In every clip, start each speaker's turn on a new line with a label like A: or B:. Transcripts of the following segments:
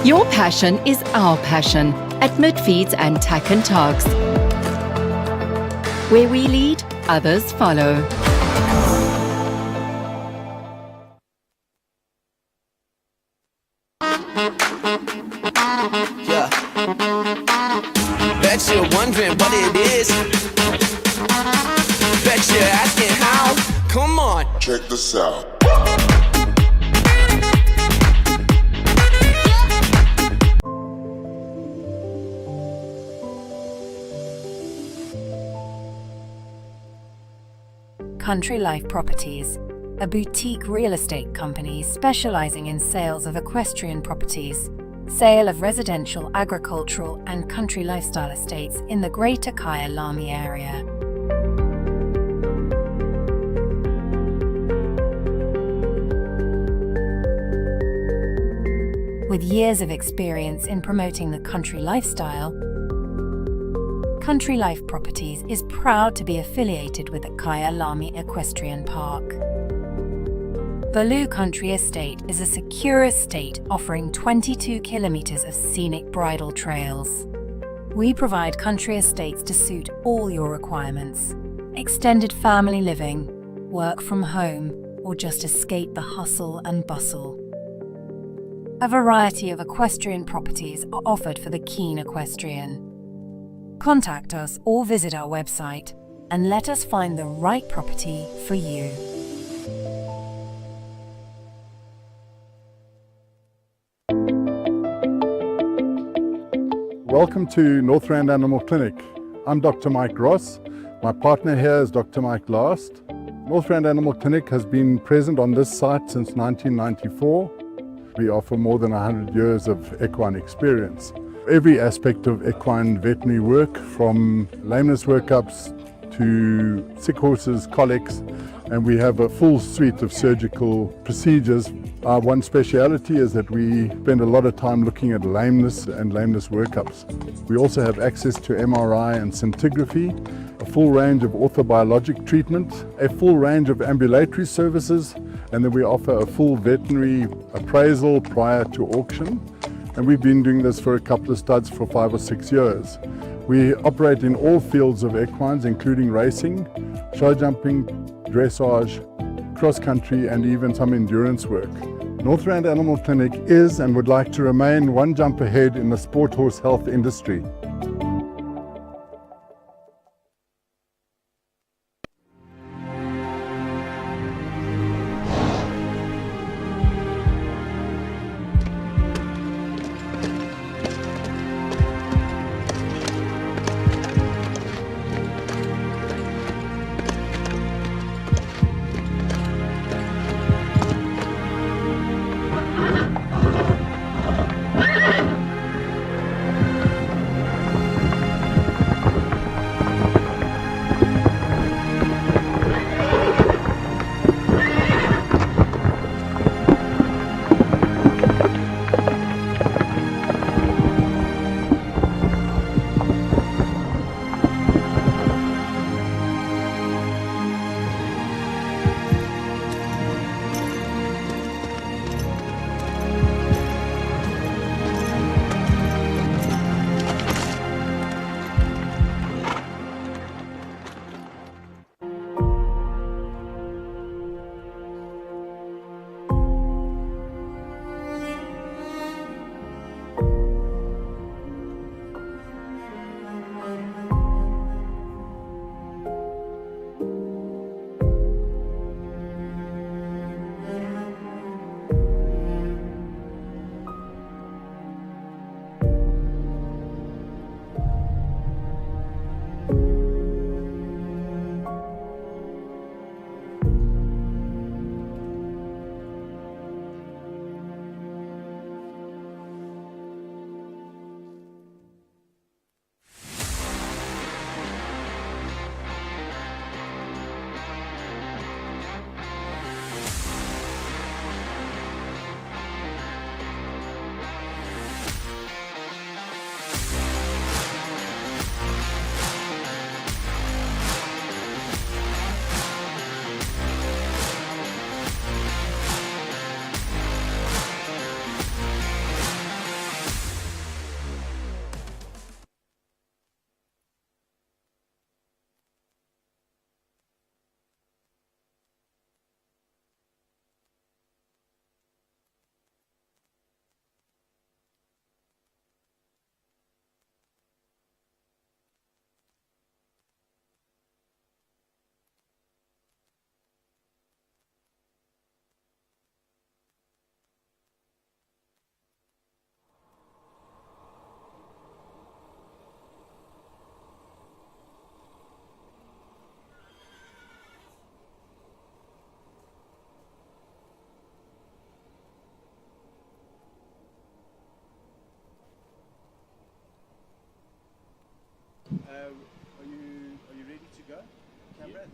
A: Your passion is our passion at Midfeeds and Tack and Togs. Where we lead, others follow.
B: Yeah. Bet you're wondering what it is. Bet you're asking how. Come on.
C: Check this out.
D: Country Life Properties, a boutique real estate company specializing in sales of equestrian properties, sale of residential, agricultural, and country lifestyle estates in the Greater Kyalami area. With years of experience in promoting the country lifestyle, Country Life Properties is proud to be affiliated with the Kyalami Equestrian Park. Baloo Country Estate is a secure estate offering 22 kilometers of scenic bridle trails. We provide country estates to suit all your requirements: extended family living, work from home, or just escape the hustle and bustle. A variety of equestrian properties are offered for the keen equestrian. Contact us or visit our website and let us find the right property for you.
E: Welcome to Northrand Animal Clinic. I'm Dr. Mike Ross. My partner here is Dr. Mike Last. Northrand Animal Clinic has been present on this site since 1994. We offer more than 100 years of equine experience. Every aspect of equine veterinary work, from lameness workups to sick horses, colics, and we have a full suite of surgical procedures. Our one speciality is that we spend a lot of time looking at lameness and lameness workups. We also have access to MRI and scintigraphy, a full range of orthobiologic treatment, a full range of ambulatory services, and then we offer a full veterinary appraisal prior to auction. And we've been doing this for a couple of studs for 5 or 6 years. We operate in all fields of equines, including racing, show jumping, dressage, cross-country, and even some endurance work. Northrand Animal Clinic is and would like to remain one jump ahead in the sport horse health industry.
C: Are you ready to go? Camera?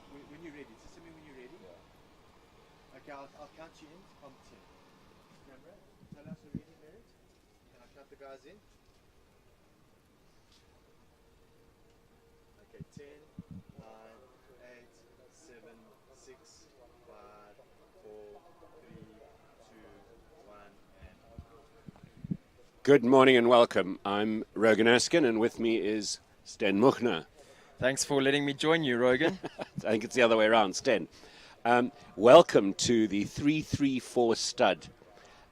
C: When you're ready. Just tell me when you're ready. Okay, I'll count you in from 10. Camera, tell us we're ready, Merit. Can I count the guys in? Okay, 10, 9, 8, 7, 6, 5, 4, 3, 2, 1, and...
F: Good morning and welcome. I'm Rogan Askin, and with me is Sten Muchner.
G: Thanks for letting me join you, Rogan.
F: I think it's the other way around, Sten. Welcome to the 334 stud.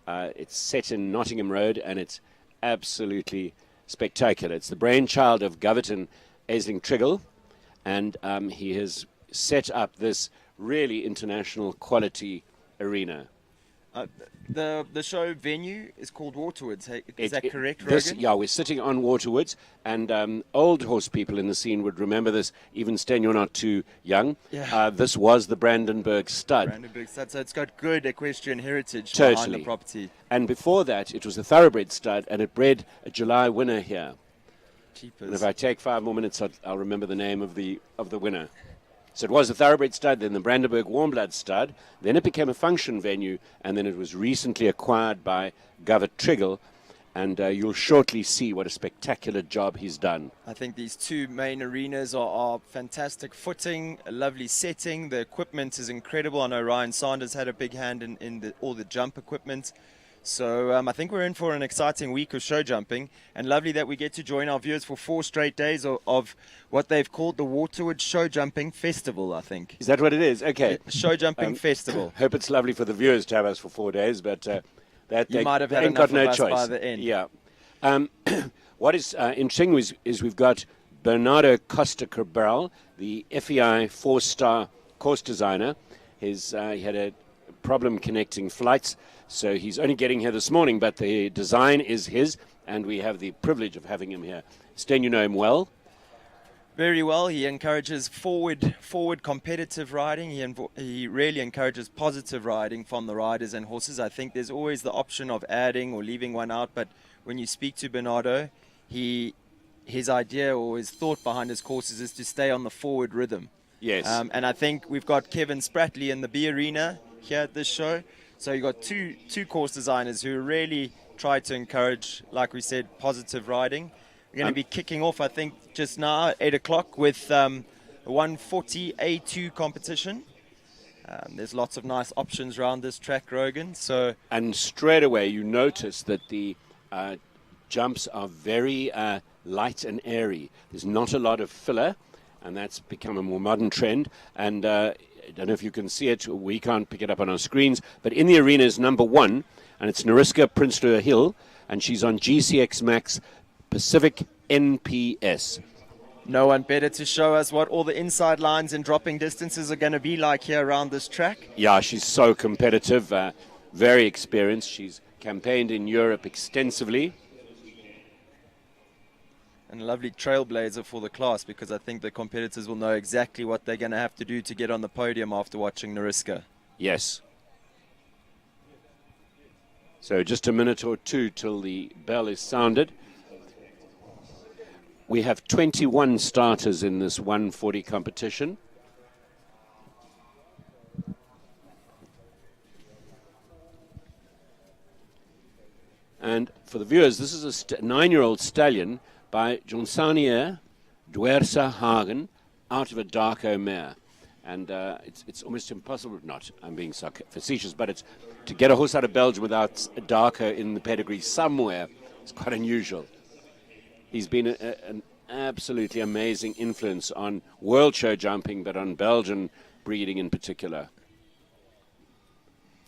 F: It's set in Nottingham Road, and it's absolutely spectacular. It's the brainchild of Goverton Aisling-Triggle, and he has set up this really international quality arena.
G: The show venue is called Waterwoods. Hey, is that correct, Rogan?
F: Yeah, we're sitting on Waterwoods, and old horse people in the scene would remember this. Even Sten, you're not too young.
G: Yeah.
F: This was the Brandenburg stud.
G: Brandenburg stud, so it's got good equestrian heritage
F: Totally.
G: behind the property.
F: And before that, it was a thoroughbred stud, and it bred a July winner here.
G: Cheapers.
F: And if I take 5 more minutes, I'll remember the name of the winner. So it was a thoroughbred stud, then the Brandenburg warmblood stud, then it became a function venue, and then it was recently acquired by Govert Triggle, and you'll shortly see what a spectacular job he's done.
G: I think these two main arenas are fantastic footing, a lovely setting. The equipment is incredible. I know Ryan Sanders had a big hand in all the jump equipment. So I think we're in for an exciting week of show jumping, and lovely that we get to join our viewers for 4 straight days of what they've called the Waterwoods Show Jumping Festival, I think.
F: Is that what it is? Okay.
G: Show Jumping Festival.
F: Hope it's lovely for the viewers to have us for 4 days, but that
G: You
F: they
G: might have had
F: ain't
G: enough
F: got no
G: of us
F: choice.
G: by the end.
F: Yeah. What is interesting is we've got Bernardo Costa Cabral, the FEI 4-star course designer. He had a problem connecting flights, so he's only getting here this morning, but the design is his, and we have the privilege of having him here. Sten, you know him well.
G: Very well. He encourages forward competitive riding. He really encourages positive riding from the riders and horses. I think there's always the option of adding or leaving one out, but when you speak to Bernardo, his idea or his thought behind his courses is to stay on the forward rhythm.
F: Yes.
G: And I think we've got Kevin Spratley in the B Arena here at this show. So you've got two course designers who really try to encourage, like we said, positive riding. We're going to be kicking off, I think, just now at 8 o'clock with the 140 A2 competition. There's lots of nice options around this track, Rogan.
F: And straight away you notice that the jumps are very light and airy. There's not a lot of filler, and that's become a more modern trend. And I don't know if you can see it. We can't pick it up on our screens. But in the arena is number 1, and it's Nariska Prinsloo Hill, and she's on GCX Max Pacific NPS.
G: No one better to show us what all the inside lines and dropping distances are going to be like here around this track.
F: Yeah, she's so competitive, very experienced. She's campaigned in Europe extensively.
G: And a lovely trailblazer for the class, because I think the competitors will know exactly what they're going to have to do to get on the podium after watching Nariska.
F: Yes. So just a minute or two till the bell is sounded. We have 21 starters in this 140 competition. And for the viewers, this is a 9-year-old stallion by Jonsanier Dwersa Hagen out of a Darko mare. And it's almost impossible, not, I'm being facetious, but it's to get a horse out of Belgium without a Darko in the pedigree somewhere. It's quite unusual. He's been an absolutely amazing influence on world show jumping, but on Belgian breeding in particular.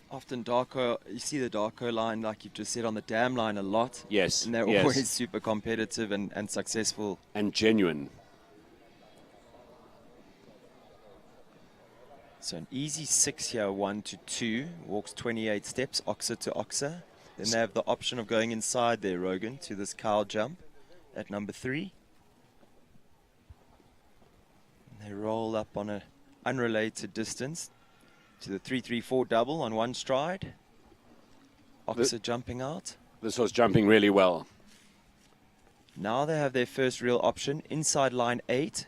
G: Often Darko, you see the Darko line, like you've just said, on the dam line a lot.
F: Yes.
G: And they're
F: yes.
G: always super competitive and successful.
F: And genuine.
G: So an easy 6 here, 1 to 2, walks 28 steps, oxer to oxer. Then they have the option of going inside there, Rogan, to this cow jump at number 3. And they roll up on an unrelated distance to the 3-3-4 double on one stride. Oxer jumping out.
F: This horse jumping really well.
G: Now they have their first real option inside line 8.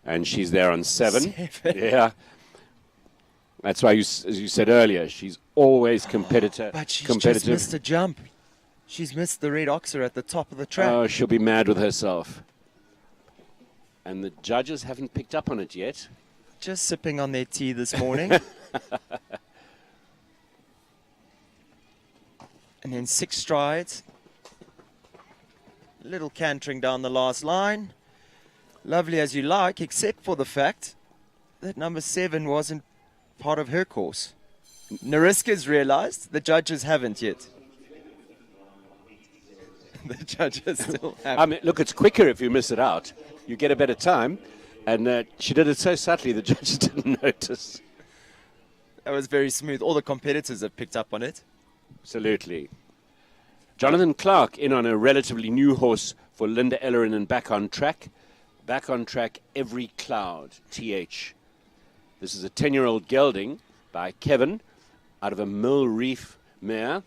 F: And she's there on 7.
G: 7.
F: Yeah. That's why, as you said earlier, she's always competitive.
G: But she's just missed a jump. She's missed the red oxer at the top of the track.
F: Oh, she'll be mad with herself. And the judges haven't picked up on it yet.
G: Just sipping on their tea this morning. And then 6 strides. Little cantering down the last line. Lovely as you like, except for the fact that number 7 wasn't part of her course. Nariska's realized, the judges haven't yet. The judges still haven't.
F: I mean, look, it's quicker if you miss it out. You get a better time. And she did it so subtly, the judges didn't notice.
G: That was very smooth. All the competitors have picked up on it.
F: Absolutely. Jonathan Clark in on a relatively new horse for Linda Ellerin and Back on Track. Back on Track, Every Cloud, TH. This is a 10-year-old gelding by Kevin out of a Mill Reef mare.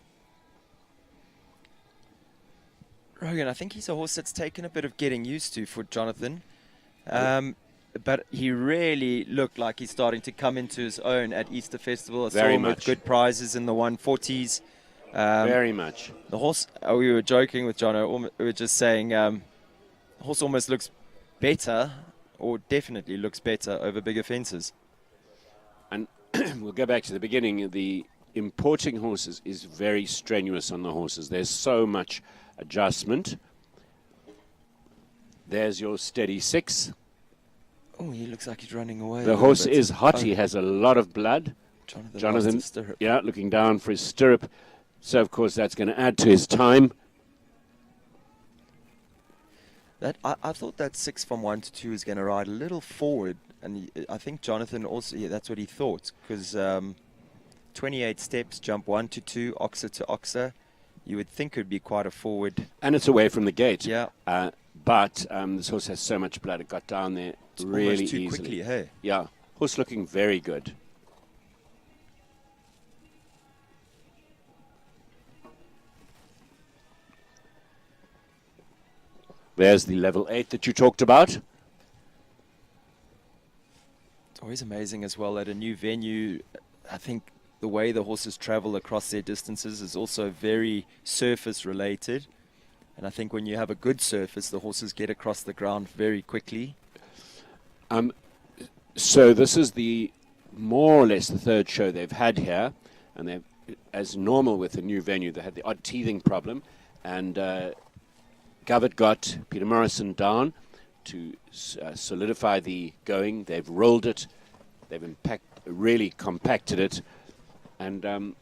G: Rogan, I think he's a horse that's taken a bit of getting used to for Jonathan. But he really looked like he's starting to come into his own at Easter Festival. I saw him with good prizes in the 140s.
F: Very much.
G: The horse, we were joking with Jono, we were just saying the horse almost looks better, or definitely looks better over bigger fences.
F: And we'll go back to the beginning. The importing horses is very strenuous on the horses. There's so much adjustment. There's your steady 6.
G: Oh, he looks like he's running away.
F: The horse is hot. He has a lot of blood. Jonathan, yeah, looking down for his stirrup. So, of course, that's going to add to his time.
G: I thought that 6 from 1 to 2 is going to ride a little forward. And I think Jonathan also, that's what he thought. Because 28 steps, jump 1 to 2, oxer to oxer. You would think it would be quite a forward.
F: And it's away from the gate.
G: Yeah.
F: But this horse has so much blood. It got down there really
G: almost too
F: easily.
G: Quickly, hey?
F: Yeah. Horse looking very good. There's the level 8 that you talked about.
G: It's always amazing as well at a new venue. I think the way the horses travel across their distances is also very surface related. And I think when you have a good surface, the horses get across the ground very quickly.
F: So this is the more or less the third show they've had here. And they've, as normal with a new venue, they had the odd teething problem. And Govett got Peter Morrison down to solidify the going. They've rolled it. They've really compacted it. And I'm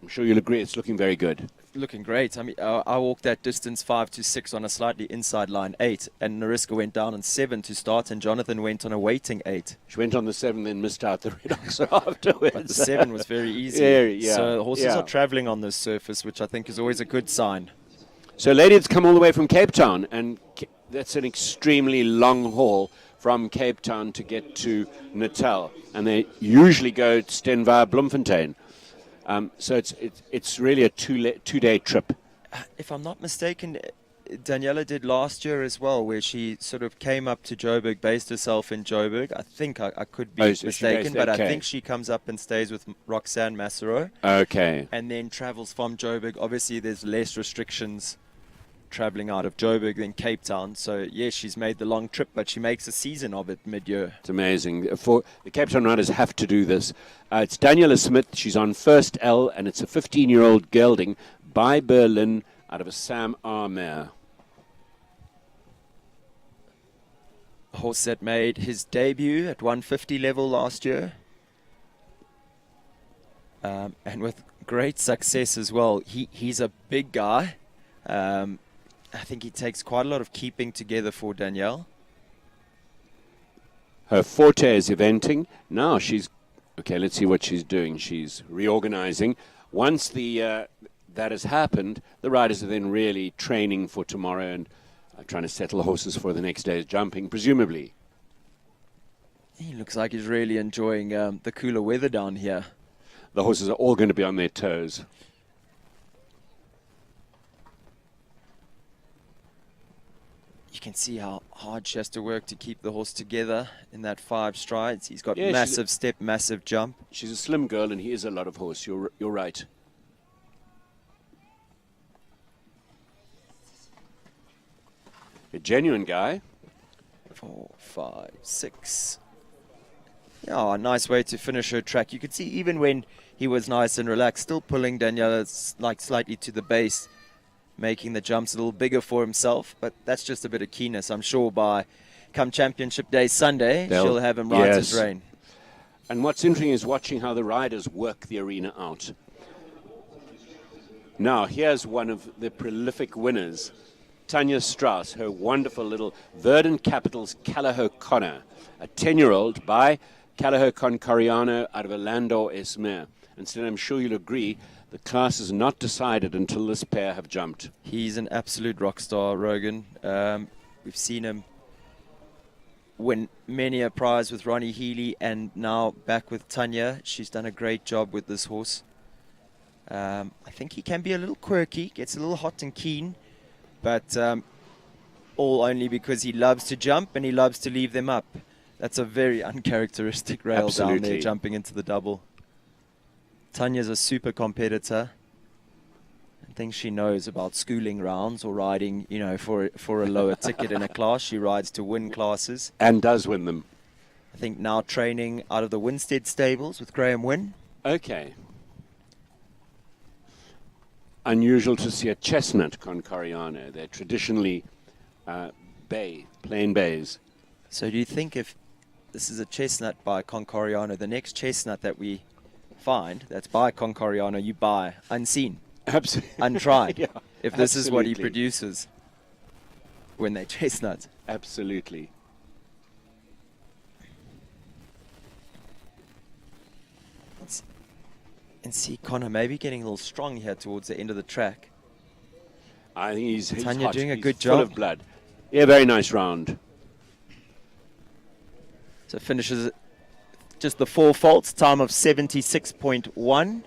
F: sure you'll agree it's looking very good.
G: Looking great. I mean, I walked that distance 5 to 6 on a slightly inside line 8, and Nariska went down on 7 to start, and Jonathan went on a waiting 8.
F: She went on the 7, then missed out the red oxer afterwards.
G: But the 7 was very easy.
F: Yeah.
G: So horses are traveling on this surface, which I think is always a good sign.
F: So ladies come all the way from Cape Town, and that's an extremely long haul from Cape Town to get to Natal, and they usually go to Sten via Bloemfontein. So it's really a two-day trip.
G: If I'm not mistaken, Daniela did last year as well, where she sort of came up to Joburg, based herself in Joburg. I think I could be mistaken, but okay. I think she comes up and stays with Roxanne Massero.
F: Okay.
G: And then travels from Joburg. Obviously, there's less restrictions traveling out of Joburg than Cape Town. So, yes, she's made the long trip, but she makes a season of it mid-year.
F: It's amazing. For the Cape Town riders have to do this. It's Daniela Smith. She's on first L, and it's a 15-year-old gelding by Berlin out of a Sam R mare.
G: A horse that made his debut at 150 level last year. And with great success as well. He's a big guy. I think he takes quite a lot of keeping together for Danielle.
F: Her forte is eventing. Now she's... Okay, let's see what she's doing. She's reorganizing. Once that has happened, the riders are then really training for tomorrow and trying to settle horses for the next day's jumping, presumably.
G: He looks like he's really enjoying the cooler weather down here.
F: The horses are all going to be on their toes.
G: You can see how hard she has to work to keep the horse together in that 5 strides. He's got
F: Yeah,
G: massive step, massive jump.
F: She's a slim girl, and he is a lot of horse. You're right. A genuine guy.
G: 4, 5, 6. Yeah, a nice way to finish her track. You could see even when he was nice and relaxed, still pulling Daniela like slightly to the base, making the jumps a little bigger for himself. But that's just a bit of keenness. I'm sure by come Championship Day Sunday, she'll have him right as rain.
F: And what's interesting is watching how the riders work the arena out. Now, here's one of the prolific winners, Tanya Strauss, her wonderful little Verdant Capital's Callagher Connor, a 10-year-old by Callagher Concoriano out of Orlando Esmer. And so I'm sure you'll agree, the class is not decided until this pair have jumped.
G: He's an absolute rock star, Rogan. We've seen him win many a prize with Ronnie Healy, and now back with Tanya. She's done a great job with this horse. I think he can be a little quirky, gets a little hot and keen, but all only because he loves to jump and he loves to leave them up. That's a very uncharacteristic rail down there, jumping into the double. Tanya's a super competitor. I think she knows about schooling rounds or riding, you know, for a lower ticket in a class. She rides to win classes.
F: And does win them.
G: I think now training out of the Winstead stables with Graham Wynn.
F: Okay. Unusual to see a chestnut Concoriano. They're traditionally plain bays.
G: So do you think if this is a chestnut by Concoriano, the next chestnut that we find that's by Concoriano, you buy unseen?
F: Absolutely.
G: Untried.
F: Yeah,
G: if this is what he
F: absolutely.
G: produces when they chestnuts.
F: Absolutely.
G: And see Connor maybe getting a little strong here towards the end of the track.
F: I think he's
G: Tanya
F: hot.
G: doing a
F: He's
G: good
F: full
G: job.
F: of blood. Yeah, very nice round.
G: So finishes just the 4 faults, time of 76.1.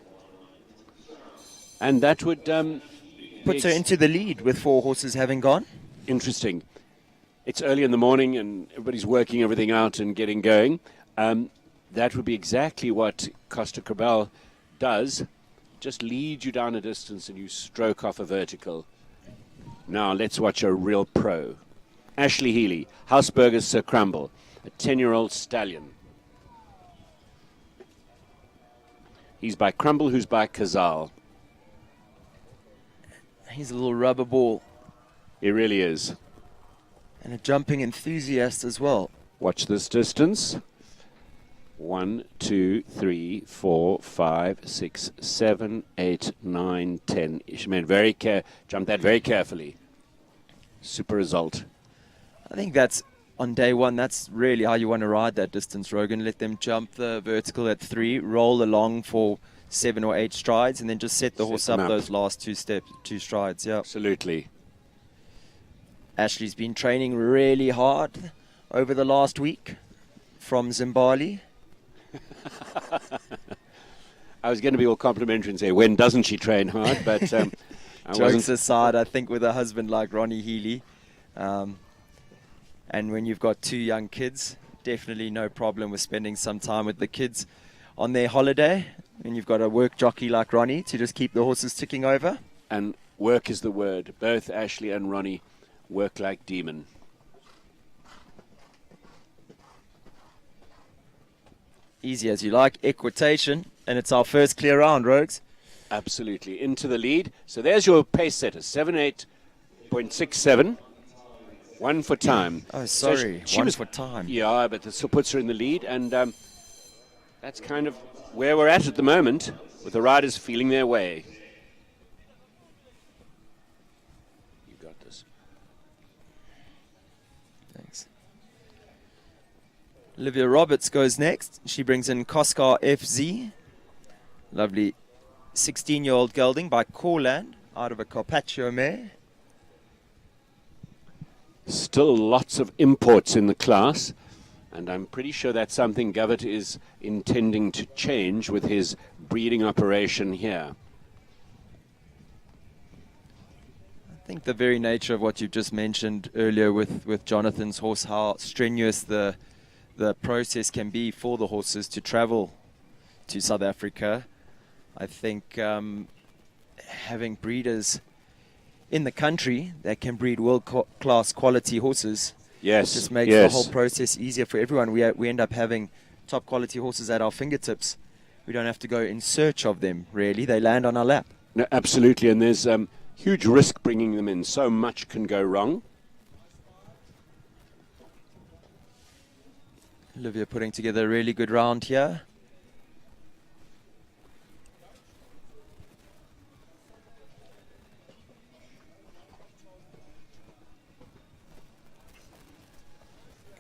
F: And that would
G: Puts her into the lead with 4 horses having gone.
F: interesting. It's early in the morning and everybody's working everything out and getting going. That would be exactly what Costa Cabral does. Just lead you down a distance and you stroke off a vertical. Now let's watch a real pro. Ashley Healy, Hausberger's Sir Crumble, a 10-year-old stallion. He's by Crumble, who's by Cazal.
G: He's a little rubber ball
F: He really is.
G: and a jumping enthusiast as well.
F: Watch this distance. 1, 2, 3, 4, 5, 6, 7, 8, 9, 10. Ishmael jumped that very carefully. Super result.
G: I think that's on day one. That's really how you want to ride that distance, Rogan. Let them jump the vertical at 3, roll along for 7 or 8 strides, and then just set the horse up those last 2 strides. Yeah,
F: Absolutely.
G: Ashley's been training really hard over the last week from Zimbabwe.
F: I was going to be all complimentary and say, when doesn't she train hard? But
G: Jokes aside, I think with a husband like Ronnie Healy, and when you've got 2 young kids, definitely no problem with spending some time with the kids on their holiday. And you've got a work jockey like Ronnie to just keep the horses ticking over.
F: And work is the word. Both Ashley and Ronnie work like demon.
G: Easy as you like, equitation, and it's our first clear round, Rogues.
F: Absolutely. Into the lead. So there's your pace setter, 78.67. 1 for time.
G: Oh,
F: So
G: sorry,
F: she
G: one
F: was-
G: for time.
F: Yeah, but this puts her in the lead, and that's kind of where we're at the moment, with the riders feeling their way. You got this.
G: Thanks. Olivia Roberts goes next. She brings in Koskar FZ. Lovely 16-year-old gelding by Corland out of a Carpaccio mare.
F: Still lots of imports in the class, and I'm pretty sure that's something Govert is intending to change with his breeding operation here.
G: I think the very nature of what you've just mentioned earlier with Jonathan's horse, how strenuous the process can be for the horses to travel to South Africa. I think having breeders in the country that can breed world-class quality horses just makes the whole process easier for everyone. We end up having top quality horses at our fingertips. We don't have to go in search of them, really. They land on our lap.
F: No, absolutely, and there's huge risk bringing them in. So much can go wrong.
G: Olivia putting together a really good round here.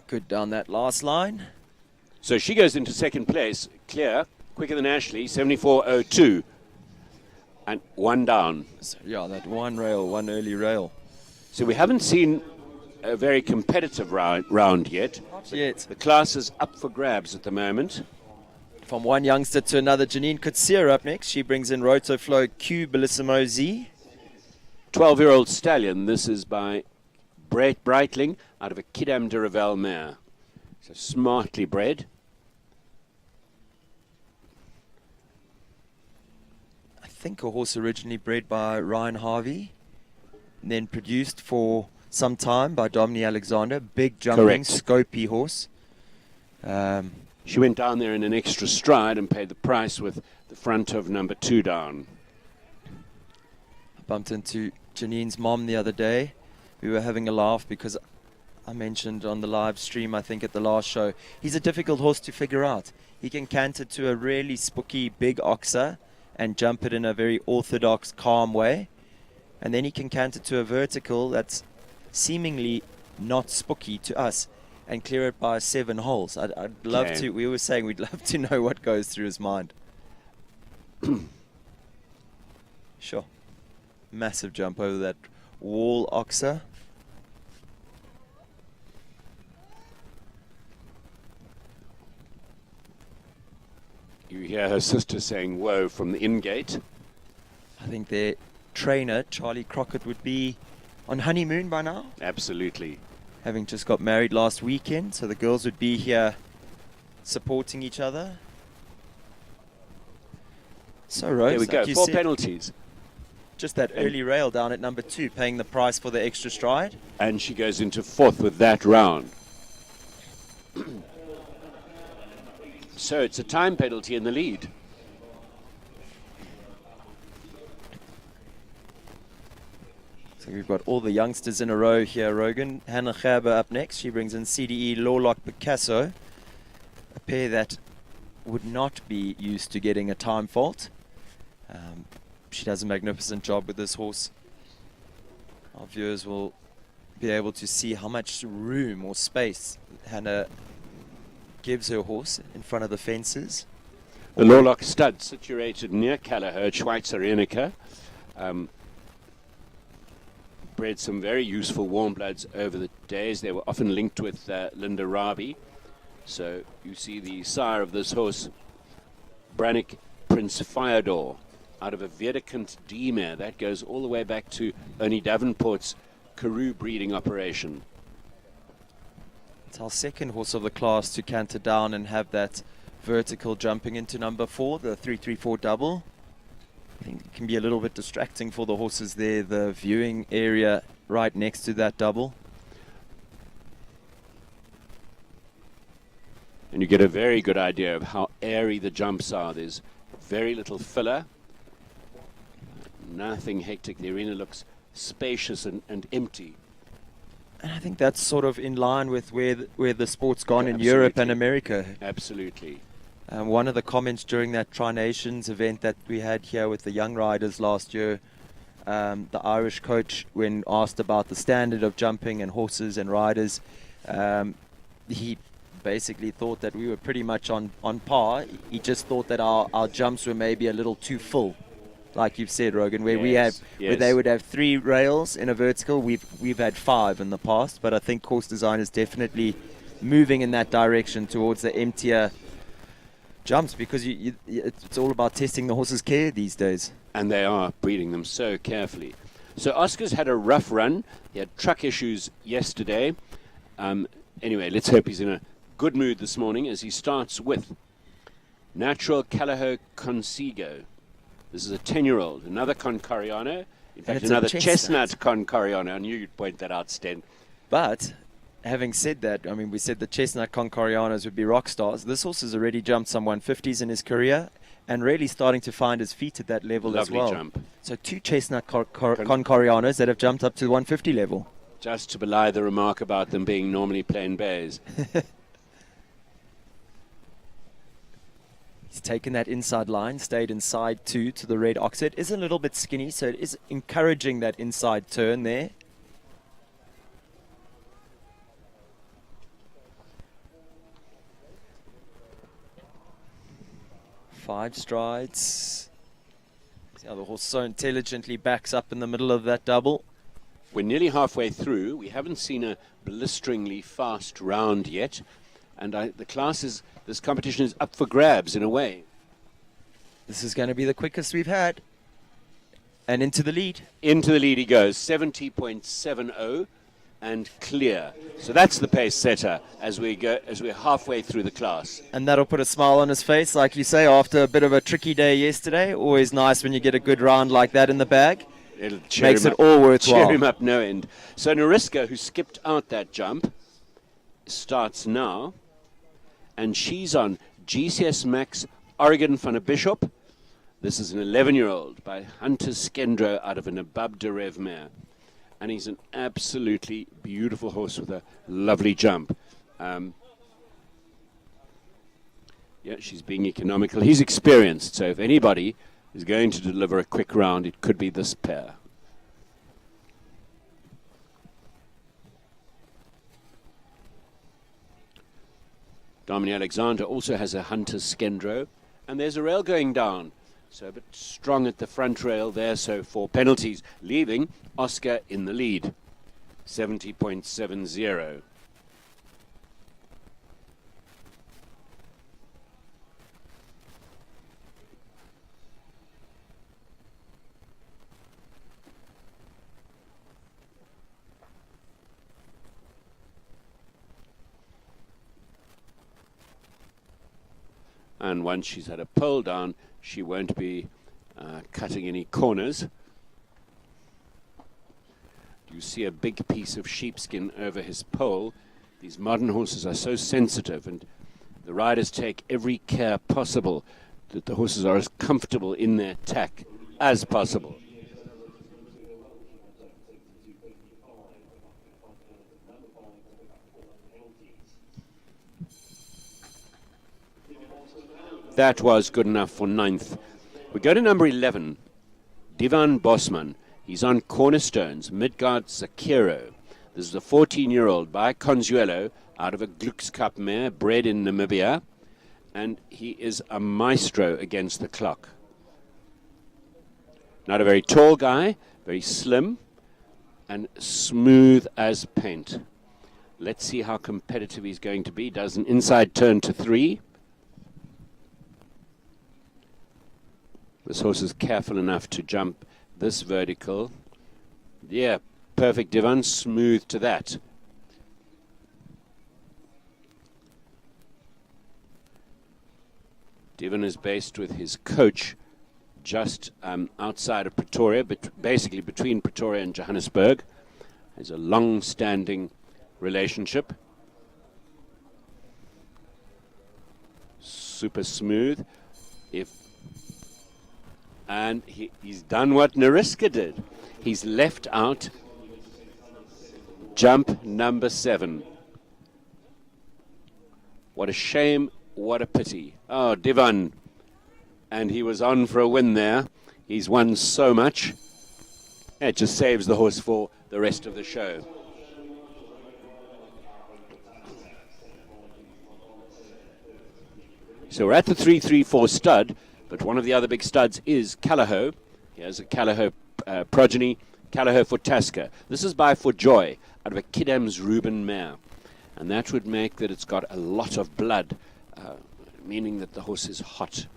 G: Good down that last line.
F: So she goes into second place, clear, quicker than Ashley, 74.02. And one down.
G: So, yeah, that one early rail.
F: So we haven't seen a very competitive round yet.
G: Not yet.
F: The class is up for grabs at the moment.
G: From one youngster to another, Janine Kutsia up next. She brings in Rotoflow Q Bellissimo Z.
F: 12-year-old stallion. This is by Brett Breitling out of a Kidam de Revel mare. So smartly bred.
G: I think a horse originally bred by Ryan Harvey, and then produced for some time by Dominique Alexander. Big jumping, scopy horse.
F: She went down there in an extra stride and paid the price with the front of number 2 down.
G: I bumped into Janine's mom the other day. We were having a laugh because I mentioned on the live stream, I think at the last show, he's a difficult horse to figure out. He can canter to a really spooky big oxer and jump it in a very orthodox, calm way. And then he can canter to a vertical that's seemingly not spooky to us and clear it by 7 holes. I'd love to, we were saying we'd love to know what goes through his mind. Sure. Massive jump over that wall oxer.
F: You hear her sister saying whoa from the in-gate.
G: I think their trainer, Charlie Crockett, would be on honeymoon by now.
F: Absolutely.
G: Having just got married last weekend, so the girls would be here supporting each other. So, Rose,
F: there we go,
G: like
F: 4 penalties.
G: Just that early rail down at number 2, paying the price for the extra stride.
F: And she goes into 4th with that round. So it's a time penalty in the lead.
G: So we've got all the youngsters in a row here, Rogan. Hannah Gerber up next. She brings in CDE Lorlock Picasso, a pair that would not be used to getting a time fault. She does a magnificent job with this horse. Our viewers will be able to see how much room or space Hannah gives her horse in front of the fences.
F: The Lorlock stud situated near Callagher, Schweitzer Enica. Bred some very useful warm bloods over the days. They were often linked with Linda Rabi. So you see the sire of this horse, Brannick Prince Fyodor, out of a Vedekant D mare. That goes all the way back to Ernie Davenport's Karoo breeding operation.
G: It's our second horse of the class to canter down and have that vertical jumping into number 4, the 334 double. I think it can be a little bit distracting for the horses there, the viewing area right next to that double.
F: And you get a very good idea of how airy the jumps are. There's very little filler, nothing hectic. The arena looks spacious and empty.
G: And I think that's sort of in line with where the sport's gone in Europe and America.
F: Absolutely.
G: One of the comments during that Tri-Nations event that we had here with the young riders last year, the Irish coach, when asked about the standard of jumping and horses and riders, he basically thought that we were pretty much on par. He just thought that our jumps were maybe a little too full. Like you've said, Rogan, where where they would have 3 rails in a vertical, we've had 5 in the past, but I think course design is definitely moving in that direction towards the emptier jumps, because it's all about testing the horse's care these days.
F: And they are breeding them so carefully. So Oscar's had a rough run. He had truck issues yesterday. Anyway, let's hope he's in a good mood this morning as he starts with Natural Callao Consigo. This is a 10-year-old, another Concoriano. In fact,
G: it's a
F: another
G: chestnut.
F: chestnut Concoriano. I knew you'd point that out, Sten.
G: But having said that, I mean, we said the chestnut Concorianos would be rock stars. This horse has already jumped some 150s in his career and really starting to find his feet at that level
F: Lovely
G: as well.
F: jump.
G: So 2 chestnut Concorianos that have jumped up to the 150 level.
F: Just to belie the remark about them being normally plain bays.
G: He's taken that inside line, stayed inside 2 to the red ox. It is a little bit skinny, so it is encouraging that inside turn there. Five strides. See how the horse so intelligently backs up in the middle of that double.
F: We're nearly halfway through. We haven't seen a blisteringly fast round yet. And this competition is up for grabs in a way.
G: This is going to be the quickest we've had. And into the lead.
F: Into the lead he goes, 70.70 and clear. So that's the pace setter as we're halfway through the class.
G: And that'll put a smile on his face, like you say, after a bit of a tricky day yesterday. Always nice when you get a good round like that in the bag.
F: It'll cheer
G: Makes
F: him
G: it
F: up,
G: all worthwhile.
F: Cheer him up no end. So Nariska, who skipped out that jump, starts now. And she's on GCS Max Oregon van der Bishop. This is an 11-year-old by Hunter Skendro out of an Abab Derev mare. And he's an absolutely beautiful horse with a lovely jump. Yeah, she's being economical. He's experienced, so if anybody is going to deliver a quick round, it could be this pair. Dominic Alexander also has a Hunter Skendro, and there's a rail going down. So a bit strong at the front rail there, so 4 penalties, leaving Oscar in the lead, 70.70. And once she's had a pole down, she won't be cutting any corners. You see a big piece of sheepskin over his pole. These modern horses are so sensitive, and the riders take every care possible that the horses are as comfortable in their tack as possible. That was good enough for 9th. We go to number 11, Divan Bosman. He's on Cornerstones, Midgard Zakiro. This is a 14-year-old by Consuelo out of a Glückscup mare bred in Namibia. And he is a maestro against the clock. Not a very tall guy, very slim and smooth as paint. Let's see how competitive he's going to be. Does an inside turn to 3. This horse is careful enough to jump this vertical. Yeah, perfect Divan, smooth to that. Divan is based with his coach just outside of Pretoria, but basically between Pretoria and Johannesburg. There's a long-standing relationship. Super smooth. And he's done what Nariska did. He's left out jump number 7. What a shame, what a pity. Oh, Divan. And he was on for a win there. He's won so much. It just saves the horse for the rest of the show. So we're at the 3-3-4 stud. But one of the other big studs is Callao. He has a Callao progeny, Callao for Tasker. This is by For Joy, out of a Kidam's Reuben mare. And that would make that it's got a lot of blood, meaning that the horse is hot.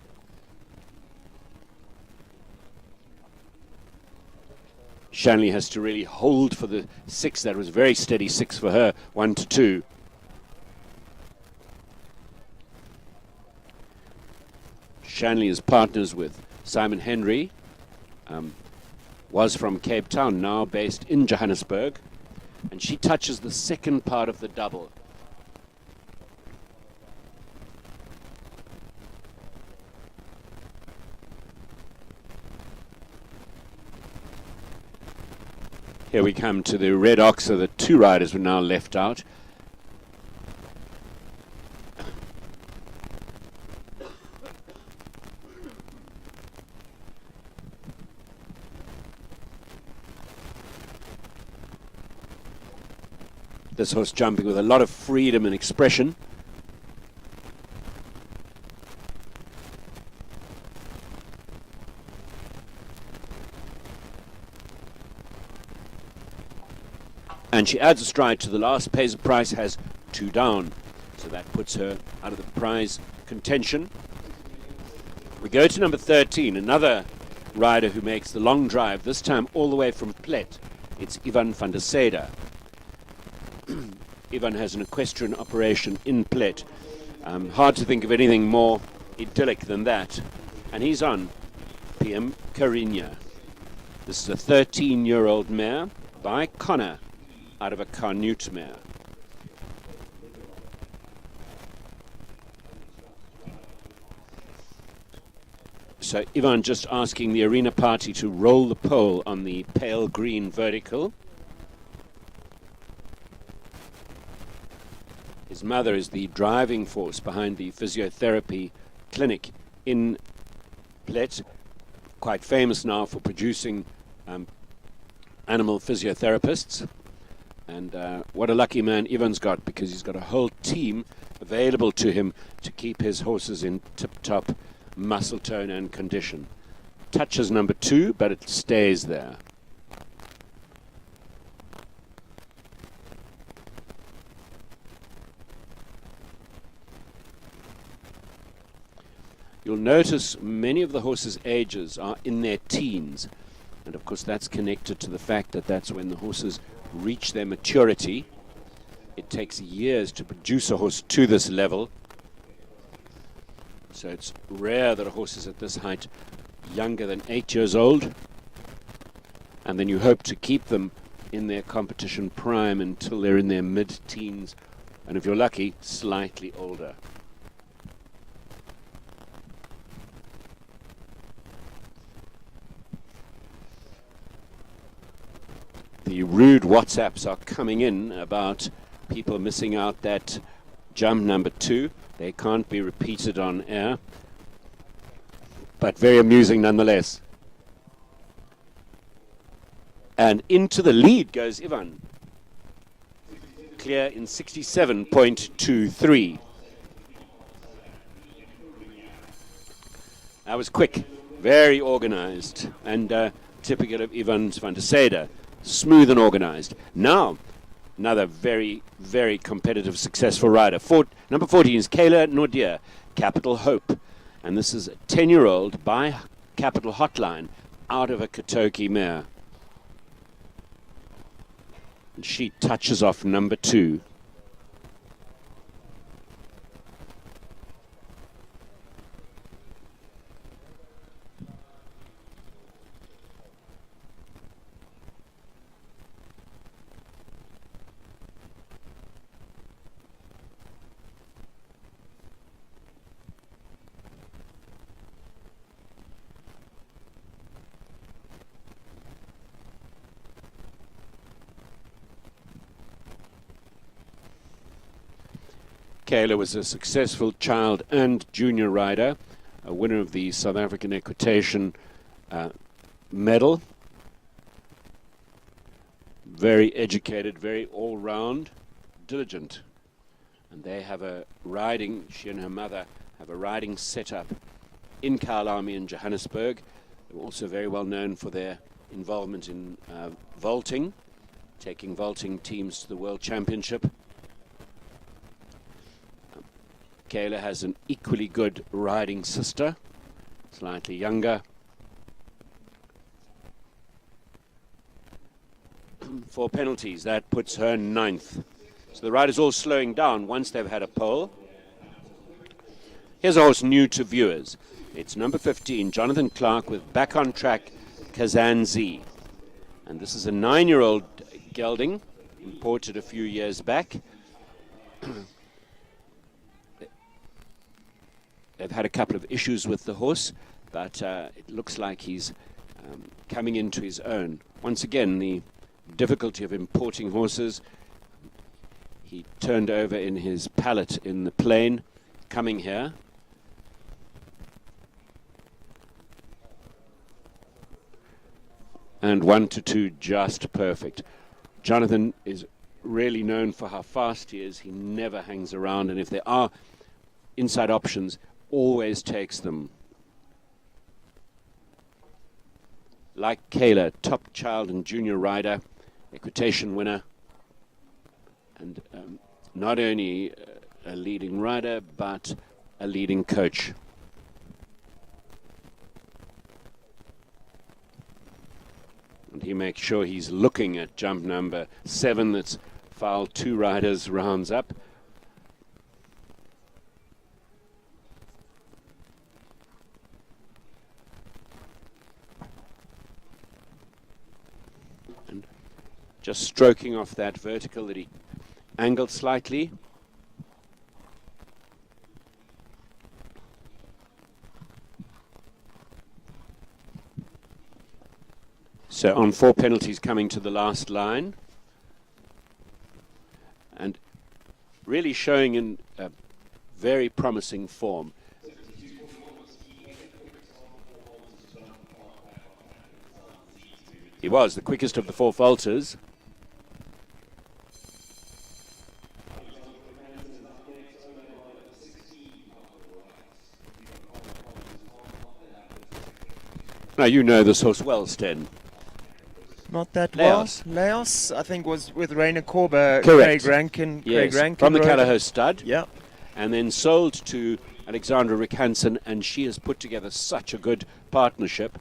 F: Shanley has to really hold for the 6. That was a very steady 6 for her, 1-2. Shanley is partners with Simon Henry, was from Cape Town, now based in Johannesburg, and she touches the second part of the double. Here we come to the red oxer. The 2 riders were now left out. This horse jumping with a lot of freedom and expression. And she adds a stride to the last. Pays the price, has 2 down. So that puts her out of the prize contention. We go to number 13, another rider who makes the long drive, this time all the way from Plet. It's Ivan van der Sede. Ivan has an equestrian operation in Plet. Hard to think of anything more idyllic than that. And he's on PM Carina. This is a 13-year-old mare by Connor out of a Carnute mare. So Ivan just asking the arena party to roll the pole on the pale green vertical. His mother is the driving force behind the physiotherapy clinic in Plet, quite famous now for producing animal physiotherapists. And what a lucky man Ivan's got, because he's got a whole team available to him to keep his horses in tip-top muscle tone and condition. Touches number 2, but it stays there. You'll notice many of the horses' ages are in their teens. And of course that's connected to the fact that that's when the horses reach their maturity. It takes years to produce a horse to this level. So it's rare that a horse is at this height younger than 8 years old. And then you hope to keep them in their competition prime until they're in their mid-teens. And if you're lucky, slightly older. The rude WhatsApps are coming in about people missing out that jump number 2. They can't be repeated on air, but very amusing nonetheless. And into the lead goes Ivan. Clear in 67.23. That was quick, very organized, and typical of Ivan van der Sede. Smooth and organized. Now, another very, very competitive, successful rider. Number 14 is Kayla Nordier, Capital Hope. And this is a 10-year-old by Capital Hotline out of a Katoki mare. And she touches off number 2. Kayla was a successful child and junior rider, a winner of the South African Equitation medal. Very educated, very all-round, diligent. And they have a riding, she and her mother have a riding setup in Kyalami in Johannesburg. They're also very well known for their involvement in vaulting, taking vaulting teams to the World Championship. Kayla has an equally good riding sister, slightly younger. 4 penalties. That puts her 9th. So the riders all slowing down once they've had a pole. Here's a horse new to viewers. It's number 15, Jonathan Clark, with back on track Kazanzi. And this is a 9-year-old gelding, imported a few years back. They've had a couple of issues with the horse, but it looks like he's coming into his own. Once again, the difficulty of importing horses. He turned over in his pallet in the plane coming here. And 1 to 2 just perfect. Jonathan is really known for how fast he is. He never hangs around, and if there are inside options, always takes them. Like Kayla, top child and junior rider, equitation winner, and not only a leading rider, but a leading coach. And he makes sure he's looking at jump number 7 that's fouled 2 riders, rounds up. And just stroking off that vertical that he angled slightly. So on 4 penalties coming to the last line. And really showing in a very promising form. He was the quickest of the 4 falters. Now you know this horse well, Sten.
G: Not that
F: Laos.
G: well. Laos, I think, was with Rainer Korber.
F: Correct.
G: Craig Rankin.
F: Yes,
G: Craig Rankin
F: from the
G: rode.
F: Callagher stud.
G: Yeah.
F: And then sold to Alexandra Rick Hansen, and she has put together such a good partnership.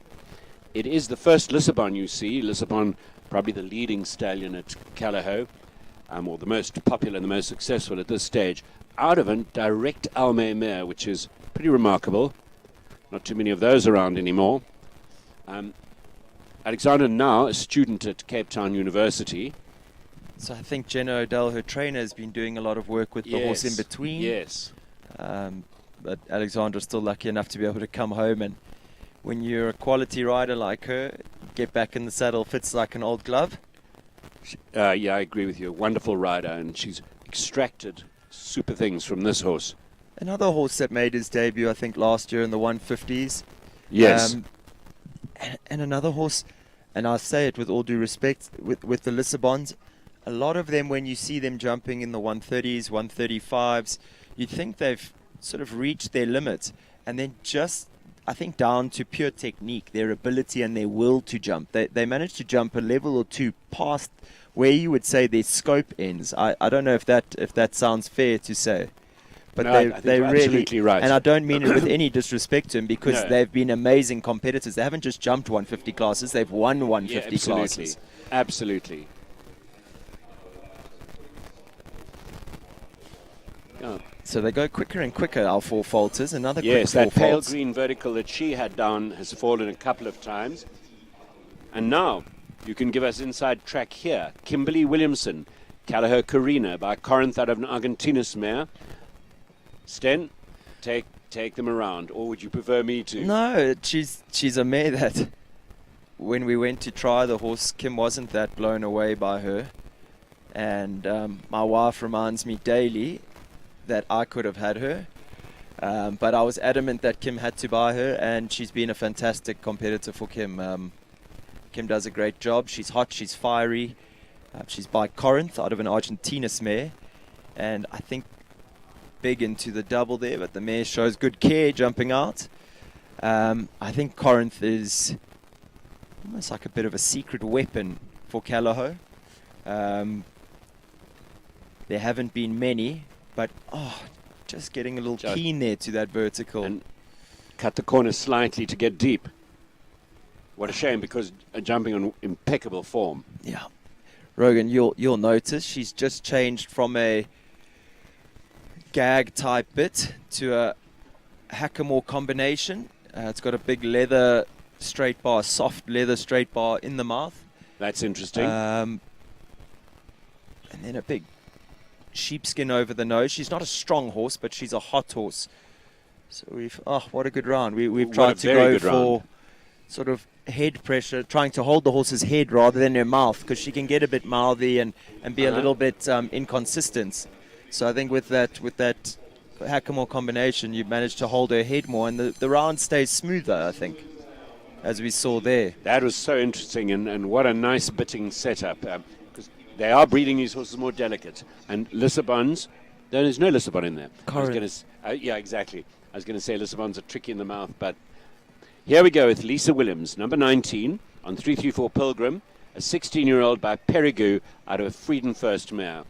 F: It is the first Lissabon you see. Lissabon, probably the leading stallion at Callagher, or the most popular and the most successful at this stage. Out of a direct Alme mare, which is pretty remarkable. Not too many of those around anymore. Alexandra now a student at Cape Town University.
G: So I think Jenna O'Dell, her trainer, has been doing a lot of work with the horse in between.
F: Yes.
G: But Alexandra's still lucky enough to be able to come home, and when you're a quality rider like her, get back in the saddle fits like an old glove.
F: Yeah, I agree with you. Wonderful rider, and she's extracted super things from this horse.
G: Another horse that made his debut, I think, last year in the 150s.
F: Yes.
G: And another horse, and I say it with all due respect, with the Lissabons, a lot of them, when you see them jumping in the 130s, 135s, you think they've sort of reached their limit, and then just, I think, down to pure technique, their ability and their will to jump. They managed to jump a level or 2 past where you would say their scope ends. I don't know if that sounds fair to say. But
F: No, I think
G: they
F: you're
G: really,
F: absolutely right.
G: and I don't mean it with any disrespect to them, because
F: No.
G: they've been amazing competitors. They haven't just jumped 150 classes; they've won 150
F: absolutely.
G: classes.
F: Absolutely. Oh,
G: So they go quicker and quicker. Our 4 falters, another
F: yes,
G: quick
F: that
G: 4
F: pale
G: faults.
F: green vertical that she had down has fallen a couple of times. And now you can give us inside track here. Kimberly Williamson, Callagher Carina by Corinth out of an Argentinas mare. Sten, take them around, or would you prefer me to?
G: No, she's a mare that, when we went to try the horse, Kim wasn't that blown away by her. And my wife reminds me daily that I could have had her. But I was adamant that Kim had to buy her, and she's been a fantastic competitor for Kim. Kim does a great job. She's hot, she's fiery. She's by Corinth out of an Argentinas mare. And I think big into the double there, but the mare shows good care jumping out. I think Corinth is almost like a bit of a secret weapon for Callagher. There haven't been many, but just getting a little keen there to that vertical.
F: And cut the corner slightly to get deep. What a shame, because jumping on impeccable form.
G: Yeah. Rogan, you'll notice she's just changed from a gag type bit to a hackamore combination. It's got a big leather straight bar, soft leather straight bar in the mouth.
F: That's interesting.
G: And then a big sheepskin over the nose. She's not a strong horse, but she's a hot horse. So what a good round. We've tried to go for sort of head pressure, trying to hold the horse's head rather than her mouth, because she can get a bit mouthy and be a little bit inconsistent. So I think with that hackamore combination, you've managed to hold her head more, and the round stays smoother, I think, as we saw there.
F: That was so interesting, and what a nice bitting setup. Because they are breeding these horses more delicate. And Lissabons, there's no Lissabon in there. Yeah, exactly. I was going to say Lissabons are tricky in the mouth, but here we go with Lisa Williams, number 19, on 334 Pilgrim, a 16-year-old by Perigou out of a Freedom First mare.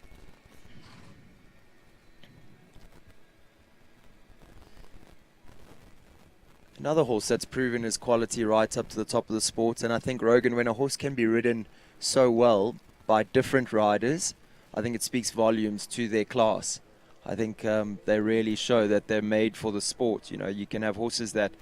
G: Another horse that's proven his quality right up to the top of the sport. And I think, Rogan, when a horse can be ridden so well by different riders, I think it speaks volumes to their class. I think they really show that they're made for the sport. You know, you can have horses that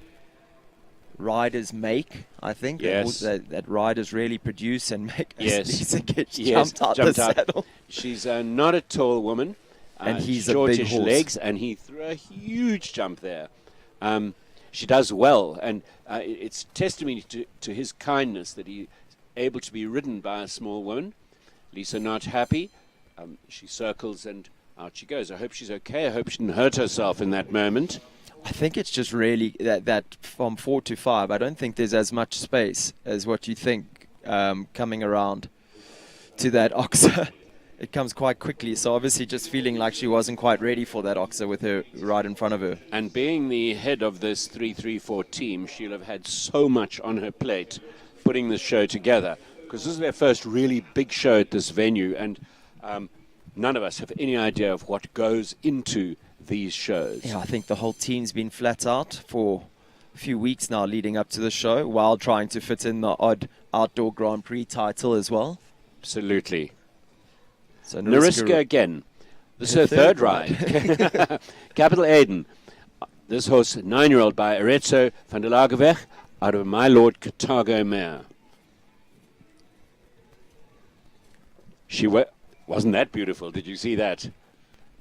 G: riders make, I think,
F: yes,
G: that riders really produce and make.
F: Yes,
G: Lisa gets jumped out the saddle.
F: She's not a tall woman,
G: and he's a big horse.
F: Legs, and he threw a huge jump there. She does well, and it's testimony to his kindness that he's able to be ridden by a small woman. Lisa not happy. She circles and out she goes. I hope she's okay. I hope she didn't hurt herself in that moment.
G: I think it's just really that from 4 to 5, I don't think there's as much space as what you think coming around to that oxer. It comes quite quickly, so obviously just feeling like she wasn't quite ready for that oxer with her right in front of her.
F: And being the head of this 334 team, she'll have had so much on her plate putting this show together, because this is their first really big show at this venue, and none of us have any idea of what goes into these shows.
G: Yeah, I think the whole team's been flat out for a few weeks now leading up to the show, while trying to fit in the odd outdoor Grand Prix title as well.
F: Absolutely.
G: So
F: Nariska again. This is her third ride. Capital Aiden. This horse, 9-year-old by Arezzo van der Lagerweg, out of My Lord Carthago mare. She wasn't that beautiful. Did you see that?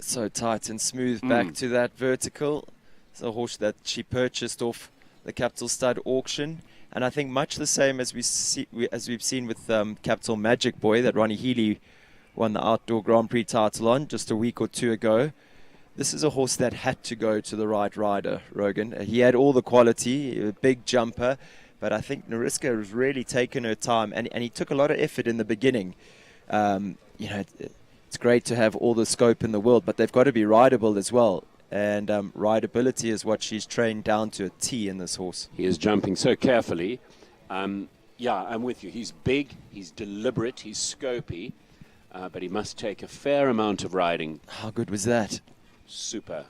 G: So tight and smooth back to that vertical. It's a horse that she purchased off the Capital Stud auction. And I think much the same as we've seen with Capital Magic Boy that Ronnie Healy won the Outdoor Grand Prix title on just a week or two ago. This is a horse that had to go to the right rider, Rogan. He had all the quality, a big jumper, but I think Nariska has really taken her time, and he took a lot of effort in the beginning. It's great to have all the scope in the world, but they've got to be rideable as well. And rideability is what she's trained down to a T in this horse.
F: He is jumping so carefully. Yeah, I'm with you. He's big, he's deliberate, he's scopy. But he must take a fair amount of riding.
G: How good was that?
F: Super.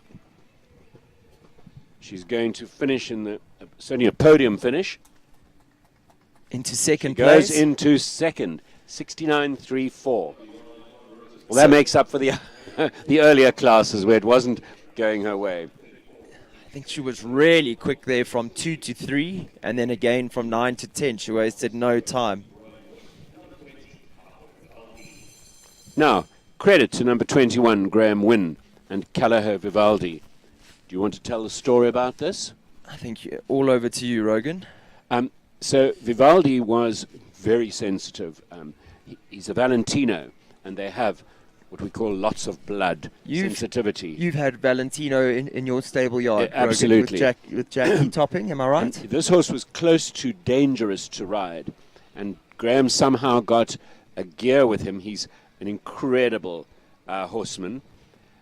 F: She's going to finish in certainly a podium finish.
G: Into second place?
F: Goes into second, 69.34. Well, that makes up for the the earlier classes where it wasn't going her way.
G: I think she was really quick there from 2 to 3, and then again from 9 to 10. She wasted no time.
F: Now, credit to number 21, Graham Wynne, and Callagher Vivaldi. Do you want to tell the story about this?
G: I think all over to you, Rogan.
F: So Vivaldi was very sensitive. He's a Valentino, and they have what we call lots of blood sensitivity.
G: You've had Valentino in your stable yard,
F: absolutely.
G: Rogan, with Jackie Topping, am I right?
F: And this horse was close to dangerous to ride, and Graham somehow got a gear with him. He's an incredible horseman,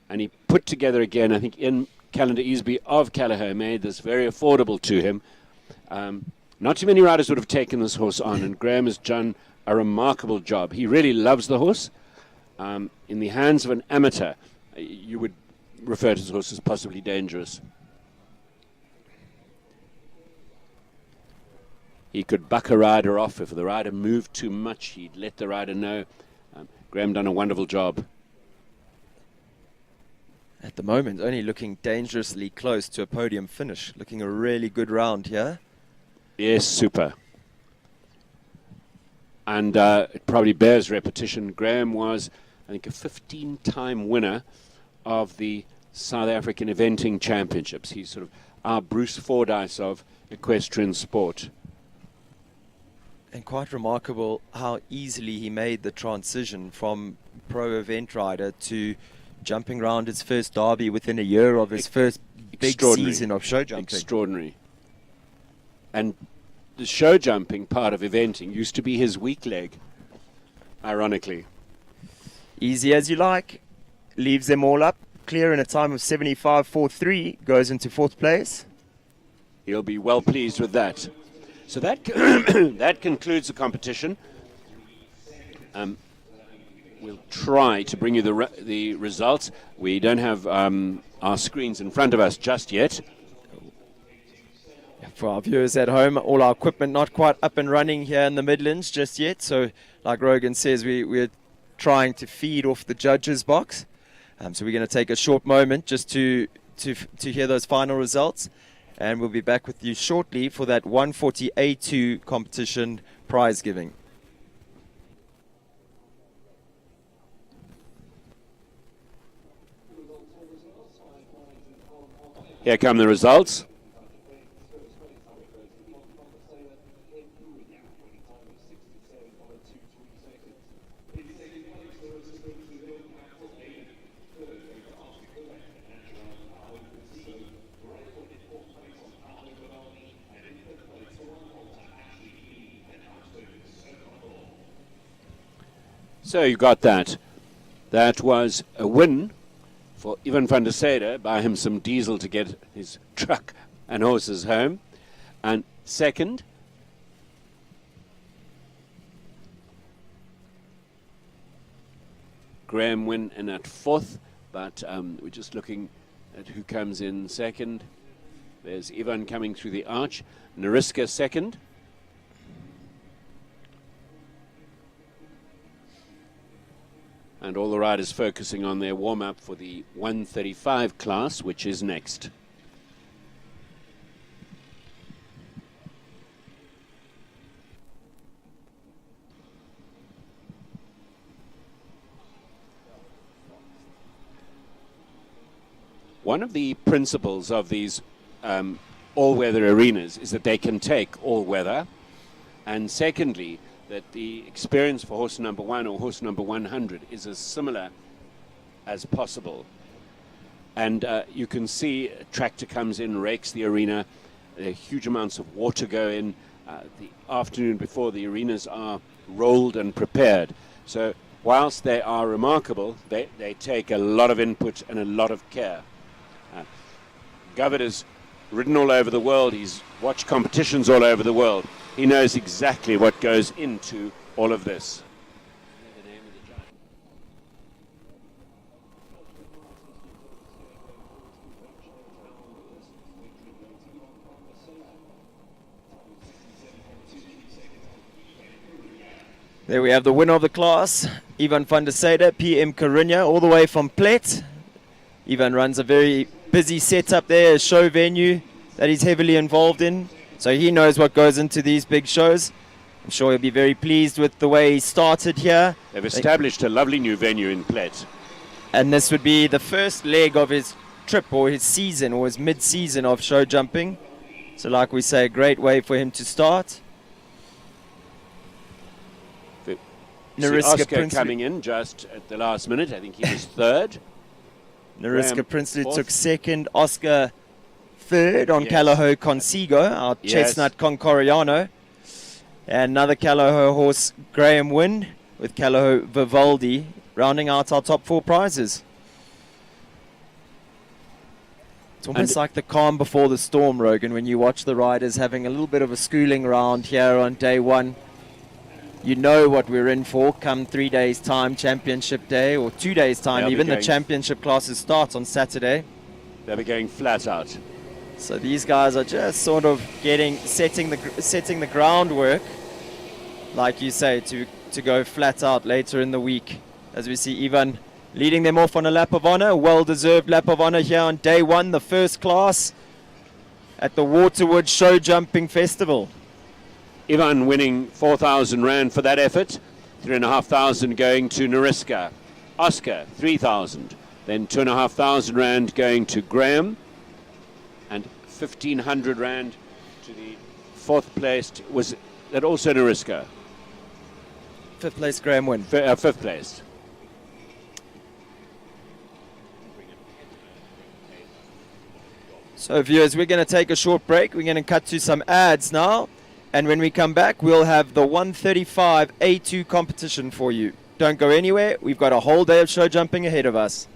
F: and he put together again, I think Ian Callender Easby of Callagher made this very affordable to him. Not too many riders would have taken this horse on, and Graham has done a remarkable job. He really loves the horse. In the hands of an amateur, you would refer to this horse as possibly dangerous. He could buck a rider off. If the rider moved too much, he'd let the rider know. Graham done a wonderful job.
G: At the moment, only looking dangerously close to a podium finish. Looking a really good round here.
F: Yes, super. And it probably bears repetition. Graham was, I think, a 15-time winner of the South African Eventing Championships. He's sort of our Bruce Fordyce of equestrian sport.
G: And quite remarkable how easily he made the transition from pro event rider to jumping around his first derby within a year of his first big season of show jumping.
F: Extraordinary. And the show jumping part of eventing used to be his weak leg, ironically.
G: Easy as you like. Leaves them all up. Clear in a time of 75.43. Goes into 4th place.
F: He'll be well pleased with that. So that that concludes the competition. We'll try to bring you the results. We don't have our screens in front of us just yet.
G: For our viewers at home, all our equipment not quite up and running here in the Midlands just yet. So, like Rogan says, we're trying to feed off the judges' box. So we're going to take a short moment just to hear those final results. And we'll be back with you shortly for that 140A2 competition prize giving.
F: Here come the results. So you got that. That was a win for Ivan van der Sade. Buy him some diesel to get his truck and horses home. And second, Graham win in at 4th, but we're just looking at who comes in second. There's Ivan coming through the arch. Nariska second. And all the riders focusing on their warm-up for the 135 class, which is next. One of the principles of these all-weather arenas is that they can take all weather, and secondly, that the experience for horse number 1 or horse number 100 is as similar as possible. And you can see a tractor comes in, rakes the arena, huge amounts of water go in. The afternoon before, the arenas are rolled and prepared. So whilst they are remarkable, they take a lot of input and a lot of care. Govert has ridden all over the world. He's watched competitions all over the world. He knows exactly what goes into all of this.
G: There we have the winner of the class, Ivan van der Sade, PM Corinna, all the way from Plet. Ivan runs a very busy setup there, a show venue that he's heavily involved in. So he knows what goes into these big shows. I'm sure he'll be very pleased with the way he started here.
F: They've established a lovely new venue in Plet.
G: And this would be the first leg of his trip or his season or his mid-season of show jumping. So like we say, a great way for him to start.
F: Oscar coming in just at the last minute. I think he was third.
G: Nariska Princely took second. Oscar third on Callao Consigo, our chestnut Concoriano. And another Callao horse, Graham Wynn, with Callao Vivaldi, rounding out our top 4 prizes. It's almost like the calm before the storm, Rogan, when you watch the riders having a little bit of a schooling round here on day 1. You know what we're in for come 3 days' time, championship day, or 2 days' time. Even the championship classes start on Saturday.
F: They'll be going flat out.
G: So these guys are just sort of setting the groundwork, like you say, to go flat out later in the week. As we see Ivan leading them off on a lap of honor, a well-deserved lap of honor here on day one, the first class at the Waterwoods Show Jumping Festival.
F: Ivan winning 4,000 Rand for that effort, 3,500 going to Nariska. Oscar, 3,000. Then 2,500 Rand going to Graham, and 1,500 Rand to the fourth placed. Was that also Nariska?
G: Fifth place Graham win.
F: Fifth place.
G: So viewers, we're going to take a short break. We're going to cut to some ads now. And when we come back, we'll have the 135 A2 competition for you. Don't go anywhere. We've got a whole day of show jumping ahead of us.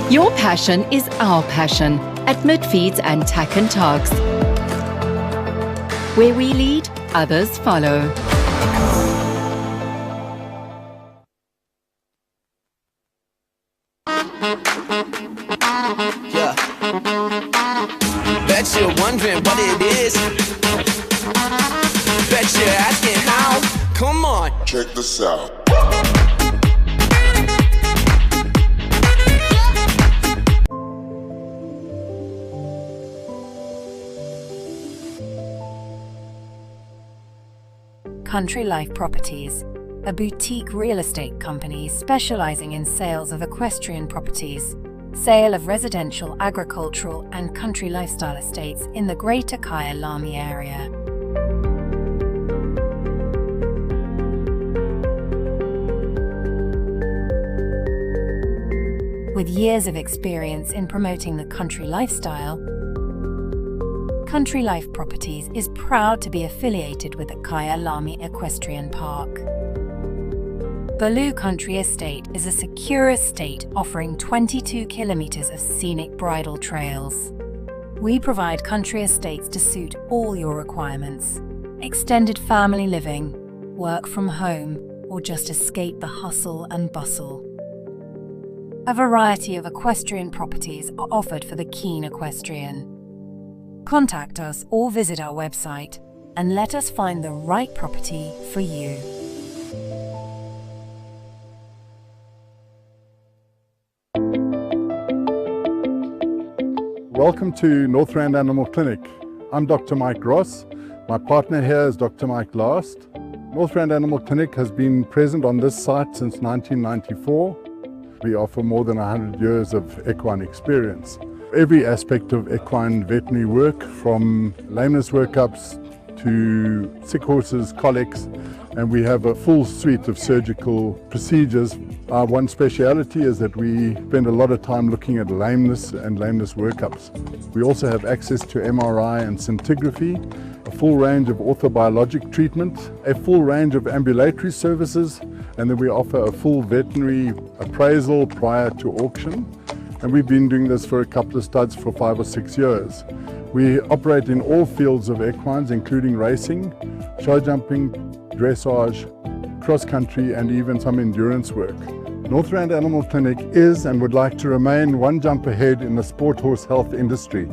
A: Your passion is our passion at Midfeeds and Tack and Togs. Where we lead, others follow.
B: Yeah. Bet you're wondering what it is. Bet you're asking how. Come on.
H: Check this out.
D: Country Life Properties, a boutique real estate company specializing in sales of equestrian properties. Sale of residential, agricultural and country lifestyle estates in the Greater Kyalami Lami area. With years of experience in promoting the country lifestyle, Country Life Properties is proud to be affiliated with the Kyalami Equestrian Park. Baloo Country Estate is a secure estate offering 22 kilometers of scenic bridle trails. We provide country estates to suit all your requirements: extended family living, work from home, or just escape the hustle and bustle. A variety of equestrian properties are offered for the keen equestrian. Contact us or visit our website and let us find the right property for you.
E: Welcome to Northrand Animal Clinic. I'm Dr. Mike Ross. My partner here is Dr. Mike Last. Northrand Animal Clinic has been present on this site since 1994. We offer more than 100 years of equine experience. Every aspect of equine veterinary work, from lameness workups to sick horses, colics, and we have a full suite of surgical procedures. Our one speciality is that we spend a lot of time looking at lameness and lameness workups. We also have access to MRI and scintigraphy, a full range of orthobiologic treatment, a full range of ambulatory services, and then we offer a full veterinary appraisal prior to auction. And we've been doing this for a couple of studs for 5 or 6 years. We operate in all fields of equines, including racing, show jumping, dressage, cross-country, and even some endurance work. Northrand Animal Clinic is and would like to remain one jump ahead in the sport horse health industry.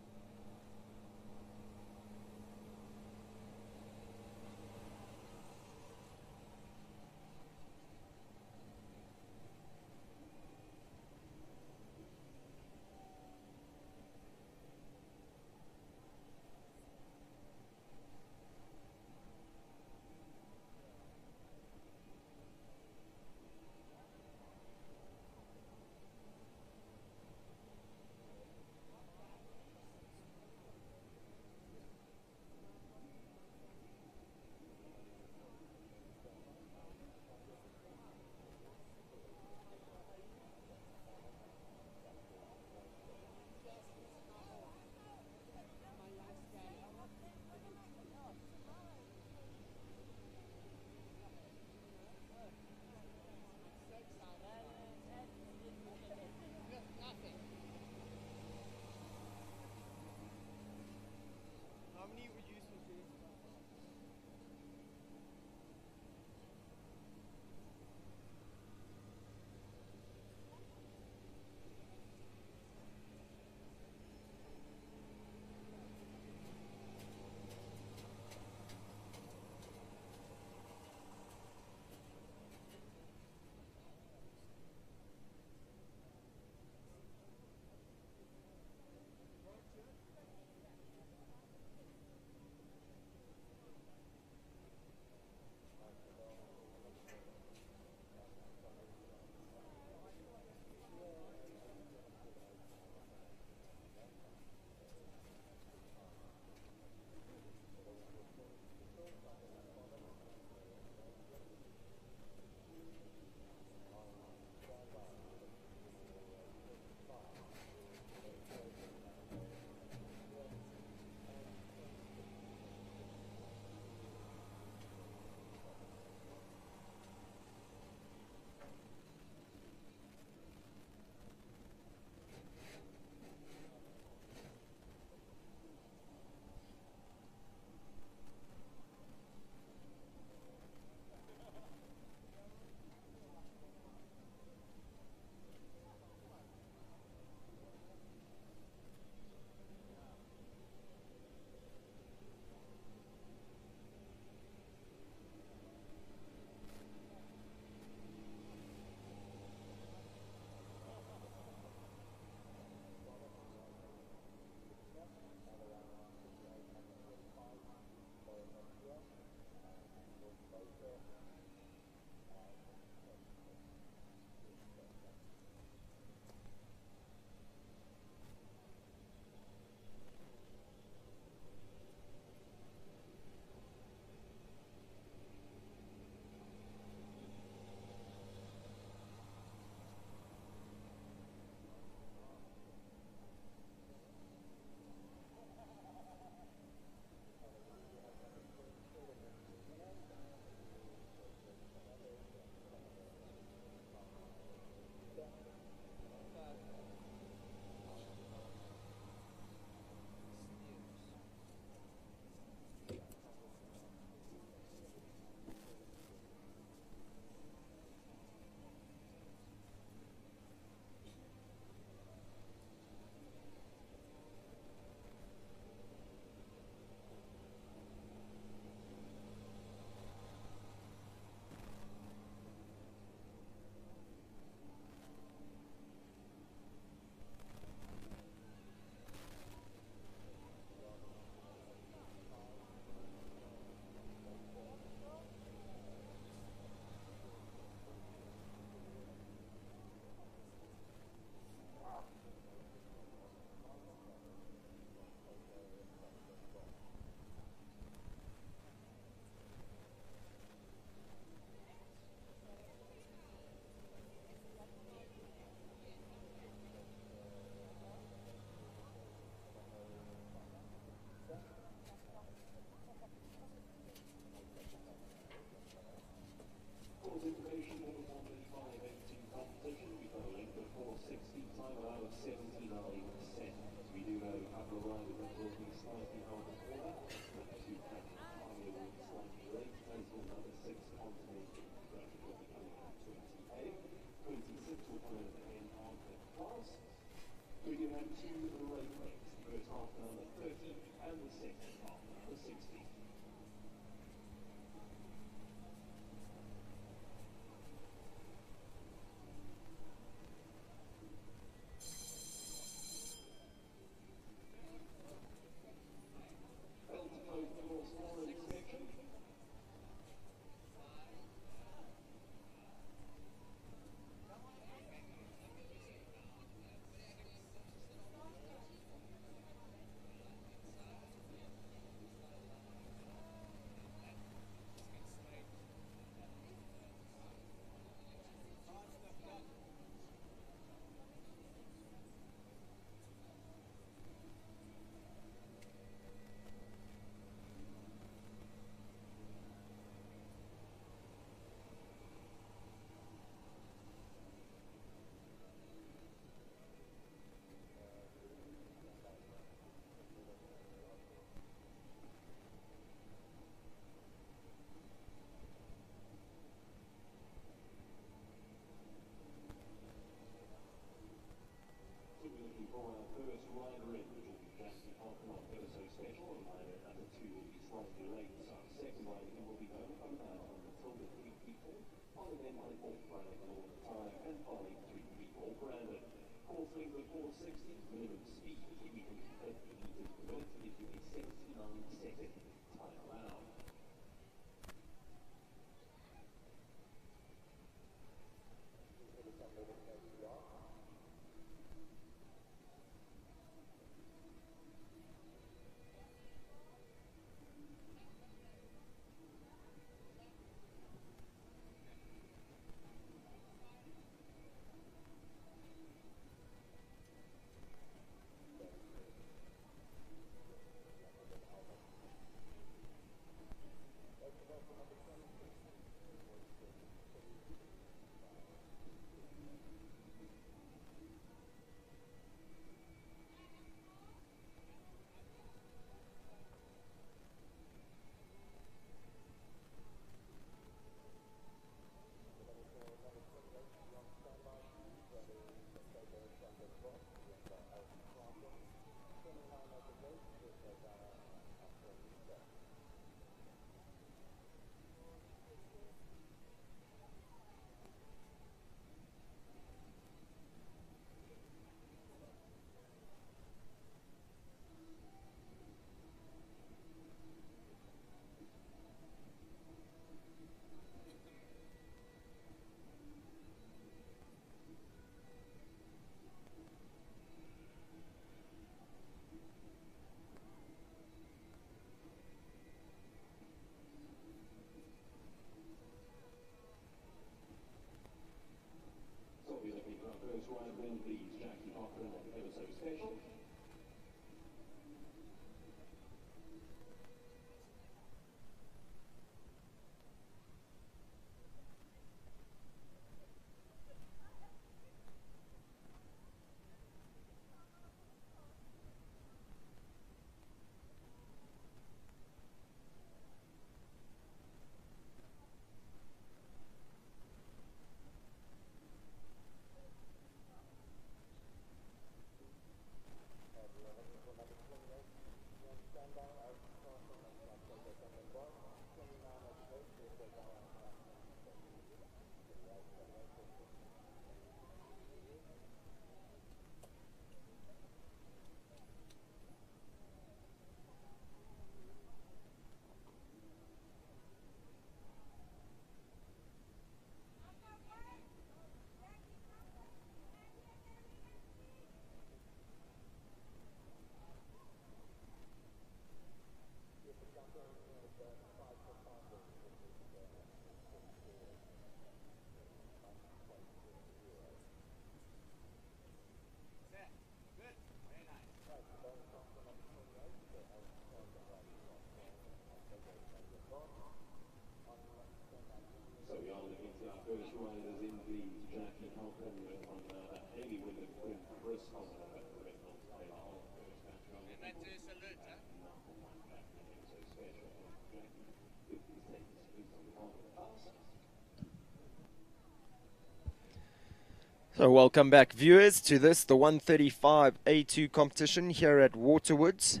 G: So welcome back, viewers, to this, the 135 A2 competition here at Waterwoods.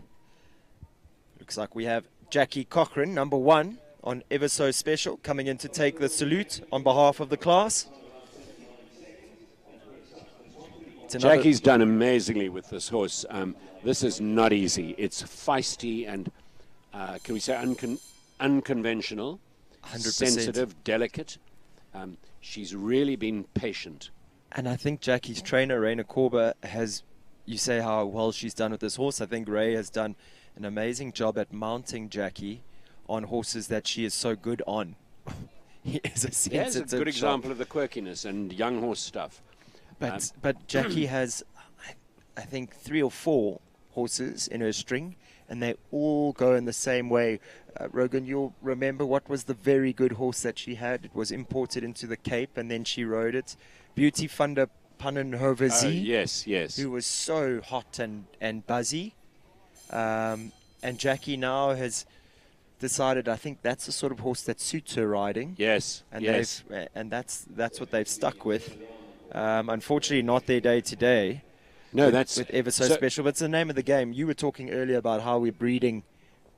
G: Looks like we have Jackie Cochran, number 1, on Ever So Special, coming in to take the salute on behalf of the class.
F: Jackie's done amazingly with this horse. This is not easy. It's feisty and, can we say, unconventional,
G: 100%.
F: sensitive, delicate. She's really been patient.
G: And I think Jackie's trainer, Raina Korba, has, you say how well she's done with this horse. I think Ray has done an amazing job at mounting Jackie on horses that she is so good on. He is a sensitive
F: There's a good example of the quirkiness and young horse stuff.
G: But Jackie has, I think, 3 or 4 horses in her string, and they all go in the same way. Rogan, you'll remember what was the very good horse that she had. It was imported into the Cape, and then she rode it. Beauty Funder Pannenhover-Z.
F: Yes, yes.
G: Who was so hot and buzzy. And Jackie now has decided, I think that's the sort of horse that suits her riding.
F: Yes,
G: and
F: yes.
G: And that's what they've stuck with. Unfortunately, not their day today.
F: No, that's
G: with ever so special. But it's the name of the game. You were talking earlier about how we're breeding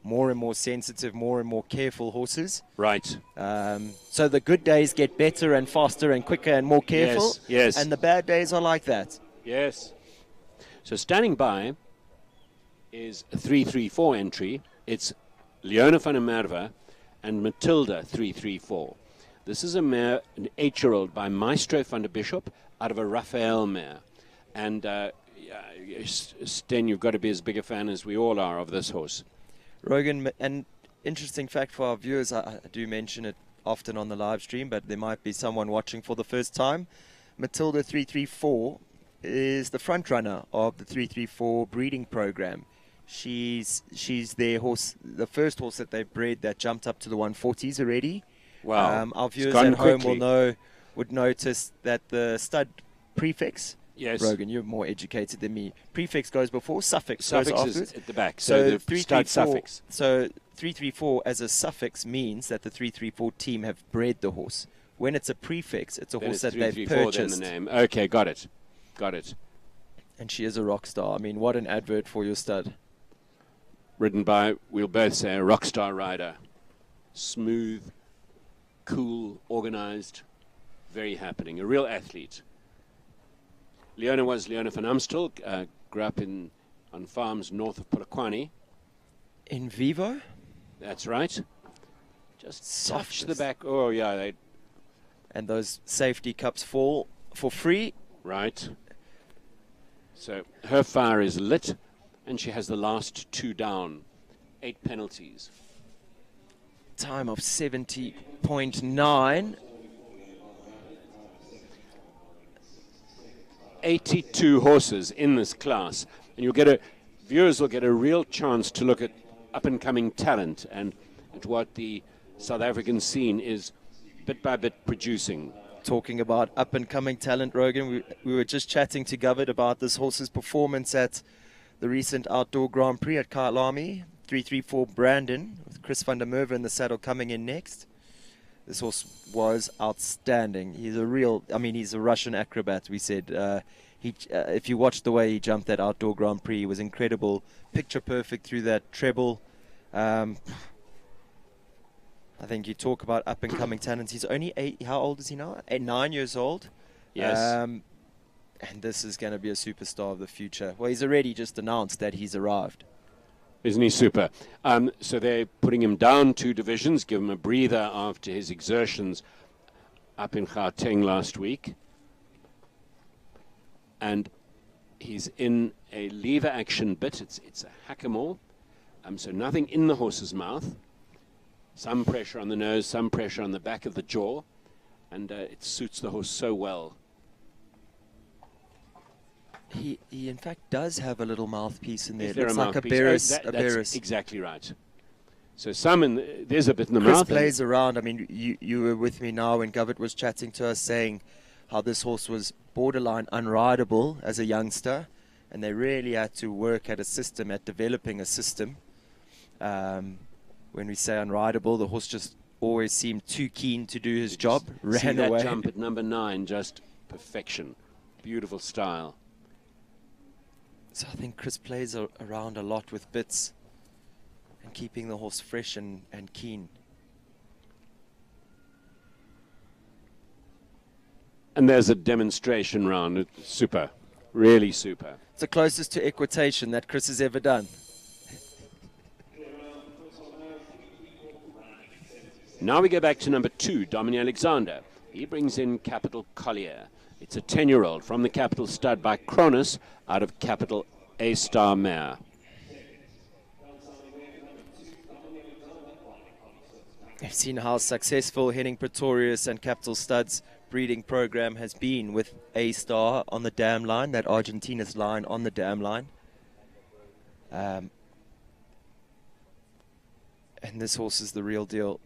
G: more and more sensitive, more and more careful horses.
F: right.
G: So the good days get better and faster and quicker and more careful.
F: Yes.
G: And the bad days are like that.
F: Yes. So standing by is a 334 entry. It's Leona van der Merwe and Matilda 334. This is a mare, an 8-year-old by Maestro van der Bishop out of a Raphael mare. And Sten, you've got to be as big a fan as we all are of this horse.
G: Rogan, an interesting fact for our viewers, I do mention it often on the live stream, but there might be someone watching for the first time. Matilda 334 is the front runner of the 334 breeding program. She's their horse, the first horse that they've bred that jumped up to the 140s already.
F: Wow.
G: Our viewers at home would notice that the stud prefix.
F: Yes.
G: Rogan, you're more educated than me. Prefix goes before, suffix
F: Suffix
G: goes
F: is
G: afterwards.
F: at the back, so the stud suffix.
G: So 334 as a suffix means that the 334 team have bred the horse. When it's a prefix, it's a
F: Then
G: horse
F: it's
G: that they've
F: 334,
G: purchased.
F: then the name. Okay, got it. Got it.
G: And she is a rock star. I mean, what an advert for your stud.
F: Ridden by, we'll both say, a rock star rider. Smooth, cool, organized, very happening. A real athlete. Leona was Leona van Amstel, grew up on farms north of Polokwane.
G: In vivo?
F: That's right. Just touch the
G: Softest.
F: back. Oh, yeah, they
G: And those safety cups fall for free.
F: right. So her fire is lit, and she has the last 2 down. 8 penalties.
G: Time of 70.9.
F: 82 horses in this class, and viewers will get a real chance to look at up-and-coming talent and at what the South African scene is bit by bit producing.
G: Talking about up-and-coming talent, Rogan, we were just chatting to Govert about this horse's performance at the recent Outdoor Grand Prix at Kyalami. 334 Brandon, with Chris van der Merwe in the saddle coming in next. This horse was outstanding. He's a Russian acrobat, we said. If you watch the way he jumped that Outdoor Grand Prix, he was incredible. Picture perfect through that treble. I think you talk about up-and-coming talents. He's only 8. How old is he now? 9 years old.
F: Yes.
G: And this is going to be a superstar of the future. Well, he's already just announced that he's arrived.
F: Isn't he super? So they're putting him down 2 divisions, give him a breather after his exertions up in Gauteng last week. And he's in a lever action bit. It's a hackamore. So nothing in the horse's mouth. Some pressure on the nose, some pressure on the back of the jaw. And it suits the horse so well.
G: He in fact does have a little mouthpiece in there.
F: Is there
G: Looks
F: a
G: like
F: mouthpiece?
G: a
F: That's
G: Beres.
F: exactly right. So there's a bit in the
G: Chris
F: mouth.
G: plays around. I mean, you were with me now when Govert was chatting to us, saying how this horse was borderline unrideable as a youngster, and they really had to work at developing a system. When we say unrideable, the horse just always seemed too keen to do his job,
F: See
G: ran
F: that
G: away.
F: jump at number 9, just perfection. Beautiful style.
G: So I think Chris plays around a lot with bits and keeping the horse fresh and keen.
F: And there's a demonstration round. It's super. Really super.
G: It's the closest to equitation that Chris has ever done.
F: Now we go back to number 2, Dominic Alexander. He brings in Capital Collier. It's a 10-year-old from the Capital stud by Cronus out of Capital A-Star mare.
G: I've seen how successful Henning Pretorius and Capital Stud's breeding program has been with A-Star on the dam line, that Argentina's line on the dam line. And this horse is the real deal.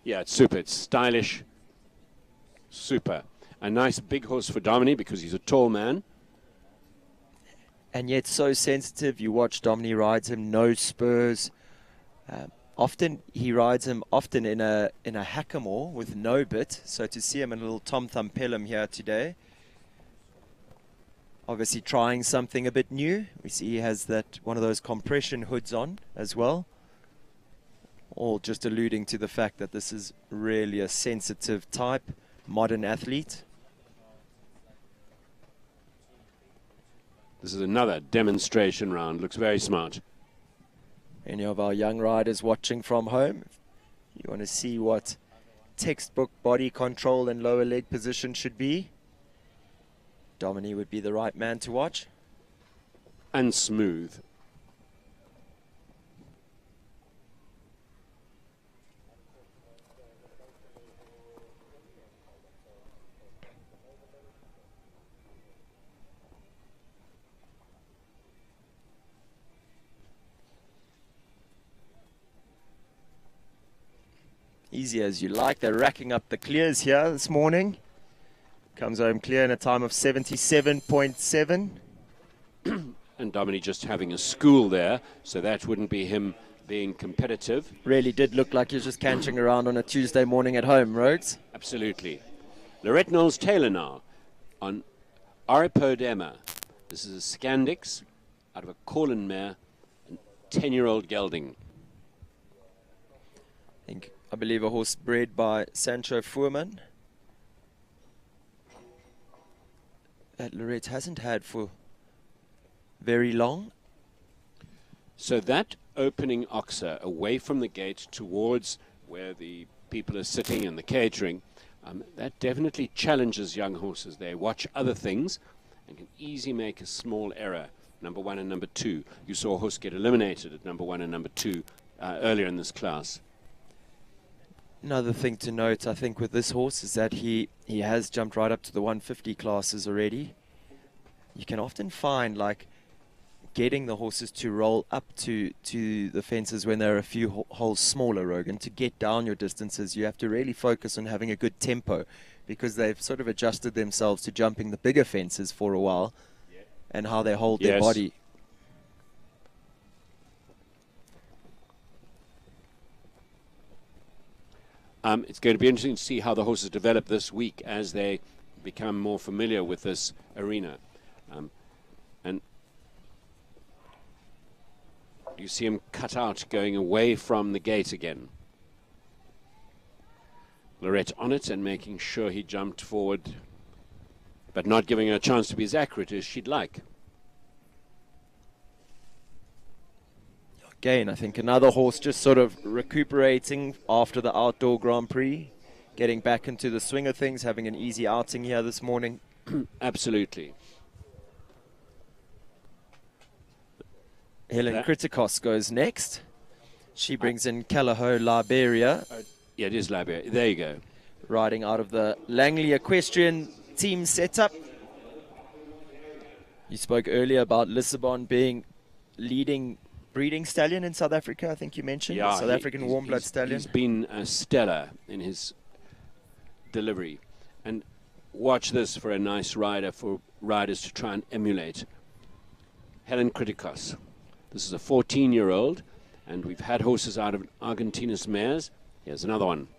F: Yeah, it's super. It's stylish. Super. A nice big horse for Domini because he's a tall man.
G: And yet so sensitive. You watch Domini rides him, no spurs. Often he rides him in a hackamore with no bit. So to see him in a little Tom Thumb Pelham here today, obviously trying something a bit new. We see he has that one of those compression hoods on as well. All just alluding to the fact that this is really a sensitive type, modern athlete.
F: This is another demonstration round. Looks very smart.
G: Any of our young riders watching from home, you want to see what textbook body control and lower leg position should be, Dominic would be the right man to watch.
F: And smooth.
G: Easy as you like. They're racking up the clears here this morning. Comes home clear in a time of 77.7.
F: And Dominic just having a school there, so that wouldn't be him being competitive.
G: Really did look like he was just cantering around on a Tuesday morning at home, Rhodes.
F: Absolutely. Lorette Knowles-Taylor now on Aripodema. This is a Scandix out of a Corlin mare, and 10-year-old gelding.
G: I believe a horse bred by Sancho Fuhrman that Lorette hasn't had for very long.
F: So that opening oxer away from the gate towards where the people are sitting and the catering, that definitely challenges young horses. They watch other things and can easily make a small error. Number 1 and number 2. You saw a horse get eliminated at number 1 and number 2 earlier in this class.
G: Another thing to note, I think, with this horse is that he has jumped right up to the 150 classes already. You can often find, like, getting the horses to roll up to the fences when they're a few holes smaller, Rogan. To get down your distances, you have to really focus on having a good tempo, because they've sort of adjusted themselves to jumping the bigger fences for a while, and how they hold their body.
F: It's going to be interesting to see how the horses develop this week as they become more familiar with this arena. And you see him cut out going away from the gate again. Lorette on it and making sure he jumped forward, but not giving her a chance to be as accurate as she'd like.
G: Again, I think another horse just sort of recuperating after the outdoor Grand Prix, getting back into the swing of things, having an easy outing here this morning.
F: Absolutely.
G: Helen Kritikos goes next. She brings in Callahoo Liberia.
F: Yeah, it is Liberia. There you go.
G: Riding out of the Langley Equestrian team setup. You spoke earlier about Lissabon being leading breeding stallion in South Africa, I think you mentioned.
F: Yeah,
G: South African warm blood stallion.
F: He's been stellar in his delivery. And watch this for a nice rider, for riders to try and emulate. Helen Kritikos. This is a 14-year-old, and we've had horses out of Argentina's mares. Here's another one.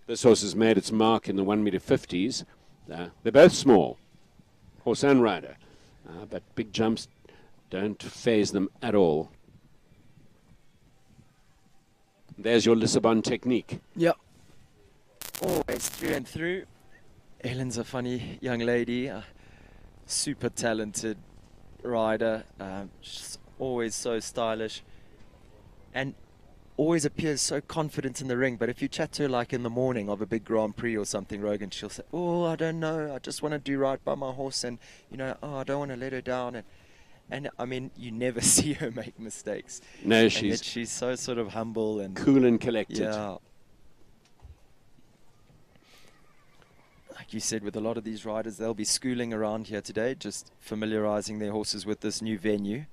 F: This horse has made its mark in the 1m50s. They're both small, horse and rider, but big jumps don't faze them at all. There's your Lissabon technique.
G: Yep. Always through and through. Helen's a funny young lady, super talented rider, just always so stylish, and always appears so confident in the ring. But if you chat to her like in the morning of a big Grand Prix or something, Rogan, she'll say, oh, I don't know, I just want to do right by my horse, and you know, oh, I don't want to let her down. And I mean, you never see her make mistakes.
F: No,
G: she's so sort of humble and
F: cool and collected.
G: Yeah. Like you said, with a lot of these riders, they'll be schooling around here today, just familiarizing their horses with this new venue.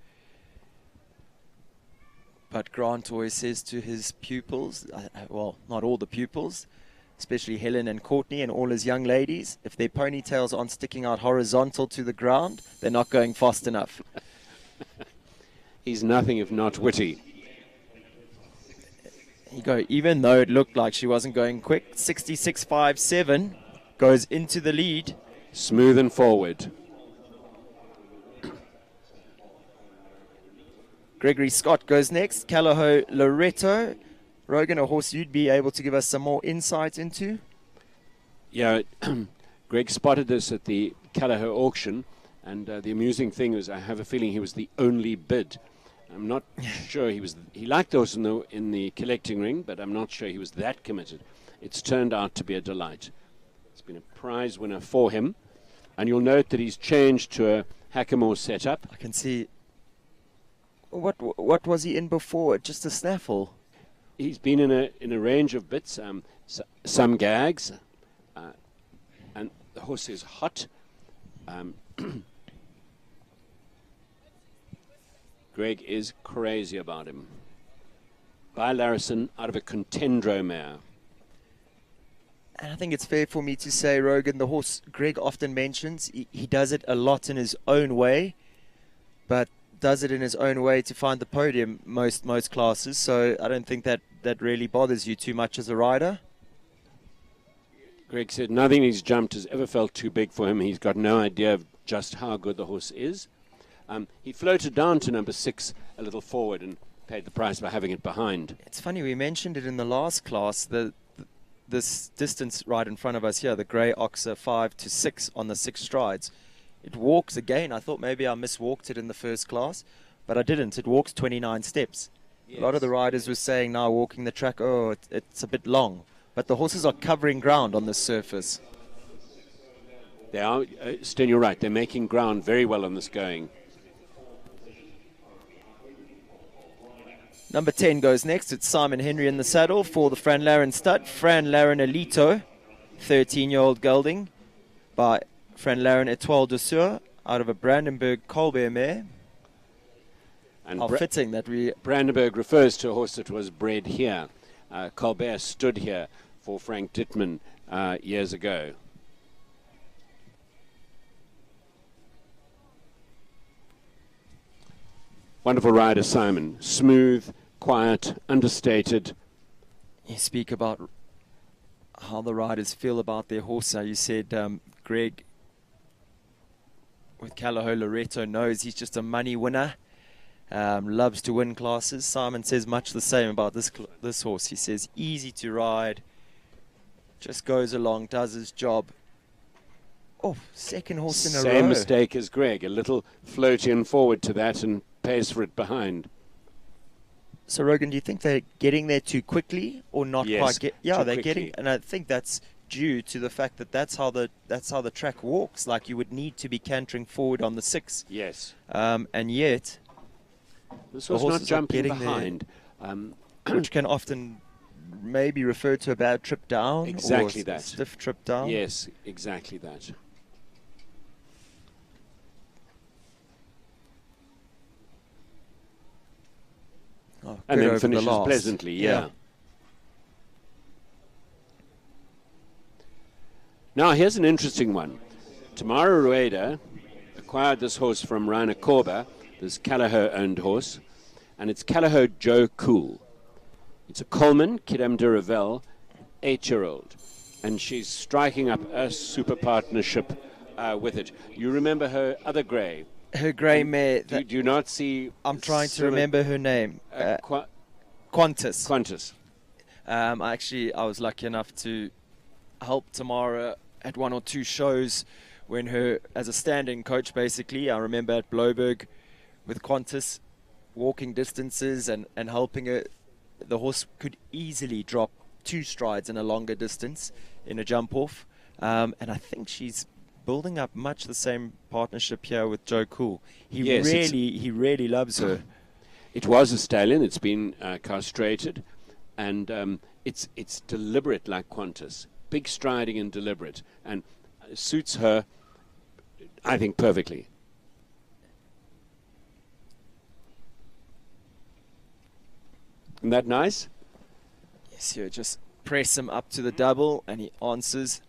G: But Grant always says to his pupils, well, not all the pupils, especially Helen and Courtney and all his young ladies, if their ponytails aren't sticking out horizontal to the ground, they're not going fast enough.
F: He's nothing if not witty.
G: You go, even though it looked like she wasn't going quick, 66.57 goes into the lead.
F: Smooth and forward.
G: Gregory Scott goes next. Callao Loreto. Rogan, a horse you'd be able to give us some more insight into?
F: Yeah, Greg spotted this at the Callao auction, and the amusing thing was I have a feeling he was the only bid. I'm not sure he liked the horse in the collecting ring, but I'm not sure he was that committed. It's turned out to be a delight. It's been a prize winner for him, and you'll note that he's changed to a Hackamore setup.
G: I can see. What was he in before? Just a snaffle.
F: He's been in a range of bits, some gags, and the horse is hot. Greg is crazy about him. By Larison out of a Contendro mare.
G: And I think it's fair for me to say, Rogan, the horse Greg often mentions, he does it a lot in his own way, but does it in his own way to find the podium most classes. So I don't think that really bothers you too much as a rider.
F: Greg said nothing he's jumped has ever felt too big for him. He's got no idea of just how good the horse is. He floated down to number 6 a little forward and paid the price by having it behind.
G: It's funny, we mentioned it in the last class, this distance right in front of us here, the grey Oxer 5 to 6 on the 6 strides. It walks again. I thought maybe I miswalked it in the first class, but I didn't. It walks 29 steps. Yes. A lot of the riders were saying now walking the track, oh, it's a bit long. But the horses are covering ground on this surface.
F: They are, Sten, you're right. They're making ground very well on this going.
G: Number 10 goes next. It's Simon Henry in the saddle for the Fran Laren stud. Fran Laren Elito, 13-year-old gelding by Fran Laren Etoile de Sur out of a Brandenburg Colbert mare.
F: And
G: how fitting that we...
F: Brandenburg refers to a horse that was bred here. Colbert stood here for Frank Dittman years ago. Wonderful rider, Simon. Smooth, quiet, understated.
G: You speak about how the riders feel about their horse. You said Greg with Callao Loreto knows he's just a money winner. Loves to win classes. Simon says much the same about this horse. He says easy to ride, just goes along, does his job. Oh, second horse in a row.
F: Same mistake as Greg, a little floaty and forward to that and pays for it behind.
G: So Rogan, do you think they're getting there too quickly or not
F: yes,
G: quite? Yeah, they're
F: quickly.
G: getting, and I think that's due to the fact that that's how the track walks. Like you would need to be cantering forward on the 6.
F: Yes.
G: And yet
F: this was not jumping behind,
G: which can often maybe refer to a bad trip down.
F: Exactly
G: or
F: that.
G: Stiff trip down.
F: Yes, exactly that.
G: Oh,
F: and then finishes pleasantly, yeah. Now, here's an interesting one. Tamara Rueda acquired this horse from Rainer Korber, this Callao-owned horse, and it's Callao Joe Cool. It's a Coleman, Kidam de Revel, 8-year-old, and she's striking up a super partnership with it. You remember her other grey?
G: Her grey mare.
F: Do you not see...
G: I'm trying to remember her name. Qantas.
F: Qantas.
G: I was lucky enough to help Tamara at 1 or 2 shows when her, as a stand-in coach basically, I remember at Bloberg with Qantas, walking distances and helping her. The horse could easily drop 2 strides in a longer distance in a jump off. And I think she's building up much the same partnership here with Joe Cool. He really loves her.
F: It was a stallion. It's been castrated, and it's deliberate like Qantas. Big striding and deliberate, and suits her, I think, perfectly. Isn't that nice?
G: Yes, you just press him up to the double, and he answers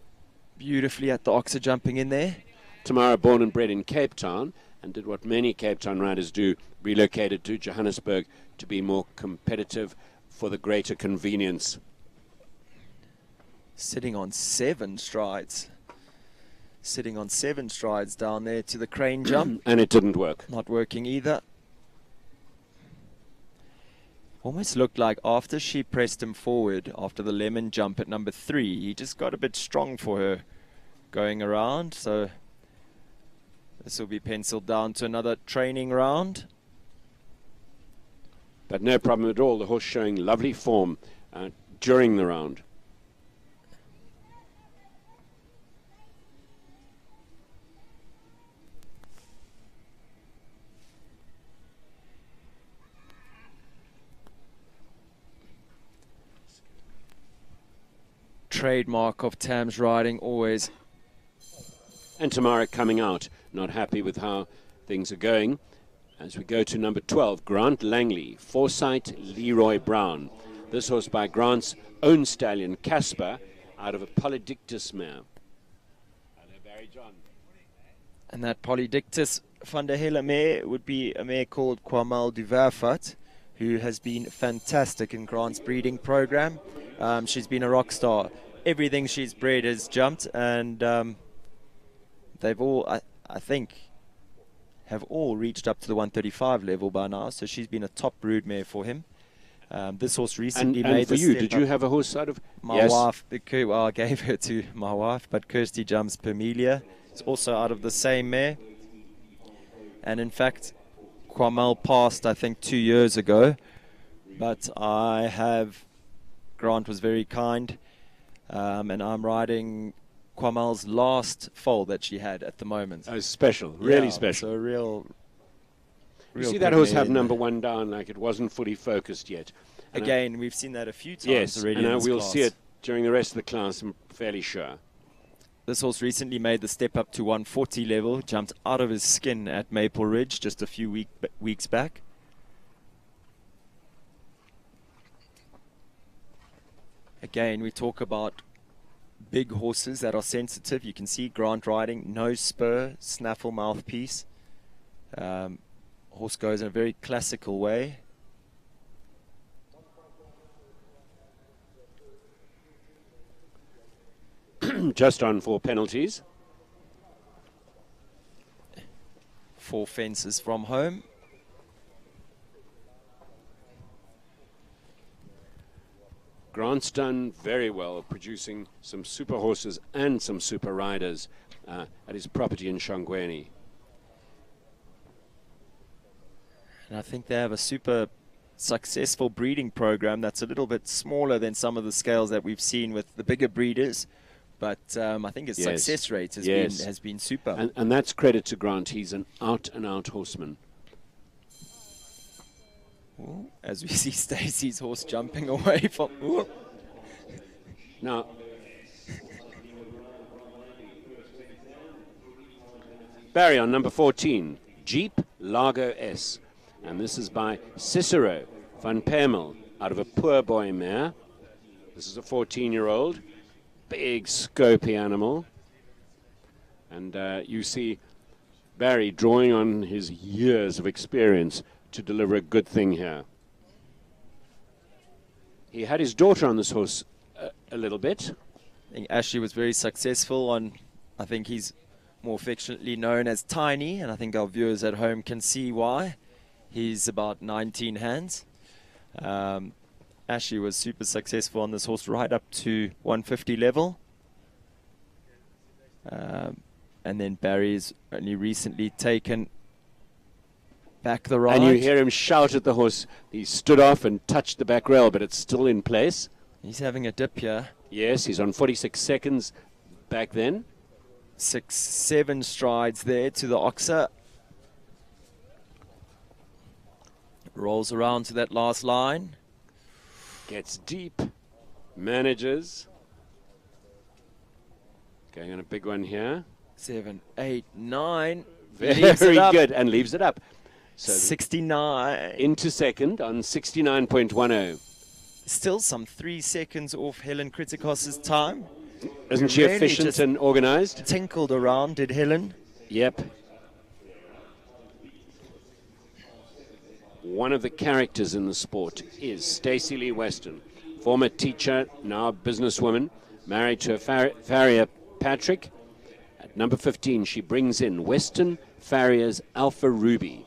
G: beautifully at the Oxer jumping in there.
F: Tamara, born and bred in Cape Town, and did what many Cape Town riders do, relocated to Johannesburg to be more competitive for the greater convenience.
G: Sitting on 7 strides. Sitting on 7 strides down there to the crane jump.
F: And it didn't work.
G: Not working either. Almost looked like after she pressed him forward, after the lemon jump at number 3, he just got a bit strong for her going around. So this will be penciled down to another training round.
F: But no problem at all. The horse showing lovely form during the round.
G: Trademark of Tam's riding, always.
F: And Tamara coming out, not happy with how things are going. As we go to number 12, Grant Langley, Foresight Leroy Brown. This horse by Grant's own stallion, Casper, out of a Polydictus mare. Hello, Barry John.
G: And that Polydictus van der Helle mare would be a mare called Kwamal Duverfat, who has been fantastic in Grant's breeding program. She's been a rock star. Everything she's bred has jumped, and they've all, I think, have all reached up to the 135 level by now. So she's been a top brood mare for him. This horse recently made
F: and for you, did you have a horse out of
G: my wife? Well, I gave her to my wife, but Kirsty Jumps Permelia is also out of the same mare. And in fact, Kwamal passed, I think, 2 years ago. But Grant was very kind, and I'm riding Kwamal's last foal that she had at the moment.
F: Oh, special, really special.
G: So real
F: you see that horse have number 1 down like it wasn't fully focused yet. And
G: again, we've seen that a few times
F: yes,
G: already.
F: and
G: in this
F: we'll
G: class.
F: see it during the rest of the class, I'm fairly sure.
G: This horse recently made the step up to 140 level, jumped out of his skin at Maple Ridge just a few weeks back. Again, we talk about big horses that are sensitive. You can see Grant riding, no spur, snaffle mouthpiece. Horse goes in a very classical way.
F: Just on 4 penalties.
G: 4 fences from home.
F: Grant's done very well, producing some super horses and some super riders at his property in Shangweni.
G: And I think they have a super successful breeding program that's a little bit smaller than some of the scales that we've seen with the bigger breeders. But I think his success rate has been super.
F: And that's credit to Grant. He's an out-and-out horseman.
G: Ooh, as we see Stacey's horse jumping away from... Ooh.
F: Now, Barry on number 14, Jeep Largo S. And this is by Cicero van Permel out of a Poor Boy mare. This is a 14-year-old, big scopy animal. And you see Barry drawing on his years of experience to deliver a good thing here. He had his daughter on this horse a little bit.
G: I think Ashley was very successful on, I think he's more affectionately known as Tiny, and I think our viewers at home can see why. He's about 19 hands. Ashley was super successful on this horse right up to 150 level. And then Barry's only recently taken back the ride.
F: And you hear him shout at the horse. He stood off and touched the back rail, but it's still in place.
G: He's having a dip here.
F: Yes, he's on 46 seconds back then.
G: 6-7 strides there to the oxer. Rolls around to that last line.
F: Gets deep. Manages. Going on a big one here.
G: 7, 8, 9.
F: Very good. And leaves it up. So
G: 69.
F: Into second on 69.10.
G: Still some 3 seconds off Helen Kritikos's time.
F: Isn't she
G: Really
F: efficient
G: just
F: and organized?
G: Tinkled around, did Helen?
F: Yep. one of the characters in the sport is Stacey Lee Weston, former teacher, now businesswoman, married to a farrier Patrick. At number 15, she brings in Western Farrier's Alpha Ruby.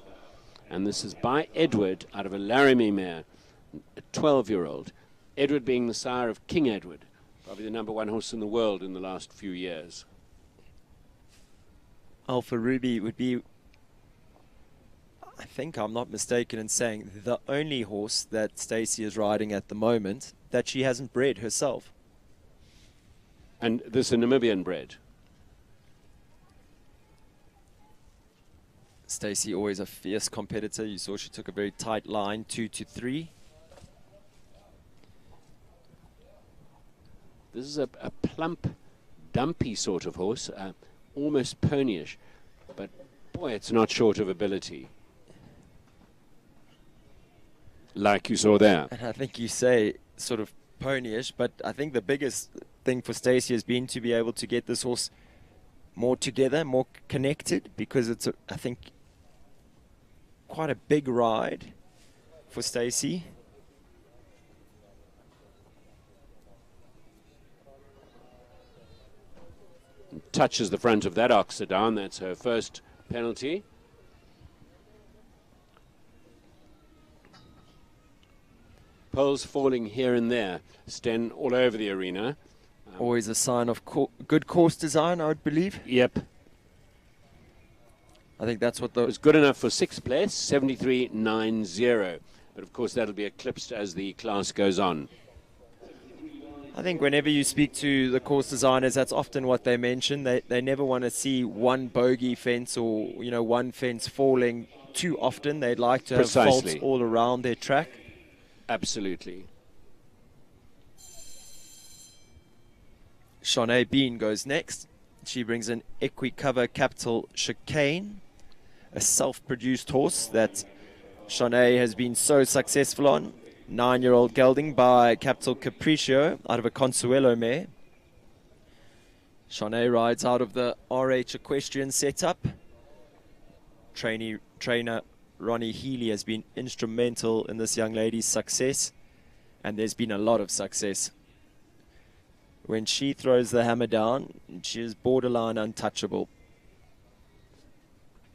F: And this is by Edward out of a Laramie mare, a 12-year-old. Edward being the sire of King Edward, probably the #1 horse in the world in the last few years.
G: Alpha Ruby would be, I think I'm not mistaken in saying, the only horse that Stacey is riding at the moment that she hasn't bred herself.
F: And this is a Namibian bred.
G: Stacey always a fierce competitor. You saw she took a very tight line, 2-3.
F: This is a plump, dumpy sort of horse, almost ponyish, but boy, it's not short of ability. Like you saw there.
G: And I think you say sort of ponyish, but I think the biggest thing for Stacey has been to be able to get this horse more together, more connected, because it's, I think, quite a big ride for Stacey.
F: Touches the front of that oxer down. That's her first penalty. Poles falling here and there. Sten all over the arena.
G: Always a sign of good course design, I would believe.
F: Yep.
G: I think that's what
F: It was good enough for 6th place, 73.90. But of course that'll be eclipsed as the class goes on.
G: I think whenever you speak to the course designers, that's often what they mention. They never want to see one bogey fence or, you know, one fence falling too often. They'd like to have faults all around their track.
F: Absolutely.
G: Shanae Bean goes next. She brings in Equicover Capital Chicane, a self-produced horse that Shanae has been so successful on. 9-year-old gelding by Capital Capriccio out of a Consuelo mare. Shanae rides out of the RH equestrian setup. Trainer Ronnie Healy has been instrumental in this young lady's success, and there's been a lot of success. When she throws the hammer down, she is borderline untouchable.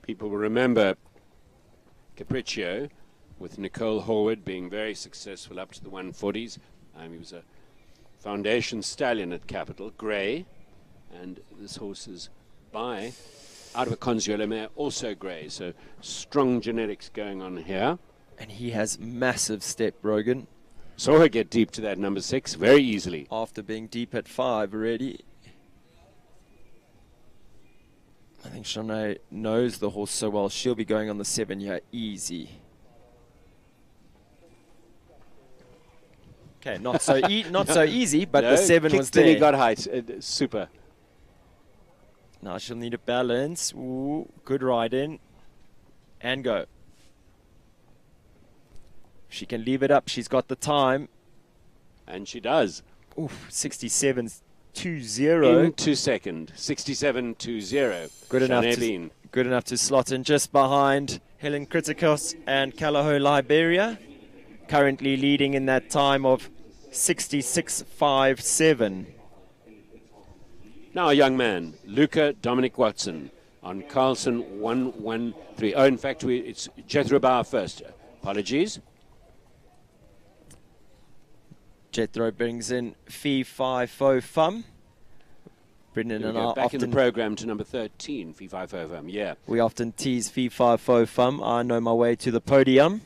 F: People will remember Capriccio with Nicole Horwood being very successful up to the 140s. He was a foundation stallion at Capital, grey, and this horse is by out of a Consuelo mare, also grey, so strong genetics going on here.
G: And he has massive step, Rogan.
F: Saw her get deep to that number 6 very easily.
G: After being deep at 5 already. I think Shanae knows the horse so well. She'll be going on the 7 here easy. Okay, not so easy, but
F: no,
G: the 7 was there.
F: He got height. Super.
G: Now she'll need a balance. Ooh, good ride in. And go. She can leave it up. She's got the time.
F: And she does.
G: Oof, 67.20.
F: Into second. 67.20.
G: Good enough to slot in just behind Helen Kritikos and Calaho Liberia. Currently leading in that time of 66.57.
F: Now a young man, Luca Dominic Watson, on Carlson 113. Oh, in fact, it's Jethro Bauer first. Apologies.
G: Jethro brings in Fee Fi Fo Fum. Brendan and I
F: back in the program to number 13, Fee Fi Fo Fum, yeah.
G: We often tease Fee Fi Fo Fum. I know my way to the podium.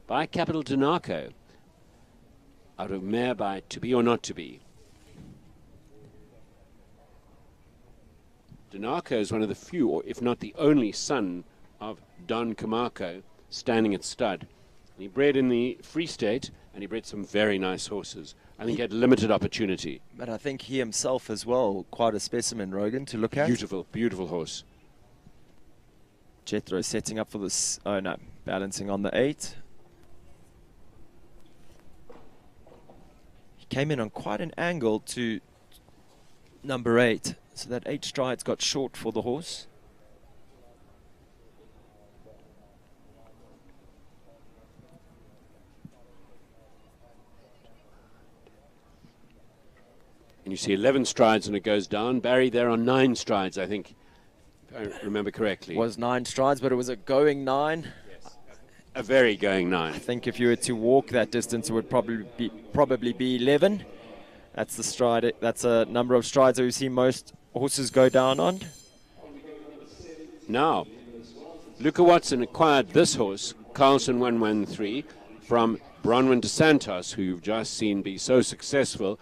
F: By Capital Dinaco, out of mare by To Be or Not To Be. Dinaco is one of the few, or if not the only, son of Don Camarco, standing at stud. And he bred in the Free State, and he bred some very nice horses. I think he had limited opportunity.
G: But I think he himself as well, quite a specimen, Rogan, to look at.
F: Beautiful, beautiful horse.
G: Jethro setting up for this, oh no, balancing on the 8. He came in on quite an angle to number 8. So that 8 strides got short for the horse.
F: And you see 11 strides and it goes down. Barry, there are 9 strides, I think, if I remember correctly.
G: It was 9 strides, but it was a going 9.
F: A very going 9.
G: I think if you were to walk that distance, it would probably be 11. That's the stride. That's a number of strides that we see most horses go down on.
F: Now, Luca Watson acquired this horse, Carlson 113, from Bronwyn de Santos, who you've just seen be so successful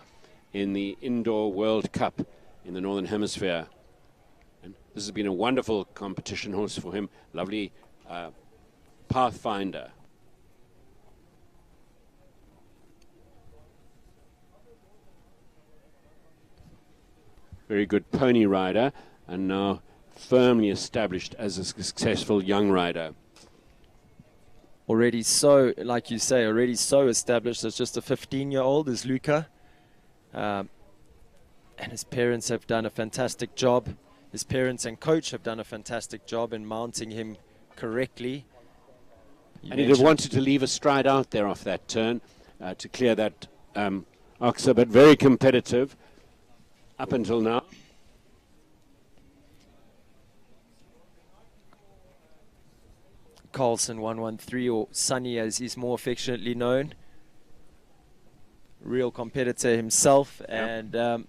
F: in the Indoor World Cup in the Northern Hemisphere. And this has been a wonderful competition horse for him. Lovely Pathfinder. Very good pony rider, and now firmly established as a successful young rider.
G: Already so, like you say, already so established as just a 15-year-old is Luca. And his parents have done a fantastic job. His parents and coach have done a fantastic job in mounting him correctly.
F: And he'd have wanted to leave a stride out there off that turn to clear that oxer, but very competitive up until now.
G: Carlson 113, or Sonny as he's more affectionately known. Real competitor himself, and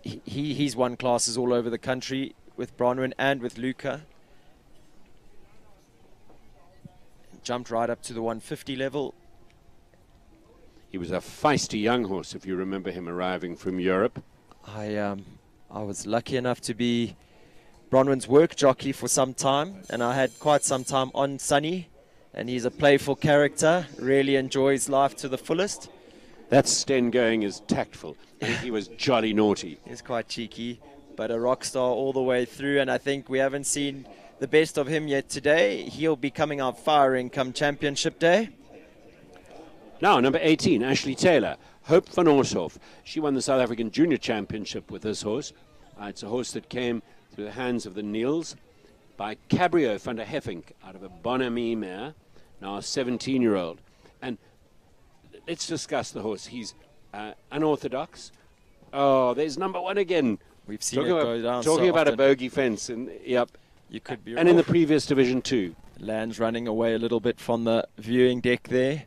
G: he's won classes all over the country with Bronwyn and with Luca. Jumped right up to the 150 level.
F: He was a feisty young horse, if you remember him arriving from Europe.
G: I was lucky enough to be Bronwyn's work jockey for some time, and I had quite some time on Sonny, and he's a playful character, really enjoys life to the fullest.
F: That Sten going is tactful. I think he was jolly naughty.
G: He's quite cheeky, but a rock star all the way through, and I think we haven't seen the best of him yet today. He'll be coming out firing come Championship Day.
F: Now, number 18, Ashley Taylor, Hope van Orshoff. She won the South African Junior Championship with this horse. It's a horse that came through the hands of the Niels by Cabrio van der Heffink out of a Bonami mare, now a 17-year-old. And let's discuss the horse. He's unorthodox. Oh, there's number 1 again.
G: We've seen it go down so
F: Talking about
G: often.
F: a bogey fence. And, yep.
G: You could be
F: and in the previous division too.
G: Land's running away a little bit from the viewing deck there.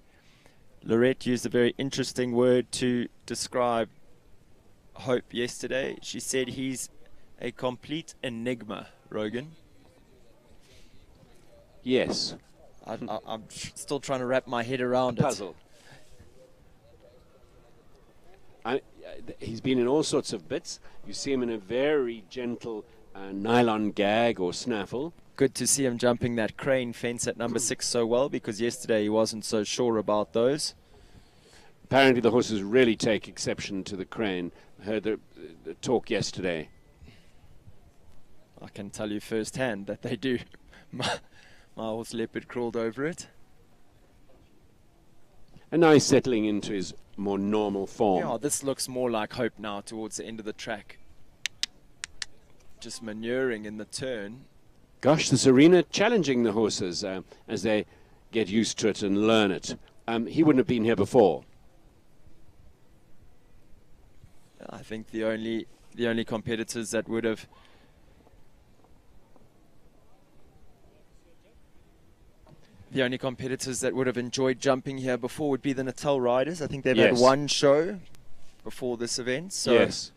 G: Lorette used a very interesting word to describe Hope yesterday. She said he's a complete enigma, Rogan.
F: Yes.
G: I'm still trying to wrap my head around
F: puzzle. He's been in all sorts of bits. You see him in a very gentle nylon gag or snaffle.
G: Good to see him jumping that crane fence at number 6 so well, because yesterday he wasn't so sure about those.
F: Apparently the horses really take exception to the crane. I heard the talk yesterday.
G: I can tell you firsthand that they do. My horse Leopard crawled over it.
F: And now he's settling into his more normal form.
G: Yeah, this looks more like Hope now towards the end of the track. Just maneuvering in the turn.
F: Gosh, this arena challenging the horses as they get used to it and learn it. He wouldn't have been here before.
G: I think the only competitors that would have enjoyed jumping here before would be the Natal riders. I think they've had one show before this event. So
F: yes.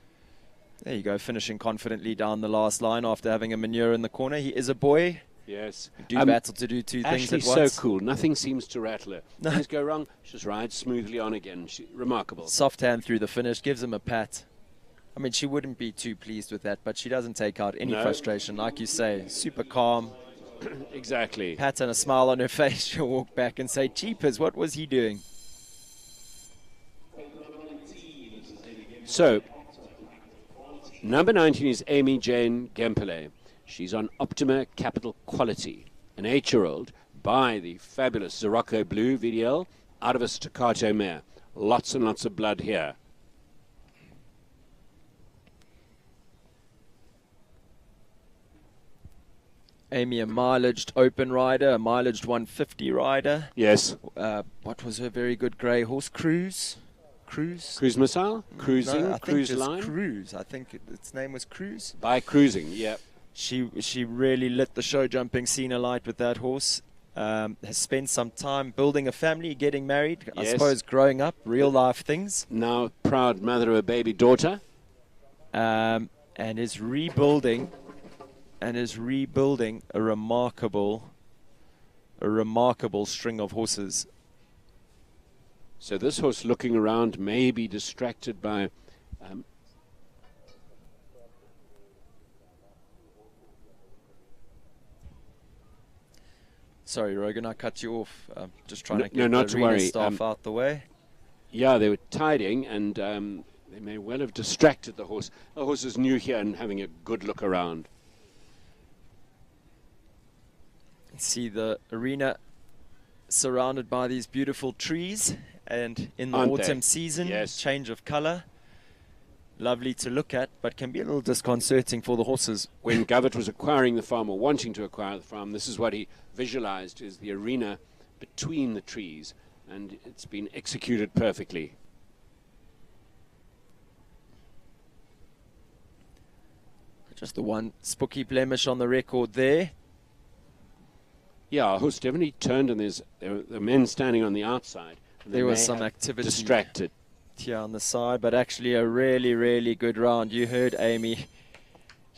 G: There you go, finishing confidently down the last line after having a manure in the corner. He is a boy.
F: Yes.
G: Do battle to do two things at once.
F: Ashley's so cool. Nothing seems to rattle her. No. Things go wrong, she just rides smoothly on again. Remarkable.
G: Soft hand through the finish, gives him a pat. I mean, she wouldn't be too pleased with that, but she doesn't take out any frustration. Like you say, super calm.
F: Exactly.
G: Pat and a smile on her face. She'll walk back and say, "Cheapers, what was he doing?"
F: So, number 19 is Amy Jane Gempele. She's on Optima Capital Quality, an 8-year-old by the fabulous Zirocco Blue VDL out of a staccato mare. Lots and lots of blood here.
G: Amy, a mileaged open rider, a mileaged 150 rider.
F: Yes.
G: What was her very good grey horse? Cruise? Cruise.
F: Cruise missile? Cruising?
G: No, I think
F: cruise
G: it's
F: line?
G: Cruise. I think its name was Cruise.
F: By cruising, yeah.
G: She really lit the show jumping scene alight with that horse. Has spent some time building a family, getting married, I
F: Yes.
G: suppose growing up, real life things,
F: Now proud mother of a baby daughter.
G: and is rebuilding a remarkable string of horses.
F: So this horse looking around may be distracted by
G: Sorry, Rogan, I cut you off. Just trying to
F: No,
G: get
F: not
G: the
F: to
G: arena
F: worry.
G: staff out the way.
F: yeah, they were tidying, and they may well have distracted the horse. The horse is new here and having a good look around.
G: See the arena surrounded by these beautiful trees, and in the
F: Aren't they?
G: autumn season,
F: Yes.
G: change of color. Lovely to look at, but can be a little disconcerting for the horses.
F: When Govett was acquiring the farm, or wanting to acquire the farm, this is what he visualized, is the arena between the trees, and it's been executed perfectly.
G: Just the one spooky blemish on the record there.
F: Yeah, our horse definitely turned, and there were men standing on the outside. And they
G: There was
F: may
G: some
F: have
G: activity
F: distracted.
G: here on the side, but actually a really, really good round. You heard Amy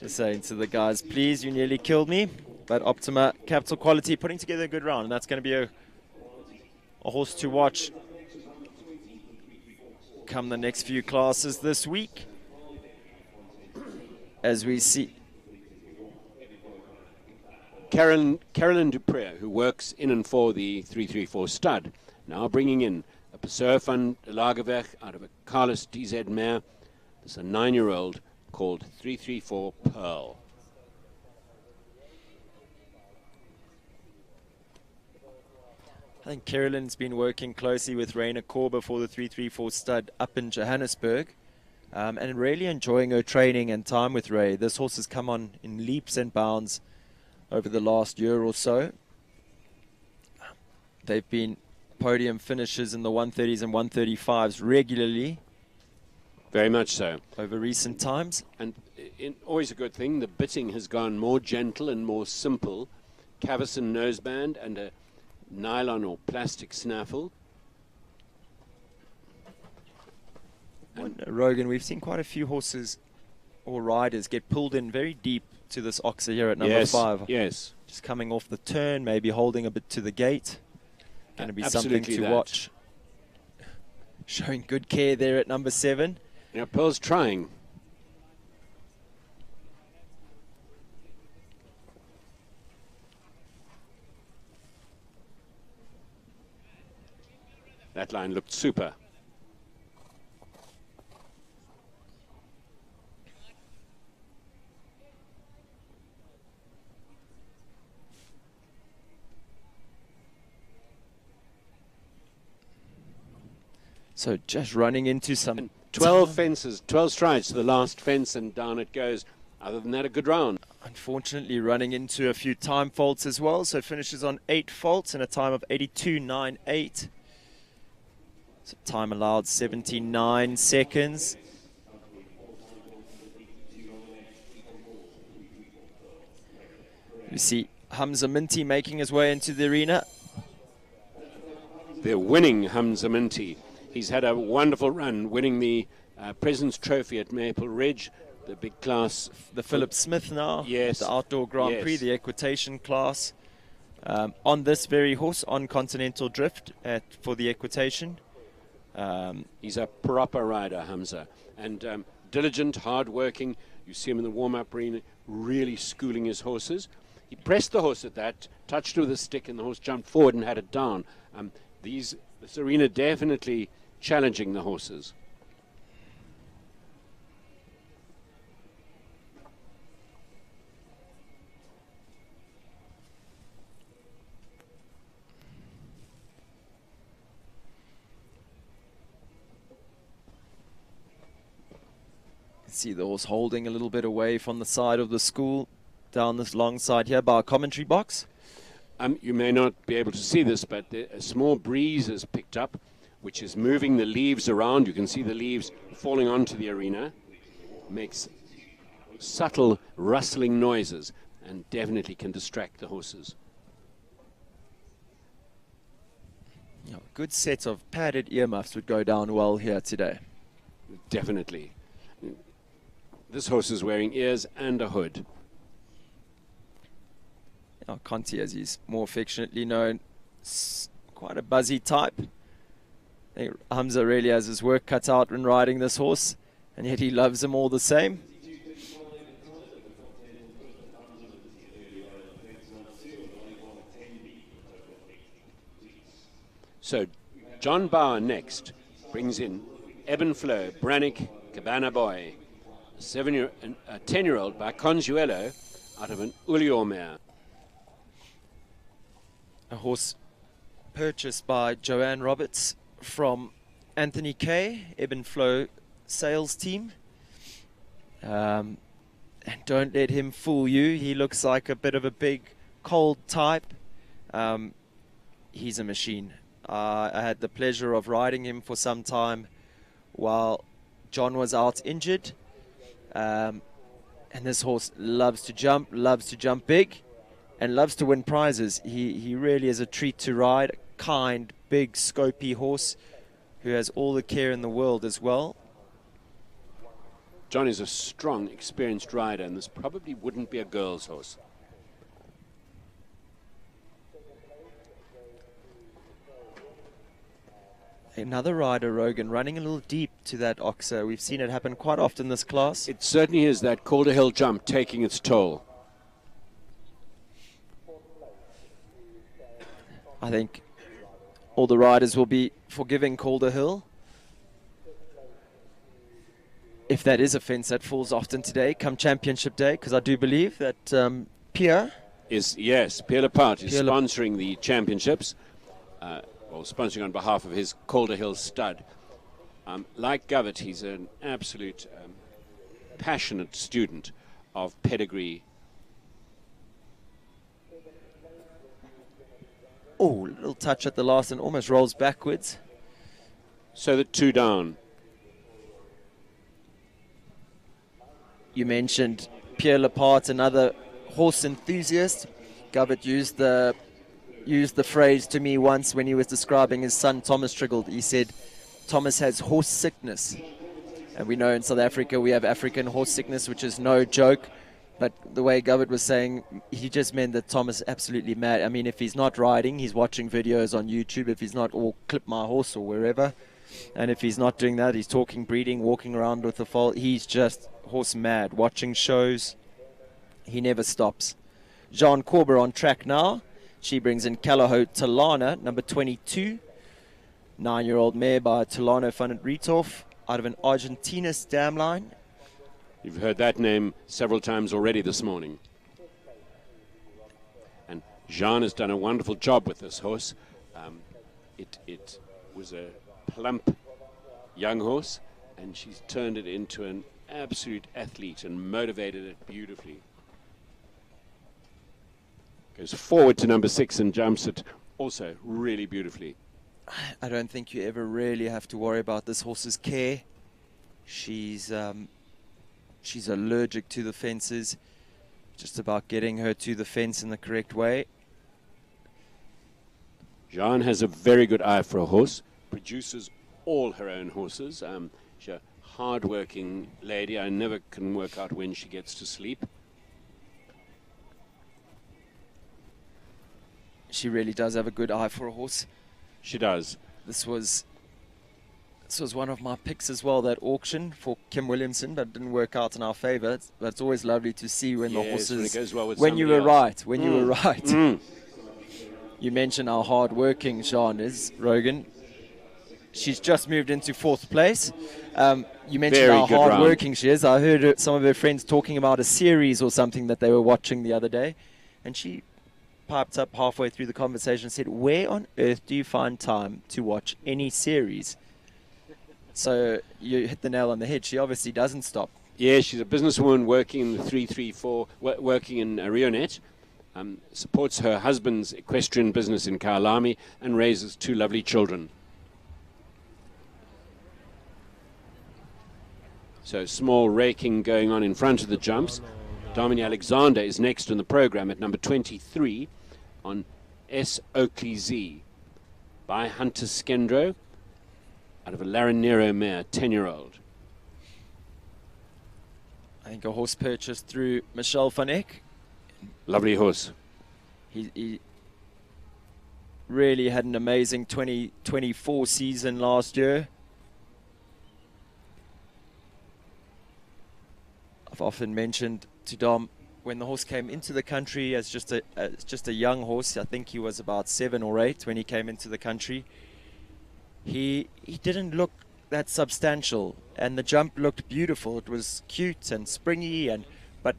G: just saying to the guys, please, you nearly killed me. But Optima Capital Quality putting together a good round, and that's going to be a horse to watch come the next few classes this week. As we see
F: Carolyn Dupré, who works in and for the 334 stud, now bringing in a Pessoa van Lagerweg out of a Carlos DZ mare. This is a 9-year-old called 334 Pearl.
G: I think Carolyn's been working closely with Rainer Korber for the 334 stud up in Johannesburg, and really enjoying her training and time with Ray. This horse has come on in leaps and bounds over the last year or so. They've been podium finishes in the 130s and 135s regularly
F: Very much so.
G: over recent times.
F: And always a good thing, the bitting has gone more gentle and more simple. Cavison noseband and a nylon or plastic snaffle.
G: Rogan, we've seen quite a few horses or riders get pulled in very deep to this oxer here at number 5.
F: Yes.
G: Just coming off the turn, maybe holding a bit to the gate. Going to be something
F: Absolutely
G: to
F: that.
G: watch. Showing good care there at number 7.
F: Now Pearl's trying. That line looked super.
G: So just running into some...
F: And 12 fences, 12 strides to the last fence, and down it goes. Other than that, a good round.
G: Unfortunately, running into a few time faults as well. So finishes on 8 faults in a time of 82.98. So time allowed 79 seconds. You see Hamza Minty making his way into the arena.
F: They're winning Hamza Minty. He's had a wonderful run, winning the President's Trophy at Maple Ridge, the big class.
G: The Philip Smith now,
F: Yes.
G: the Outdoor Grand Prix,
F: Yes.
G: the equitation class. On this very horse, on Continental Drift for the equitation.
F: He's a proper rider, Hamza, and diligent, hard-working. You see him in the warm-up arena, really schooling his horses. He pressed the horse at that, touched it with a stick, and the horse jumped forward and had it down. This arena definitely challenging the horses.
G: See the horse holding a little bit away from the side of the school down this long side here by our commentary box.
F: You may not be able to see this, but a small breeze has picked up which is moving the leaves around. You can see the leaves falling onto the arena. Makes subtle rustling noises and definitely can distract the horses.
G: Good set of padded earmuffs would go down well here today.
F: Definitely. This horse is wearing ears and a hood.
G: Conti, as he's more affectionately known, quite a buzzy type. I think Hamza really has his work cut out when riding this horse, and yet he loves him all the same.
F: So John Bauer next brings in Ebb and Flow, Brannick, Cabana Boy, a 10-year-old by Consuelo out of an Ulior mare.
G: A horse purchased by Joanne Roberts from Anthony Kay, Ebb and Flow sales team. And don't let him fool you. He looks like a bit of a big, cold type. He's a machine. I had the pleasure of riding him for some time while John was out injured. And this horse loves to jump big, and loves to win prizes. He really is a treat to ride. A kind, big, scopy horse who has all the care in the world as well.
F: John is a strong, experienced rider, and this probably wouldn't be a girl's horse.
G: Another rider, Rogan, running a little deep to that oxer. We've seen it happen quite often in this class.
F: It certainly is that Calder Hill jump taking its toll.
G: I think all the riders will be forgiving Calder Hill. If that is a fence that falls often today, come championship day, because I do believe that Pierre
F: is, yes, Pierre Lepart is sponsoring the championships, or sponsoring on behalf of his Calder Hill stud. Like Govett, he's an absolute passionate student of pedigree.
G: Oh, little touch at the last and almost rolls backwards.
F: So that 2 down.
G: You mentioned Pierre Lepart, another horse enthusiast. Govett used the phrase to me once when he was describing his son Thomas Triggled. He said, Thomas has horse sickness. And we know in South Africa we have African horse sickness, which is no joke. But the way Govett was saying, he just meant that Thomas is absolutely mad. I mean, if he's not riding, he's watching videos on YouTube. If he's not, or Clip My Horse or wherever. And if he's not doing that, he's talking breeding, walking around with the foal. He's just horse mad, watching shows. He never stops. Jean Corber on track now. She brings in Calaho Talana, number 22. 9-year-old mare by Talano van het Riethof out of an Argentina stam line.
F: You've heard that name several times already this morning. And Jean has done a wonderful job with this horse. It was a plump young horse, and she's turned it into an absolute athlete and motivated it beautifully. Goes forward to number 6 and jumps it also really beautifully.
G: I don't think you ever really have to worry about this horse's care. She's allergic to the fences. Just about getting her to the fence in the correct way.
F: Jean has a very good eye for a horse. Produces all her own horses. She's a hard-working lady. I never can work out when she gets to sleep.
G: She really does have a good eye for a horse.
F: She does.
G: This was one of my picks as well, that auction for Kim Williamson, but it didn't work out in our favor. But it's always lovely to see when the horses,
F: when it goes well with
G: when you were
F: else.
G: right, when you were right. You mentioned how hard-working Jean is, Rogan. She's just moved into 4th place. You mentioned how hard-working she is. I heard some of her friends talking about a series or something that they were watching the other day, and she piped up halfway through the conversation and said, where on earth do you find time to watch any series? So you hit the nail on the head. She obviously doesn't stop.
F: Yeah, she's a businesswoman working in the 334, working in Rionet, supports her husband's equestrian business in Kailami, and raises 2 lovely children. So small raking going on in front of the jumps. Dominic Alexander is next on the program at number 23 on S. Oakley Z by Hunter Skendro out of a Laranero mare, 10-year-old.
G: I think a horse purchased through Michel van Eck.
F: Lovely horse.
G: He really had an amazing 2024 season last year. I've often mentioned to Dom, when the horse came into the country as just a young horse, I think he was about 7 or 8 when he came into the country. He didn't look that substantial, and the jump looked beautiful. It was cute and springy, but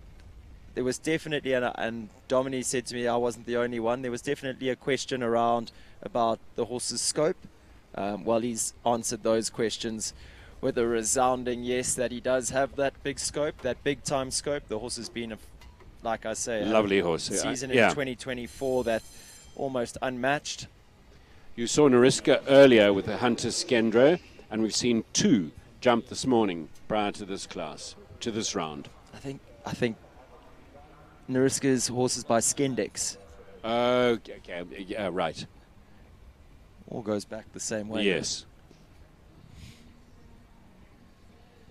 G: there was definitely, and Dominique said to me, I wasn't the only one, there was definitely a question about the horse's scope. Well, he's answered those questions with a resounding yes, that he does have that big scope, that big time scope. The horse has been, like I say,
F: lovely horse.
G: Season in 2024 that almost unmatched.
F: You saw Nariska earlier with the Hunter Skendro, and we've seen 2 jump this morning prior to this class, to this round.
G: I think Nariska's horse is by Skendex.
F: Okay, yeah, right.
G: All goes back the same way.
F: Yes.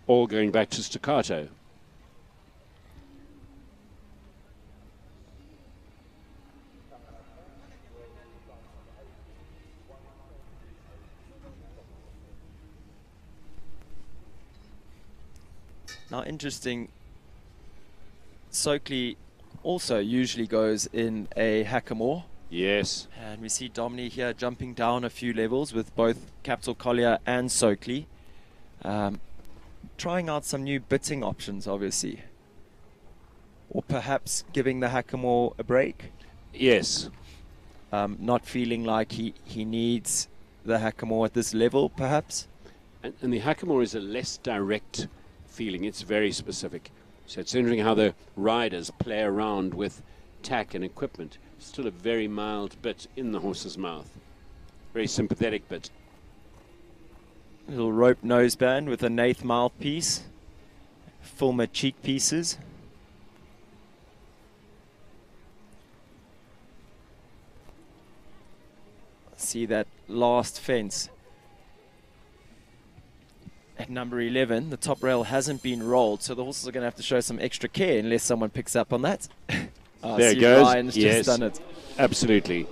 F: All going back to staccato.
G: Now, interesting, Soakley also usually goes in a hackamore.
F: Yes.
G: And we see Dominique here jumping down a few levels with both Capital Collier and Soakley. Trying out some new bitting options, obviously. Or perhaps giving the hackamore a break.
F: Yes.
G: Not feeling like he needs the hackamore at this level, perhaps.
F: And the hackamore is a less direct feeling. It's very specific. So it's interesting how the riders play around with tack and equipment. Still a very mild bit in the horse's mouth. Very sympathetic bit.
G: Little rope noseband with a Nath mouthpiece. Fulmer cheek pieces. See that last fence. At number 11, the top rail hasn't been rolled, so the horses are going to have to show some extra care unless someone picks up on that.
F: There it goes.
G: Ryan's just done it.
F: Absolutely.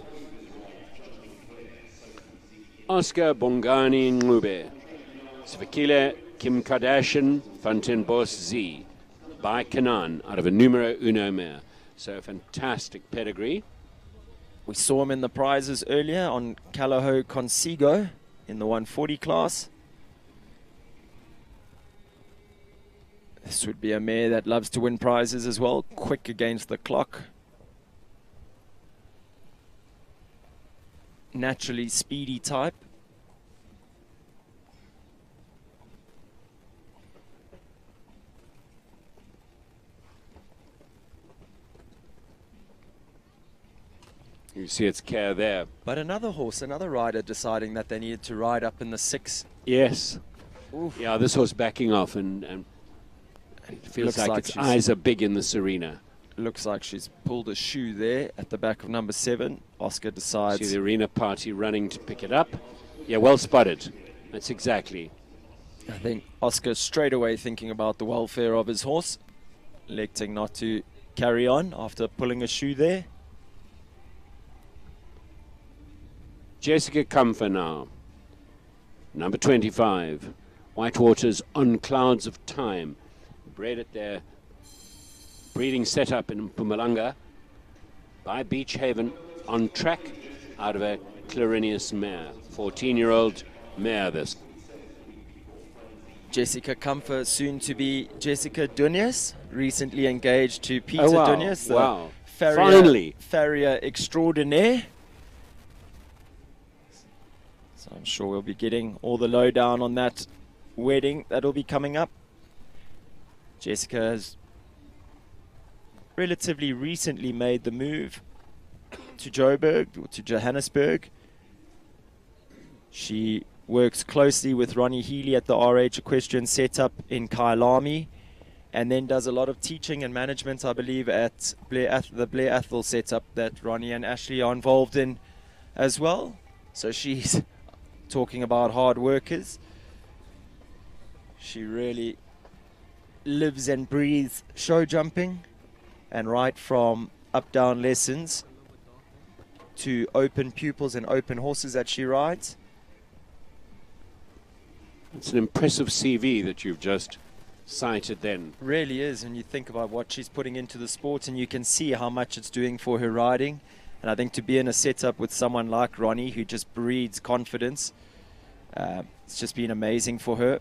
F: Oscar Bongani Ngube. Svakile Kim Kardashian Fontainebos Z by Kanan out of a numero uno mare. So fantastic pedigree.
G: We saw him in the prizes earlier on Calaho Consigo in the 140 class. This would be a mare that loves to win prizes as well. Quick against the clock. Naturally speedy type.
F: You see its care there.
G: But another horse, another rider deciding that they needed to ride up in the 6.
F: Yes.
G: Oof.
F: Yeah, this horse backing off and it feels
G: Looks
F: like
G: like
F: its
G: she's-
F: eyes are big in this arena.
G: Looks like she's pulled a shoe there at the back of number 7. Oscar decides.
F: See the arena party running to pick it up. Yeah, well spotted. That's exactly.
G: I think Oscar straight away thinking about the welfare of his horse, electing not to carry on after pulling a shoe there.
F: Jessica Comfer now. Number 25. Whitewater's On Clouds of Time. Bred at their breeding setup in Mpumalanga by Beach Haven on track out of a Clarinius mare. 14-year-old mare this.
G: Jessica Comfer, soon to be Jessica Dunyas, recently engaged to Peter
F: Oh, wow.
G: Dunyas, the
F: Wow.
G: farrier,
F: Finally.
G: farrier extraordinaire. So I'm sure we'll be getting all the lowdown on that wedding that'll be coming up. Jessica has relatively recently made the move to Joburg, or to Johannesburg. She works closely with Ronnie Healy at the RH Equestrian setup in Kyalami, and then does a lot of teaching and management, I believe, at the Blair Athol setup that Ronnie and Ashley are involved in as well. So she's talking about hard workers. She really lives and breathes show jumping, and right from up-down lessons to open pupils and open horses that she rides.
F: It's an impressive CV that you've just cited then.
G: Really is, and you think about what she's putting into the sport, and you can see how much it's doing for her riding. And I think to be in a setup with someone like Ronnie, who just breeds confidence, it's just been amazing for her.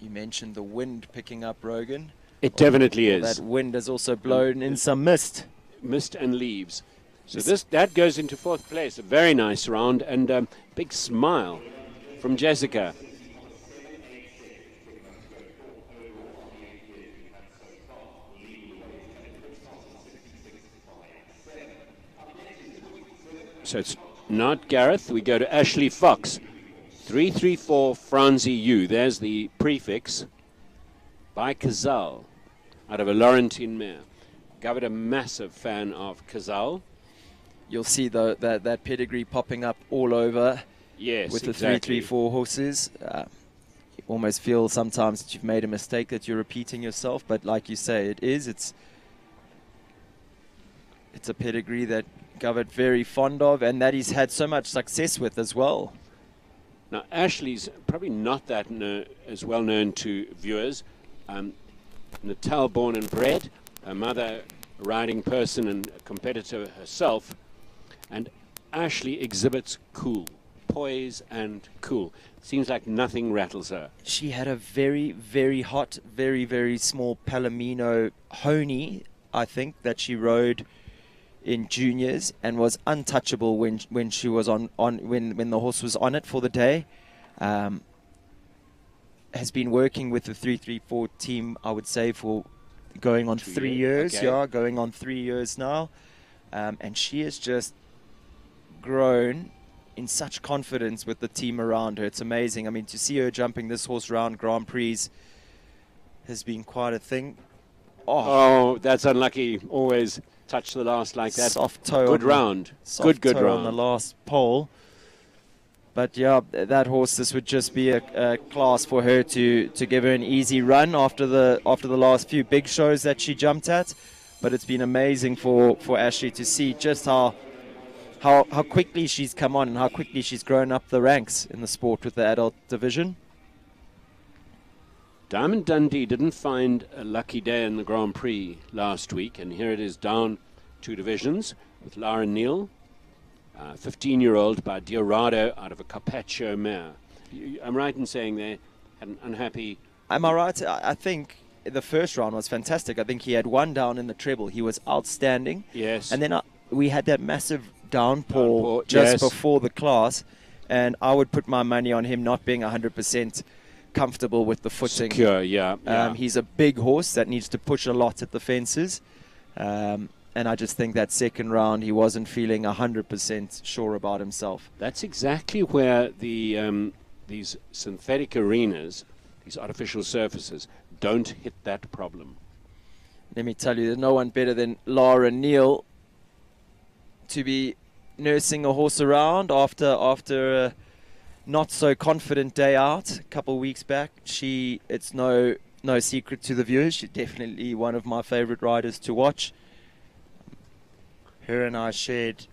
G: You mentioned the wind picking up, Rogan.
F: It definitely is.
G: That wind has also blown in some mist.
F: Mist and leaves. So that goes into fourth place. A very nice round, and big smile from Jessica. So it's not Gareth. We go to Ashley Fox. 334 Franzi U. There's the prefix by Cazal out of a Laurentine mare. Governed a massive fan of Cazal.
G: You'll see that pedigree popping up all over.
F: Yes,
G: with the
F: exactly.
G: 334 horses. You almost feel sometimes that you've made a mistake, that you're repeating yourself, but like you say, it's a pedigree that Govert very fond of, and that he's had so much success with as well.
F: Now, Ashley's probably not that as well known to viewers. Natal born and bred, her mother a riding person and a competitor herself, and Ashley exhibits cool, poise and cool. Seems like nothing rattles her.
G: She had a very, very hot, very, very small Palomino Honey, I think, that she rode in juniors and was untouchable when she was when the horse was on it for the day. Has been working with the 334 team, I would say, for going on 3 years.
F: Okay.
G: Yeah, going on 3 years now. And she has just grown in such confidence with the team around her. It's amazing. I mean, to see her jumping this horse round Grand Prix has been quite a thing.
F: Oh, that's unlucky. Always touch the last like that.
G: Soft toe.
F: Good round. Good
G: toe
F: round.
G: on the last pole. But yeah, that horse, this would just be a class for her to give her an easy run after the last few big shows that she jumped at. But it's been amazing for Ashley to see just how quickly she's come on and how quickly she's grown up the ranks in the sport with the adult division.
F: Diamond Dundee didn't find a lucky day in the Grand Prix last week, and here it is down 2 divisions with Lara Neal, 15-year-old by Diorado out of a Carpaccio mare. I'm right in saying they had an unhappy...
G: Am I right? I think the first round was fantastic. I think he had one down in the treble. He was outstanding.
F: Yes.
G: And then we had that massive downpour just before the class, and I would put my money on him not being 100% comfortable with the footing.
F: Secure, yeah.
G: He's a big horse that needs to push a lot at the fences. And I just think that second round he wasn't feeling 100% sure about himself.
F: That's exactly where these synthetic arenas, these artificial surfaces, don't hit that problem.
G: Let me tell you, there's no one better than Lara Neal to be nursing a horse around after a not so confident day out a couple of weeks back. It's no secret to the viewers, she's definitely one of my favorite riders to watch. Her and I shared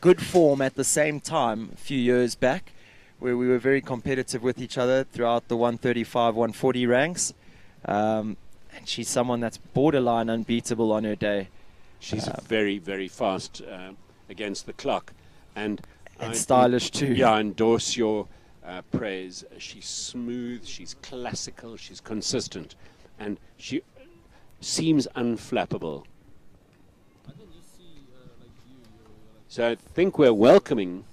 G: good form at the same time a few years back, where we were very competitive with each other throughout the 135, 140 ranks. And she's someone that's borderline unbeatable on her day.
F: She's very, very fast against the clock. And
G: stylish too.
F: Yeah, I endorse your praise. She's smooth, she's classical, she's consistent. And she seems unflappable. So I think we're welcoming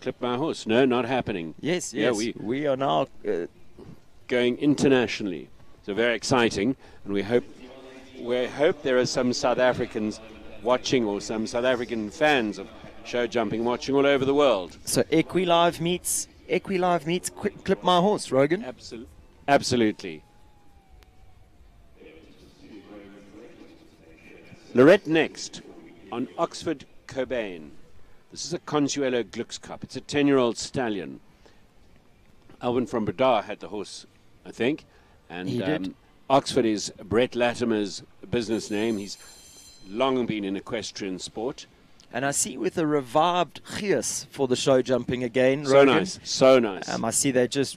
F: Clip My Horse. No, not happening.
G: Yes,
F: Yeah,
G: we are now
F: going internationally. So very exciting, and we hope there are some South Africans watching, or some South African fans of show jumping watching all over the world.
G: So Equilive meets Clip My Horse, Rogan.
F: Absolutely. Lorette next on Oxford Cobain. This is a Consuelo Glücks Cup. It's a 10-year-old stallion. Alvin from Bradar had the horse, I think. And
G: He did.
F: Oxford is Brett Latimer's business name. He's long been in equestrian sport.
G: And I see with a revived gees for the show jumping again,
F: So
G: Rogan.
F: nice, so nice.
G: I see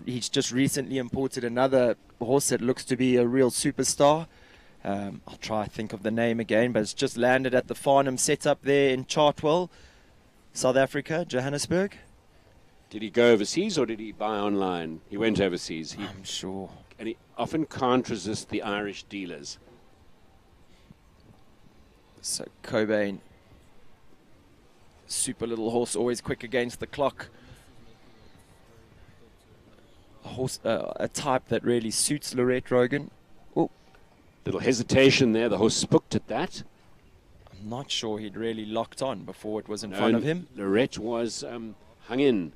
G: he's just recently imported another horse that looks to be a real superstar. I'll try to think of the name again, but it's just landed at the Farnham setup there in Chartwell, South Africa, Johannesburg.
F: Did he go overseas or did he buy online? He went overseas.
G: I'm sure.
F: And he often can't resist the Irish dealers.
G: So Cobain, super little horse, always quick against the clock. A horse, a type that really suits Lorette, Rogan. Oh,
F: Little hesitation there. The horse spooked at that.
G: I'm not sure he'd really locked on before it was in front of him.
F: Lorette was hung in.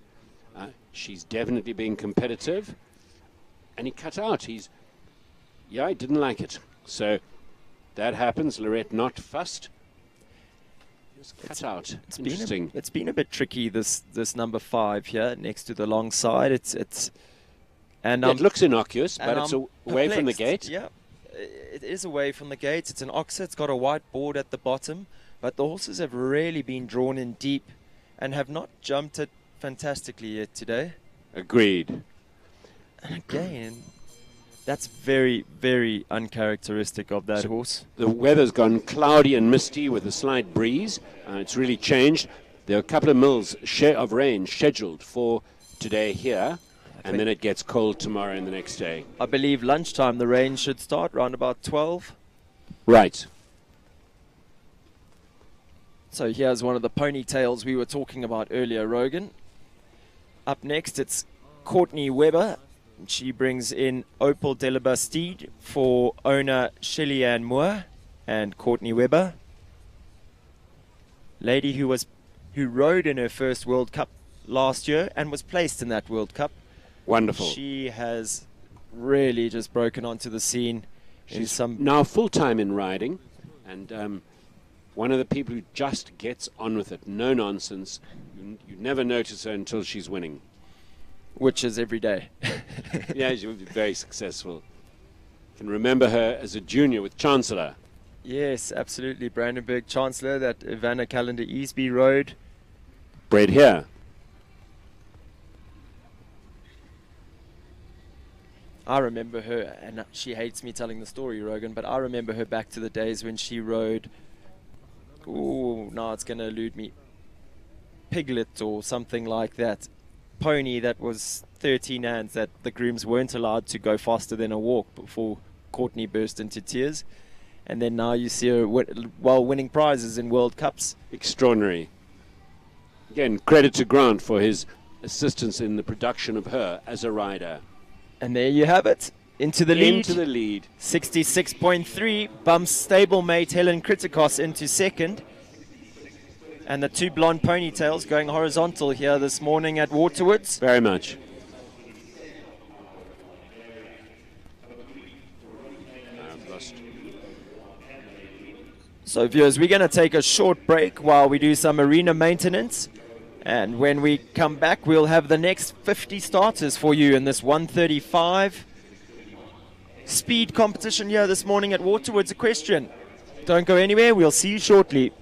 F: She's definitely being competitive. And he cut out. He didn't like it. So that happens. Lorette not fussed. He was cut out. Interesting.
G: It's been a bit tricky, this number 5 here next to the long side. It
F: looks innocuous, but it's away from the gate.
G: Yeah, it is away from the gate. It's an oxer. It's got a white board at the bottom, but the horses have really been drawn in deep and have not jumped it fantastically yet today.
F: Agreed.
G: And again, that's very, very uncharacteristic of that horse.
F: The weather's gone cloudy and misty with a slight breeze. It's really changed. There are a couple of mils of rain scheduled for today here. And then it gets cold tomorrow and the next day.
G: I believe lunchtime the rain should start around about 12.
F: Right.
G: So here's one of the ponytails we were talking about earlier, Rogan. Up next it's Courtney Webber. She brings in Opal de la Bastide for owner Shelly-Ann Moore and Courtney Webber. Lady who rode in her first World Cup last year and was placed in that World Cup.
F: Wonderful.
G: She has really just broken onto the scene.
F: She's now full-time in riding, and one of the people who just gets on with it. No nonsense. You never notice her until she's winning.
G: Which is every day.
F: Yeah, she will be very successful. You can remember her as a junior with Chancellor.
G: Yes, absolutely. Brandenburg Chancellor, that Ivana Calendar Easby rode.
F: Bred here.
G: I remember her, and she hates me telling the story, Rogan, but I remember her back to the days when she rode, now it's going to elude me, Piglet or something like that. Pony that was 13 hands that the grooms weren't allowed to go faster than a walk before Courtney burst into tears. And then now you see her while winning prizes in World Cups.
F: Extraordinary. Again, credit to Grant for his assistance in the production of her as a rider.
G: And there you have it. Into the lead.
F: Into the lead.
G: 66.3. Bumps stablemate Helen Kritikos into second. And the two blonde ponytails going horizontal here this morning at Waterwoods.
F: Very much. I've lost.
G: So viewers, we're going to take a short break while we do some arena maintenance. And when we come back, we'll have the next 50 starters for you in this 135 speed competition here this morning at Waterwoods Equestrian. Don't go anywhere. We'll see you shortly.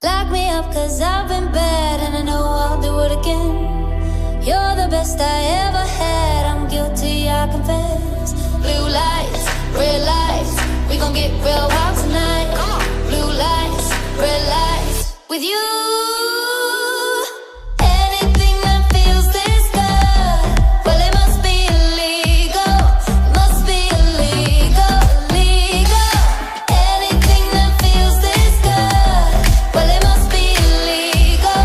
H: Lock me up 'cause I've been bad and I know I'll do it again. You're the best I ever had, I'm guilty, I confess. Blue lights, red lights, we gon' get real wild tonight. Blue lights, red lights, with you. Anything that feels this good, well it must be illegal. Must be illegal, illegal. Anything that feels this good, well it must be illegal.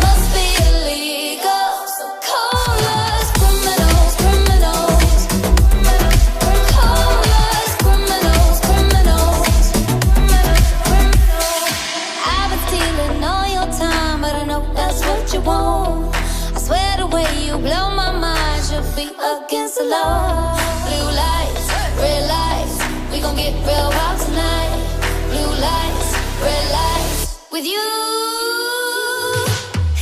H: Must be illegal. So call us criminals, criminals. Call we against the law. Blue lights, red lights, we gon' get real wild tonight. Blue lights, red lights, with you.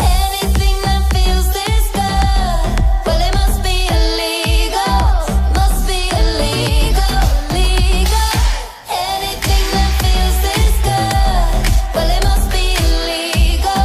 H: Anything that feels this good, well it must be illegal. Must be illegal, illegal. Anything that feels this good, well it must be illegal.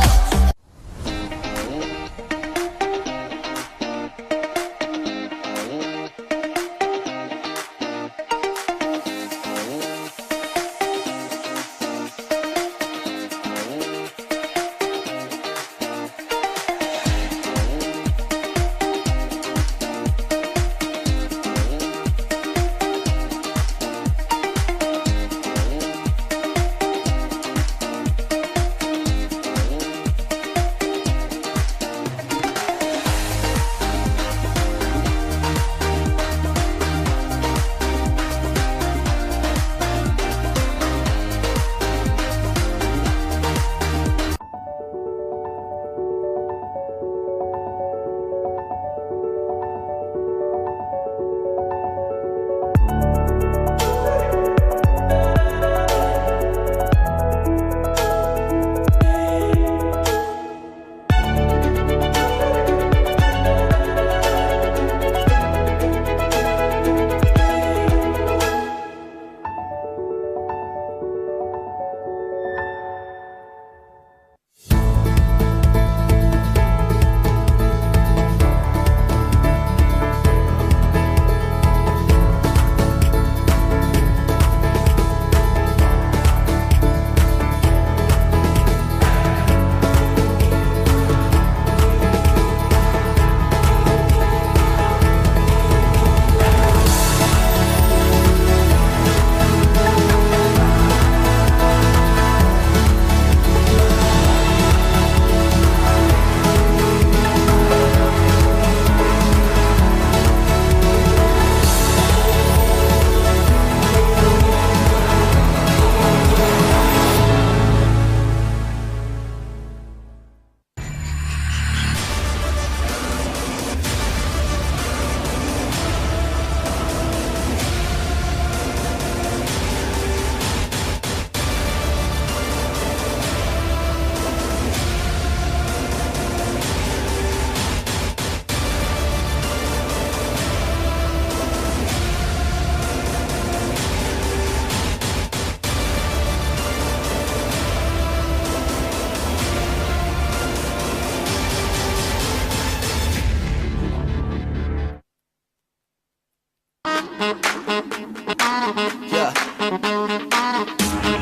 B: Yeah.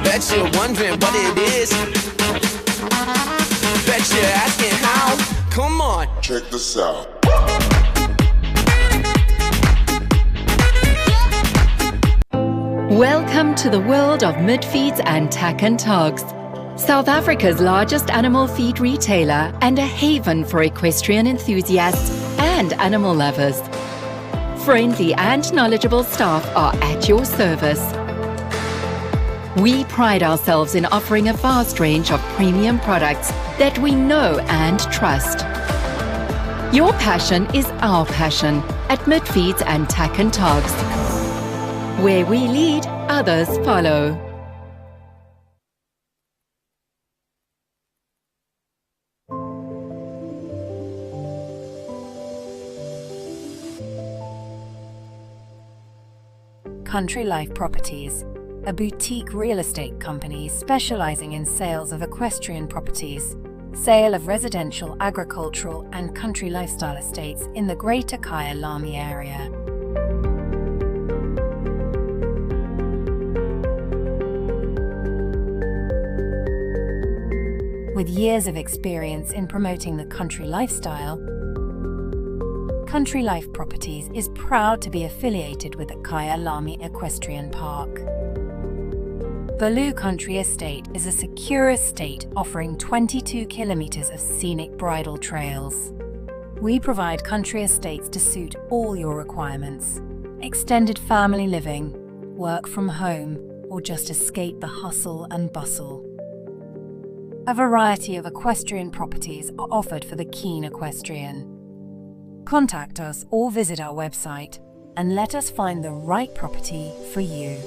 B: Bet you're wondering what it is. Bet you're asking how. Come on.
I: Check this out.
A: Welcome to the world of mid-feeds and tack and togs. South Africa's largest animal feed retailer and a haven for equestrian enthusiasts and animal lovers. Friendly and knowledgeable staff are at your service. We pride ourselves in offering a vast range of premium products that we know and trust. Your passion is our passion at Midfeeds and Tack and Togs. Where we lead, others follow.
D: Country Life Properties, a boutique real estate company specializing in sales of equestrian properties, sale of residential, agricultural and country lifestyle estates in the Greater Kyalami area. With years of experience in promoting the country lifestyle, Country Life Properties is proud to be affiliated with the Kyalami Equestrian Park. Baloo Country Estate is a secure estate offering 22 kilometers of scenic bridle trails. We provide country estates to suit all your requirements. Extended family living, work from home, or just escape the hustle and bustle. A variety of equestrian properties are offered for the keen equestrian. Contact us or visit our website and let us find the right property for you.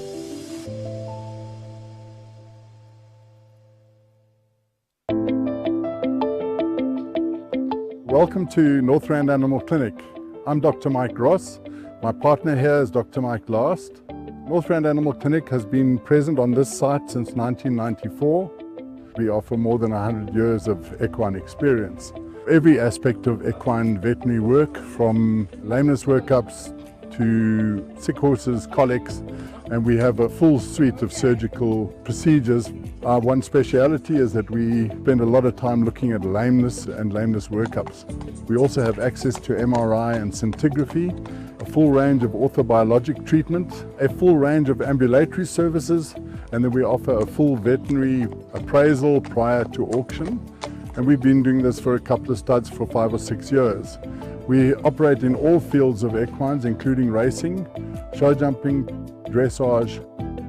E: Welcome to Northrand Animal Clinic. I'm Dr. Mike Ross. My partner here is Dr. Mike Last. Northrand Animal Clinic has been present on this site since 1994. We offer more than 100 years of equine experience. Every aspect of equine veterinary work, from lameness workups to sick horses, colics, and we have a full suite of surgical procedures. Our one speciality is that we spend a lot of time looking at lameness and lameness workups. We also have access to MRI and scintigraphy, a full range of orthobiologic treatment, a full range of ambulatory services, and then we offer a full veterinary appraisal prior to auction. And we've been doing this for a couple of studs for 5 or 6 years. We operate in all fields of equines, including racing, show jumping, dressage,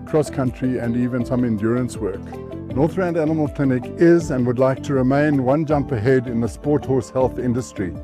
E: cross-country, and even some endurance work. Northrand Animal Clinic is and would like to remain one jump ahead in the sport horse health industry.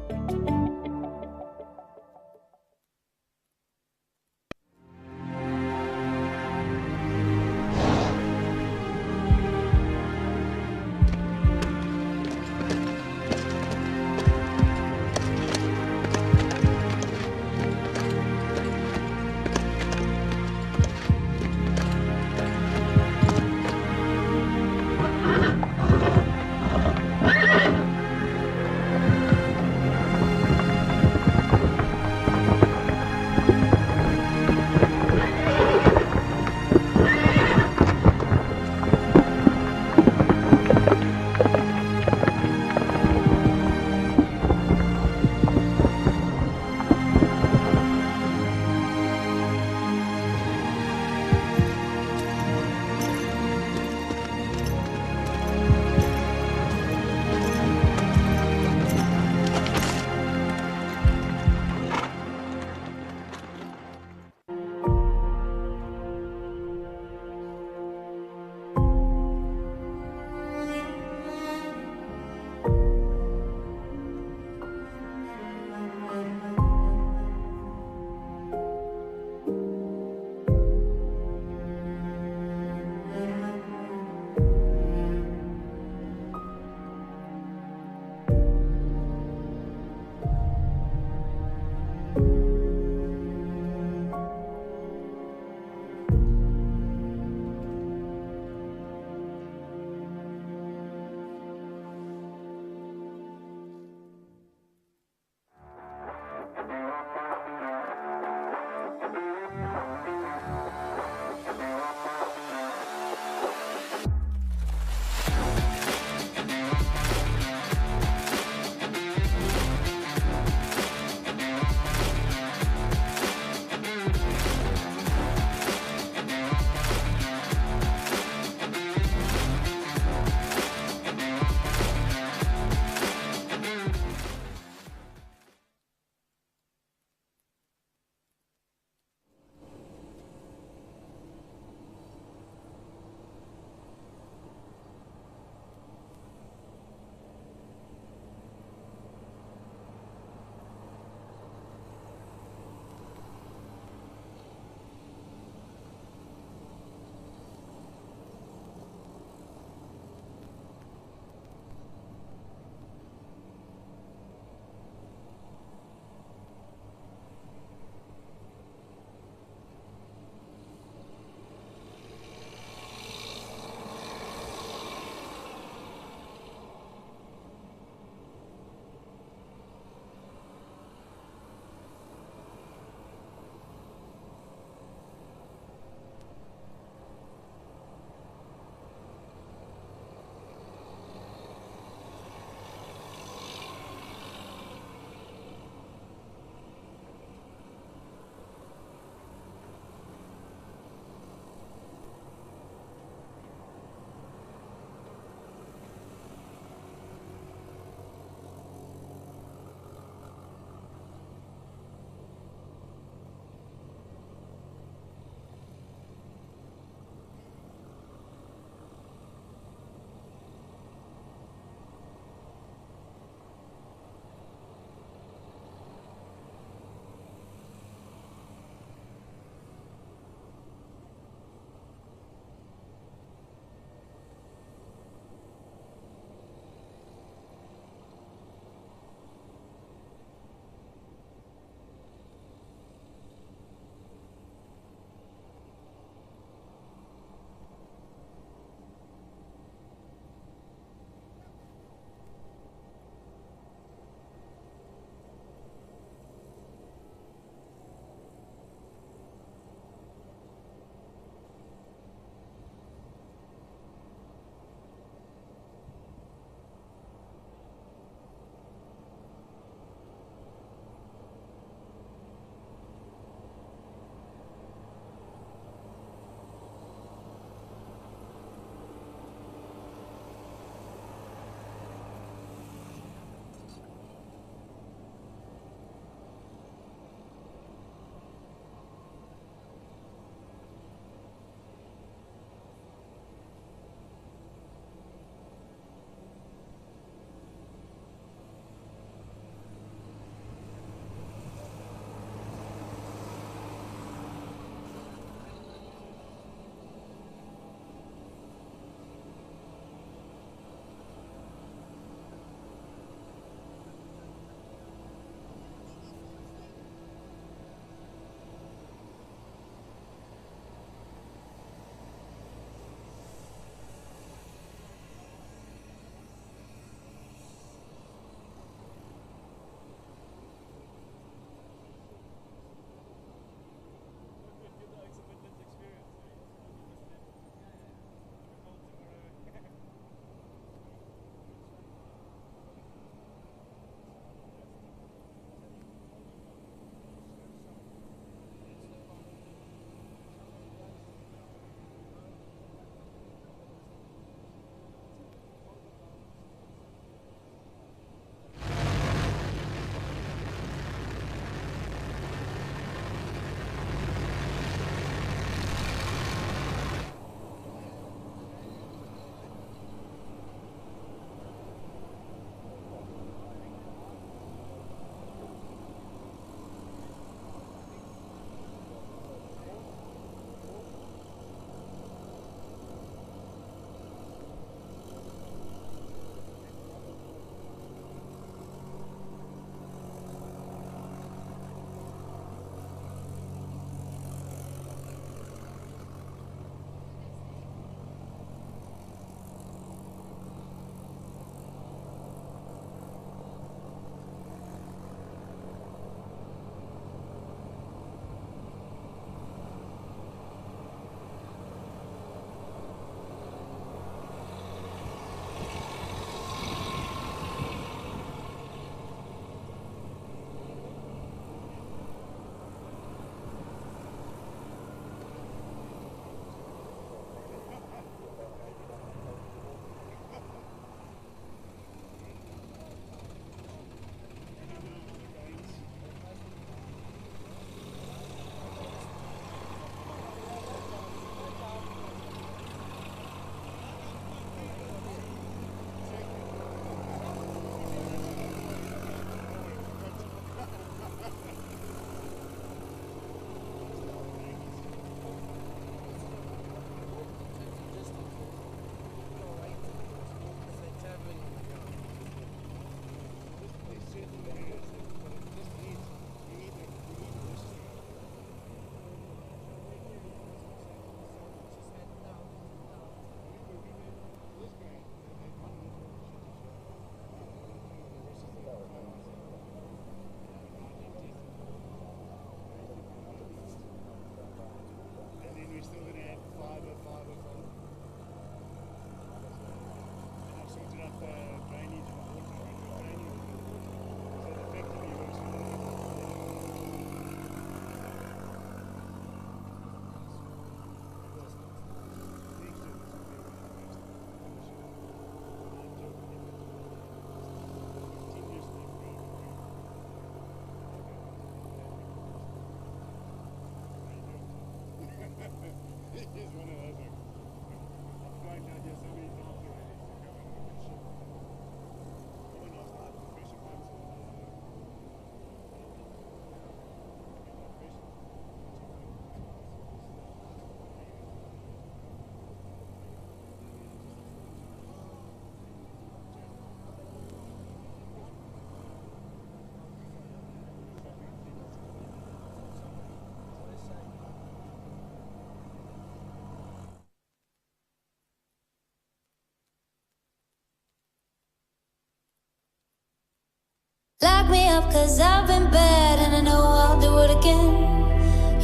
H: Lock me up 'cause I've been bad and I know I'll do it again.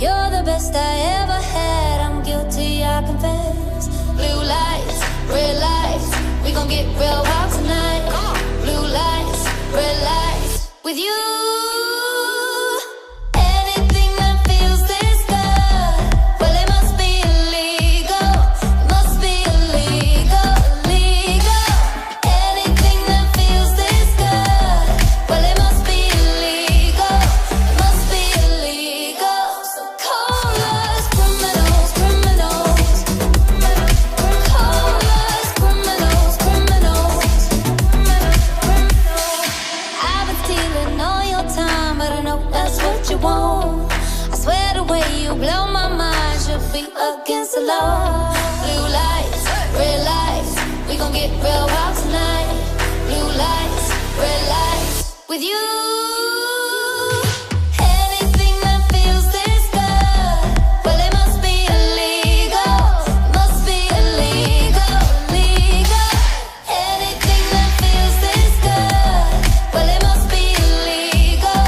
H: You're the best I ever had, I'm guilty, I confess. Blue lights, red lights, we gon' get real wild tonight. Blue lights, red lights, with you. Anything that feels this good, well it must be illegal. It must be illegal, illegal. Anything that feels this good, well it must be illegal. It must be illegal. So call us criminals, criminals. Call us criminals, criminals. I've been stealing all your time, but I know that's what you want. I swear the way you blow my mind should be against the law. Blue lights, red lights, we gon' get real wild tonight. Blue lights, red lights, with you. Anything that feels this good, well it must be illegal. Must be illegal, illegal. Anything that feels this good, well it must be illegal.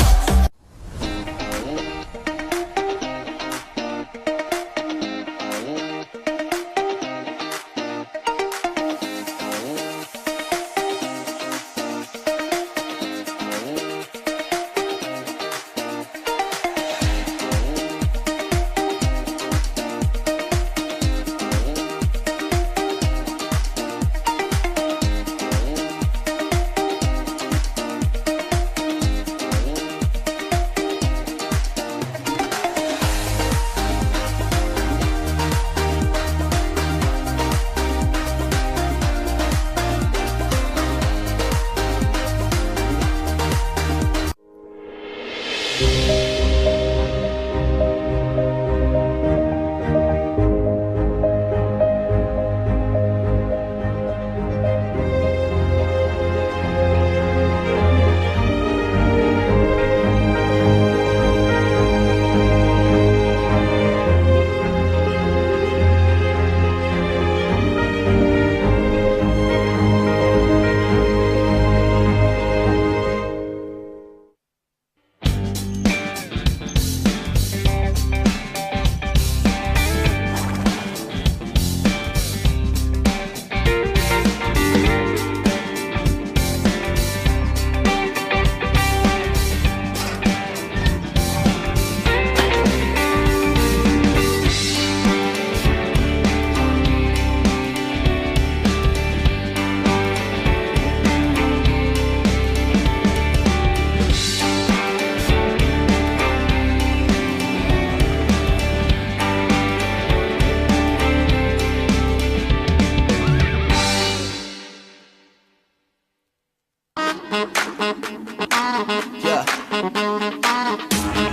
B: Yeah.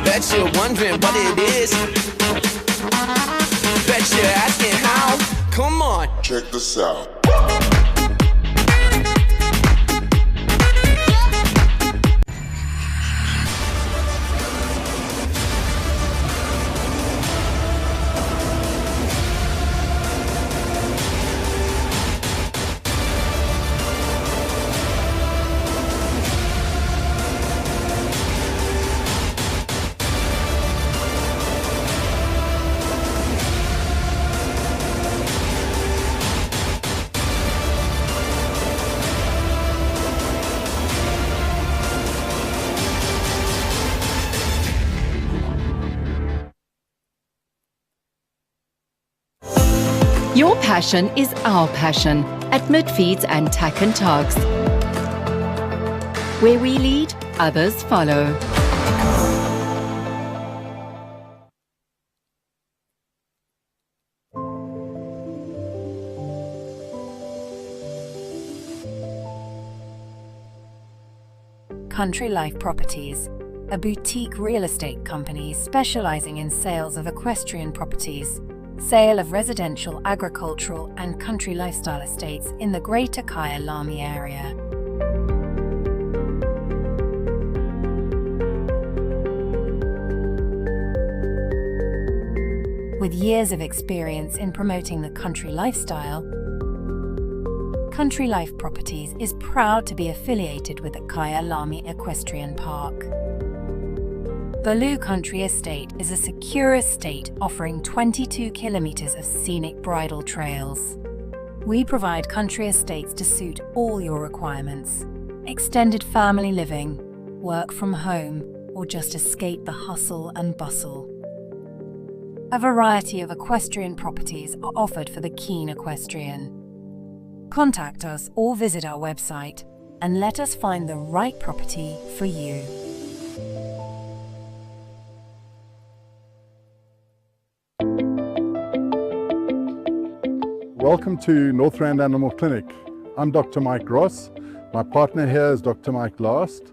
B: Bet you're wondering what it is. Bet you're asking how. Come on.
I: Check this out.
A: Your passion is our passion at Midfeeds and Tack and Togs. Where we lead, others follow.
D: Country Life Properties, a boutique real estate company specializing in sales of equestrian properties, sale of residential, agricultural and country lifestyle estates in the Greater Kyalami area. With years of experience in promoting the country lifestyle, Country Life Properties is proud to be affiliated with the Kaya Lami Equestrian Park. The Loo Country Estate is a secure estate offering 22 kilometers of scenic bridle trails. We provide country estates to suit all your requirements. Extended family living, work from home, or just escape the hustle and bustle. A variety of equestrian properties are offered for the keen equestrian. Contact us or visit our website and let us find the right property for you.
E: Welcome to Northrand Animal Clinic. I'm Dr. Mike Ross. My partner here is Dr. Mike Last.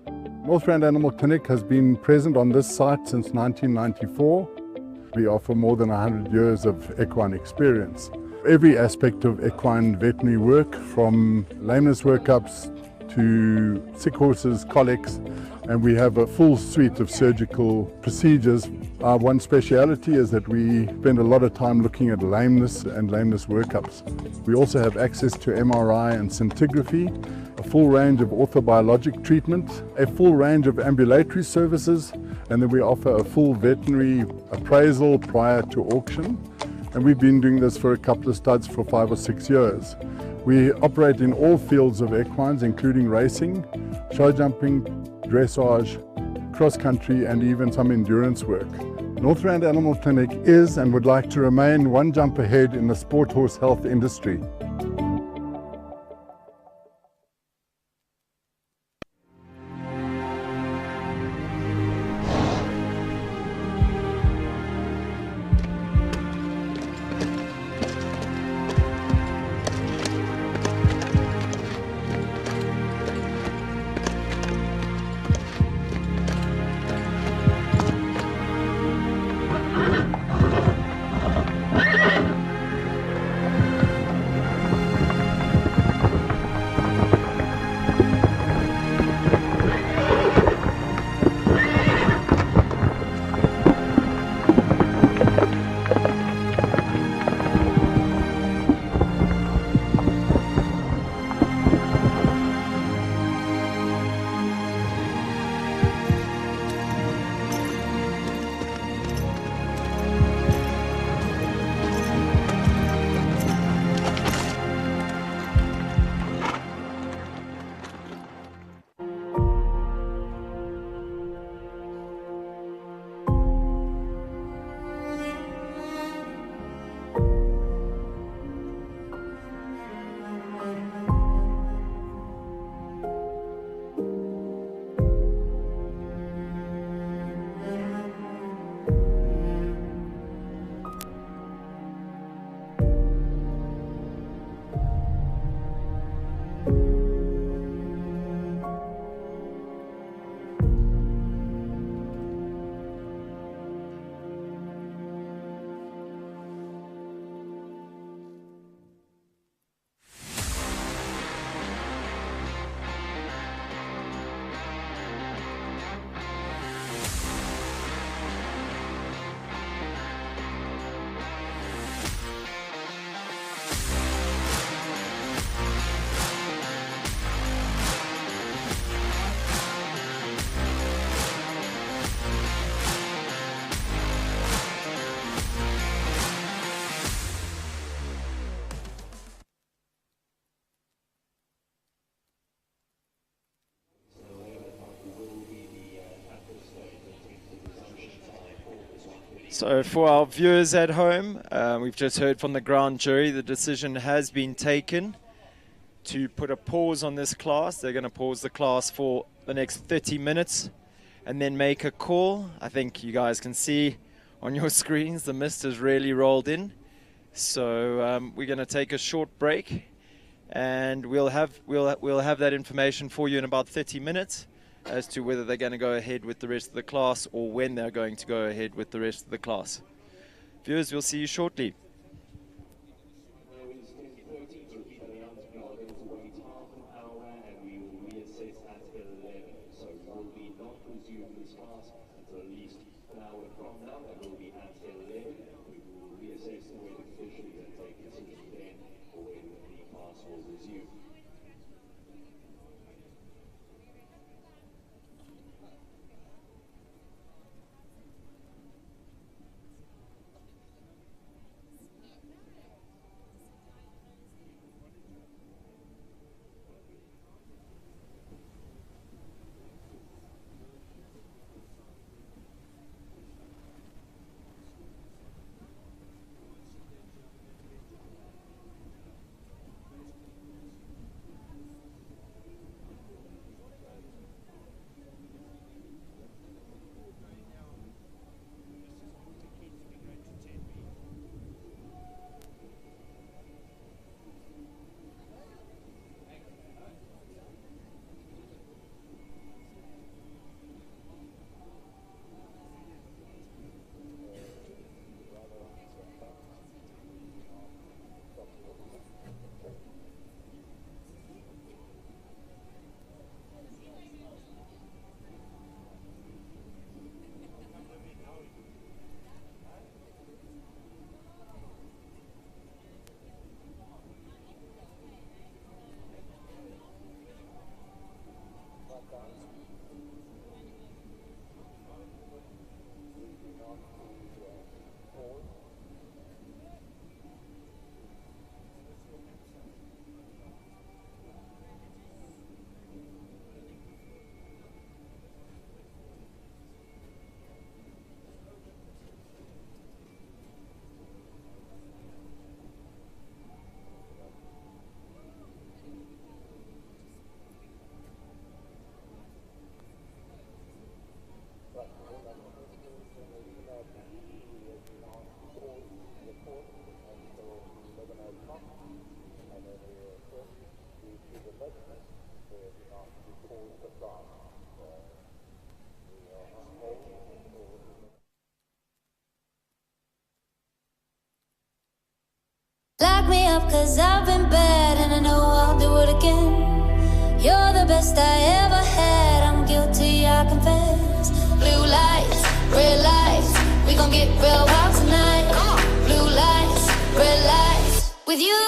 E: Northrand Animal Clinic has been present on this site since 1994. We offer more than 100 years of equine experience. Every aspect of equine veterinary work, from lameness workups to sick horses, colics, and we have a full suite of surgical procedures. Our one speciality is that we spend a lot of time looking at lameness and lameness workups. We also have access to MRI and scintigraphy, a full range of orthobiologic treatment, a full range of ambulatory services, and then we offer a full veterinary appraisal prior to auction. And we've been doing this for a couple of studs for 5 or 6 years. We operate in all fields of equines, including racing, show jumping, dressage, cross-country, and even some endurance work. Northrand Animal Clinic is and would like to remain one jump ahead in the sport horse health industry.
G: So for our viewers at home, we've just heard from the grand jury the decision has been taken to put a pause on this class. They're going to pause the class for the next 30 minutes and then make a call. I think you guys can see on your screens the mist has really rolled in. So we're going to take a short break and we'll have that information for you in about 30 minutes. As to whether they're going to go ahead with the rest of the class or when they're going to go ahead with the rest of the class. Viewers, we'll see you shortly.
H: 'cause I've been bad and I know I'll do it again. You're the best I ever had, I'm guilty, I confess. Blue lights, red lights, we gon' get real wild tonight. Blue lights, red lights, with you.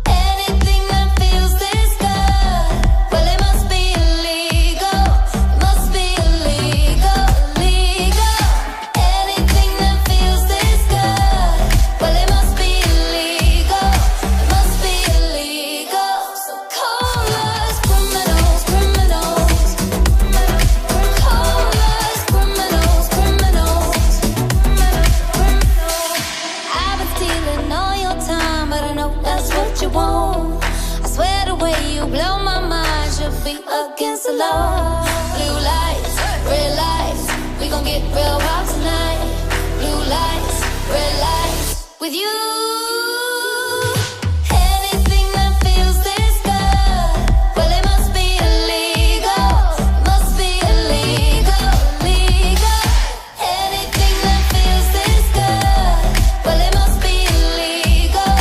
H: Anything that feels this good, well it must be illegal. It must be illegal, illegal. Anything that feels this good, well it must be illegal. It must be illegal. So call us criminals, criminals. Call us criminals, criminals. I've been stealing all your time, but I know that's what you want. I swear the way you blow my mind should be against the law. Blue lights, red lights, we gon' get real wild tonight. Blue lights, red lights, with you. Anything that feels this good, well it must be illegal. Must be illegal, illegal. Anything that feels this good, well it must be illegal.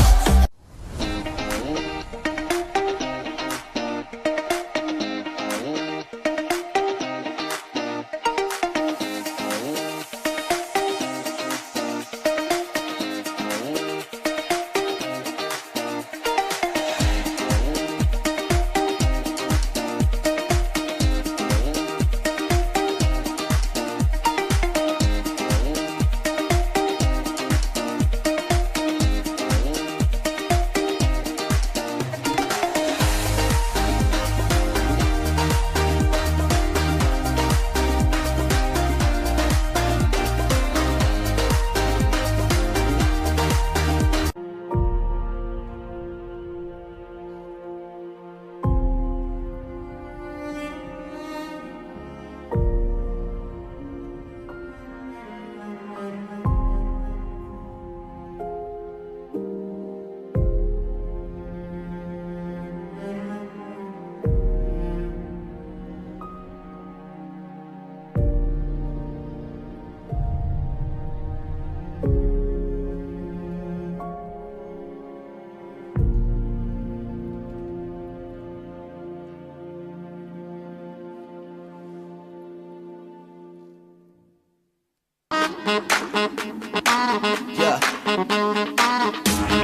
B: Yeah.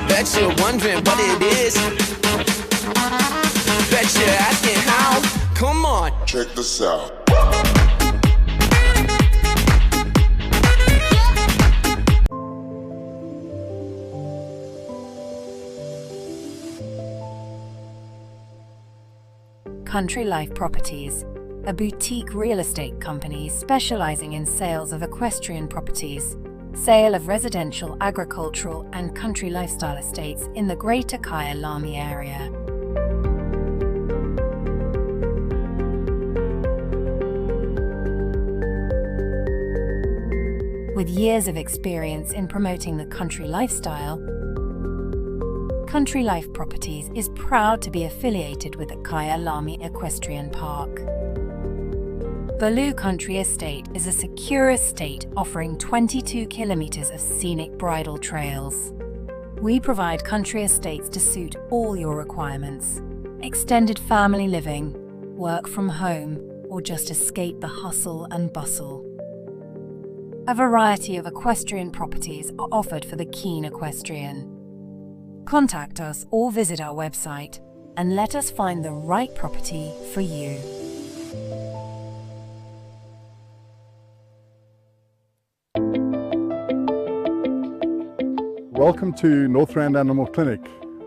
B: Bet you're wondering what it is. Bet you're asking how. Come on.
I: Check this out.
D: Country Life Properties, a boutique real estate company specializing in sales of equestrian properties, sale of residential, agricultural, and country lifestyle estates in the Greater Kyalami area. With years of experience in promoting the country lifestyle, Country Life Properties is proud to be affiliated with the Kyalami Equestrian Park. Baloo Country Estate is a secure estate offering 22 kilometers of scenic bridle trails. We provide country estates to suit all your requirements: extended family living, work from home, or just escape the hustle and bustle. A variety of equestrian properties are offered for the keen equestrian. Contact us or visit our website and let us find the right property for you.
E: Welcome to Northrand Animal Clinic.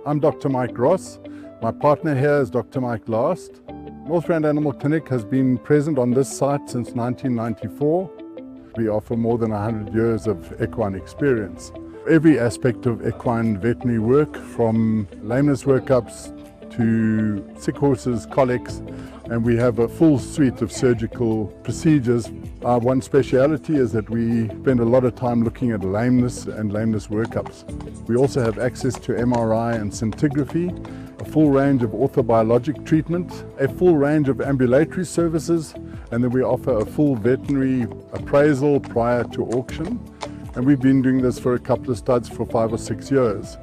E: I'm Dr. Mike Ross. My partner here is Dr. Mike Last. Northrand Animal Clinic has been present on this site since 1994. We offer more than 100 years of equine experience. Every aspect of equine veterinary work, from lameness workups to sick horses, colics, and we have a full suite of surgical procedures. Our one speciality is that we spend a lot of time looking at lameness and lameness workups. We also have access to MRI and scintigraphy, a full range of orthobiologic treatment, a full range of ambulatory services, and then we offer a full veterinary appraisal prior to auction. And we've been doing this for a couple of studs for 5 or 6 years.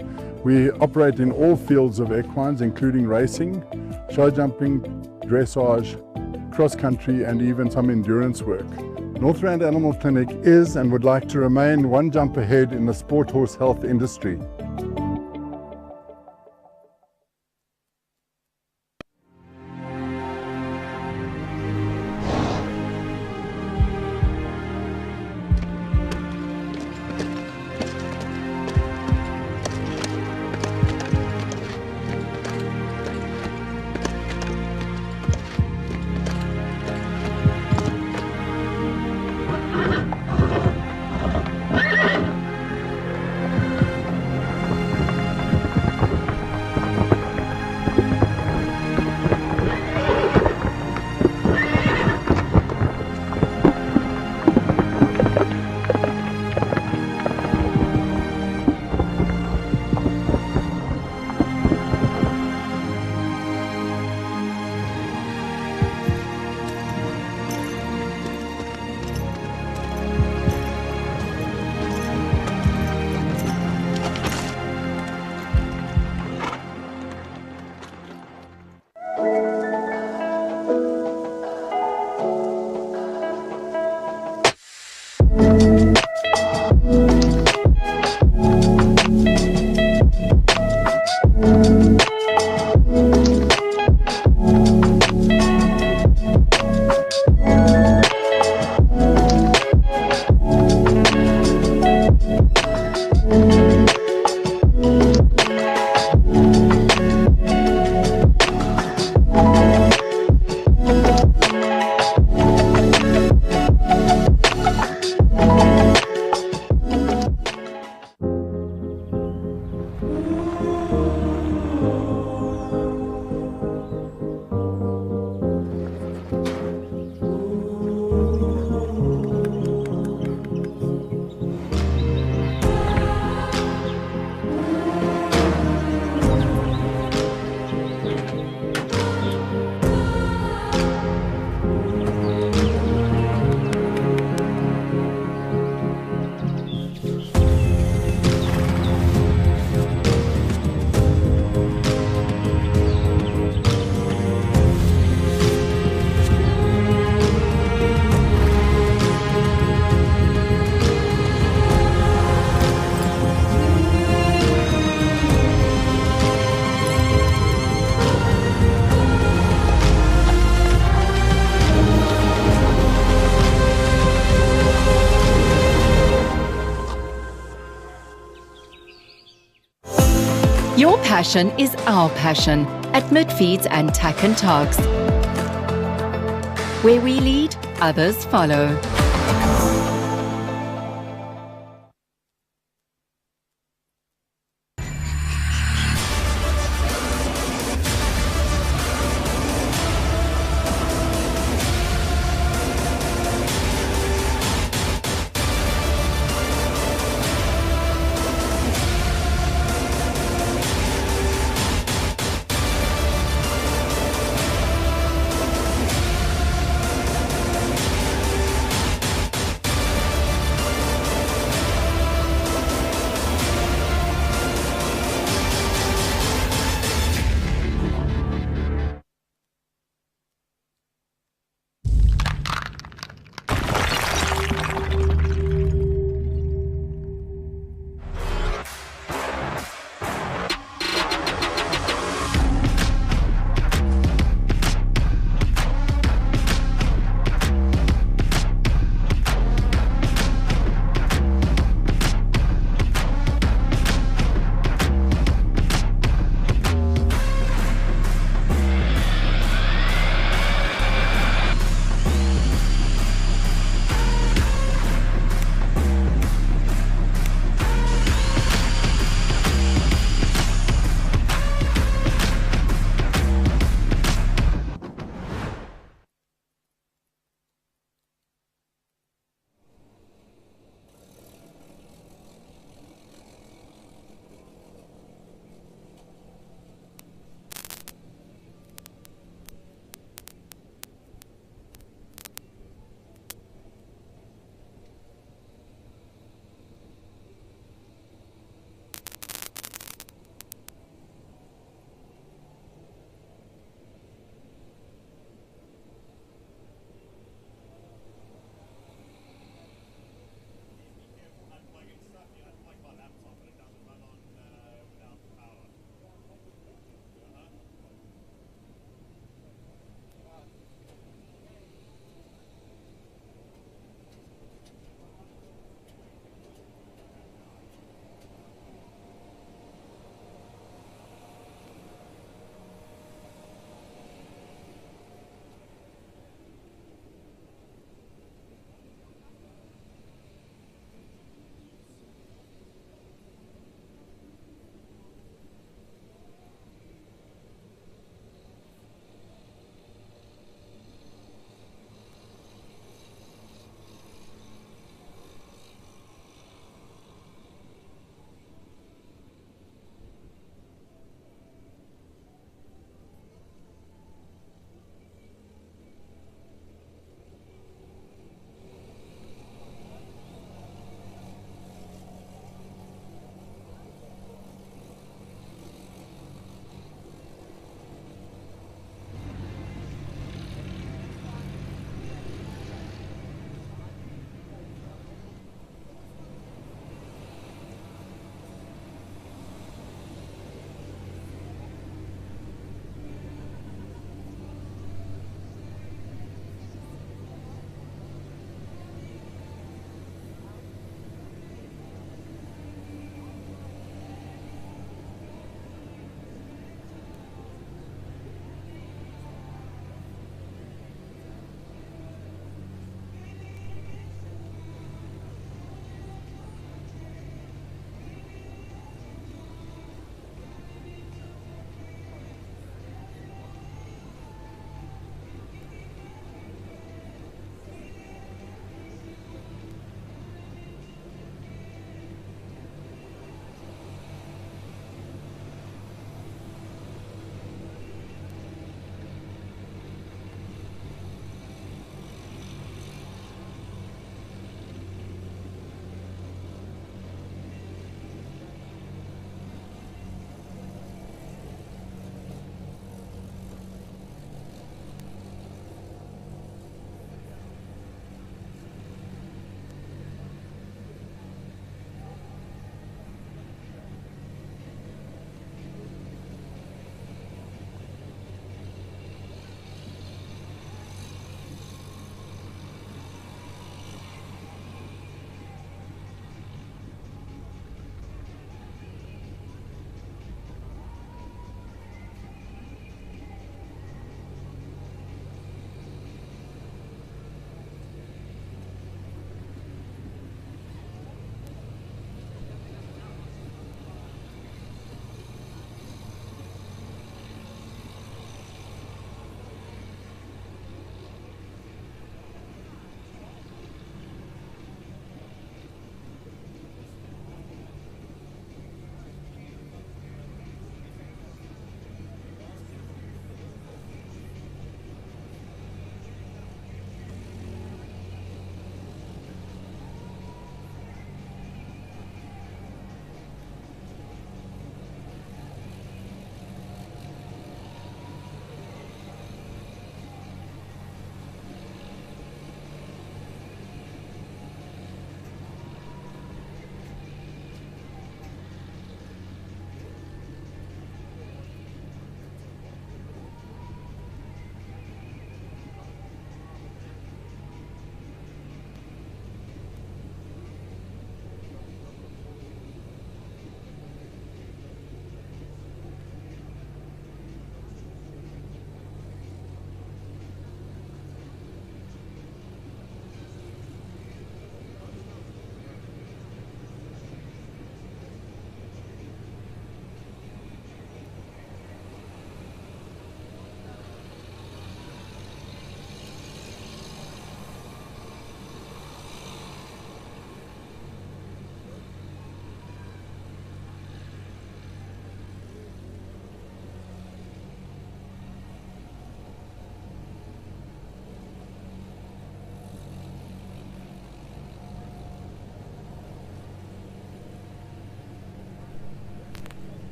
E: We operate in all fields of equines, including racing, show jumping, dressage, cross-country and even some endurance work. Northrand Animal Clinic is and would like to remain one jump ahead in the sport horse health industry.
A: Your passion is our passion at Midfeeds and Tack and Togs. Where we lead, others follow.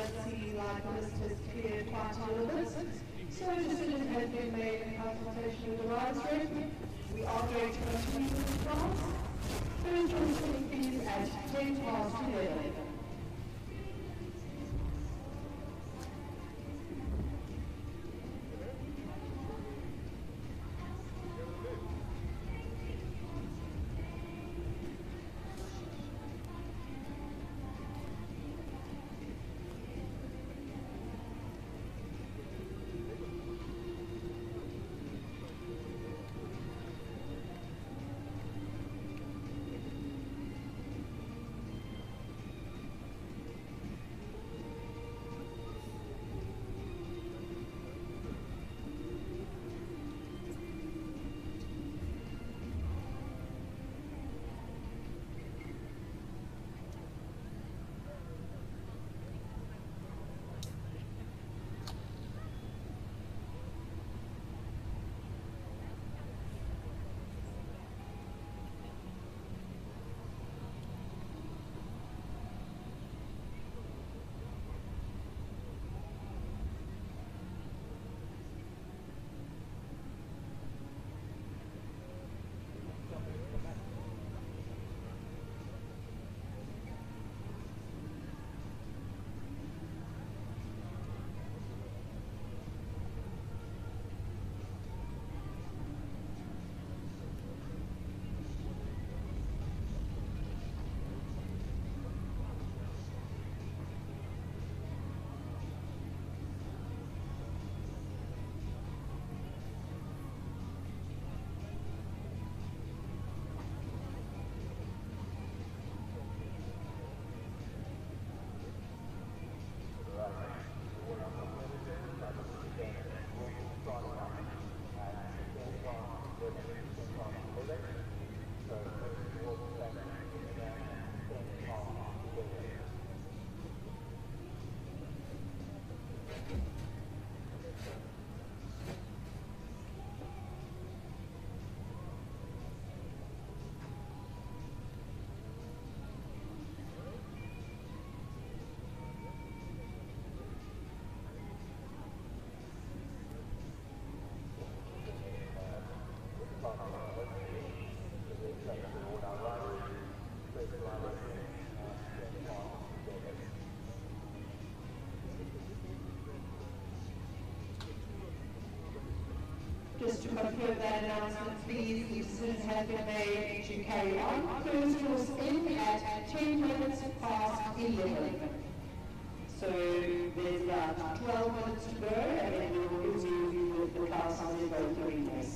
I: does seem like the list has cleared quite a little bit. So a decision has been made in consultation with the rights rep. We are going to continue with the class. First listening is at 11:10. Just to confirm that announcement, please, the decision has been made to carry on. First course in at 10 minutes past 11. So there's about 12 minutes to go, and then we will continue with the class on the both arenas.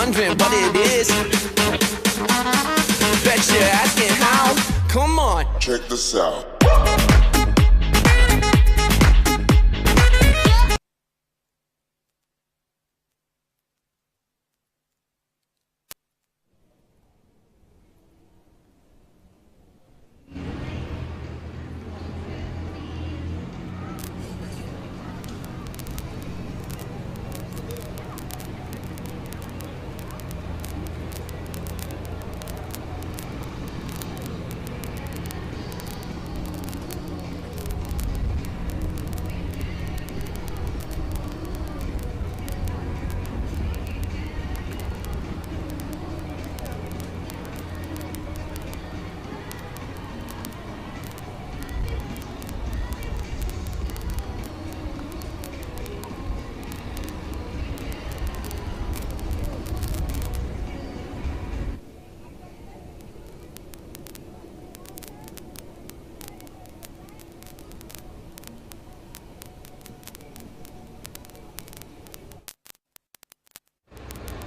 B: wondering what it is. Bet you're asking how. Come on.
J: Check this out.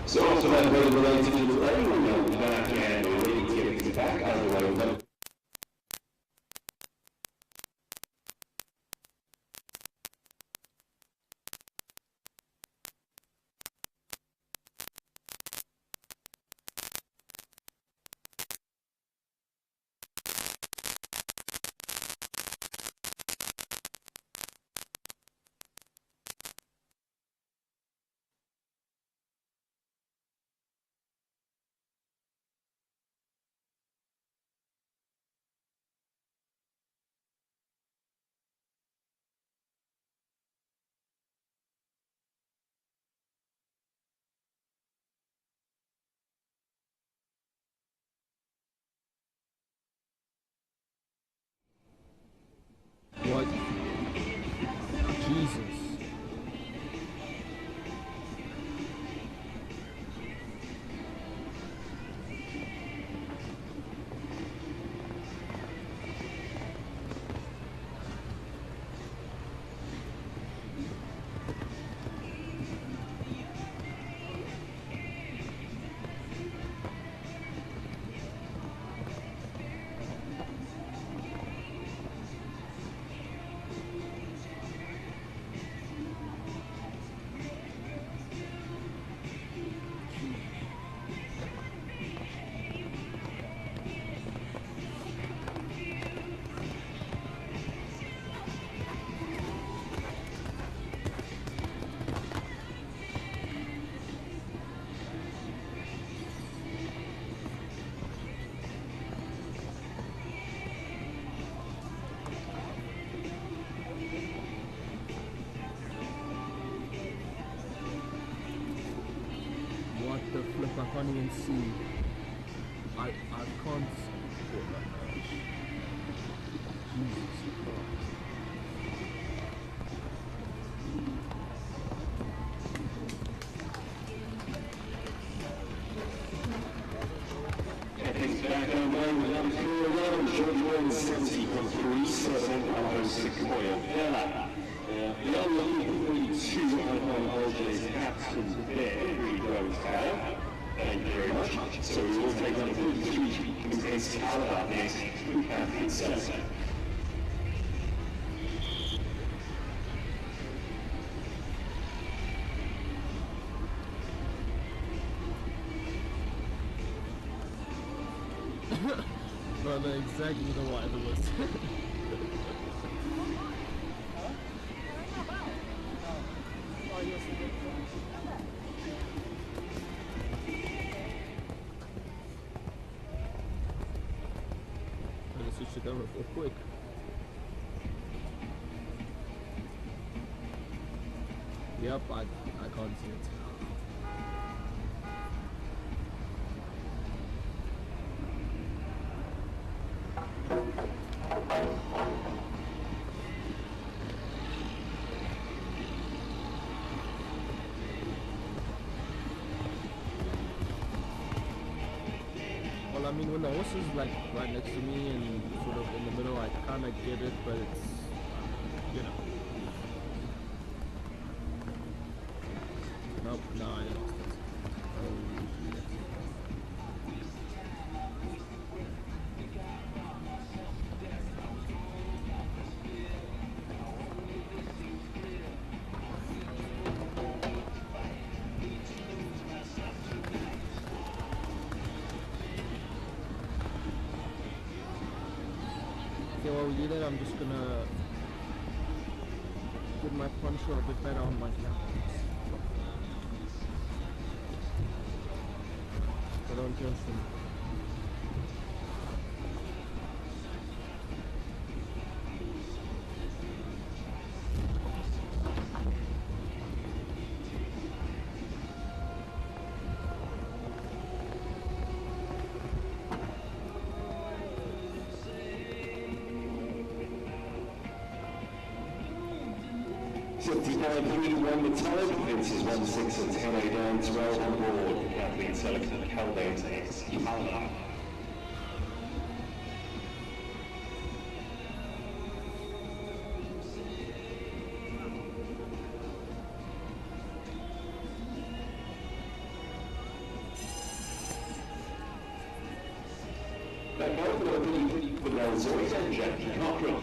K: So also that very related to the rain, we know that and we're ready to get things back out of the way.
L: What? Jesus. What the flip, I can't even see. I can't see. Jesus Christ.
K: Heading back on way with number 11, George 70 from 37 Alvo Sequoia Villa. The only 32 on holidays absent there, we go down. Thank you very much. So we will take on 33 against Calabar next with Catherine Seltzer.
L: Brother, exactly the white it was. Let's switch the camera real quick. Yep, I can't see it. Well, I mean, when the horse is like right next to me and sort of in the middle, I kind of get it, but it's, you know. Nope, no, I lost it. while we do that, I'm just gonna get my poncho a bit better on my camera. I don't just them.
K: Metallic, Vince's 1-6 and 10 down, 12 on board, Kathleen Seligman, Haldane takes Palma. That both of them with Rolls-Royce engine, Northrand.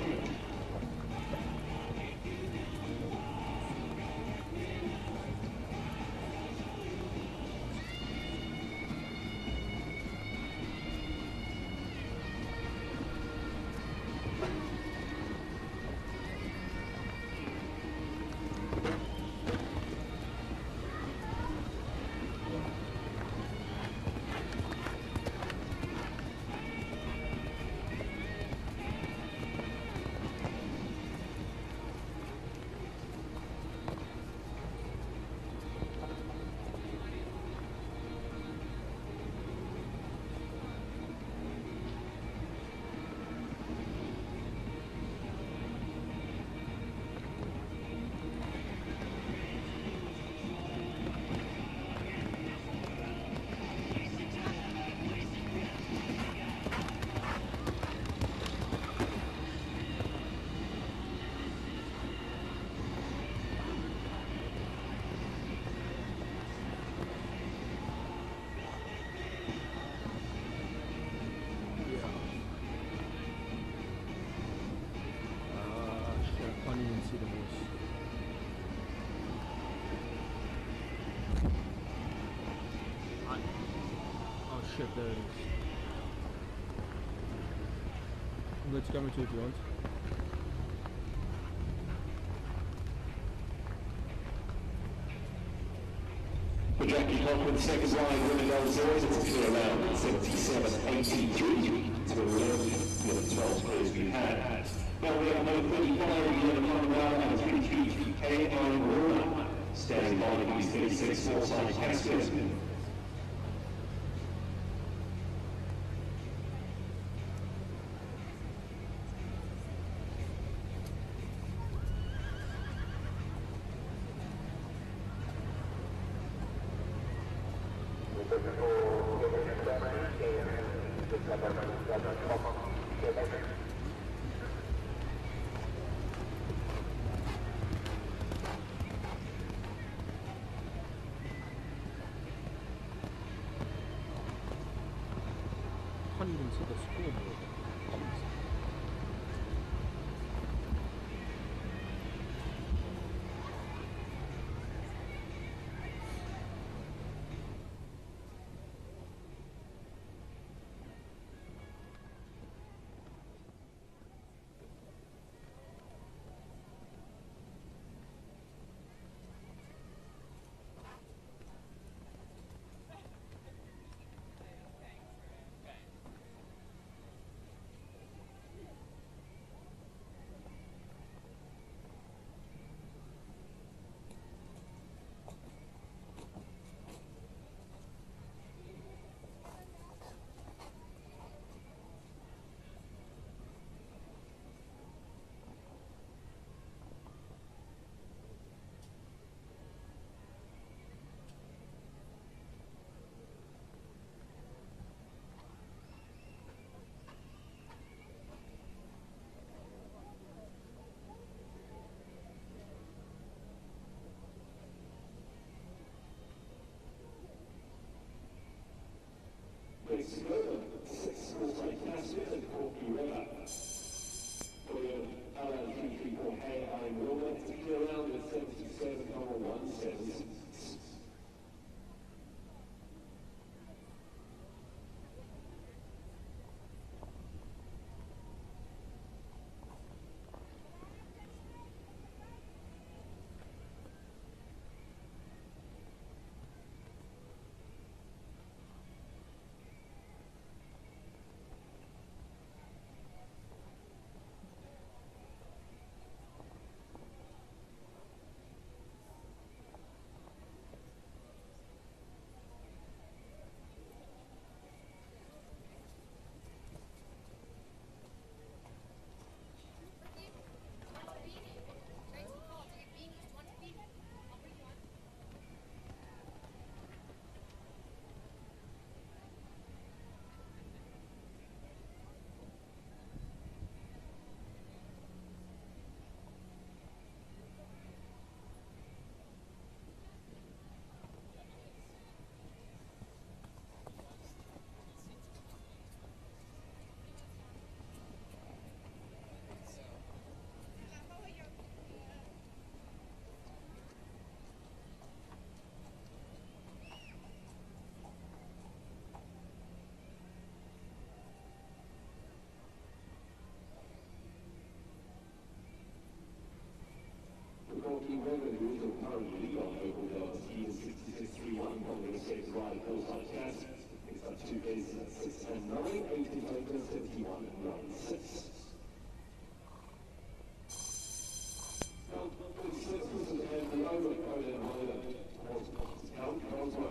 L: Shit, there it is. Let's come to it if you want.
K: For Jackie Cochran, second line, winning those zones, it's a clear round, 77.83 to 11 with the 12 players we've had. Now we have number 35, the 11 round, and 33, K.I. Rona, standing by the 36, Forsyth Casket.
L: Can't even see the scoreboard.
K: cat. Next up 2 is 6 and 9, 8 in total, 71 and 9, 6. Count 26 and below, Poland, Ireland. Count Cosmo.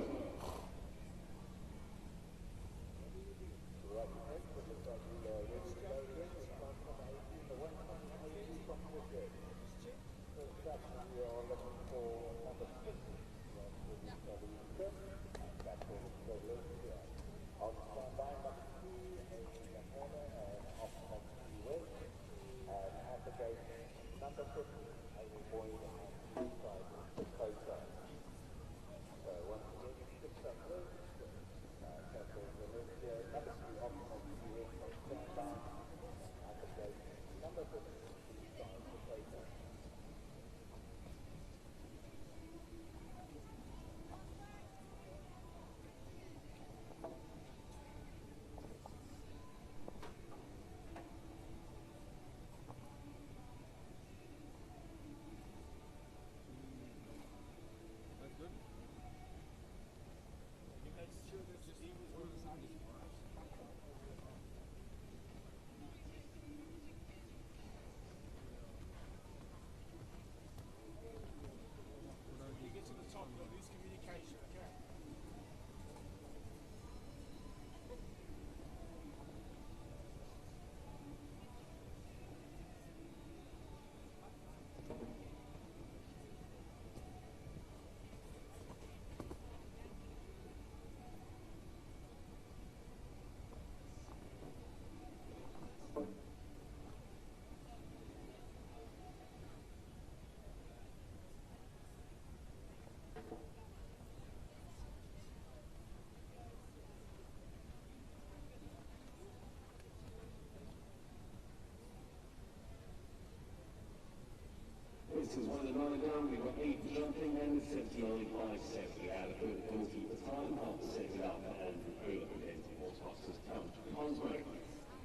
K: This is 1 and 9 down, we've got 8 jumping and 79, 5 setting out of the goalkeeper time, half setting up and over against more tosses count Cosmo.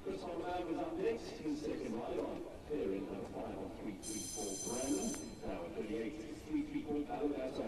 K: Chris Holman was up next, his second ride on, clearing number 5 on 334 Brandon, now at 38, 334 Alberto.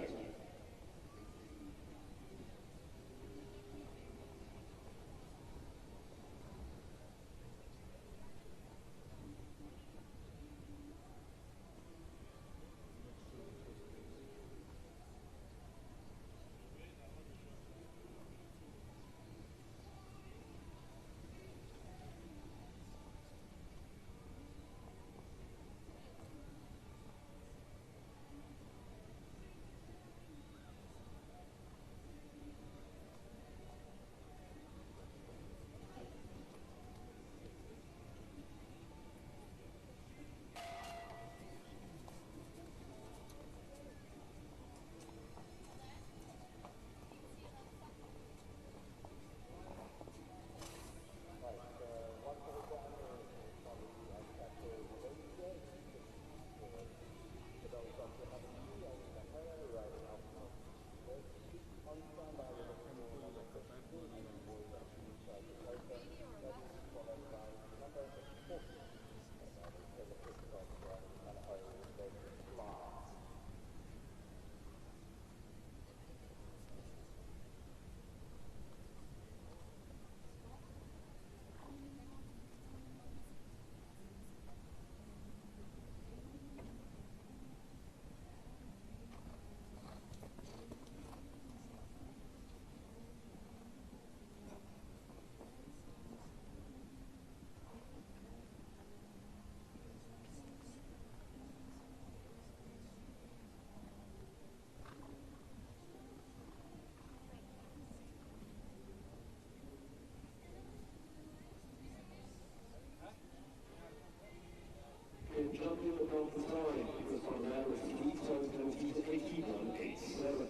K: Jumping above the time, because from now it's Steve Token, he's 81.87.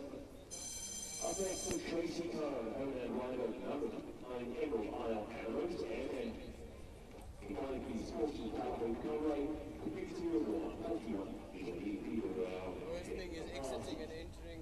K: Up next is Tracy Coe, Honan Rider, number 9, Emerald Isle Camos, and behind the Sporty Pablo Conway, competing with 41, Peter Brown.
J: The worst thing is exiting and entering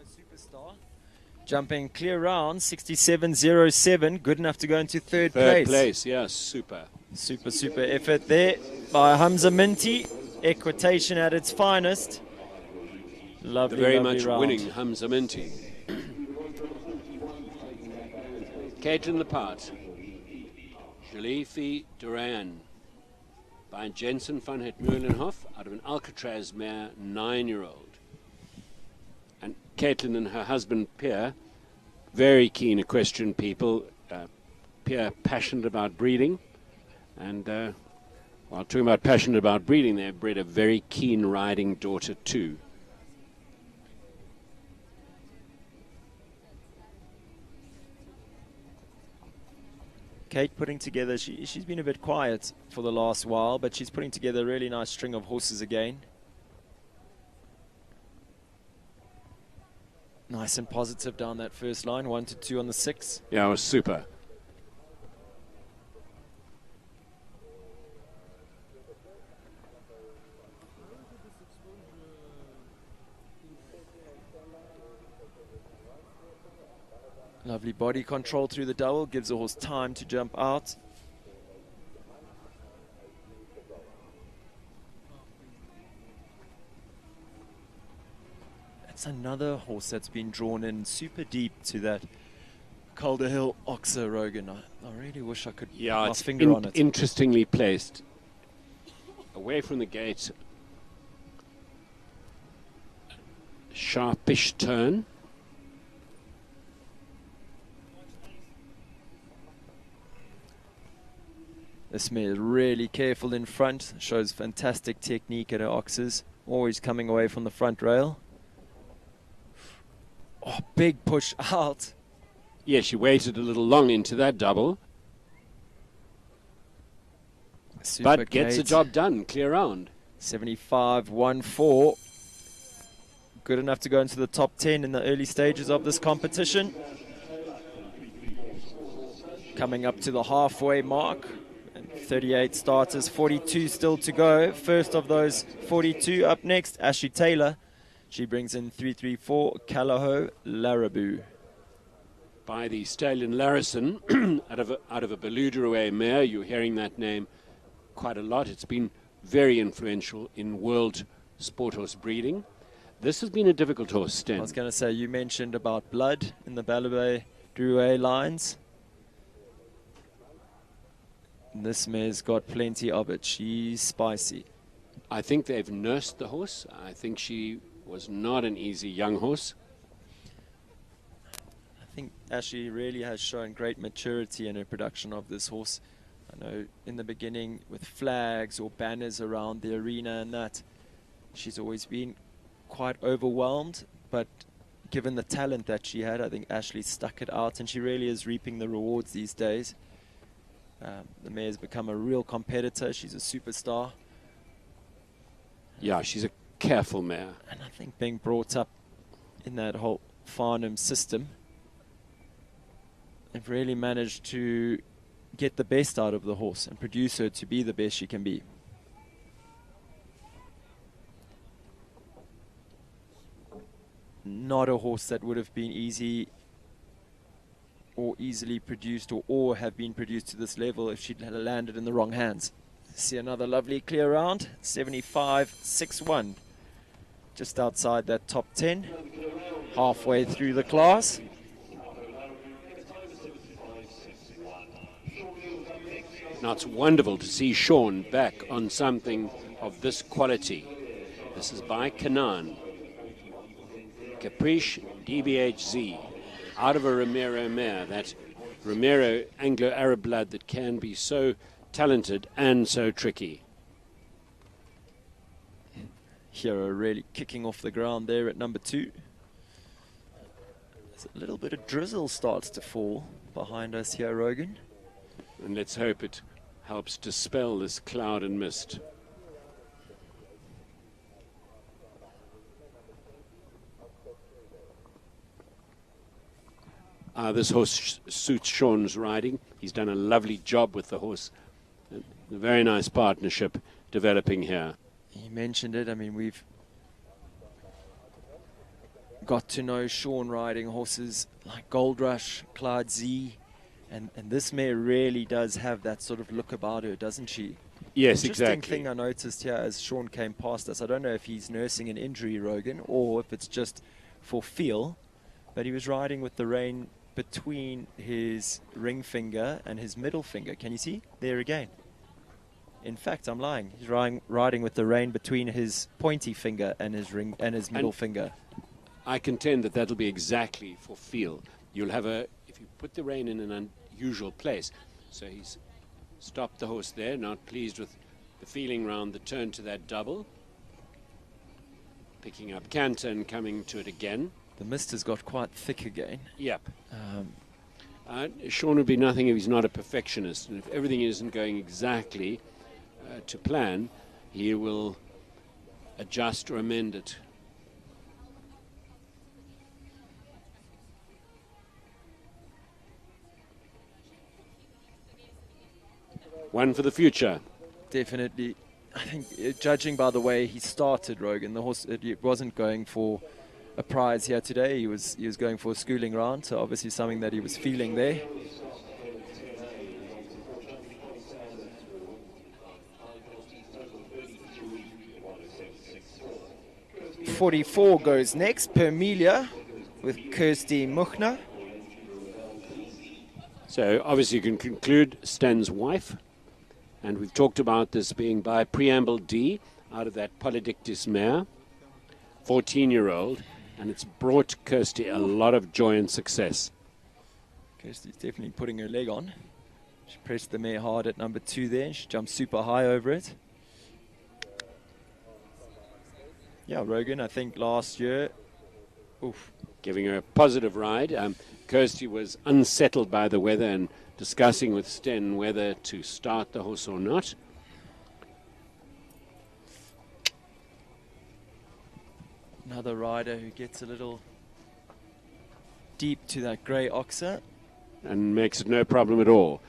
G: Superstar. Jumping clear round, 67.07. Good enough to go into third place.
F: Third place, yeah, super.
G: Super effort there by Hamza Minty. Equitation at its finest. Lovely,
F: The very
G: lovely
F: much
G: round.
F: winning Hamza Minty. Caitlin Lepart. Jalifi Duran by Jensen van het Meulenhof out of an Alcatraz mare, 9-year-old. And Caitlin and her husband Pierre, very keen equestrian people. Pierre passionate about breeding, and while talking about passionate about breeding, they've bred a very keen riding daughter too.
G: Kate putting together, she's been a bit quiet for the last while, but she's putting together a really nice string of horses again. Nice and positive down that first line, 1 to 2 on the 6.
F: Yeah, it was super.
G: Lovely body control through the double, gives the horse time to jump out. That's another horse that's been drawn in super deep to that Calder Hill Oxer, Rogan. I really wish I could put my finger on it.
F: Interestingly placed. Away from the gate. Sharpish turn.
G: This mare is really careful in front, shows fantastic technique at her oxes, always coming away from the front rail. Oh, big push out.
F: Yeah, she waited a little long into that double.
G: Super
F: but gets the
G: Kate.
F: job done, clear round.
G: 75.14. Good enough to go into the top 10 in the early stages of this competition. Coming up to the halfway mark. And 38 starters, 42 still to go. First of those 42 up next, Ashley Taylor. She brings in 334 Callao Larraboo.
F: By the stallion Larison out of a Beluga mare. You're hearing that name quite a lot. It's been very influential in world sport horse breeding. This has been a difficult horse, Sten.
G: I was going to say, you mentioned about blood in the Balabay Drouet lines. This mare's got plenty of it. She's spicy.
F: I think they've nursed the horse. I think she was not an easy young horse.
G: I think Ashley really has shown great maturity in her production of this horse. I know in the beginning with flags or banners around the arena and that, she's always been quite overwhelmed, but given the talent that she had, I think Ashley stuck it out, and she really is reaping the rewards these days. The mare's become a real competitor. She's a superstar.
F: Yeah, she's a careful mare.
G: And I think being brought up in that whole Farnham system, they've really managed to get the best out of the horse and produce her to be the best she can be. Not a horse that would have been easy or easily produced or have been produced to this level if she'd landed in the wrong hands. See another lovely clear round, 75.61. Just outside that top 10, halfway through the class.
F: Now it's wonderful to see Sean back on something of this quality. This is by Canaan. Caprice DBHZ, out of a Romero mare, that Romero Anglo-Arab blood that can be so talented and so tricky.
G: Hero really kicking off the ground there at number 2. As a little bit of drizzle starts to fall behind us here, Rogan.
F: And let's hope it helps dispel this cloud and mist. This horse suits Sean's riding. He's done a lovely job with the horse. A very nice partnership developing here.
G: He mentioned it. I mean, we've got to know Sean riding horses like Gold Rush, Clyde Z, and this mare really does have that sort of look about her, doesn't she?
F: Yes,
G: Interesting
F: exactly.
G: thing I noticed here as Sean came past us, I don't know if he's nursing an injury, Rogan, or if it's just for feel, but he was riding with the rein between his ring finger and his middle finger. Can you see? There again. In fact, I'm lying. He's riding with the rein between his pointy finger and his ring and his middle finger.
F: I contend that that'll be exactly for feel. You'll have if you put the rein in an unusual place. So he's stopped the horse there, not pleased with the feeling round the turn to that double. Picking up canter and coming to it again.
G: The mist has got quite thick again.
F: Yep. Sean would be nothing if he's not a perfectionist. And if everything isn't going exactly to plan, he will adjust or amend it. One for the future.
G: Definitely. I think, judging by the way he started, Rogan, the horse it wasn't going for a prize here today. He was going for a schooling round, so obviously something that he was feeling there. .44 goes next, Permelia with Kirsty Muchner.
F: So obviously you can conclude Stan's wife, and we've talked about this being by Preamble D out of that Polydictis mare, 14-year-old, and it's brought Kirsty a lot of joy and success.
G: Kirsty's definitely putting her leg on. She pressed the mare hard at number 2 there, and she jumped super high over it. Yeah, Rogan, I think last year,
F: giving her a positive ride. Kirsty was unsettled by the weather and discussing with Sten whether to start the horse or not.
G: Another rider who gets a little deep to that grey oxer.
F: And makes it no problem at all.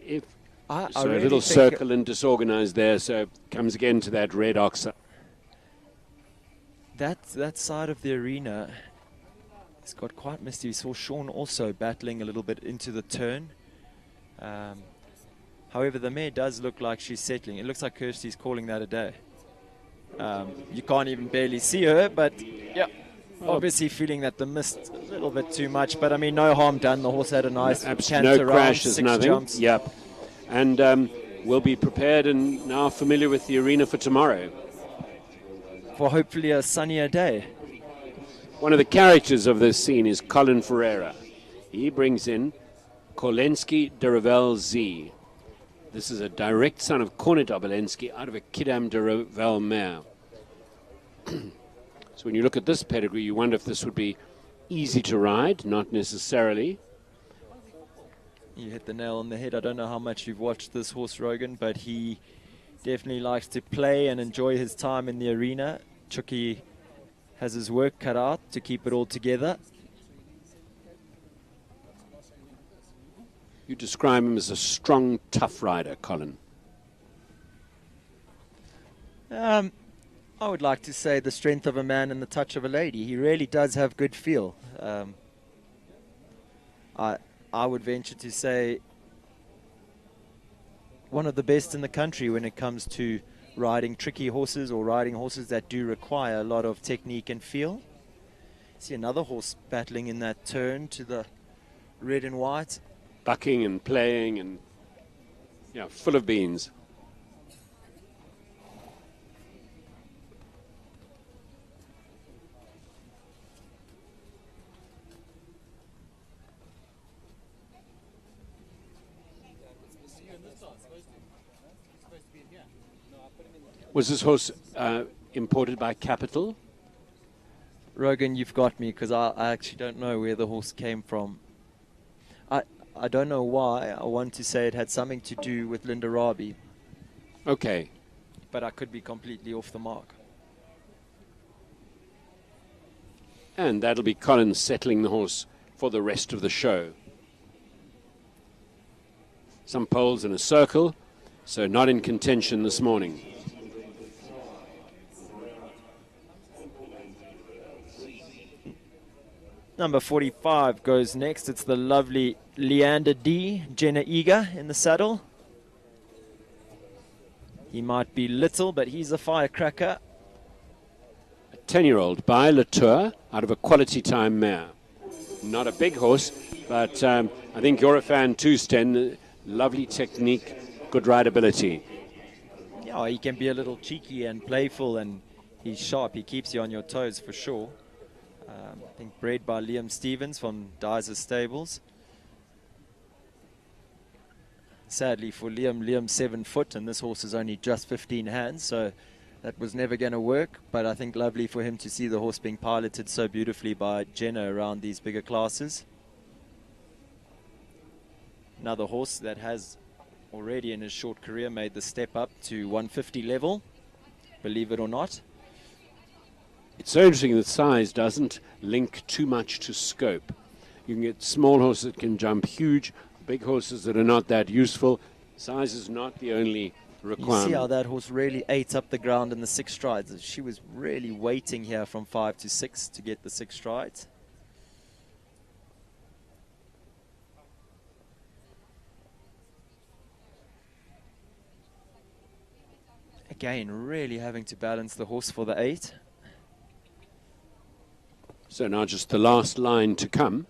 F: If
G: I
F: so, a
G: really
F: little
G: think-
F: circle and disorganized there, so comes again to that red oxide.
G: That side of the arena, it's got quite misty. We saw Sean also battling a little bit into the turn. However, the mare does look like she's settling. It looks like Kirsty's calling that a day. You can't even barely see her, but yeah, obviously feeling that the mist a little bit too much. But I mean, no harm done. The horse had a nice
F: No
G: canter
F: crashes,
G: round, 6
F: nothing.
G: jumps.
F: Yep. And we'll be prepared and now familiar with the arena for tomorrow.
G: For hopefully a sunnier day.
F: One of the characters of this scene is Colin Ferreira. He brings in Kolensky de Revel Z. This is a direct son of Cornet Obelensky out of a Kidam de Revel mare. So when you look at this pedigree, you wonder if this would be easy to ride. Not necessarily.
G: You hit the nail on the head. I don't know how much you've watched this horse, Rogan, but he definitely likes to play and enjoy his time in the arena. Chucky has his work cut out to keep it all together.
F: You describe him as a strong, tough rider, Colin.
G: I would like to say the strength of a man and the touch of a lady. He really does have good feel. I would venture to say one of the best in the country when it comes to riding tricky horses or riding horses that do require a lot of technique and feel. See another horse battling in that turn to the red and white.
F: Bucking and playing and, yeah, full of beans. Was this horse imported by Capital?
G: Rogan, you've got me because I actually don't know where the horse came from. I don't know why. I want to say it had something to do with Linda Rabi.
F: Okay.
G: But I could be completely off the mark.
F: And that'll be Colin settling the horse for the rest of the show. Some poles in a circle, so not in contention this morning.
G: Number 45 goes next. It's the lovely Leander D. Jenna Eager in the saddle. He might be little, but he's a firecracker.
F: A 10-year-old by Latour out of a Quality Time mare. Not a big horse, but I think you're a fan too, Sten. Lovely technique, good rideability.
G: Yeah, he can be a little cheeky and playful, and he's sharp. He keeps you on your toes for sure. I think bred by Liam Stevens from Dyser Stables. Sadly for Liam's 7 foot, and this horse is only just 15 hands, so that was never going to work. But I think lovely for him to see the horse being piloted so beautifully by Jenna around these bigger classes. Another horse that has already in his short career made the step up to 150 level, believe it or not.
F: It's so interesting that size doesn't link too much to scope. You can get small horses that can jump huge, big horses that are not that useful. Size is not the only requirement.
G: You see how that horse really ate up the ground in the 6 strides. She was really waiting here from 5 to 6 to get the 6 strides. Again, really having to balance the horse for the 8.
F: So now just the last line to come.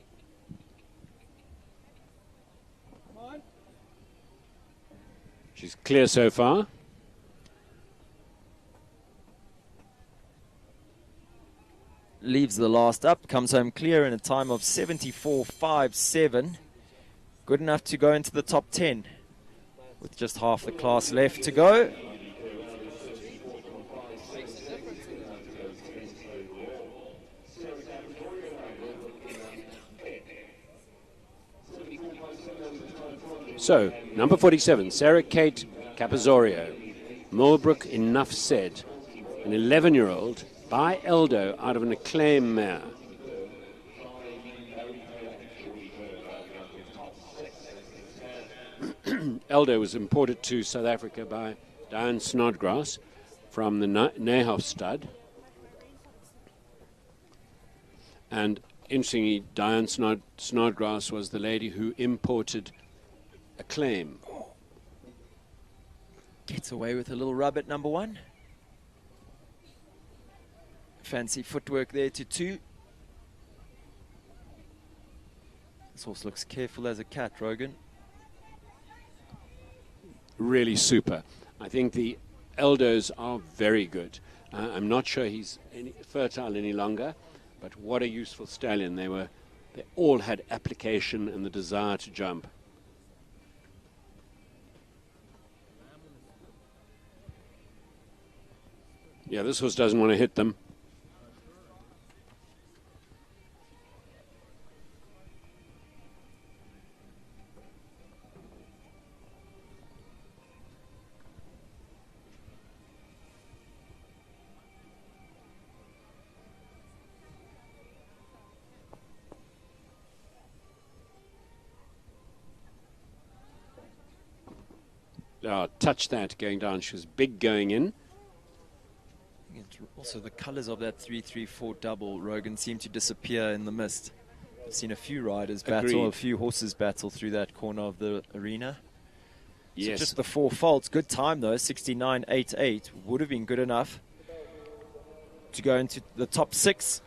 F: She's clear so far.
G: Leaves the last up, comes home clear in a time of 74.57. Good enough to go into the top 10 with just half the class left to go.
F: So, number 47, Sarah Kate Capazorio. Mulbrook, enough said. An 11-year-old by Eldo out of an Acclaim mare. Elder was imported to South Africa by Diane Snodgrass from the Neyhoff stud. And interestingly, Diane Snodgrass was the lady who imported Acclaim.
G: Gets away with a little rub at number 1. Fancy footwork there to 2. This horse looks careful as a cat, Rogan.
F: Really super. I think the Eldos are very good. I'm not sure he's fertile any longer, but what a useful stallion. They all had application and the desire to jump. Yeah, this horse doesn't want to hit them. Oh, touch that going down. She was big going in.
G: Also, the colours of that 3-3-4 double, Rogan, seem to disappear in the mist. I've seen a few riders battle, a few horses battle through that corner of the arena.
F: Yes.
G: So just the 4 faults. Good time, though. 69.88 would have been good enough to go into the top 6.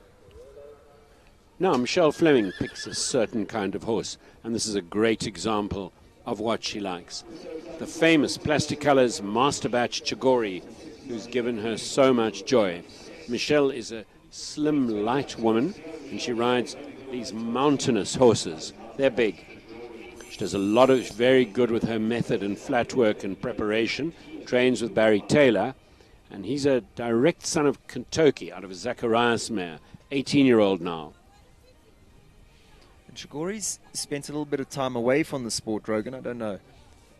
F: Now, Michelle Fleming picks a certain kind of horse, and this is a great example of what she likes. The famous Plastic Colors Master Batch Chigori, who's given her so much joy. Michelle is a slim, light woman, and she rides these mountainous horses. They're big. She does a lot of very good with her method and flat work and preparation, trains with Barry Taylor, and he's a direct son of Kentucky out of a Zacharias mare, 18-year-old now.
G: Chigori's spent a little bit of time away from the sport, Rogan. I don't know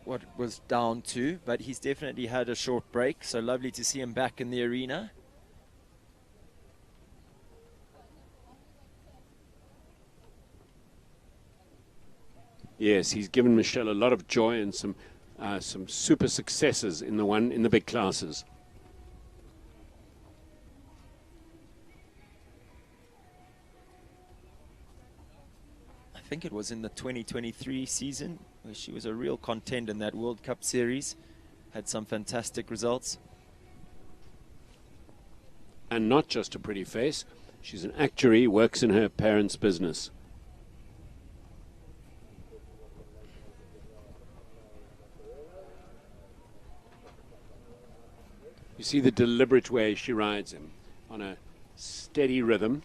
G: what it was down to, but he's definitely had a short break, so lovely to see him back in the arena.
F: Yes, he's given Michelle a lot of joy and some super successes in the big classes.
G: I think it was in the 2023 season where she was a real contender in that World Cup series. Had some fantastic results.
F: And not just a pretty face. She's an actuary, works in her parents' business. You see the deliberate way she rides him on a steady rhythm.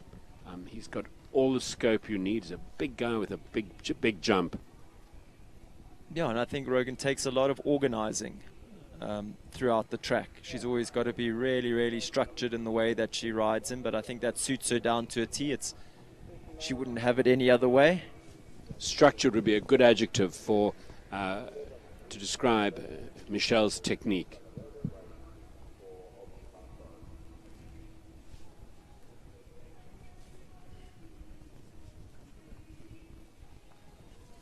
F: He's got all the scope you need. He's a big guy with a big jump.
G: Yeah, and I think Rogan takes a lot of organizing throughout the track. She's always got to be really, really structured in the way that she rides him, but I think that suits her down to a T. She wouldn't have it any other way.
F: Structured would be a good adjective to describe Michelle's technique.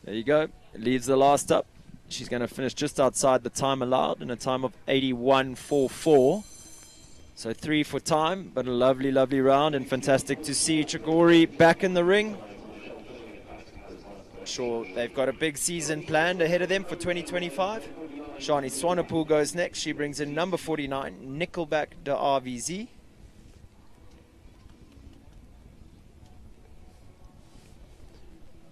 G: There you go. Leaves the last up. She's going to finish just outside the time allowed in a time of 81.44. So 3 for time, but a lovely, lovely round, and fantastic to see Chigori back in the ring. I'm sure they've got a big season planned ahead of them for 2025. Shani Swanepoel goes next. She brings in number 49, Nickelback de RVZ.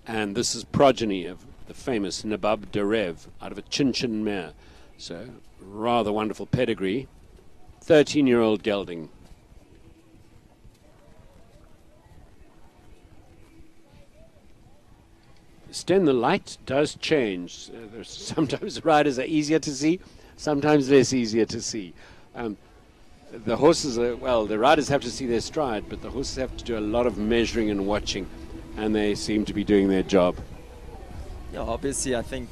F: And this is progeny of the famous Nabab Derev out of a Chin mare. So, rather wonderful pedigree. 13-year-old gelding. Sten, the light does change. Sometimes riders are easier to see, sometimes less easier to see. The horses are, well, the riders have to see their stride, but the horses have to do a lot of measuring and watching, and they seem to be doing their job.
G: Yeah, obviously, I think,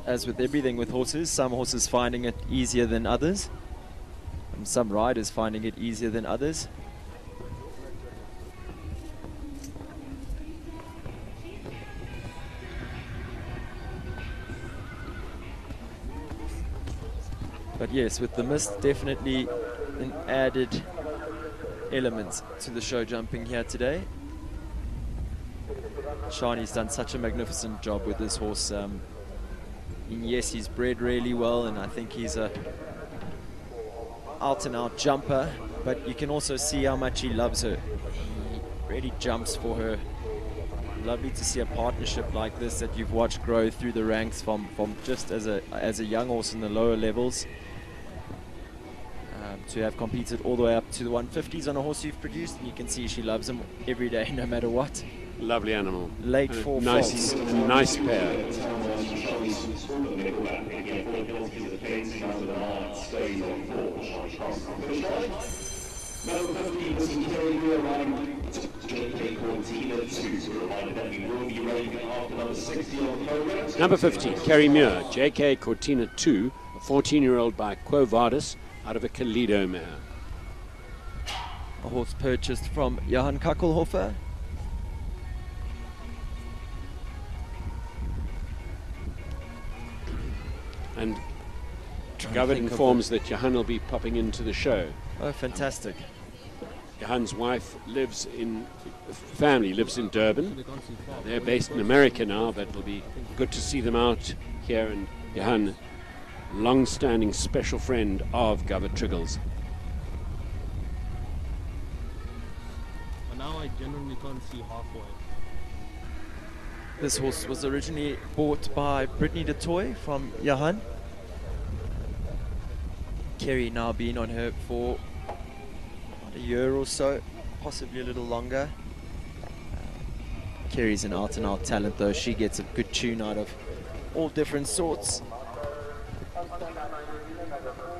G: as with everything with horses, some horses finding it easier than others, and some riders finding it easier than others. But yes, with the mist, definitely an added element to the show jumping here today. Shani's done such a magnificent job with this horse. And yes, he's bred really well, and I think he's a out-and-out jumper, but you can also see how much he loves her. He really jumps for her. Lovely to see a partnership like this that you've watched grow through the ranks from just as a young horse in the lower levels, to have competed all the way up to the 150s on a horse you've produced, and you can see she loves him every day, no matter what.
F: Lovely animal.
G: Late
F: And a
G: for
F: nice,
G: faults.
F: nice pair.
K: Number 15 was Kerry Muir riding JK Cortina 2. Reminder that we will be riding after number 60 on the program.
F: Number 15, Kerry Muir, JK Cortina 2, a 14-year-old by Quo Vadis out of a Kalido mare.
G: A horse purchased from Johann Kackelhofer.
F: And Govern informs that Johann will be popping into the show.
G: Oh, fantastic.
F: Johann's wife family lives in Durban. They're based in America now, but it'll be good to see them out here. And Johann, long-standing special friend of Govert Triggles.
L: But now I genuinely can't see halfway.
G: This horse was originally bought by Brittany de Toy from Johann. Kerry now been on her for about a year or so, possibly a little longer. Kerry's an out-and-out talent though. She gets a good tune out of all different sorts.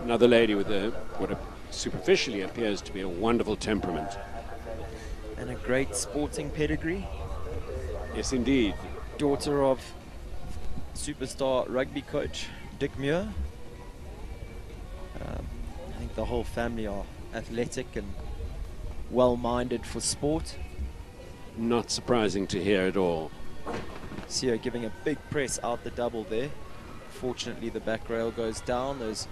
F: Another lady with what superficially appears to be a wonderful temperament.
G: And a great sporting pedigree.
F: Yes, indeed.
G: Daughter of superstar rugby coach Dick Muir. I think the whole family are athletic and well-minded for sport.
F: Not surprising to hear at all.
G: See her giving a big press out the double there. Fortunately, the back rail goes down. Those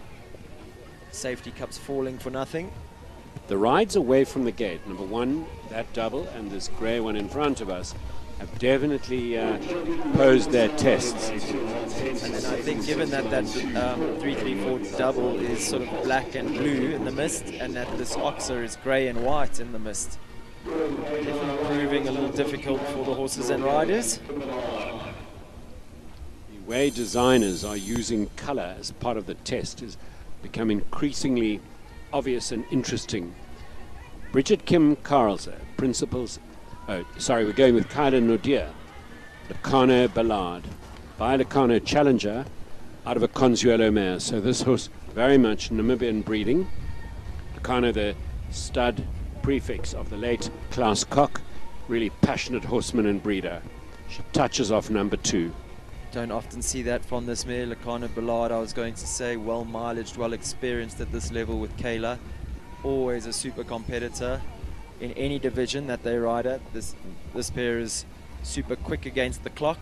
G: safety cups falling for nothing.
F: The rides away from the gate, number one, that double, and this grey one in front of us, have definitely posed their tests.
G: And then I think given that 3-3-4 double is sort of black and blue in the mist, and that this oxer is grey and white in the mist, definitely proving a little difficult for the horses and riders.
F: The way designers are using colour as part of the test has become increasingly obvious and interesting. Bridget Kim Karlse, we're going with Kyla Nodia, Locarno Ballard, by Locarno Challenger out of a Consuelo mare. So this horse very much Namibian breeding. Locarno, the stud prefix of the late Klaus Koch, really passionate horseman and breeder. She touches off number 2.
G: Don't often see that from this mare, Locarno Ballard. I was going to say well mileaged, well experienced at this level with Kayla. Always a super competitor in any division that they ride at. This pair is super quick against the clock.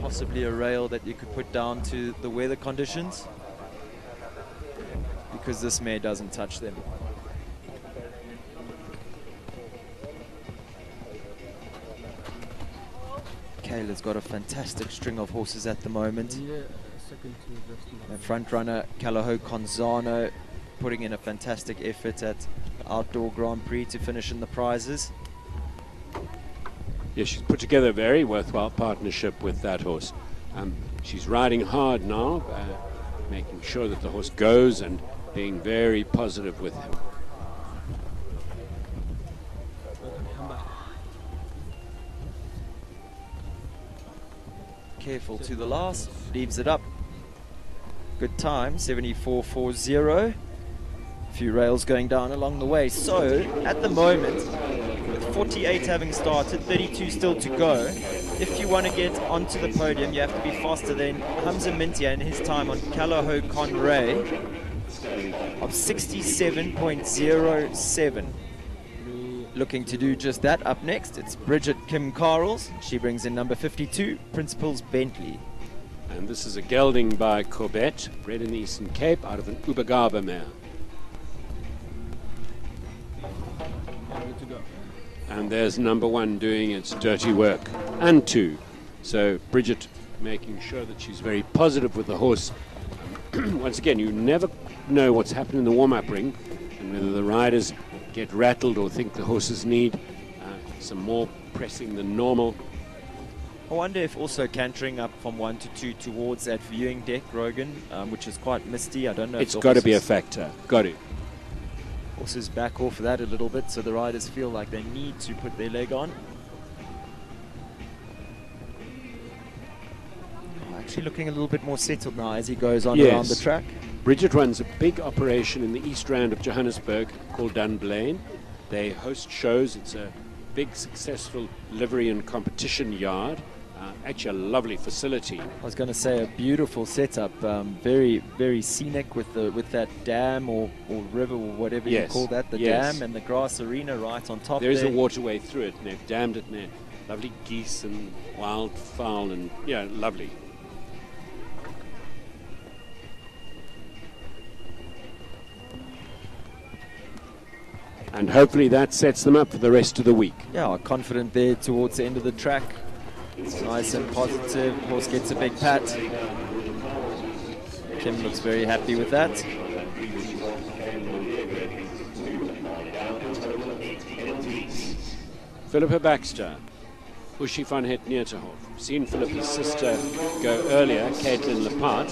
G: Possibly a rail that you could put down to the weather conditions, because this mare doesn't touch them. Kayla's got a fantastic string of horses at the moment. The front runner Kalaho Conzano putting in a fantastic effort at the Outdoor Grand Prix to finish in the prizes.
F: Yes, she's put together a very worthwhile partnership with that horse. She's riding hard now, making sure that the horse goes and being very positive with him.
G: Careful to the last, leaves it up. Good time, 74.40. A few rails going down along the way. So, at the moment, with 48 having started, 32 still to go, if you want to get onto the podium, you have to be faster than Hamza Mintia in his time on Kalaho Conray of 67.07. Looking to do just that. Up next, it's Bridget Kim Karls. She brings in number 52, Principals Bentley.
F: And this is a gelding by Corbett, bred in the Eastern Cape out of an Ubergabe mare.
L: Good to go.
F: And there's number 1 doing its dirty work, and 2. So Bridget making sure that she's very positive with the horse. Once again, you never know what's happening in the warm-up ring and whether the riders get rattled or think the horses need some more pressing than normal.
G: I wonder if also cantering up from 1 to 2 towards that viewing deck, Rogan, which is quite misty. I don't know.
F: It's got to be a factor. Got it.
G: Horses back off that a little bit so the riders feel like they need to put their leg on. Actually looking a little bit more settled now as he goes on around the track.
F: Bridget runs a big operation in the East Rand of Johannesburg called Dunblane. They host shows. It's a big successful livery and competition yard. Actually a lovely facility.
G: I was going to say a beautiful setup, very, very scenic with that dam or river or whatever you call that, the dam and the grass arena right on top.
F: There is a waterway through it and they've dammed it and there are lovely geese and wildfowl and yeah, lovely. And hopefully that sets them up for the rest of the week.
G: Yeah, confident there towards the end of the track. It's nice and positive. Horse gets a big pat. Kim looks very happy with that.
F: Philippa Baxter, Uschi van Het Neerterhof. Seen Philippa's sister go earlier, Caitlin Lepart.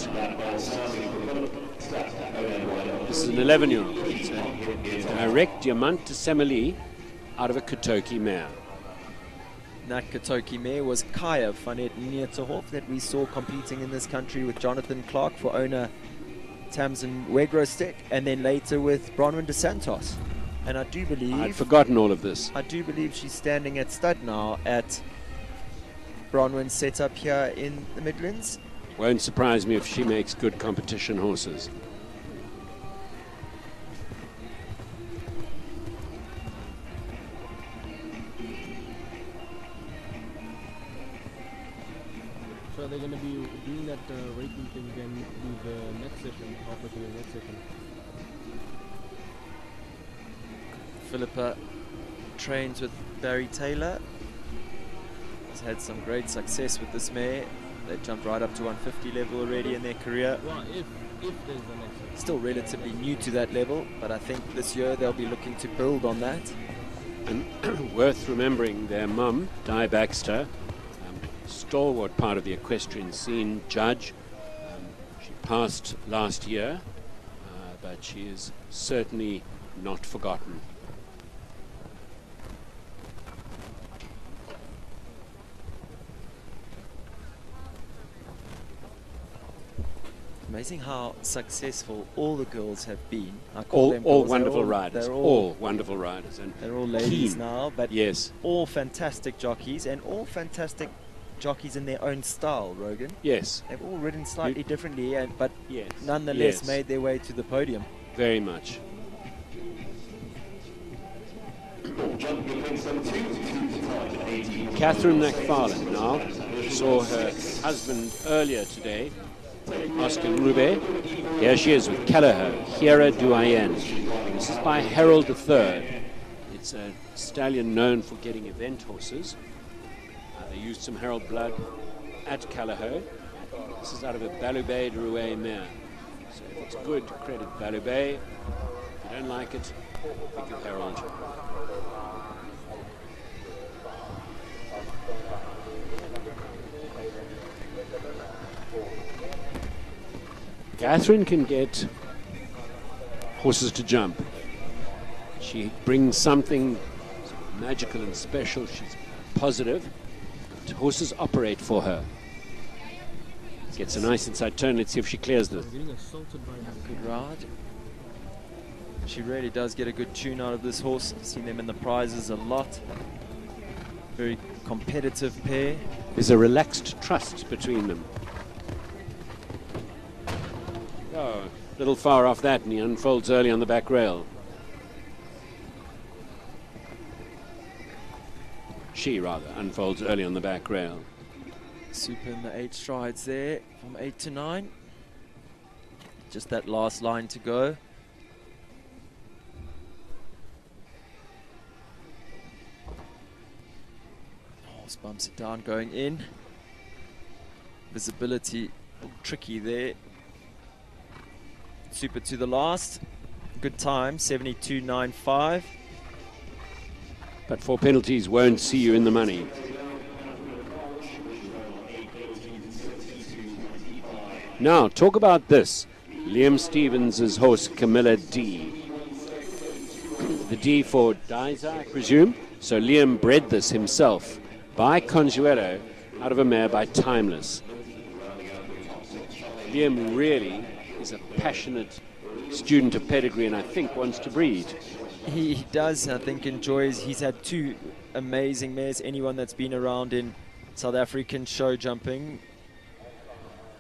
F: This is an 11-year-old. It's a direct Diamant de Semeli out of a Katoki mare.
G: That Katoki mare was Kaya van Het Neerterhof that we saw competing in this country with Jonathan Clark for owner Tamsin Wegrostek, and then later with Bronwyn de Santos. And I do believe...
F: I'd forgotten all of this.
G: I do believe she's standing at stud now at Bronwyn's setup here in the Midlands.
F: Won't surprise me if she makes good competition horses.
L: So they're going to be doing that rating thing again with the next session, halfway through the next session.
G: Philippa trains with Barry Taylor. Has had some great success with this mare. They've jumped right up to 150 level already in their career.
L: Well, if there's the next session.
G: Still relatively new to that level, but I think this year they'll be looking to build on that.
F: And worth remembering their mum, Di Baxter, stalwart part of the equestrian scene, judge. She passed last year, but she is certainly not forgotten.
G: Amazing how successful all the girls have been. I call them
F: all
G: girls.
F: wonderful riders.
G: They're
F: all wonderful riders. And
G: they're all ladies
F: keen.
G: now, but
F: yes,
G: all fantastic jockeys and all fantastic jockeys in their own style, Rogan.
F: Yes.
G: They've all ridden slightly differently, but
F: yes,
G: nonetheless made their way to the podium.
F: Very much. Catherine McFarlane now saw her husband earlier today, Oscar Rube. Here she is with Kelleher, Hiera Duayen. This is by Harold III. It's a stallion known for getting event horses. They used some Harold blood at Kelleher. This is out of a Balubé de Rouet mare. So if it's good, credit Balubé. If you don't like it, think of Harold. Catherine can get horses to jump. She brings something magical and special. She's positive. Horses operate for her. Gets a nice inside turn. Let's see if she clears this.
G: Good ride. She really does get a good tune out of this horse. I've seen them in the prizes a lot. Very competitive pair.
F: There's a relaxed trust between them. Oh, a little far off that, and he unfolds early on the back rail. She rather unfolds early on the back rail.
G: Super in the 8 strides there, from 8 to 9. Just that last line to go. Horse bumps it down going in. Visibility tricky there. Super to the last. Good time, 72.95.
F: But 4 penalties won't see you in the money. Now, talk about this. Liam Stevens' horse, Camilla D. The D for Diza, I presume. So Liam bred this himself by Consuelo out of a mare by Timeless. Liam really is a passionate student of pedigree and I think wants to breed.
G: He does, I think, enjoys. He's had 2 amazing mares. Anyone that's been around in South African show jumping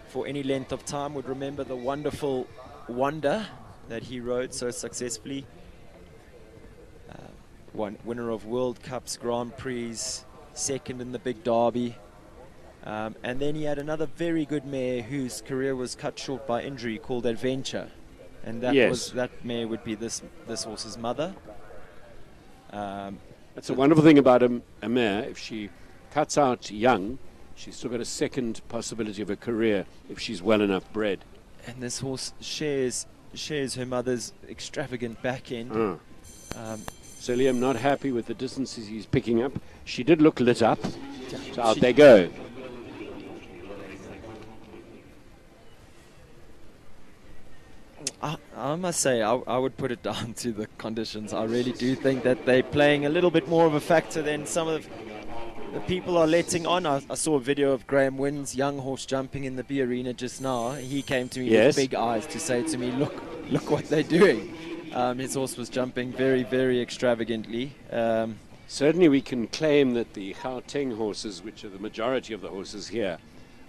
G: for any length of time would remember the wonderful Wonder that he rode so successfully. Winner of World Cups, Grand Prix, second in the Big Derby. And then he had another very good mare whose career was cut short by injury called Adventure. And that mare would be this horse's mother.
F: That's a wonderful thing about a mare. If she cuts out young, she's still got a second possibility of a career if she's well enough bred.
G: And this horse shares her mother's extravagant back end.
F: So Liam not happy with the distances he's picking up. She did look lit up. So out they go.
G: I must say, I would put it down to the conditions. I really do think that they're playing a little bit more of a factor than some of the people are letting on. I saw a video of Graham Wynn's young horse jumping in the B Arena just now. He came to me with big eyes to say to me, look what they're doing. His horse was jumping very, very extravagantly.
F: Certainly we can claim that the Gauteng horses, which are the majority of the horses here,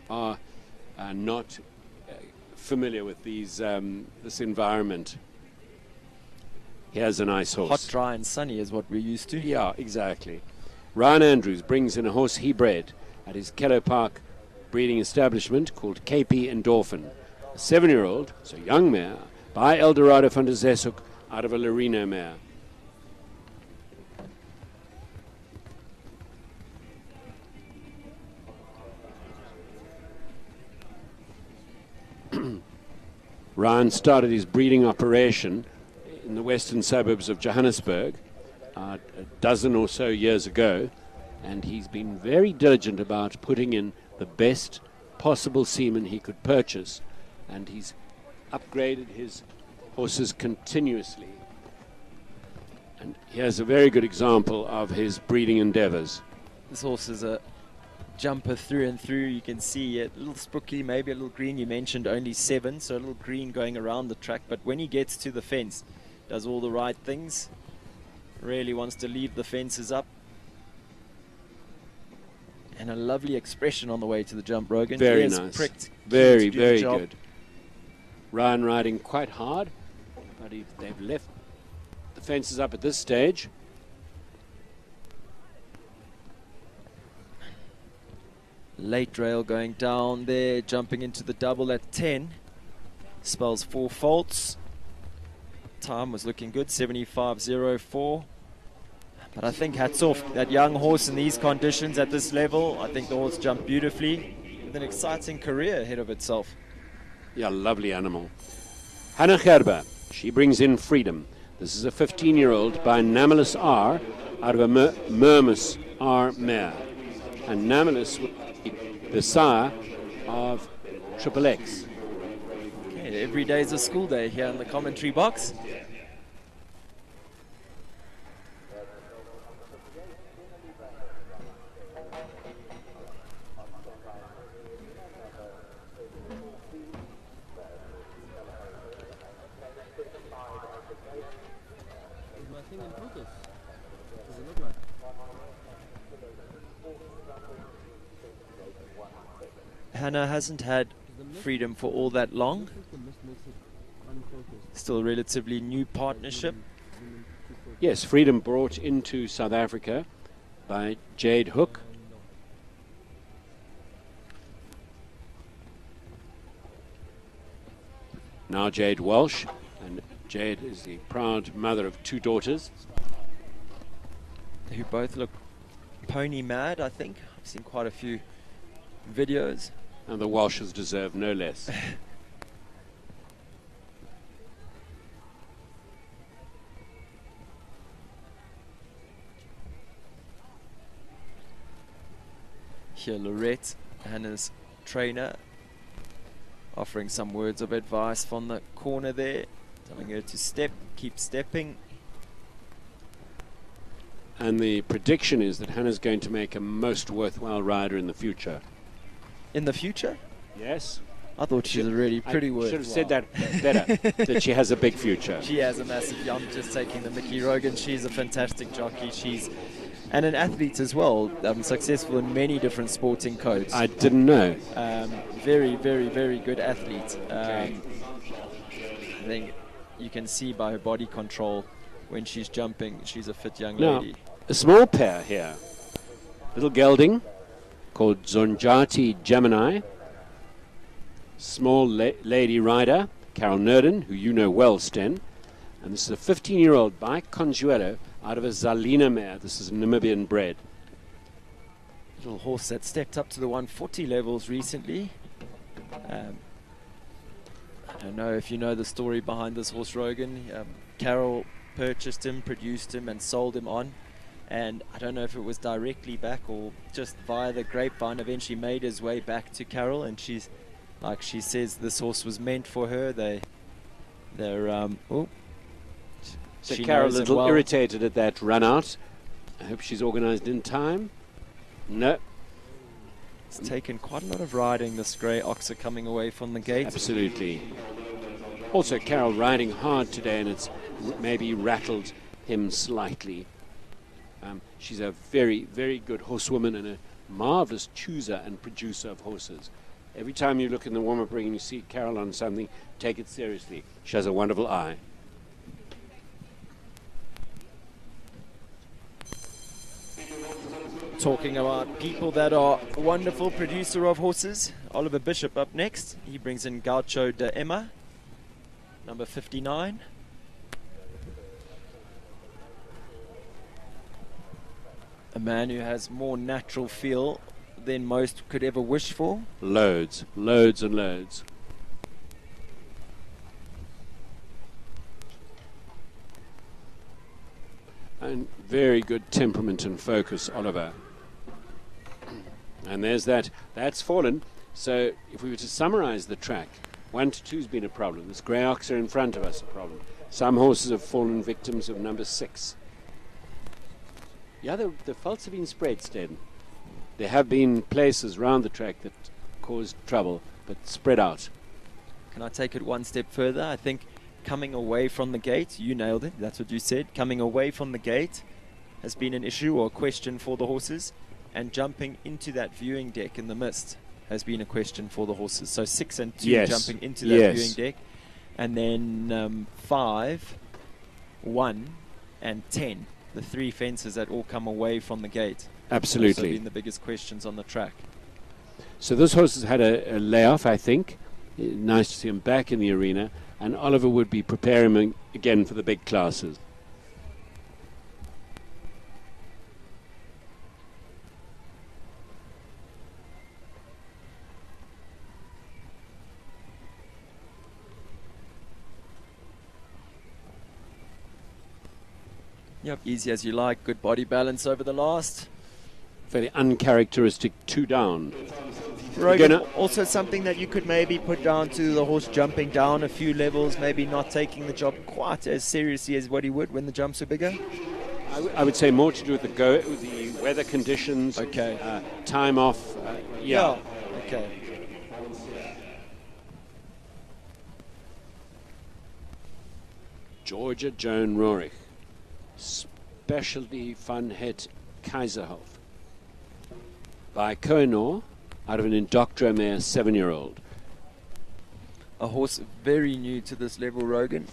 F: are not familiar with this environment. Here's a nice horse.
G: Hot, dry and sunny is what we're used to.
F: Yeah, exactly. Ryan Andrews brings in a horse he bred at his Kellow Park breeding establishment called KP Endorphin. A 7-year-old, so young mare, by Eldorado van der Zeshoek out of a Lorino mare. Ryan started his breeding operation in the western suburbs of Johannesburg a dozen or so years ago, and he's been very diligent about putting in the best possible semen he could purchase, and he's upgraded his horses continuously. And here's a very good example of his breeding endeavors.
G: This horse is a jumper through and through. You can see a little spooky, maybe a little green. You mentioned only 7, so a little green going around the track, but when he gets to the fence, does all the right things. Really wants to leave the fences up. And a lovely expression on the way to the jump, Rogan.
F: Very nice. Very, very good. Ryan riding quite hard, but they've left the fences up at this stage.
G: Late rail going down there, jumping into the double at 10. Spells 4 faults. Time was looking good, 75.04. But I think hats off, that young horse in these conditions at this level. I think the horse jumped beautifully with an exciting career ahead of itself.
F: Yeah, lovely animal. Hannah Gerber, she brings in Freedom. This is a 15-year-old by Nameless R out of a Murmus R mare. And Nameless, the sire of Triple X.
G: Okay, every day is a school day here in the commentary box. Hannah hasn't had Freedom for all that long. Still a relatively new partnership.
F: Yes, Freedom brought into South Africa by Jade Hook. now Jade Walsh. And Jade is the proud mother of 2 daughters.
G: Who both look pony mad, I think. I've seen quite a few videos.
F: And the Walshes deserve no less.
G: Here Lorette, Hannah's trainer, offering some words of advice from the corner there, telling her to step, keep stepping.
F: And the prediction is that Hannah's going to make a most worthwhile rider in the future.
G: In the future?
F: Yes.
G: I thought she was already pretty
F: I
G: worthwhile.
F: should have said that better, that she has a big future.
G: She has a massive, I'm just taking the Mickey Rogan. She's a fantastic jockey. And an athlete as well, successful in many different sporting codes.
F: I didn't know.
G: Very, very, very good athlete.
F: Okay.
G: I think you can see by her body control when she's jumping, she's a fit young
F: Now,
G: lady.
F: a small pair here. Little gelding called Zonjati Gemini. Small lady rider, Carol Nurden, who you know well, Sten. And this is a 15-year-old by Consuelo out of a Zalina mare. This is a Namibian bred.
G: Little horse that stepped up to the 140 levels recently. I don't know if you know the story behind this horse, Rogan. Carol purchased him, produced him, and sold him on. And I don't know if it was directly back or just via the grapevine, eventually made his way back to Carol. And she's, like she says, this horse was meant for her.
F: So
G: she
F: Carol a
G: knows him
F: little
G: well.
F: irritated at that run out. I hope she's organised in time. No.
G: It's taken quite a lot of riding, this grey oxer coming away from the gate.
F: Absolutely. Also, Carol riding hard today, and it's maybe rattled him slightly. She's a very, very good horsewoman and a marvellous chooser and producer of horses. Every time you look in the warm-up ring and you see Carol on something, take it seriously. She has a wonderful eye.
G: Talking about people that are a wonderful producer of horses, Oliver Bishop up next. He brings in Gaucho de Emma, number 59. A man who has more natural feel than most could ever wish for.
F: Loads, loads and loads. And very good temperament and focus, Oliver. And there's that. That's fallen. So if we were to summarize the track, 1 to 2 has been a problem. This grey oxer in front of us a problem. Some horses have fallen victims of number 6. Yeah, the faults have been spread, Sten. There have been places around the track that caused trouble, but spread out.
G: Can I take it one step further? I think coming away from the gate, you nailed it, that's what you said. Coming away from the gate has been an issue or a question for the horses, and jumping into that viewing deck in the mist has been a question for the horses. So 6 and 2
F: Yes.
G: jumping into that viewing deck, and then 5, 1 and 10, the 3 fences that all come away from the gate.
F: Absolutely.
G: Also been the biggest questions on the track.
F: So this horse has had a layoff, I think. Nice to see him back in the arena. And Oliver would be preparing him again for the big classes.
G: Yep, easy as you like. Good body balance over the last.
F: Very uncharacteristic 2 down.
G: Rogan, also something that you could maybe put down to the horse jumping down a few levels, maybe not taking the job quite as seriously as what he would when the jumps are bigger?
F: I would say more to do with the weather conditions, time off. Yeah.
G: Okay.
F: Georgia Joan Rorich. Specialty Fun Het Kaiserhof. By Kohenor, out of an Indoctro mare, 7-year-old.
G: A horse very new to this level, Rogan.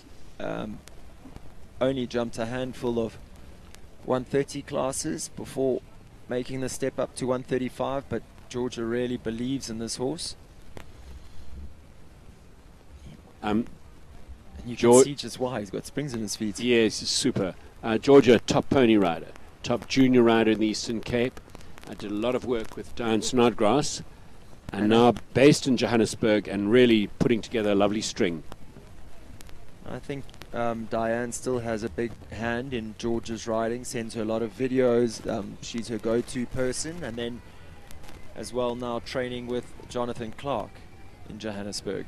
G: Only jumped a handful of 130 classes before making the step up to 135, but Georgia really believes in this horse. You can see just why. He's got springs in his feet.
F: Yes, super. Georgia, top pony rider, top junior rider in the Eastern Cape. I did a lot of work with Diane Snodgrass, and now based in Johannesburg and really putting together a lovely string.
G: I think Diane still has a big hand in Georgia's riding, sends her a lot of videos. She's her go-to person, and then as well now training with Jonathan Clark in Johannesburg.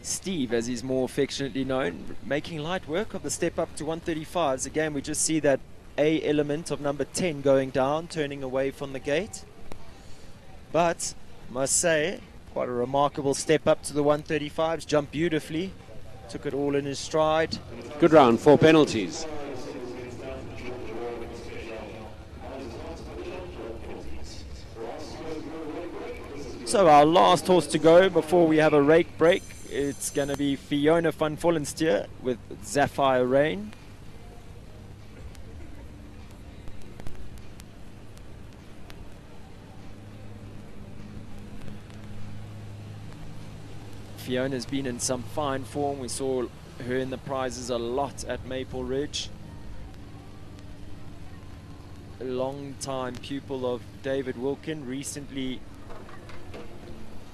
G: Steve, as he's more affectionately known, making light work of the step up to 135s. Again, we just see that A element of number 10 going down, turning away from the gate. But, must say, quite a remarkable step up to the 135s. Jumped beautifully, took it all in his stride.
F: Good round, 4 penalties.
G: So our last horse to go before we have a rake break. It's going to be Fiona van Vollensteer with Sapphire Rain. Fiona's been in some fine form. We saw her in the prizes a lot at Maple Ridge. A long-time pupil of David Wilkin, recently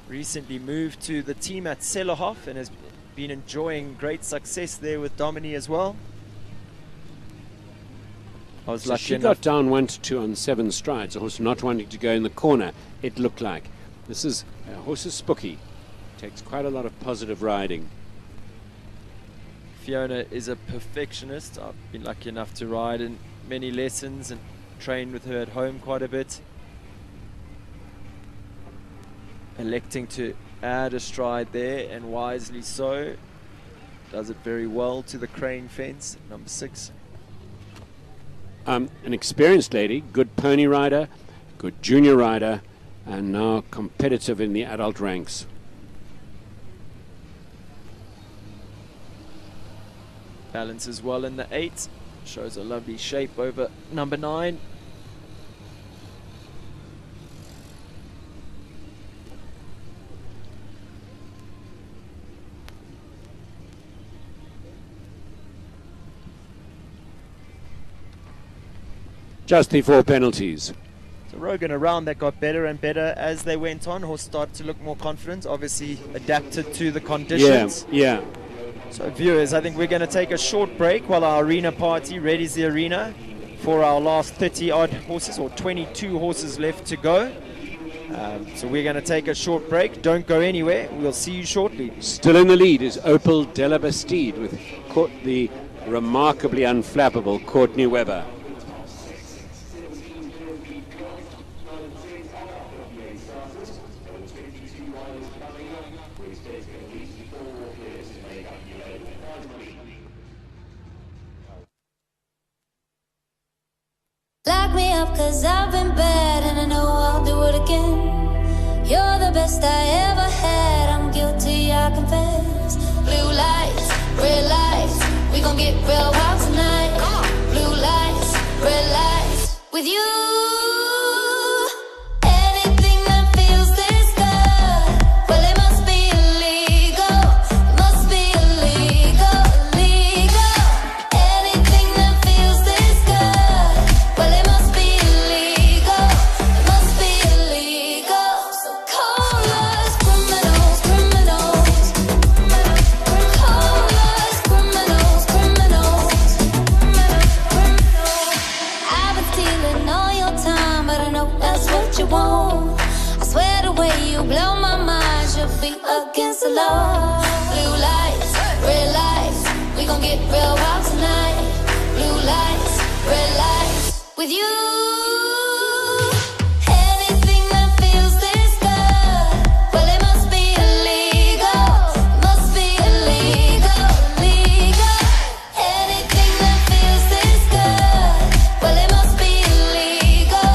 G: moved to the team at Sellerhof and has been enjoying great success there with Domini as well. I was lucky
F: She
G: enough.
F: got down 1 to 2 on 7 strides, a horse not wanting to go in the corner, it looked like. This is a horse is spooky. Takes quite a lot of positive riding.
G: Fiona is a perfectionist. I've been lucky enough to ride in many lessons and train with her at home quite a bit. Electing to add a stride there, and wisely so. Does it very well to the crane fence, number 6.
F: An experienced lady, good pony rider, good junior rider, and now competitive in the adult ranks.
G: Balances well in the 8. Shows a lovely shape over number 9.
F: Just the 4 penalties.
G: So Rogan, a round that got better and better as they went on. Horse started to look more confident, obviously adapted to the conditions.
F: Yeah.
G: So viewers, I think we're going to take a short break while our arena party readies the arena for our last 30 odd horses, or 22 horses left to go. So we're going to take a short break. Don't go anywhere. We'll see you shortly.
F: Still in the lead is Opal de la Bastide with the remarkably unflappable Courtney Webber.
H: Lock me up 'cause I've been bad and I know I'll do it again. You're the best I ever had, I'm guilty, I confess. Blue lights, red lights, we gon' get real wild tonight. Blue lights, red lights, with you. Anything that feels this good, well it must be illegal. It must be illegal, illegal. Anything that feels this good, well it must be illegal. It must be illegal. So call us criminals, criminals. Call us criminals, criminals. I've been stealing all your time, but I know that's what you want. I swear the way you blow my mind should be against the law. Blue lights, red lights, we gon' get real wild tonight. Blue lights, red lights, with you. Anything that feels this good, well it must be illegal. Must be illegal, illegal. Anything that feels this good, well it must be illegal.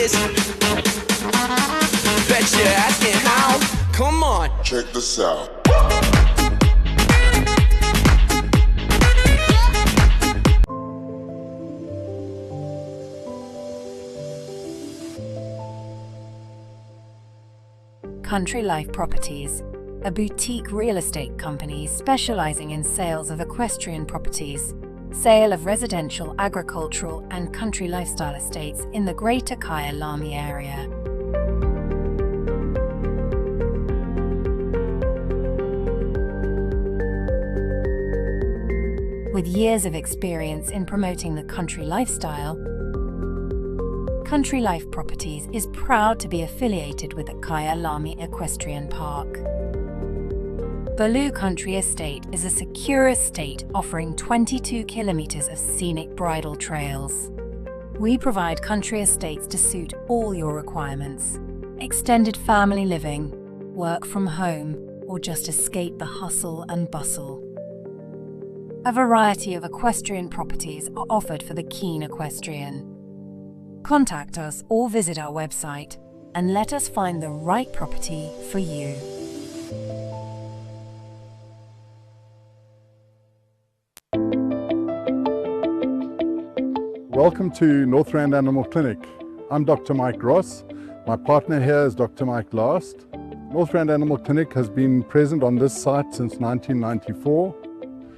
B: is. Bet you're asking how. Come on.
M: Check this out.
D: Country Life Properties, a boutique real estate company specializing in sales of equestrian properties, sale of residential, agricultural, and country lifestyle estates in the Greater Kyalami area. With years of experience in promoting the country lifestyle, Country Life Properties is proud to be affiliated with the Kyalami Equestrian Park. Baloo Country Estate is a secure estate offering 22 kilometers of scenic bridle trails. We provide country estates to suit all your requirements: extended family living, work from home, or just escape the hustle and bustle. A variety of equestrian properties are offered for the keen equestrian. Contact us or visit our website and let us find the right property for you.
E: Welcome to Northrand Animal Clinic. I'm Dr. Mike Ross. My partner here is Dr. Mike Last. Northrand Animal Clinic has been present on this site since 1994.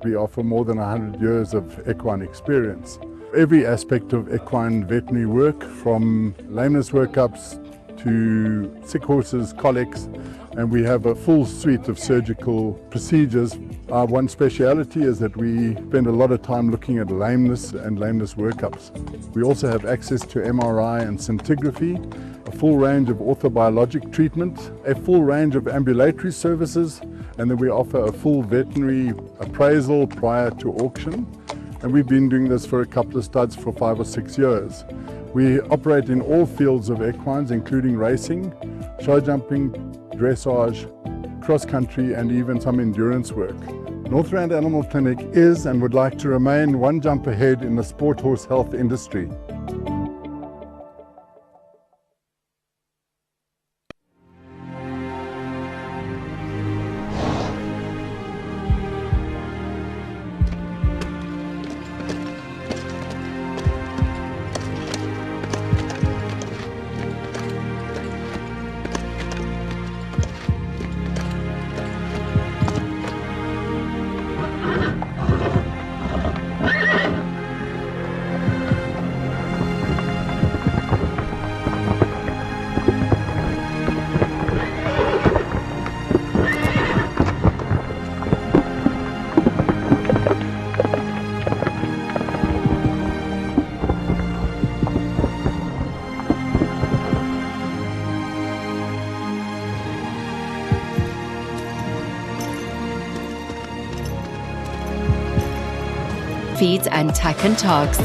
E: We offer more than 100 years of equine experience. Every aspect of equine veterinary work, from lameness workups to sick horses, colics, and we have a full suite of surgical procedures. Our one speciality is that we spend a lot of time looking at lameness and lameness workups. We also have access to MRI and scintigraphy, a full range of orthobiologic treatment, a full range of ambulatory services, and then we offer a full veterinary appraisal prior to auction. And we've been doing this for a couple of studs for 5 or 6 years. We operate in all fields of equines, including racing, show jumping, dressage, cross-country, and even some endurance work. Northrand Animal Clinic is and would like to remain one jump ahead in the sport horse health industry.
A: Feeds and tack and togs.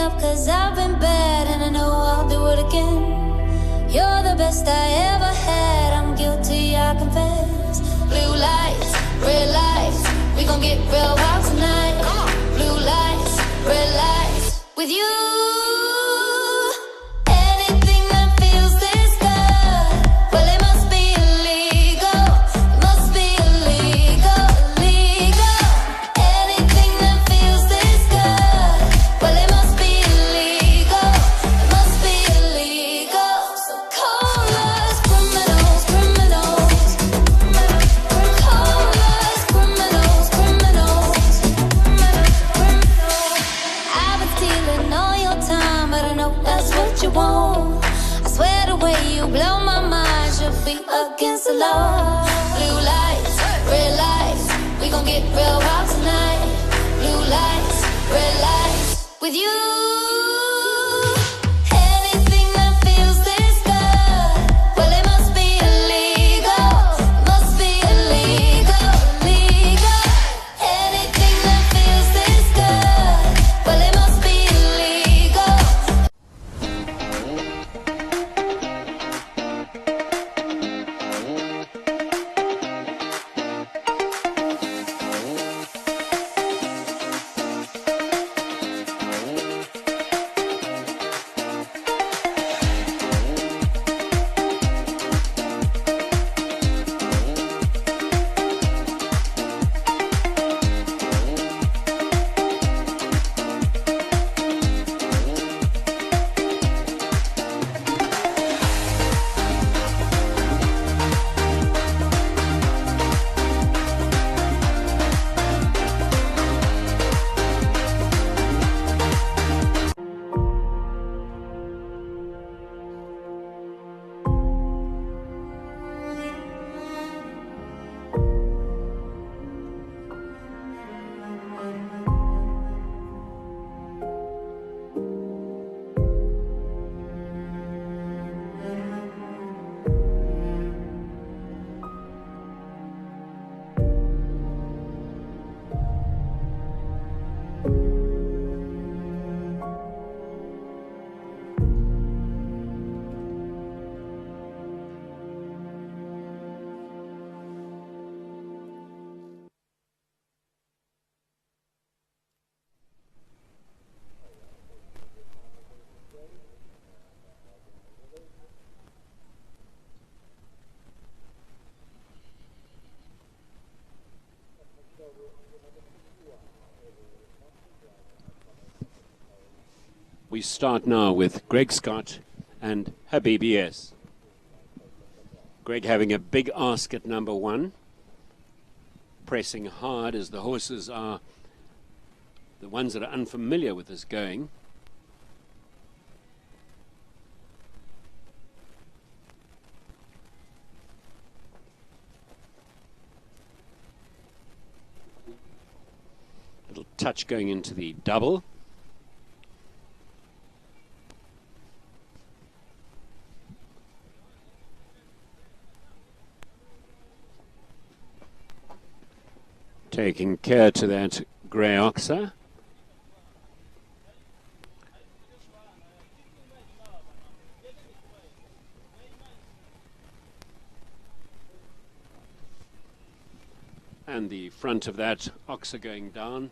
H: up, cause I've been bad and I know I'll do it again. You're the best I ever had, I'm guilty, I confess. Blue lights, red lights, we gon' get real wild tonight. Blue lights, red lights, with you. Anything that feels this good, well it must be illegal. It must be illegal, illegal. Anything that feels this good, well it must be illegal. It must be illegal. So call us criminals, criminals. Call us criminals, criminals. I've been stealing all your time, but I know that's what you want. I swear the way you blow my mind should be against the law. Blue lights, red lights, we gon' get real wild tonight. Blue lights, red lights, with you. Anything that feels this good, well it must be illegal. Must be illegal, illegal. Anything that feels this good, well it must be illegal.
F: We start now with Greg Scott and Habibi S. Greg having a big ask at number 1, pressing hard as the horses are the ones that are unfamiliar with this going. Little touch going into the double. Taking care to that grey oxer. And the front of that oxer going down.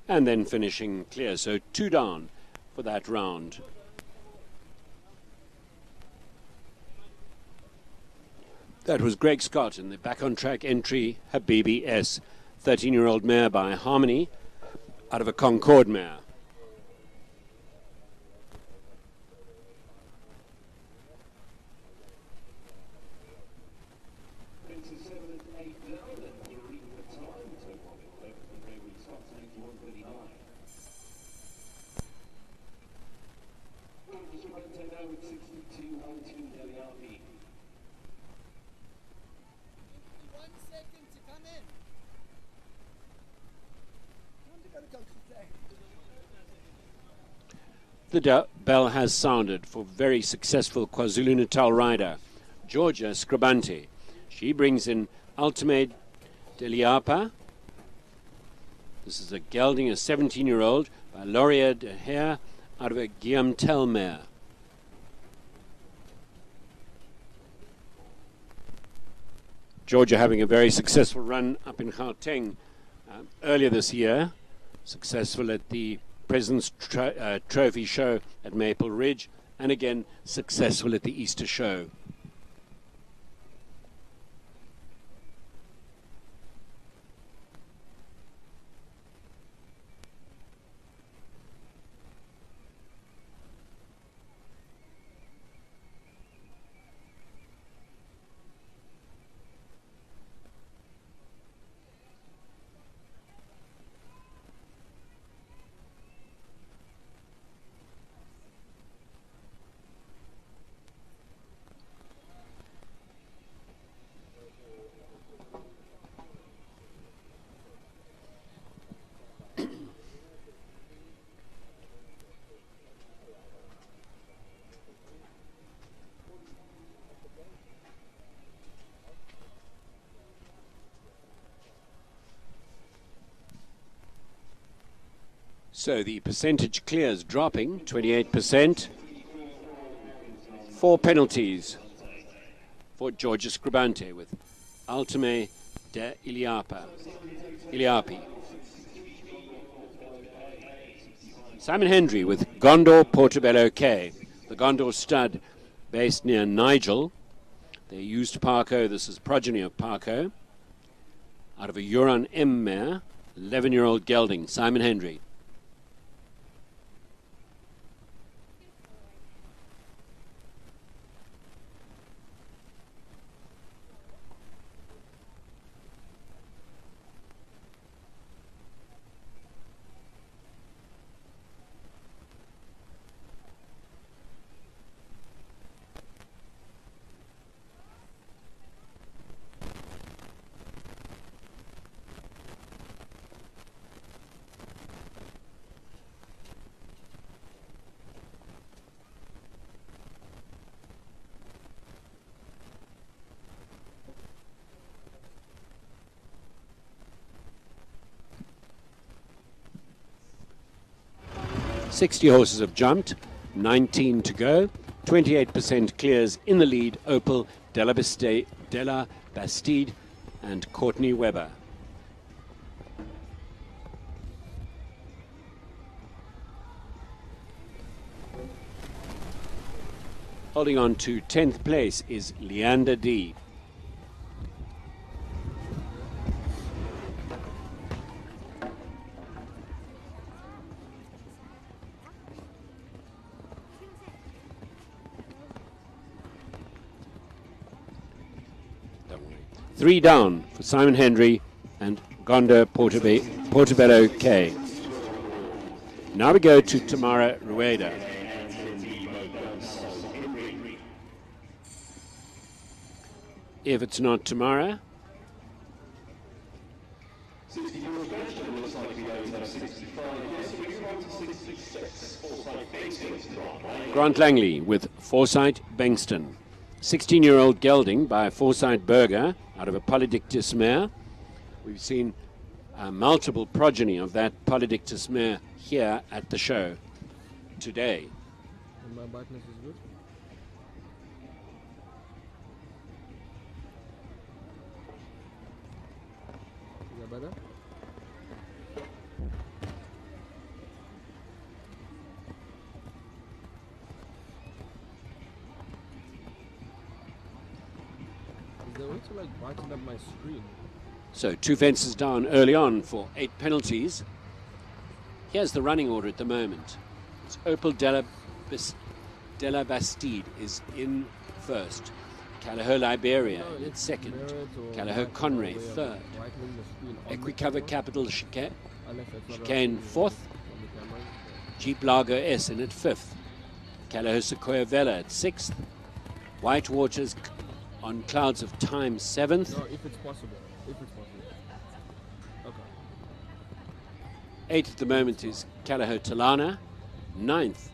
F: And then finishing clear, so 2 down for that round. That was Greg Scott in the back on track entry, Habibi S, 13-year-old mare by Harmony out of a Concord mare. The bell has sounded for very successful KwaZulu-Natal rider, Georgia Scribante. She brings in Ultimate Deliapa. This is a gelding, a 17-year-old, by Laurier de Heer out of a Guillaume Tell mare. Georgia having a very successful run up in Gauteng earlier this year. Successful at the President's Trophy Show at Maple Ridge, and again successful at the Easter Show. So the percentage clears dropping, 28%. 4 penalties for Georgia Scribante with Ultime de Iliapi. Simon Hendry with Gondor Portobello K. The Gondor stud based near Nigel. They used Parco. This is progeny of Parco. Out of a Huron M mare, 11-year-old gelding, Simon Hendry. Sixty horses have jumped, 19 to go, 28% clears in the lead, Opal, Della Bastide and Courtney Webber. Holding on to 10th place is Leander D. Three down for Simon Hendry and Gonda Portobello K. Now we go to Tamara Rueda. If it's not Tamara, Grant Langley with Forsyth Bankston. 16-year-old gelding by Forsyth Berger out of a Polydictus mare. We've seen multiple progeny of that Polydictus mare here at the show today.
L: And my brightness is good. Is that better? Is there a way to like brighten up my screen?
F: So 2 fences down early on for 8 penalties. Here's the running order at the moment. It's Opal Della Bastide is in first. Callagher Liberia in second. Callagher Conray third. Equicover Capital Chicane fourth. Jeep Lager S in at fifth. Callagher Sequoia Vella at sixth. Whitewater's on clouds of time 7th.
L: No, if it's possible. If it's possible. Okay.
F: 8th at the moment is Callao Talana. 9th,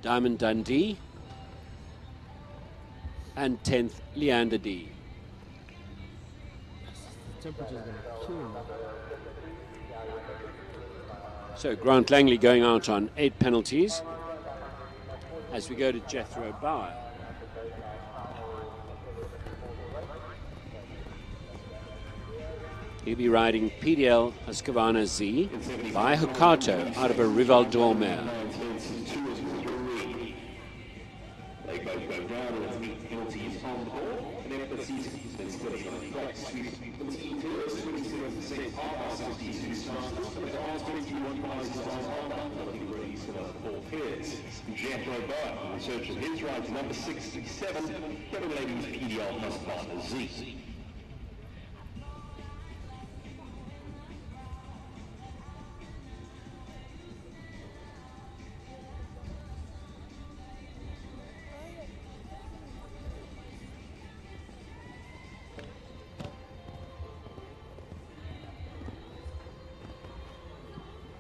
F: Diamond Dundee. And 10th, Leander D.
L: The temperature's gonna kill me.
F: So Grant Langley going out on 8 penalties as we go to Jethro Bauer. He'll be riding PDL Husqvarna Z by Hokato out of a Rivaldor mare.
K: Jethro Bauer in search of his ride, number 67, Kevin Lady's PDL Husqvarna Z.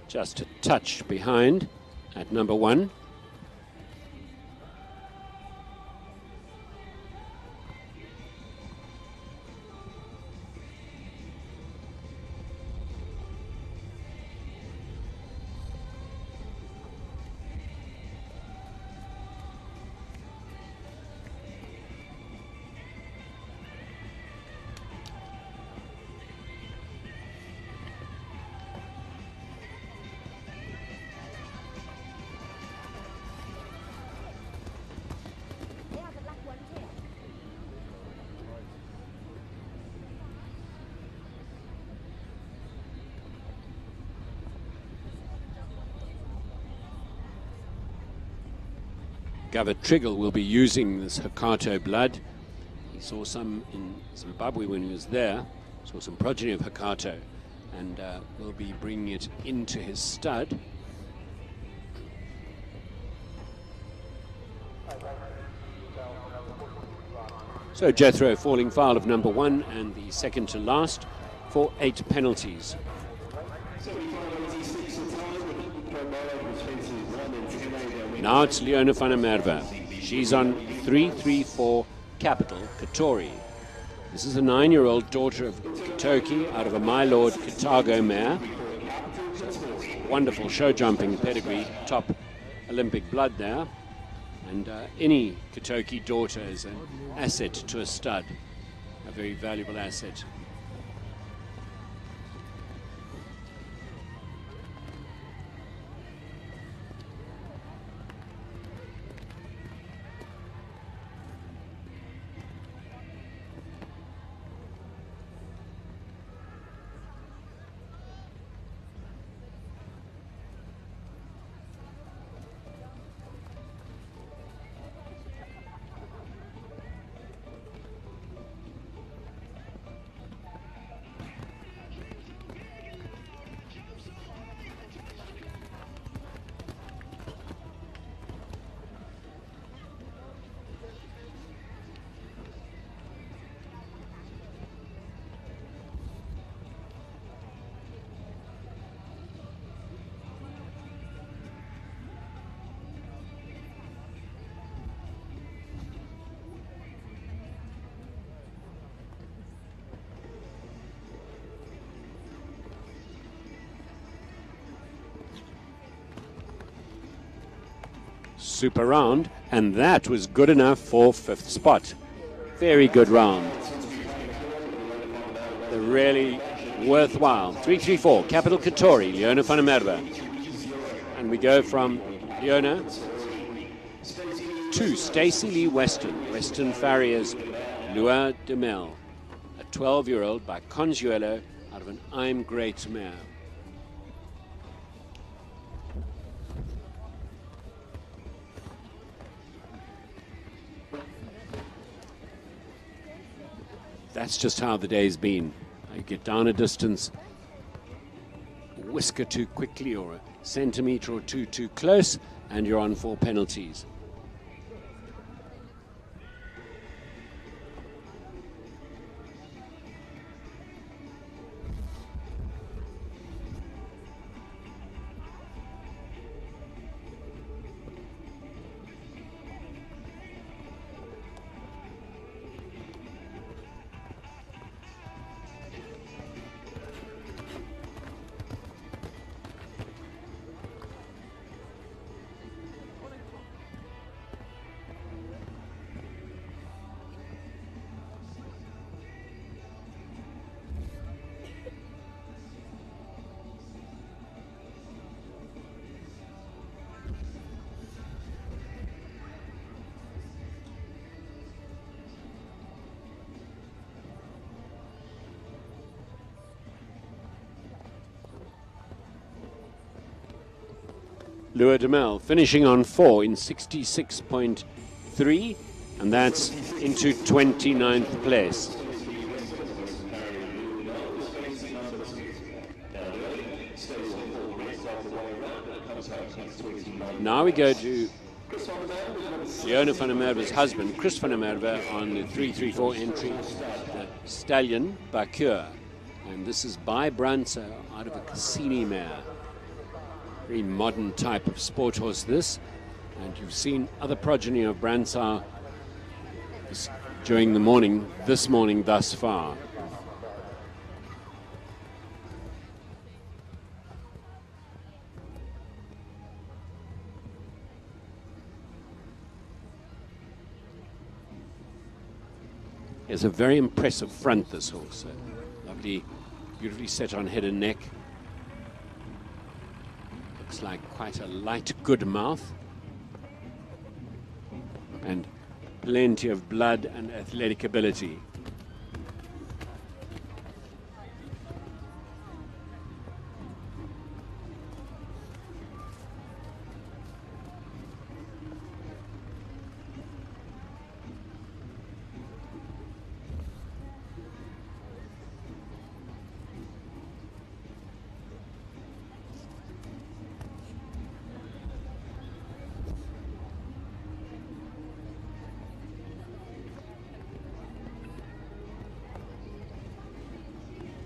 F: Just a touch behind at number 1. Gava Triggle will be using this Hokato blood. He saw some in Zimbabwe when he was there, saw some progeny of Hokato, and will be bringing it into his stud. So Jethro falling foul of number 1 and the second to last for 8 penalties. Now it's Leona van der Merwe. She's on 334 Capital Katori. This is a 9-year-old daughter of Katoki out of a My Lord Katago mare. Wonderful show jumping pedigree, top Olympic blood there. And any Katoki daughter is an asset to a stud, a very valuable asset. Super round, and that was good enough for 5th spot. Very good round. The really worthwhile 334 Capital Katori, Leona van der Merwe. And we go from Leona to Stacey Lee Western Farriers Lua de Mel, a 12-year-old by Consuelo out of an I'm Great mare. That's just how the day's been. You get down a distance, a whisker too quickly or a centimetre or two too close, and you're on 4 penalties. Lua de Mel finishing on 4 in 66.3, and that's into 29th place. Now we go to Leona van der Merwe's husband, Chris van der Merwe, on the 334 entry, the stallion Bakeur. And this is by Branso out of a Cassini mare. Very modern type of sport horse, this. And you've seen other progeny of Branso during the morning, this morning thus far. It's a very impressive front, this horse. Lovely, beautifully set on head and neck. Looks like quite a light, good mouth. And plenty of blood and athletic ability.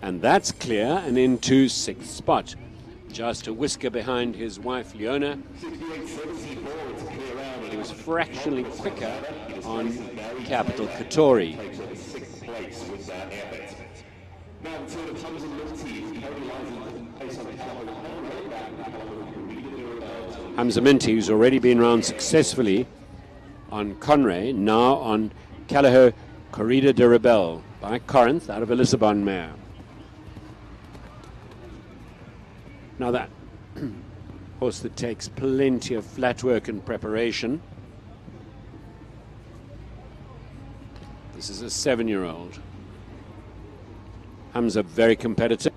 F: And that's clear and into 6th spot. Just a whisker behind his wife Leona. He was fractionally quicker on Capital Katori. Hamza Minty, who's already been round successfully on Conray, now on Callao Corrida de Rebel by Corinth out of a Lisbon mare. Now that horse that takes plenty of flat work and preparation. This is a 7-year-old. Hamza very competitive.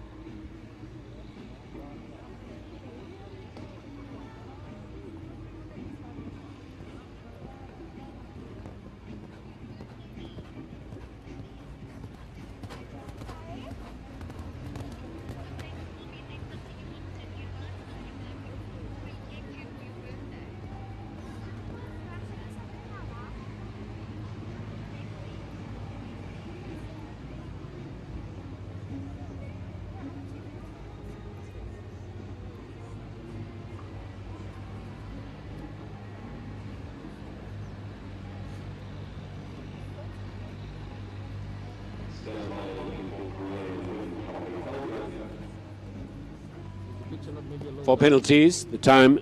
F: For penalties, the time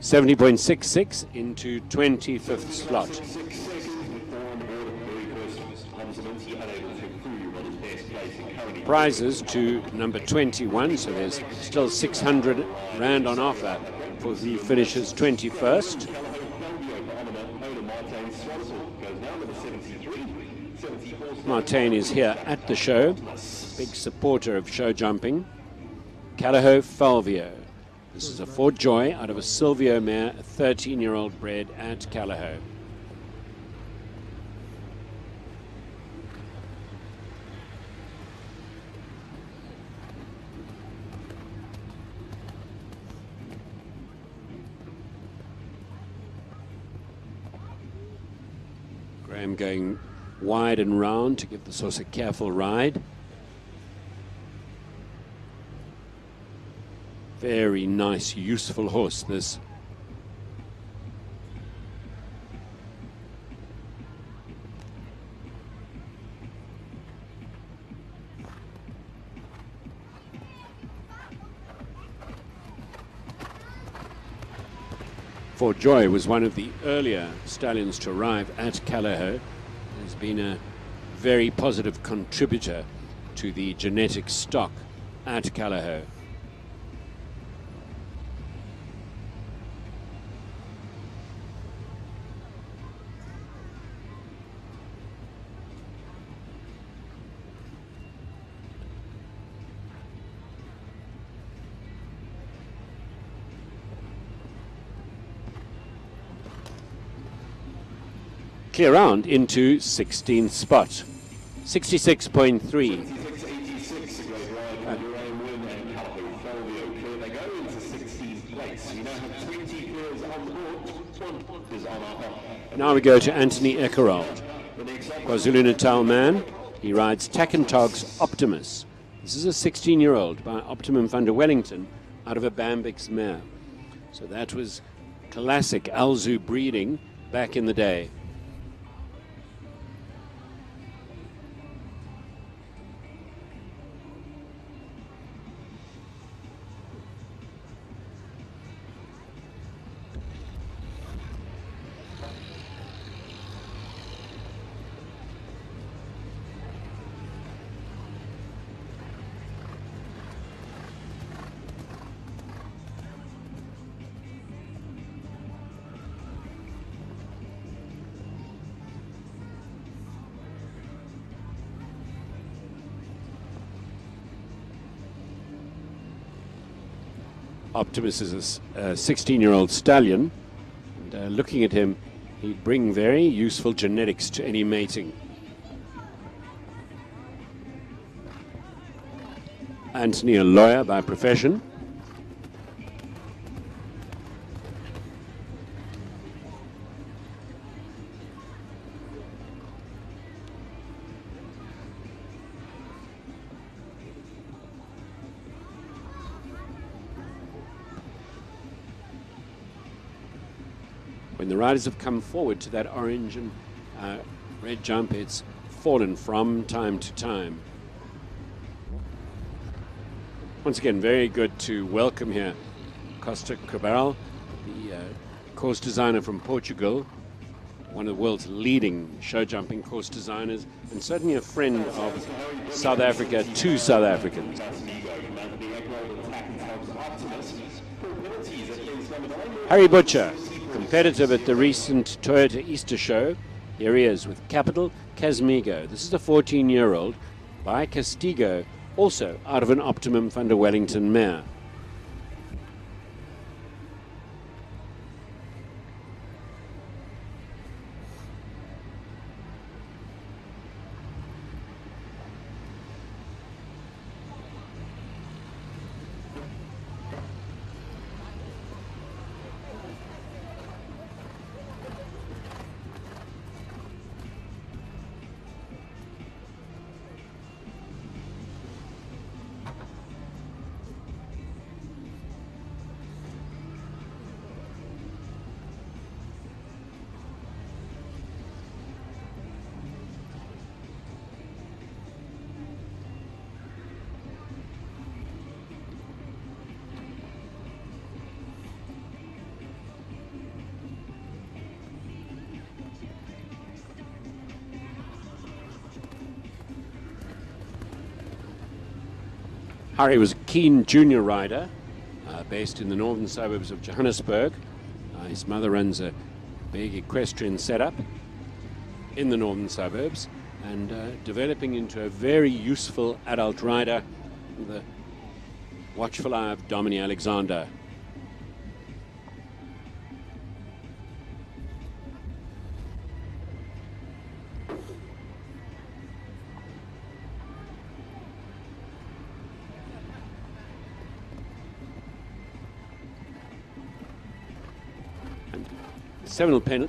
F: 70.66 into 25th slot. Prizes to number 21, so there's still 600 rand on offer for the finishers 21st. Martin is here at the show, big supporter of show jumping. Callao Falvio. This is a Fort Joy out of a Silvio mare, a 13-year-old bred at Callao. Graham going wide and round to give this horse a careful ride. Very nice, useful horse, this. Fort Joy was one of the earlier stallions to arrive at Callao. Has been a very positive contributor to the genetic stock at Callao. clear round into 16th spot. 66.3.
K: 86, a great ride by Graham Wynn and Calico Fulvio. Clear they go into 16th place. We now have 20 pairs on board. One is on our hop.
F: Now we go to Anthony Eckerald, KwaZulu-Natal man. He rides Tackentog's Optimus. This is a 16-year-old by Optimum van der Wellington out of a Bambix mare. So that was classic Alzu breeding back in the day. Optimus is a 16-year-old stallion, and looking at him, he'd bring very useful genetics to any mating. Anthony, a lawyer by profession. When the riders have come forward to that orange and red jump, it's fallen from time to time. Once again, very good to welcome here Costa Cabral, the course designer from Portugal, one of the world's leading show jumping course designers, and certainly a friend of South Africa to South Africans. Harry Butcher, competitive at the recent Toyota Easter show. Here he is with Capital Casmigo. This is a 14-year-old by Castigo, also out of an Optimum van der Wellington mare. Harry was a keen junior rider based in the northern suburbs of Johannesburg. His mother runs a big equestrian setup in the northern suburbs, and developing into a very useful adult rider with the watchful eye of Dominic Alexander.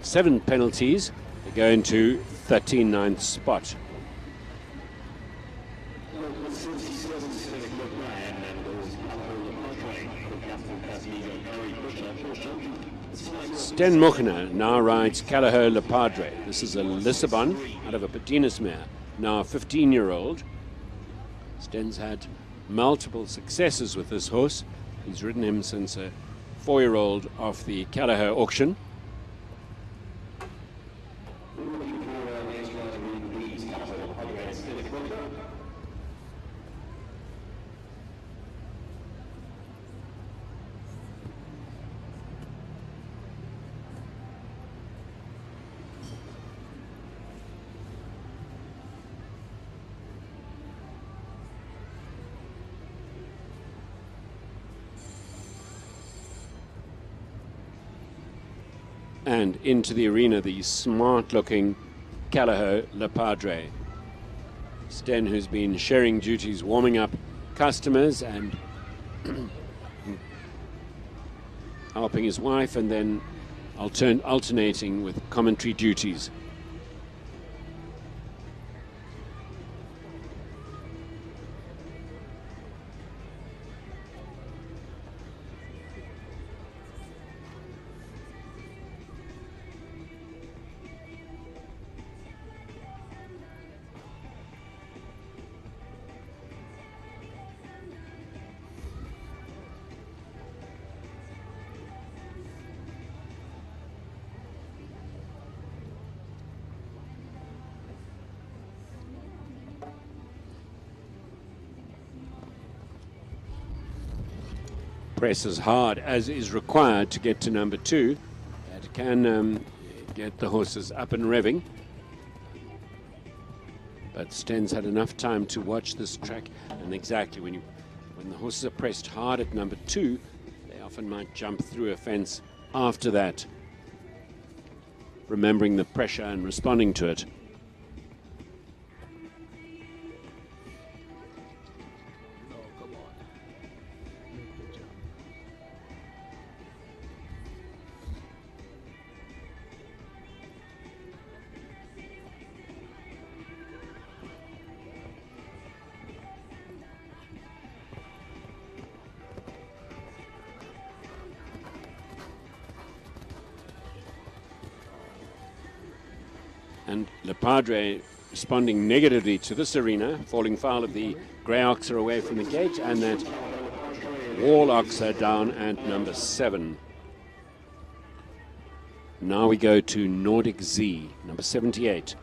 F: Seven penalties. They go into 39th spot. Sten Mochner now rides Callahoo Le Padre. This is a Lissabon out of a Patinas mare, now a 15-year-old. Sten's had multiple successes with this horse. He's ridden him since a 4-year-old off the Callahoo auction. And into the arena, the smart-looking Callao Le Padre. Sten, who's been sharing duties, warming up customers and helping his wife, and then alternating with commentary duties. Press as hard as is required to get to number 2. That can get the horses up and revving. But Sten's had enough time to watch this track, and exactly when the horses are pressed hard at number 2, they often might jump through a fence after that, remembering the pressure and responding to it. And Le Padre responding negatively to this arena, falling foul of the grey oxer away from the gate, and that wall oxer down at number 7. Now we go to Nordic Z, number 78.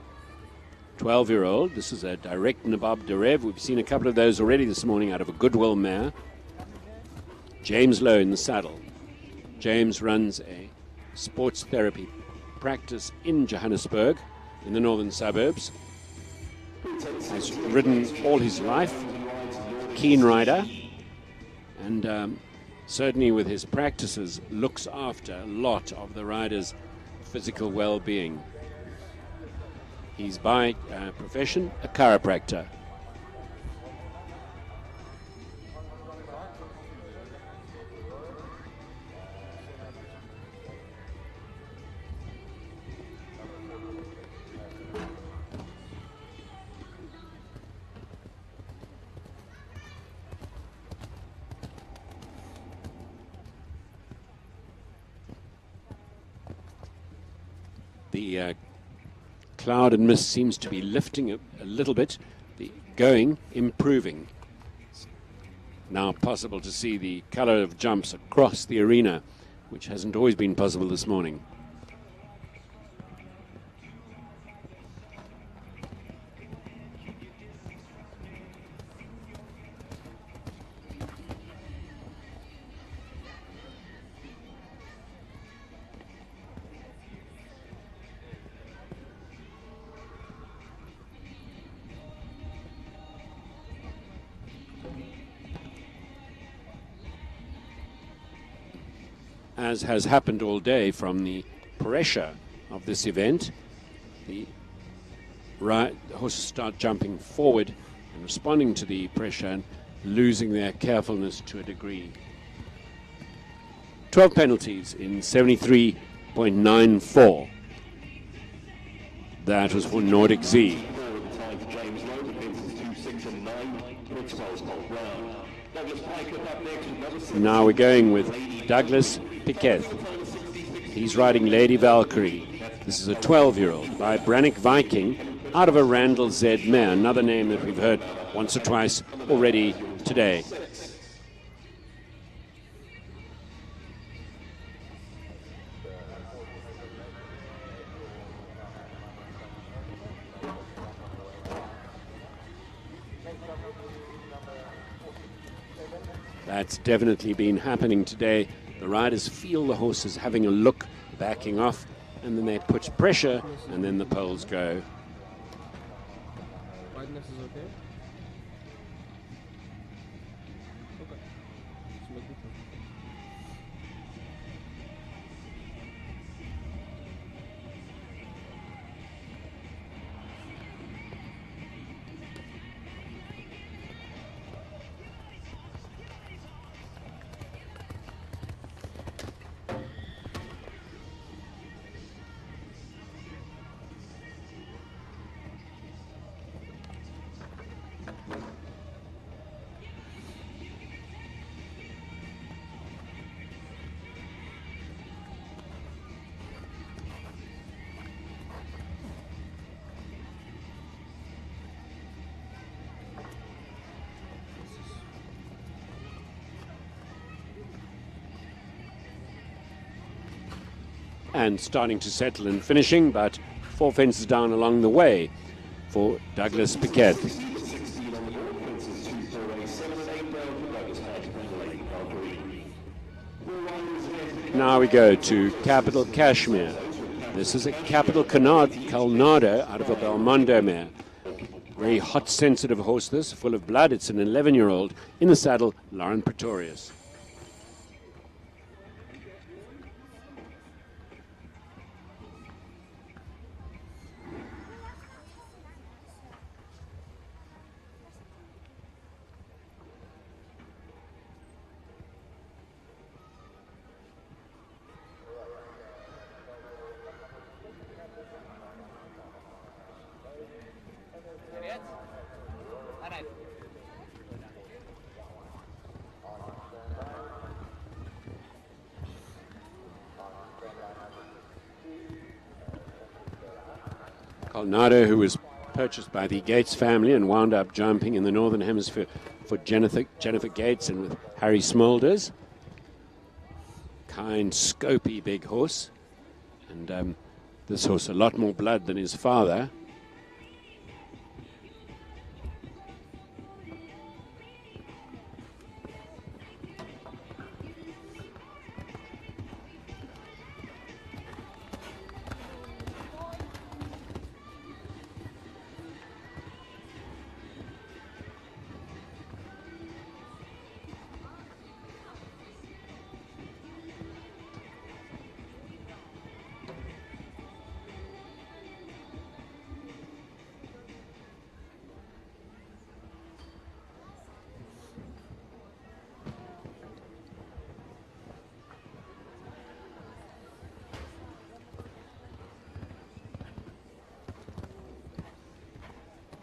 F: 12-year-old. This is a direct Nabob Derev. We've seen a couple of those already this morning out of a Goodwill mare. James Lowe in the saddle. James runs a sports therapy practice in Johannesburg, in the northern suburbs. Has ridden all his life, keen rider, and certainly with his practices looks after a lot of the rider's physical well-being. He's by profession a chiropractor. The cloud and mist seems to be lifting a little bit, the going improving. It's now possible to see the colour of jumps across the arena, which hasn't always been possible this morning. As has happened all day from the pressure of this event, the horses start jumping forward and responding to the pressure and losing their carefulness to a degree. 12 penalties in 73.94. That was for Nordic Z. Now we're going with Douglas Piquet. He's riding Lady Valkyrie. This is a 12-year-old by Brannick Viking out of a Randall Z mare, another name that we've heard once or twice already today. That's definitely been happening today. The riders feel the horses having a look, backing off, and then they put pressure, and then the poles go.
L: Wideness is okay? Okay. Let's make it.
F: and starting to settle and finishing, but 4 fences down along the way for Douglas Piquet. Now we go to Capital Cashmere. This is a Capital Colnado out of a Belmondo mare. Very hot, sensitive horse this, full of blood. It's an 11-year-old. In the saddle, Lauren Pretorius. Colnado, who was purchased by the Gates family and wound up jumping in the Northern Hemisphere for Jennifer Gates and with Harry Smulders. Kind, scopy big horse. And this horse a lot more blood than his father.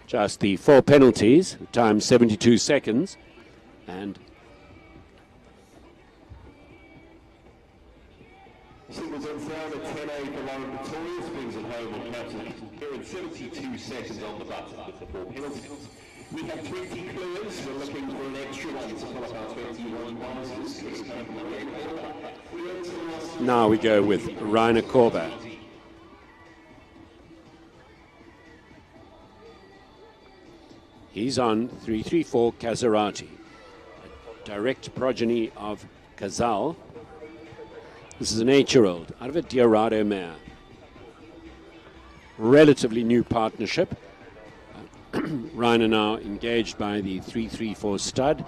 F: Just the 4 penalties, time 72 seconds, and
K: Signals on sound at 10-8 for Lauren Pretorius, brings it home on captain. Here in 72 seconds on the button with the 4 penalties. We have 20 clears, we're looking for an extra one to fill up our 21 passes.
F: now we go with Rainer Korber. He's on 334 Kazarati, a direct progeny of Kazal. This is an 8-year-old out of a Diorado mare. Relatively new partnership. Rainer now engaged by the 334 stud.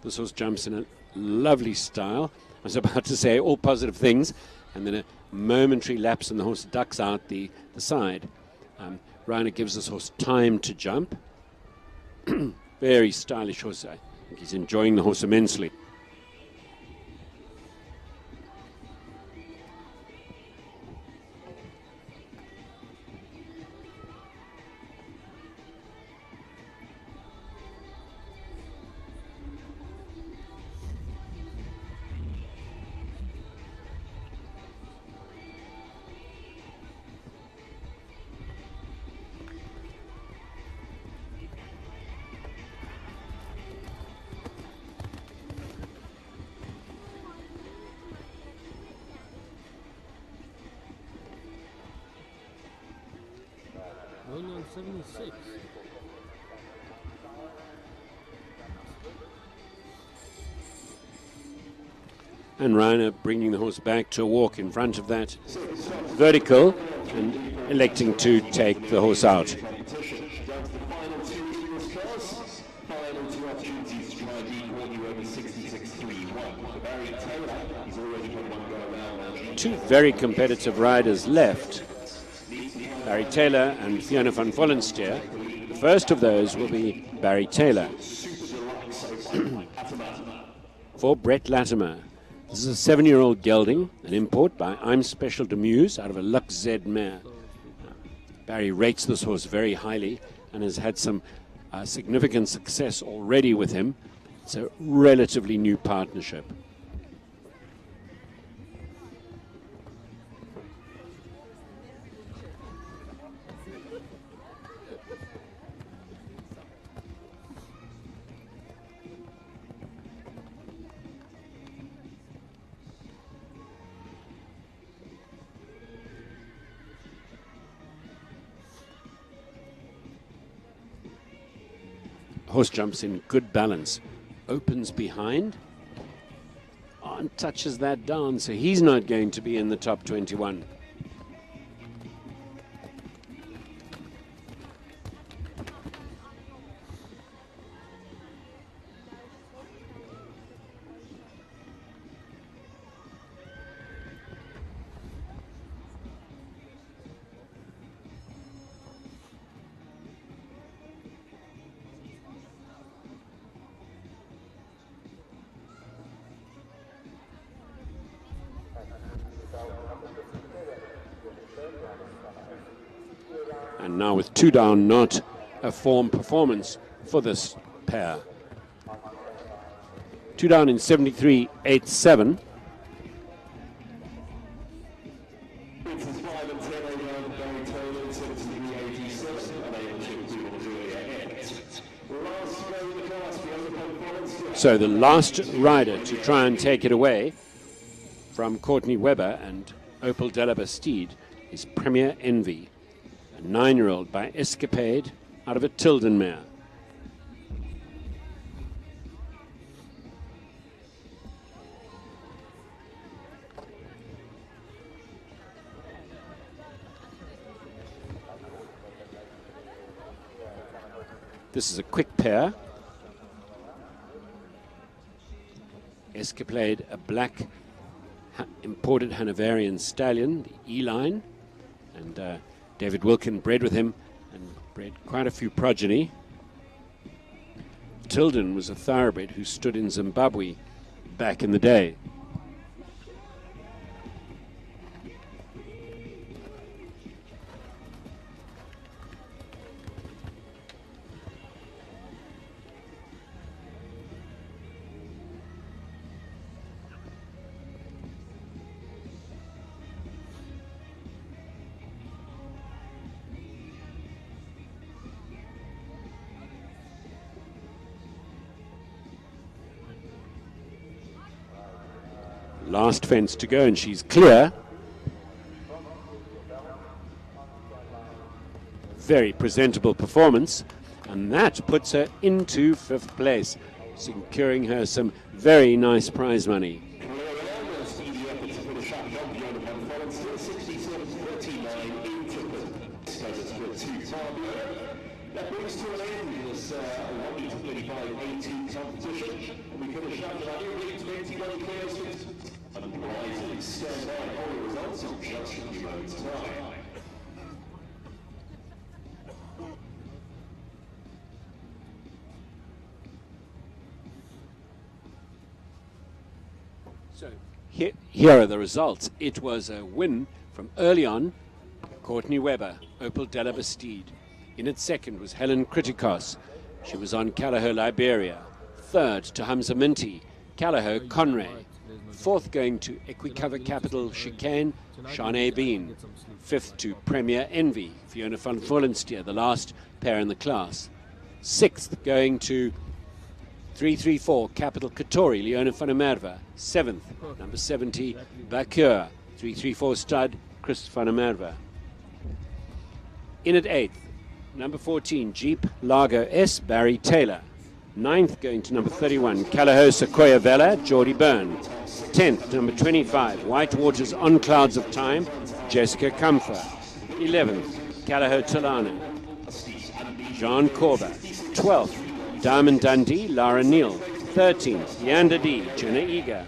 F: This horse jumps in a lovely style. I was about to say all positive things, and then a momentary lapse and the horse ducks out the side. Rainer gives this horse time to jump. Very stylish horse. I think he's enjoying the horse immensely.
L: Only on 76.
F: And Rainer bringing the horse back to a walk in front of that vertical and electing to take the horse out. Two very competitive riders left. Barry Taylor and Fiona van Vollensteer. The first of those will be Barry Taylor. For Brett Latimer. This is a 7-year-old gelding, an import by I'm Special de Muse out of a Lux Z mare. Barry rates this horse very highly and has had some significant success already with him. It's a relatively new partnership. horse jumps in good balance. Opens behind. Oh, and touches that down, so he's not going to be in the top 21. And now with 2 down, not a form performance for this pair. 2 down in 73.87. So the last rider to try and take it away from Courtney Webber and Opal Delabastide is Premier Envy, a 9-year-old by Escapade out of a Tilden mare. This is a quick pair. Escapade, a black imported Hanoverian stallion, the E-line, and David Wilkin bred with him and bred quite a few progeny. Tilden was a thoroughbred who stood in Zimbabwe back in the day. Last fence to go, and she's clear. Very presentable performance, and that puts her into 5th place, securing her some very nice prize money.
K: That brings to an end this 1:35.18 competition. We finish up with our new 21 players. And prizes stand by for the results in just a few moments' time.
F: So here are the results. It was a win from early on, Courtney Webber, Opal Delabastide. In its second was Helen Kritikos. She was on Callahoo, Liberia. Third to Hamza Minty, Callahoo, Conray. Fourth going to Equicover Capital Chicane, Shanae Bean. Fifth to Premier Envy, Fiona van Vollensteer, the last pair in the class. Sixth going to 334 Capital Katori, Leona van der Merwe. Seventh, number 70, Bakeur, 334 stud, Chris van der Merwe. In at eighth, number 14, Jeep Largo S, Barry Taylor. Ninth going to number 31, Callahoo Sequoia Vella, Geordie Byrne. 10th, number 25, Whitewater's On Clouds of Time, Jessica Comfer. 11th, Callahoo Tulana, John Corber. 12th, Diamond Dundee, Lara Neal. 13th, Yanda D, Jenna Eager.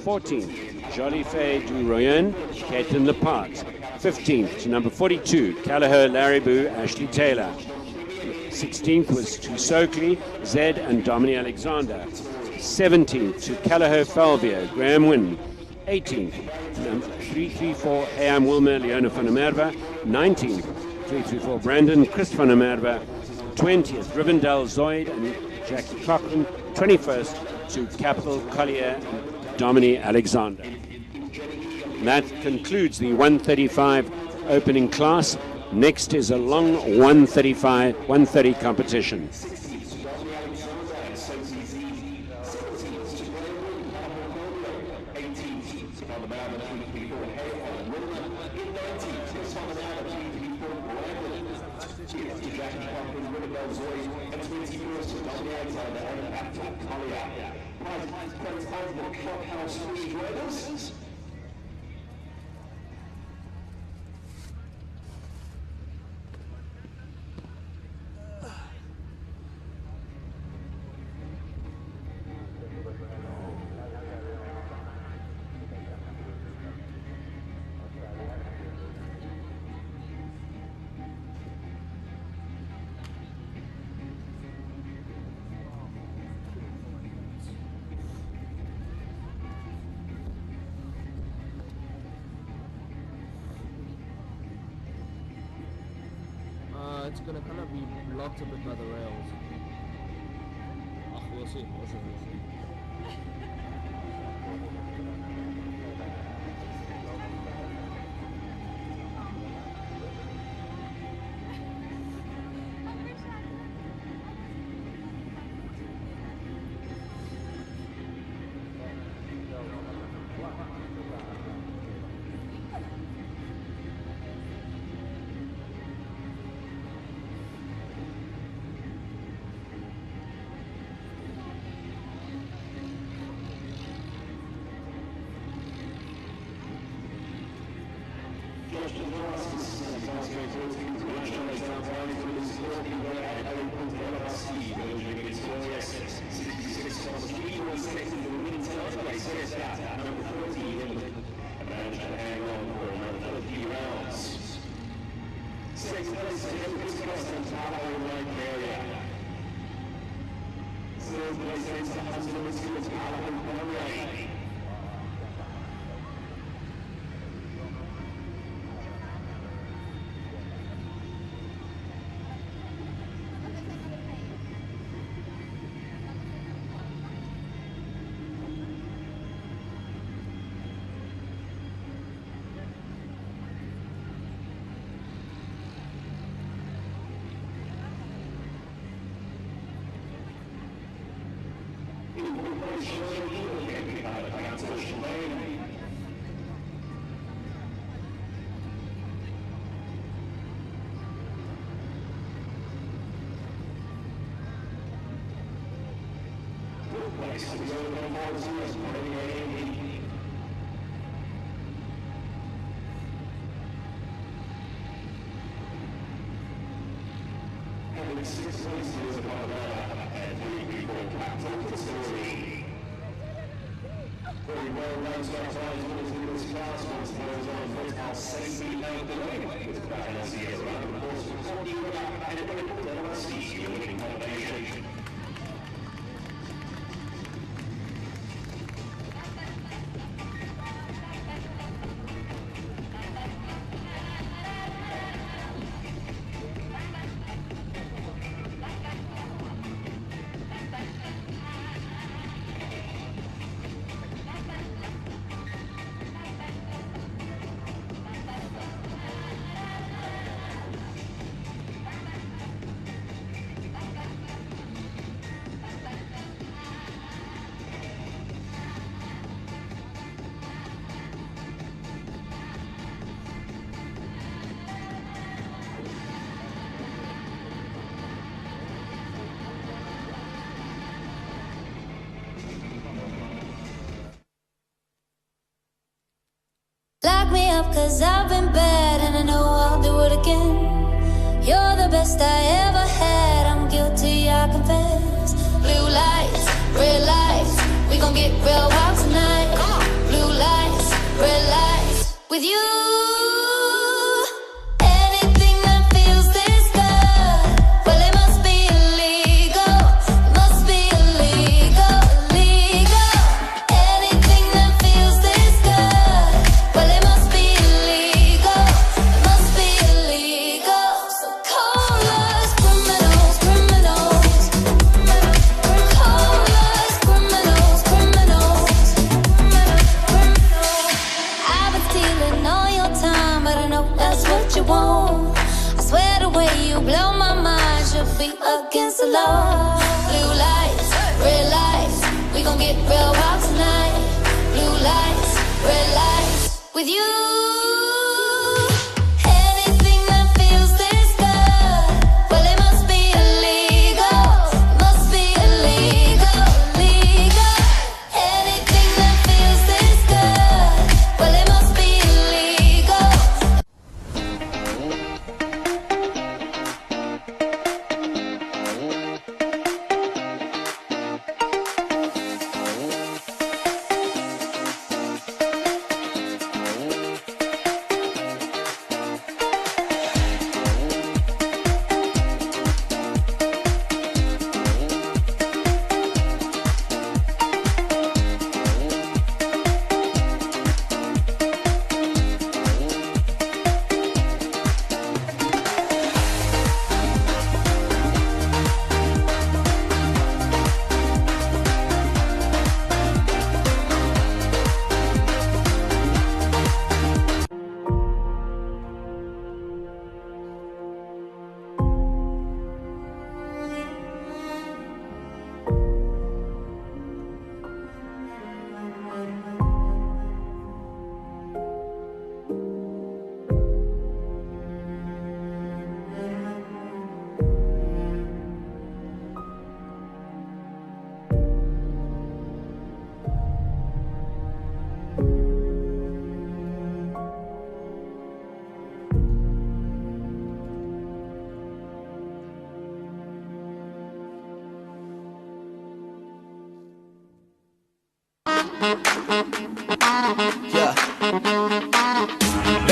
F: 14th, Jolie Faye du Royen, Caitlin Lepart. 15th to number 42, Callahoo Lariboo, Ashley Taylor. 16th was to Soakley, Zed and Dominic Alexander. 17th to Callahoo Falvio, Graham Wynn. 18th, number 334, Hayam Wilmer, Leona van der Merwe. 19th, 334, Brandon, Chris van der Merwe. 20th, Rivendell Zoid and Jackie Cochran. 21st to Capital Collier and Dominic Alexander. And that concludes the 135 opening class. Next is a long 130 competition.
K: number 24 to dominate the back top Collier. Prize points over the clubhouse free drivers.
L: It's gonna kind of be blocked a bit by the rails. We'll see.
H: Lock me up 'cause I've been bad and I know I'll do it again. You're the best I ever had, I'm guilty, I confess. Blue lights, red lights, we gon' get real wild tonight. Blue lights, red lights, with you. Anything that feels this good, well it must be illegal. It must be illegal, illegal. Anything that feels this good, well it must be illegal. It must be illegal. So call us criminals, criminals. Call us criminals, criminals. I've been stealing all your time, but I know that's what you want. I swear the way you blow my mind should be against the law. Blue lights, red lights, we gon' get real wild tonight. Blue lights, red lights, with you. Anything that feels this good, well it must be illegal.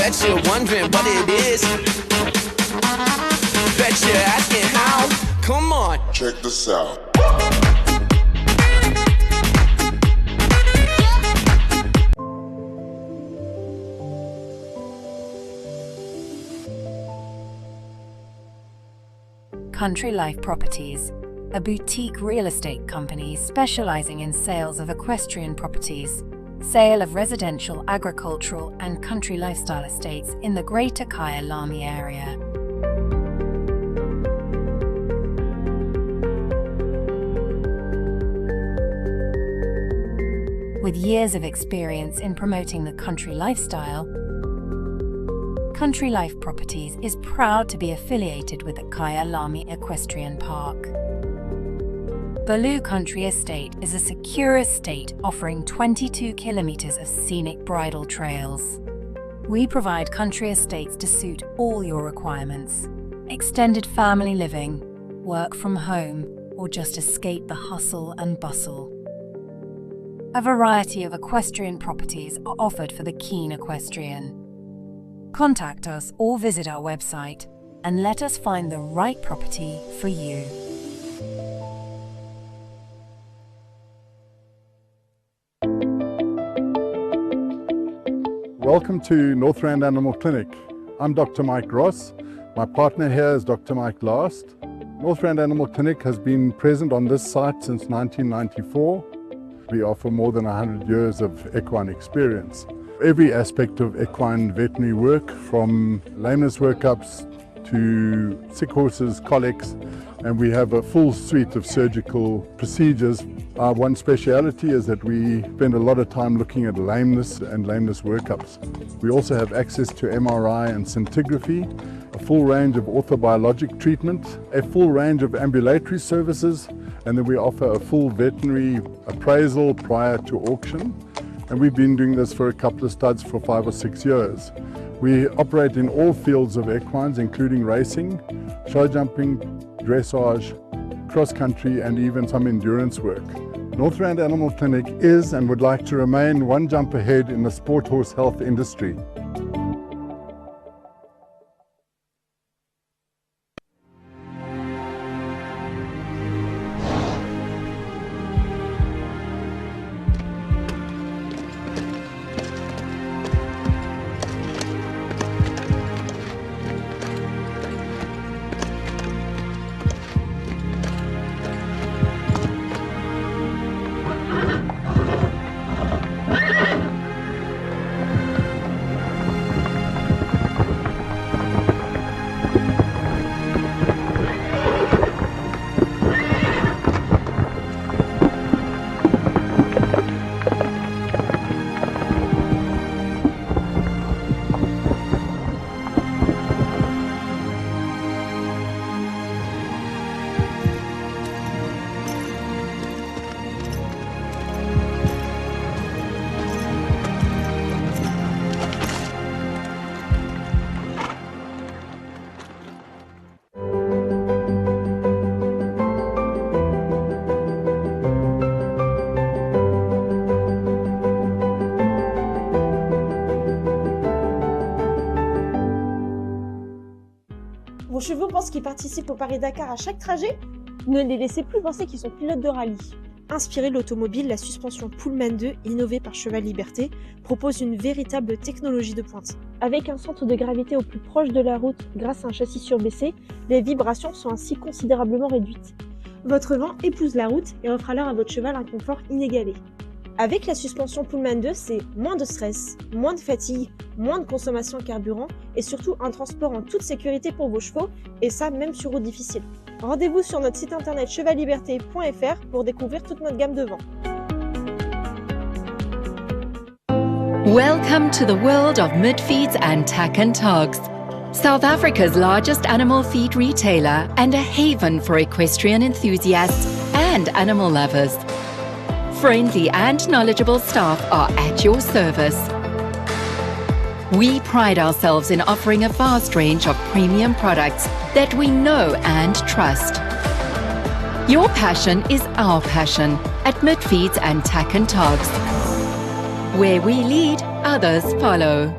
B: Bet you're wondering what it is. Bet you're asking how. Come on.
M: Check this out.
D: Country Life Properties, a boutique real estate company specializing in sales of equestrian properties, sale of residential, agricultural, and country lifestyle estates in the Greater Kyalami area. With years of experience in promoting the country lifestyle, Country Life Properties is proud to be affiliated with the Kyalami Equestrian Park. Baloo Country Estate is a secure estate offering 22 kilometers of scenic bridle trails. We provide country estates to suit all your requirements: extended family living, work from home, or just escape the hustle and bustle. A variety of equestrian properties are offered for the keen equestrian. Contact us or visit our website and let us find the right property for you.
E: Welcome to Northrand Animal Clinic. I'm Dr. Mike Ross. My partner here is Dr. Mike Last. Northrand Animal Clinic has been present on this site since 1994. We offer more than 100 years of equine experience. Every aspect of equine veterinary work, from lameness workups to sick horses, colics, and we have a full suite of surgical procedures. Our one speciality is that we spend a lot of time looking at lameness and lameness workups. We also have access to MRI and scintigraphy, a full range of orthobiologic treatment, a full range of ambulatory services, and then we offer a full veterinary appraisal prior to auction. And we've been doing this for a couple of studs for 5 or 6 years. We operate in all fields of equines, including racing, show jumping, dressage, cross country, and even some endurance work. Northrand Animal Clinic is and would like to remain one jump ahead in the sport horse health industry.
N: Vos chevaux pensent qu'ils participent au Paris-Dakar à chaque trajet? Ne les laissez plus penser qu'ils sont pilotes de rallye. Inspirée de l'automobile, la suspension Pullman 2, innovée par Cheval Liberté, propose une véritable technologie de pointe. Avec un centre de gravité au plus proche de la route grâce à un châssis surbaissé, les vibrations sont ainsi considérablement réduites. Votre vent épouse la route et offre alors à votre cheval un confort inégalé. Avec la suspension Pullman 2, c'est moins de stress, moins de fatigue, moins de consommation de carburant et surtout un transport en toute sécurité pour vos chevaux, et ça même sur route difficile. Rendez-vous sur notre site internet chevalliberté.fr pour découvrir toute notre gamme de vents.
A: Welcome to the world of mid-feeds and tack and togs. South Africa's largest animal feed retailer and a haven for equestrian enthusiasts and animal lovers. Friendly and knowledgeable staff are at your service. We pride ourselves in offering a vast range of premium products that we know and trust. Your passion is our passion at Midfeeds and Tack and Togs. Where we lead, others follow.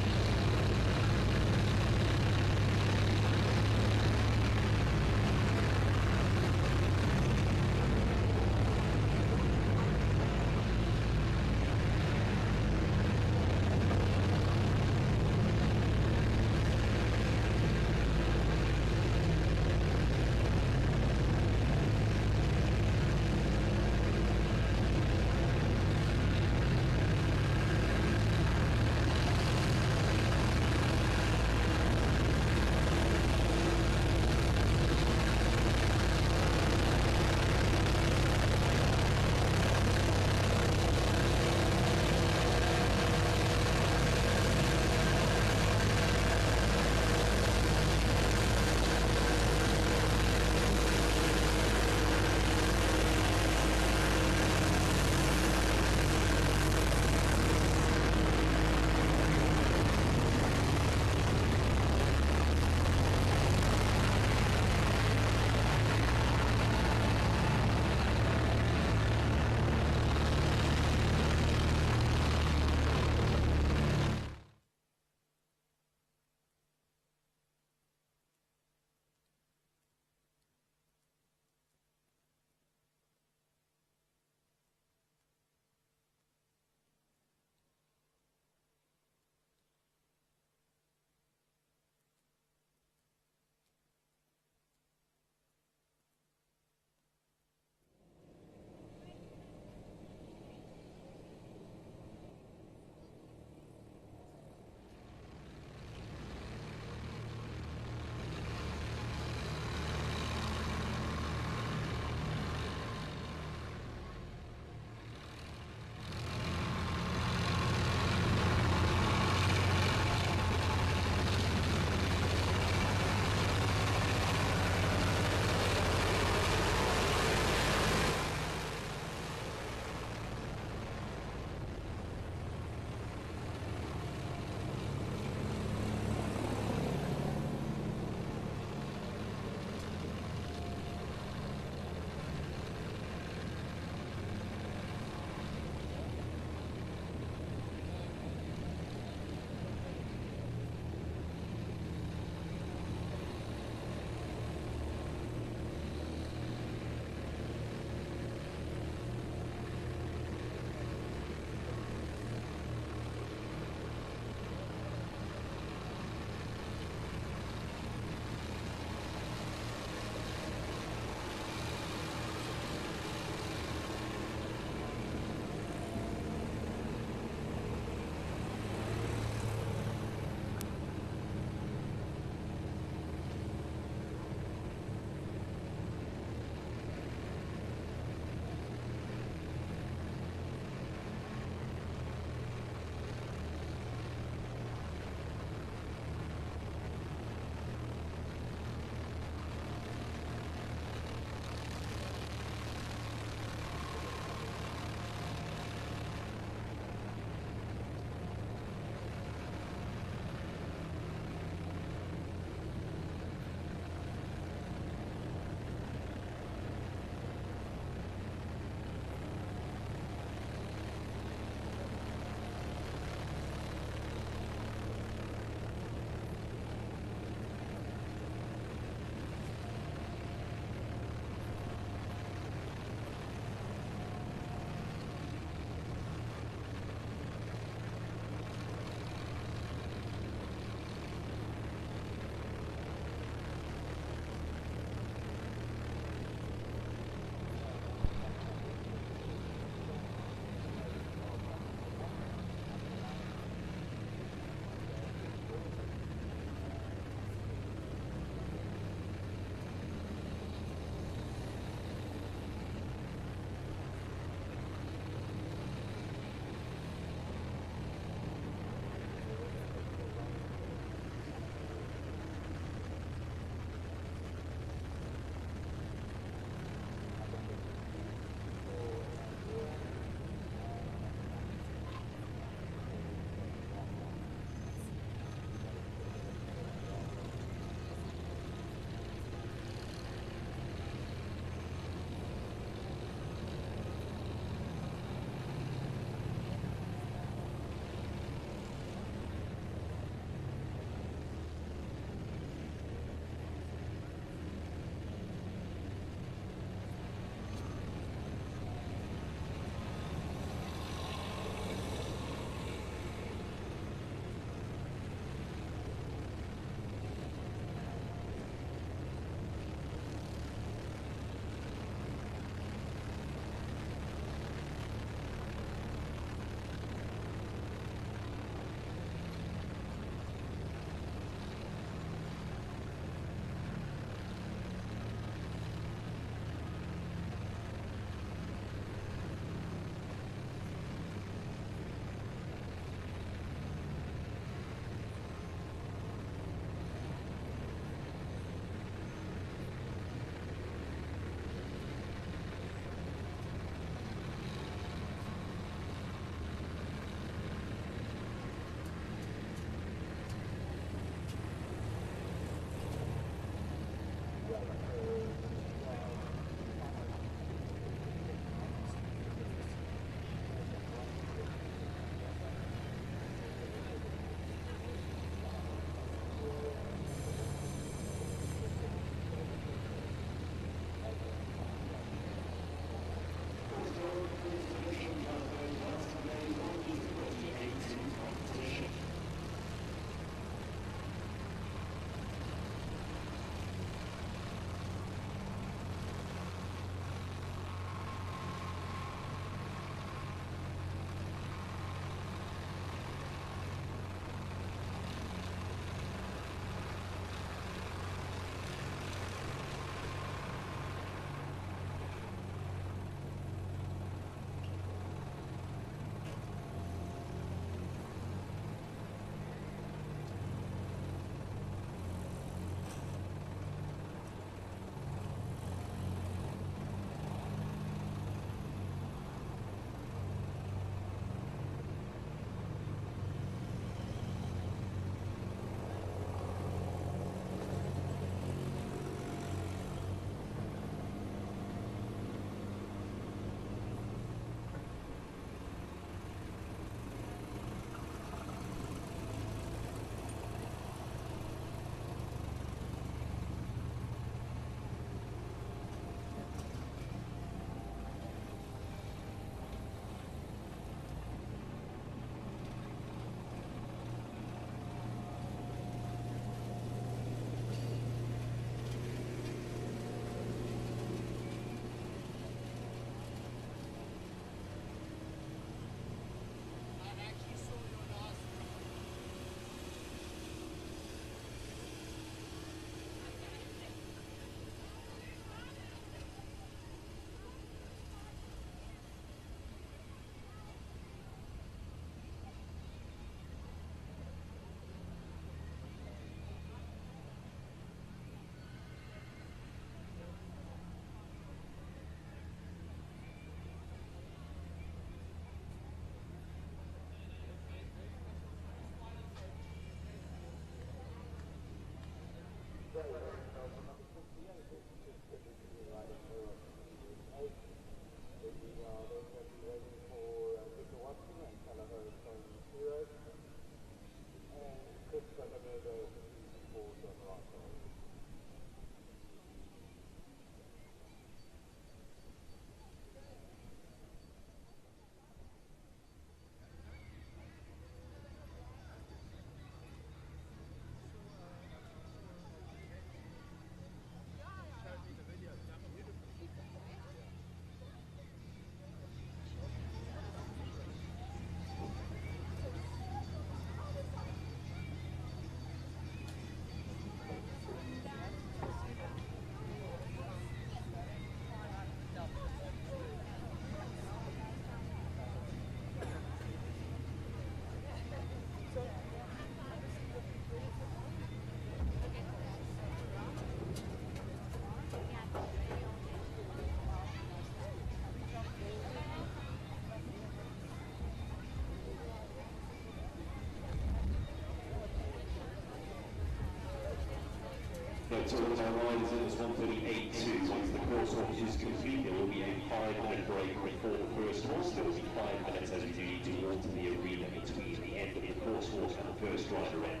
K: So all time riders is 1:38.2. Once the course walk is complete, there will be a 5-minute break before the first horse. There will be 5 minutes as we do need to water the arena between the end of the course walk and the first rider in.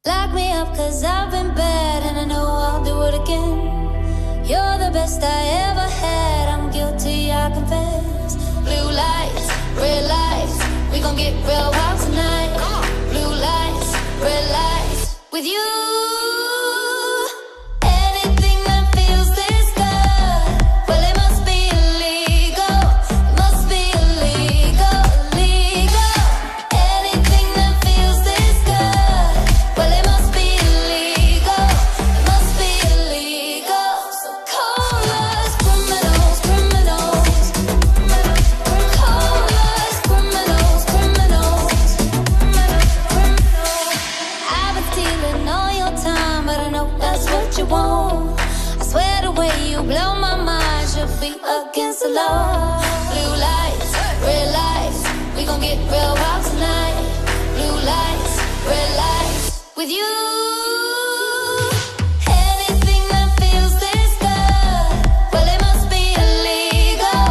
H: Lock me up 'cause I've been bad and I know I'll do it again. You're the best I ever had, I'm guilty, I confess. Blue lights, red lights, we gon' get real wild tonight. Blue lights, red lights, with you. Anything that feels this good, well it must be illegal. It must be illegal, illegal. Anything that feels this good, well it must be illegal. It must be illegal. So call us criminals, criminals. Call us criminals, criminals. I've been stealing all your time, but I know that's what you want. I swear the way you blow my mind should be against the law. Blue lights, red lights, we gon' get real wild tonight. Blue lights, red lights, with you. Anything that feels this good, well it must be illegal.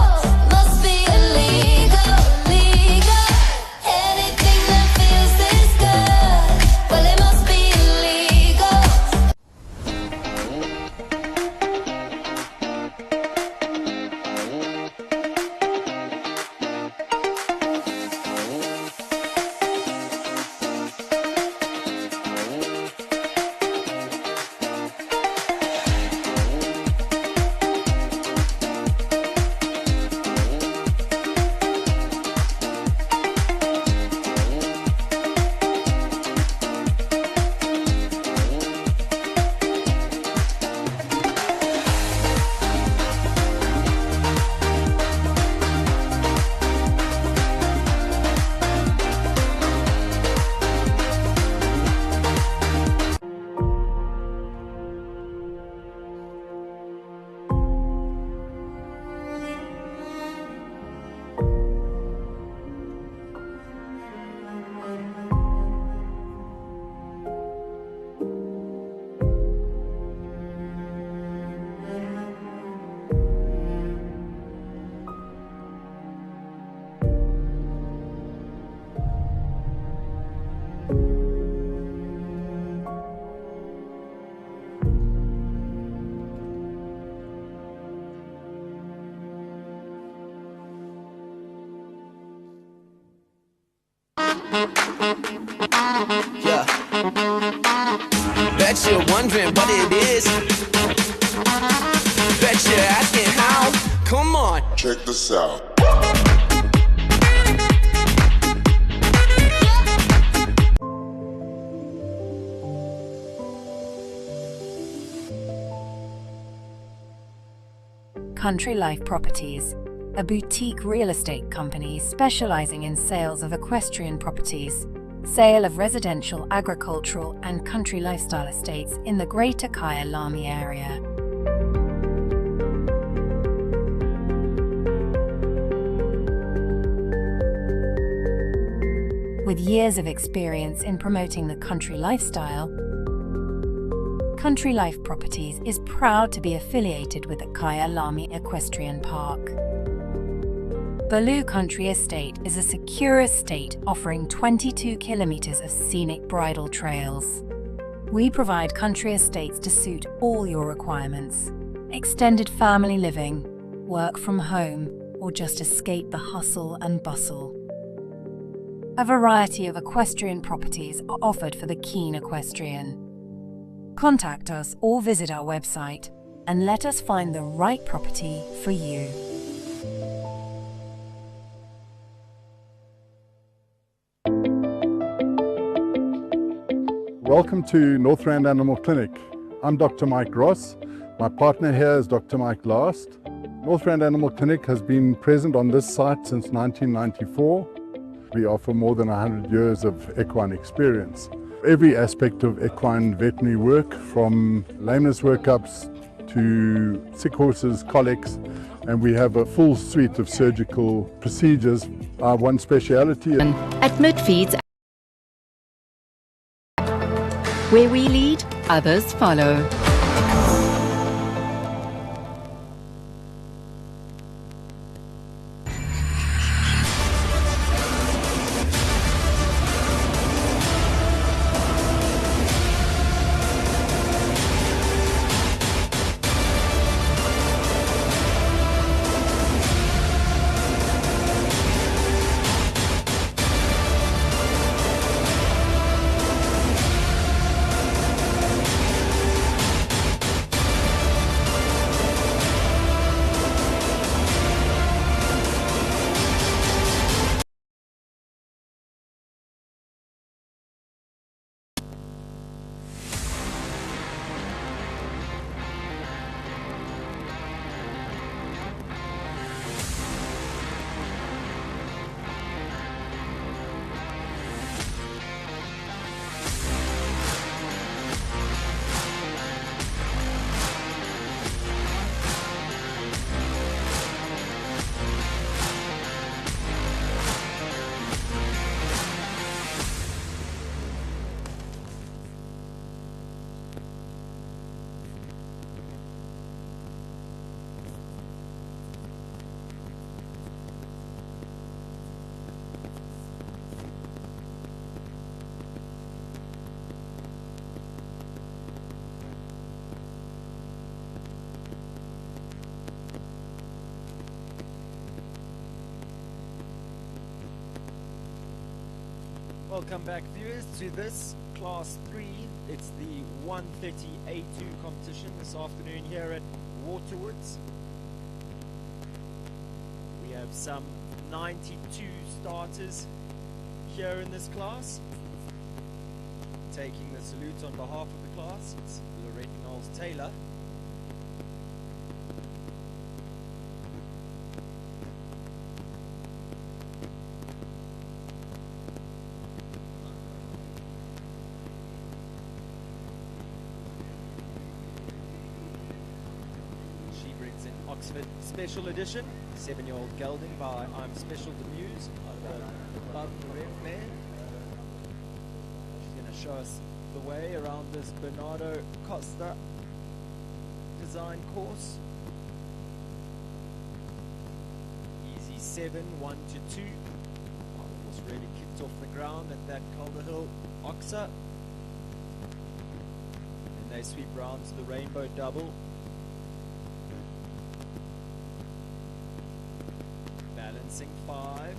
H: Must be illegal, illegal. Anything that feels this good, well it must be illegal.
B: Yeah. Bet you're wondering what it is. Bet you're asking how. Come on.
M: Check this out.
D: Country Life Properties, a boutique real estate company specializing in sales of equestrian properties, sale of residential, agricultural, and country lifestyle estates in the Greater Kyalami area. With years of experience in promoting the country lifestyle, Country Life Properties is proud to be affiliated with the Kyalami Equestrian Park. Baloo Country Estate is a secure estate offering 22 kilometers of scenic bridle trails. We provide country estates to suit all your requirements: extended family living, work from home, or just escape the hustle and bustle. A variety of equestrian properties are offered for the keen equestrian. Contact us or visit our website and let us find the right property for you.
E: Welcome to Northrand Animal Clinic. I'm Dr. Mike Ross. My partner here is Dr. Mike Last. Northrand Animal Clinic has been present on this site since 1994. We offer more than 100 years of equine experience. Every aspect of equine veterinary work, from lameness workups to sick horses, colics, and we have a full suite of surgical procedures. Our one speciality
A: At Midfeeds, where we lead, others follow.
G: Welcome back, viewers, to this Class 3. It's the 130 A2 competition this afternoon here at Waterwoods. We have some 92 starters here in this class. Taking the salute on behalf of the class, it's Lorette Knowles-Taylor. Oxford Special Edition, 7-year-old gelding by I'm Special to Muse, above the red mare. She's going to show us the way around this Bernardo Costa design course. Easy 7, 1 to 2. Horse really kicked off the ground at that Calder Hill Oxa. And they sweep round to the Rainbow Double. Balancing 5.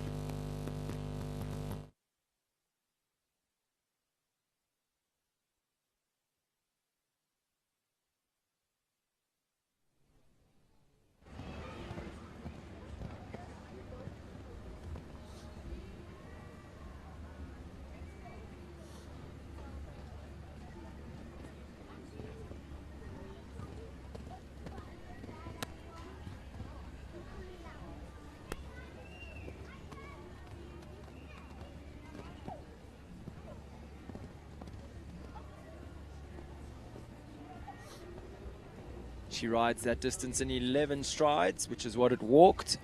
G: She rides that distance in 11 strides, which is what it walked.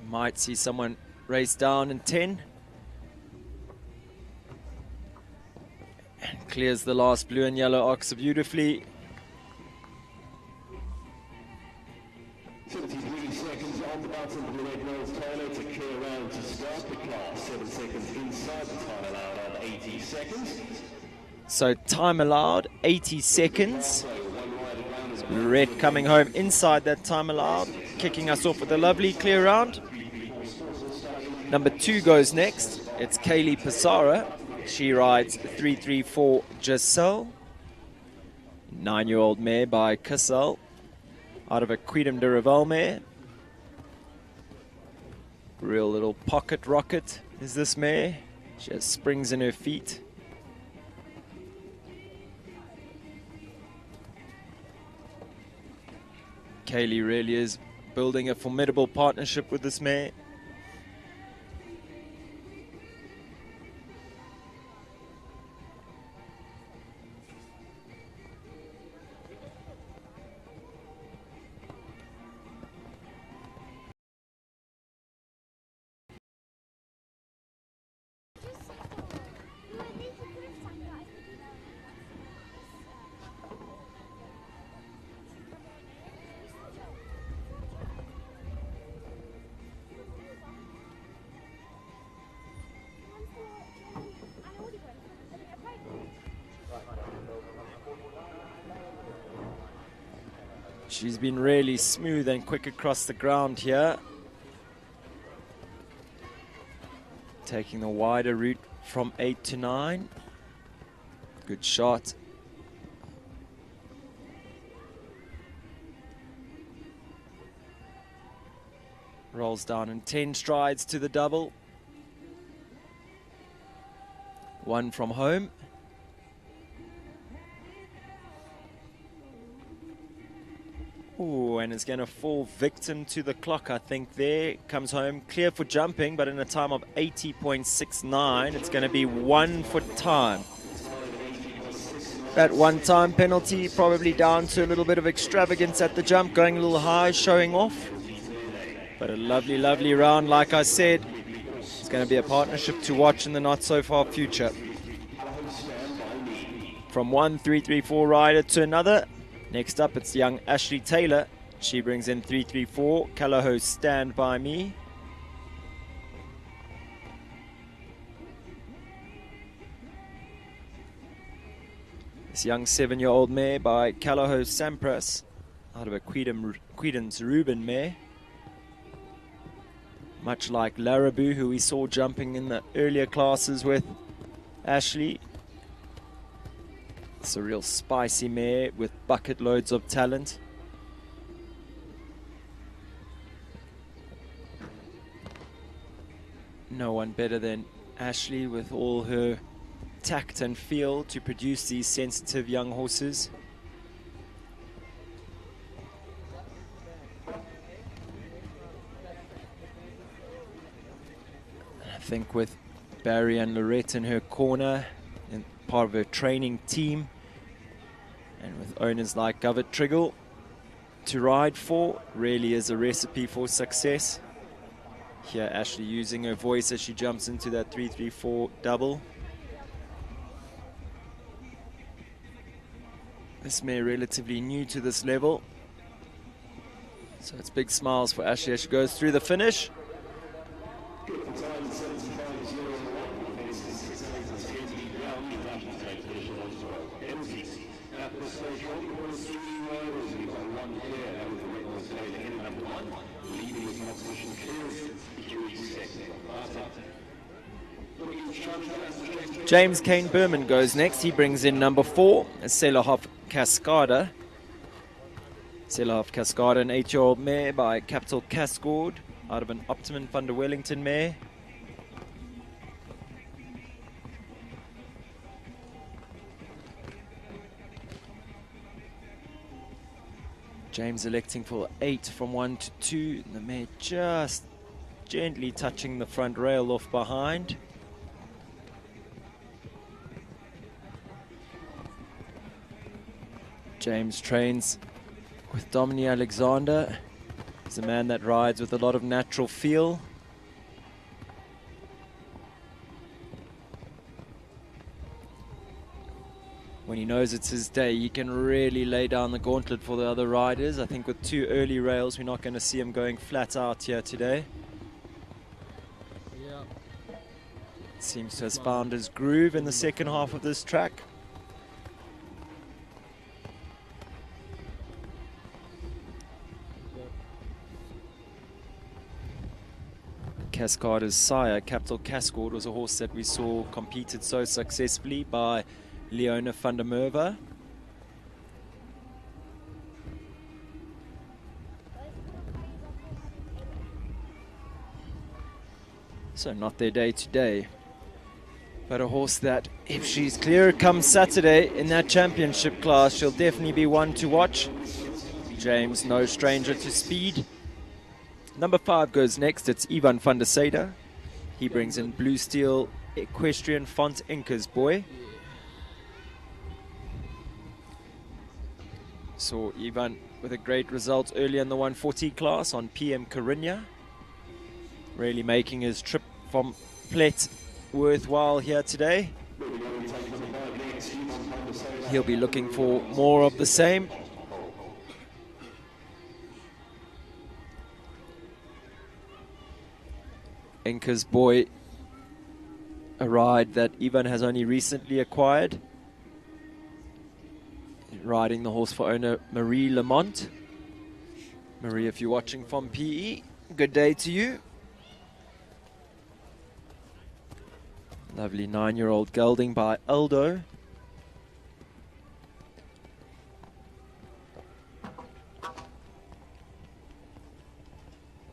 G: Might see someone race down in 10. And clears the last blue and yellow ox beautifully.
K: 73 seconds on the button for Lorette Knowles-Taylor to clear around to start the class. 7 seconds inside the time allowed at 80 seconds.
G: So time allowed, 80 seconds. Lorette coming home inside that time allowed, kicking us off with a lovely clear round. Number 2 goes next. It's Kaylee Passara. She rides 334 Giselle. 9-year-old mare by Cassel, out of a Quidam de Revel mare. Real little pocket rocket is this mare. She has springs in her feet. Kaylee really is building a formidable partnership with this mare. She's been really smooth and quick across the ground here. Taking the wider route from 8 to 9. Good shot. Rolls down in 10 strides to the double. 1 from home. Ooh, and it's going to fall victim to the clock, I think. There comes home, clear for jumping, but in a time of 80.69. It's going to be 1 foot time. That 1 time penalty probably down to a little bit of extravagance at the jump, going a little high, showing off. But a lovely, lovely round, like I said. It's going to be a partnership to watch in the not so far future. From one 334 rider to another. Next up, it's young Ashley Taylor. She brings in 334, Callahoo Stand By Me. This young 7-year-old mare by Callahoo Sampras, out of a Quedens Reuben mare. Much like Larraboo, who we saw jumping in the earlier classes with Ashley. It's a real spicy mare with bucket loads of talent. No one better than Ashley with all her tact and feel to produce these sensitive young horses. I think with Barry and Lorette in her corner and part of her training team, and with owners like Govert Triggle to ride for, really is a recipe for success. Here Ashley using her voice as she jumps into that 3-3-4 double. This mare relatively new to this level, so it's big smiles for Ashley as she goes through the finish. James Kane Berman goes next. He brings in number 4, Selahoff Cascada. Selahoff Cascada, an 8-year-old mare by Capital Cascord out of an Optimum van der Wellington mare. James electing for 8 from 1 to 2. The mare just gently touching the front rail off behind. James trains with Dominique Alexander. He's a man that rides with a lot of natural feel. When he knows it's his day, he can really lay down the gauntlet for the other riders. I think with 2 early rails, we're not going to see him going flat out here today.
L: Yeah.
G: Seems to have found his groove in the second half of this track. Cascada's sire, Capital Cascord, was a horse that we saw competed so successfully by Leona van der Merwe. So not their day today, but a horse that, if she's clear come Saturday in that championship class, she'll definitely be one to watch. James, no stranger to speed. Number 5 goes next. It's Ivan van der Sade. He brings in Blue Steel Equestrian Font Inca's boy. Saw Ivan with a great result earlier in the 140 class on PM Corinna. Really making his trip from Plet worthwhile here today. He'll be looking for more of the same. Inca's boy, a ride that Ivan has only recently acquired. Riding the horse for owner Marie Lamont. Marie, if you're watching from PE, good day to you. Lovely 9-year-old gelding by Aldo.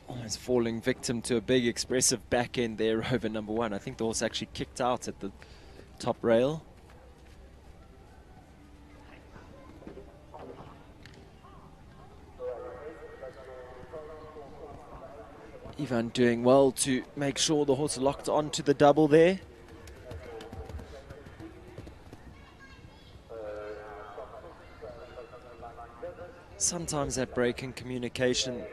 G: Almost falling victim to a big expressive back end there over number 1. I think the horse actually kicked out at the top rail. Ivan doing well to make sure the horse locked onto the double there. Sometimes that break in communication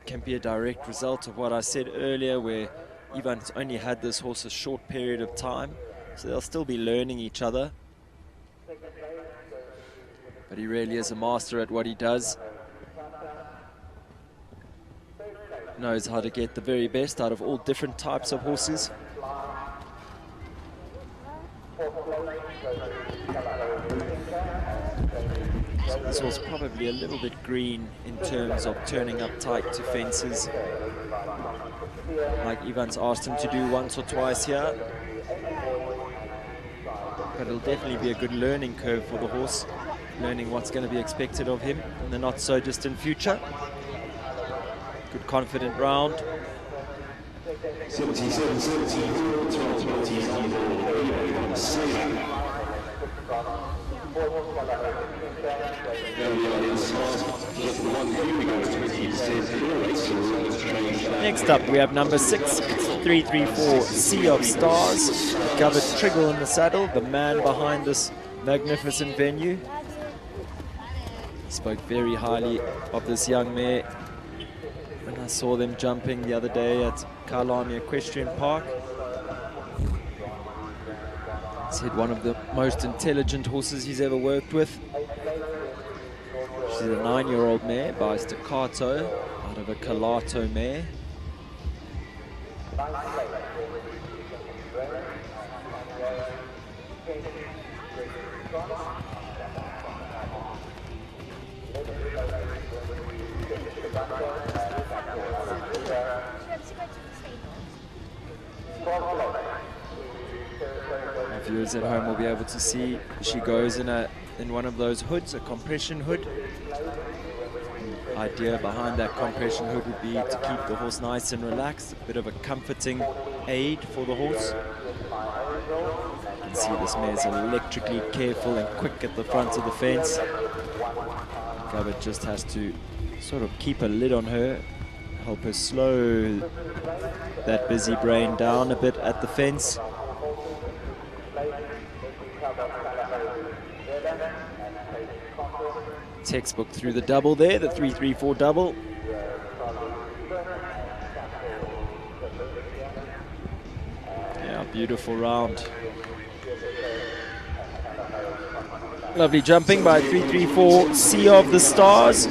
G: can be a direct result of what I said earlier, where Ivan's only had this horse a short period of time, so they'll still be learning each other. But he really is a master at what he does. Knows how to get the very best out of all different types of horses. So this horse probably a little bit green in terms of turning up tight to fences, like Ivan's asked him to do once or twice here. but it'll definitely be a good learning curve for the horse, learning what's going to be expected of him in the not so distant future. Good confident round.
K: 77-74, 12-20,
G: Next up, we have number 6, 334, Sea of Stars. Covered Triggle in the saddle, the man behind this magnificent venue. Spoke very highly of this young mare when I saw them jumping the other day at Kyalami Equestrian Park. Said one of the most intelligent horses he's ever worked with. She's a 9-year-old mare by Staccato out of a Calato mare. Our viewers at home will be able to see she goes in one of those hoods, a compression hood. The idea behind that compression hood would be to keep the horse nice and relaxed, a bit of a comforting aid for the horse. You can see this mare is electrically careful and quick at the front of the fence. Gabbard just has to sort of keep a lid on her, help her slow that busy brain down a bit at the fence. Textbook through the double there, the 3-3-4 double. Yeah, beautiful round. Lovely jumping by 3-3-4, Sea of the Stars.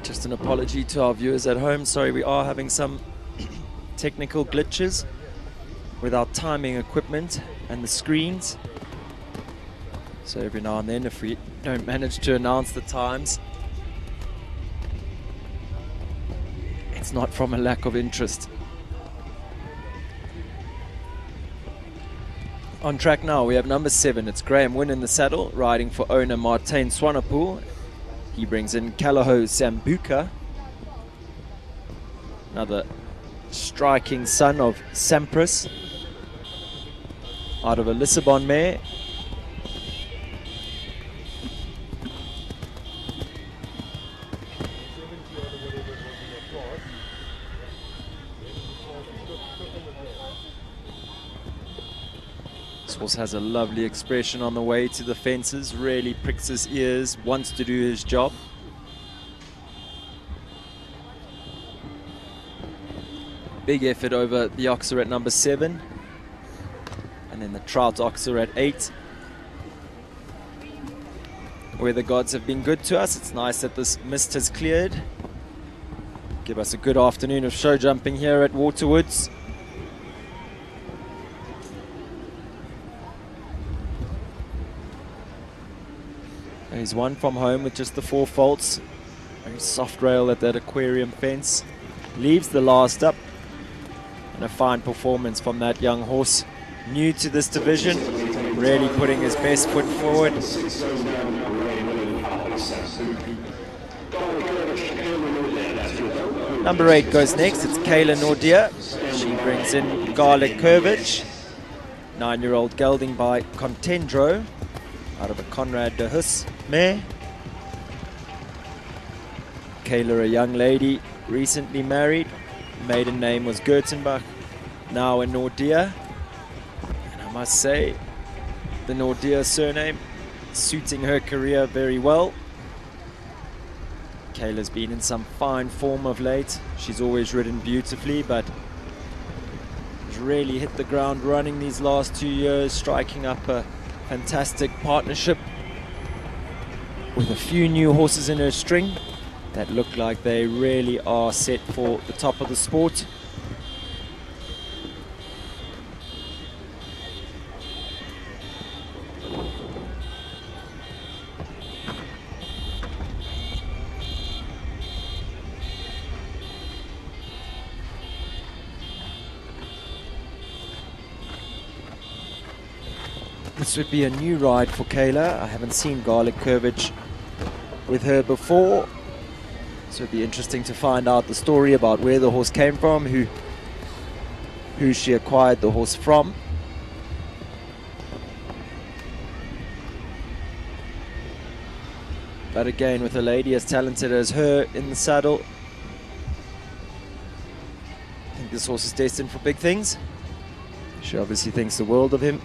G: Just an apology to our viewers at home. Sorry, we are having some technical glitches with our timing equipment and the screens. So every now and then, if we don't manage to announce the times, it's not from a lack of interest. On track now, we have number 7. It's Graham Wynn in the saddle, riding for owner Martijn Swanepoel. He brings in Kalaho Sambuca, another striking son of Sampras, out of a Lissabon mare. This horse has a lovely expression on the way to the fences, really pricks his ears, wants to do his job. Big effort over the Oxer at number 7. And then the Trout Oxer at 8. Where the gods have been good to us. It's nice that this mist has cleared. Give us a good afternoon of show jumping here at Waterwoods. He's one from home with just the 4 faults. Very soft rail at that aquarium fence. Leaves the last up. And a fine performance from that young horse. New to this division. Really putting his best foot forward. Number 8 goes next. It's Kayla Nordia. She brings in Garlic Curvage. 9-year-old gelding by Contendro, out of a Conrad de Hus mare. Kayla, a young lady, recently married. Maiden name was Gertenbach, now a Nordia. And I must say, the Nordia surname suiting her career very well. Kayla's been in some fine form of late. She's always ridden beautifully, but has really hit the ground running these last 2 years, striking up a fantastic partnership with a few new horses in her string that look like they really are set for the top of the sport. This would be a new ride for Kayla. I haven't seen Garlic Curvage with her before. So it'd be interesting to find out the story about where the horse came from, who she acquired the horse from. But again, with a lady as talented as her in the saddle, I think this horse is destined for big things. She obviously thinks the world of him.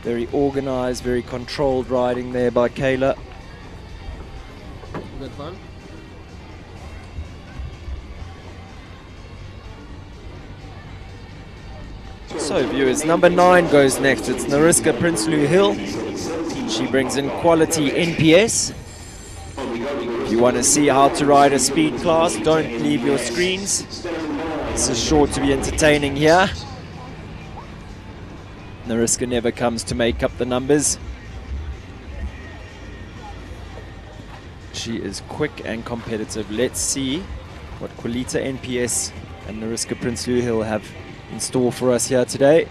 G: Very organized, very controlled riding there by Kayla.
L: Good fun.
G: So viewers, number 9 goes next. It's Nariska Prinsloo Hill. She brings in quality NPS. If you want to see how to ride a speed class, don't leave your screens. This is sure to be entertaining here. Nariska never comes to make up the numbers. She is quick and competitive. Let's see what Qualita NPS and Nariska Prinsloo Hill have in store for us here today.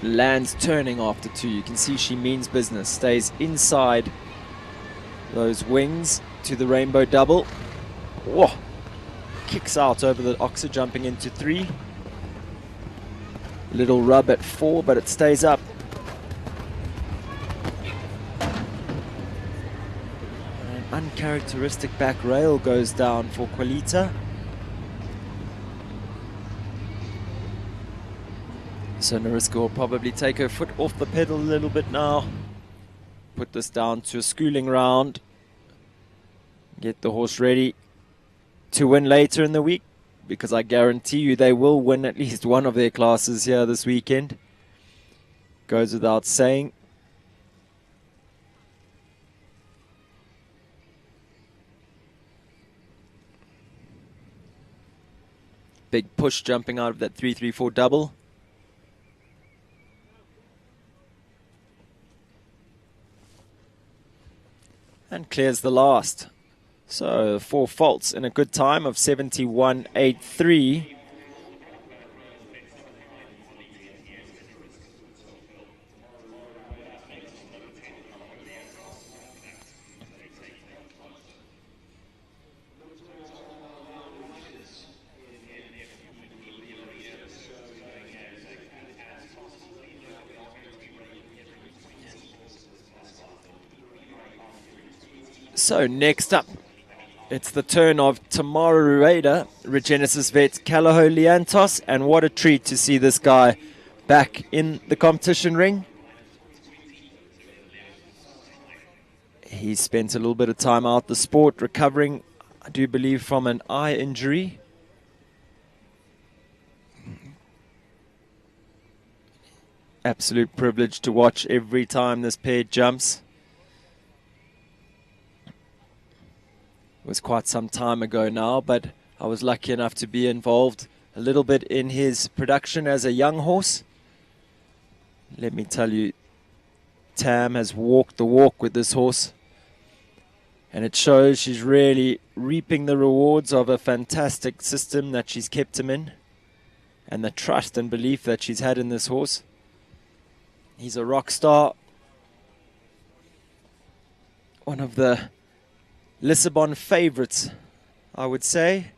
G: Lands turning after 2. You can see she means business. Stays inside those wings to the rainbow double. Whoa. Kicks out over the oxer, jumping into 3. Little rub at 4, but it stays up. An uncharacteristic back rail goes down for Qualita. So Nariska will probably take her foot off the pedal a little bit now. Put this down to a schooling round. Get the horse ready to win later in the week, because I guarantee you they will win at least one of their classes here this weekend. Goes without saying. Big push jumping out of that 3-3-4 double. And clears the last. So 4 faults in a good time of 71.83. So next up, it's the turn of Tamara Rueda, Regenesis vet Calaho Liantos, and what a treat to see this guy back in the competition ring. He spent a little bit of time out the sport recovering, I do believe, from an eye injury. Absolute privilege to watch every time this pair jumps. It was quite some time ago now, but I was lucky enough to be involved a little bit in his production as a young horse. Let me tell you, Tam has walked the walk with this horse, and it shows she's really reaping the rewards of a fantastic system that she's kept him in, and the trust and belief that she's had in this horse. He's a rock star, one of the Lisbon favorites, I would say.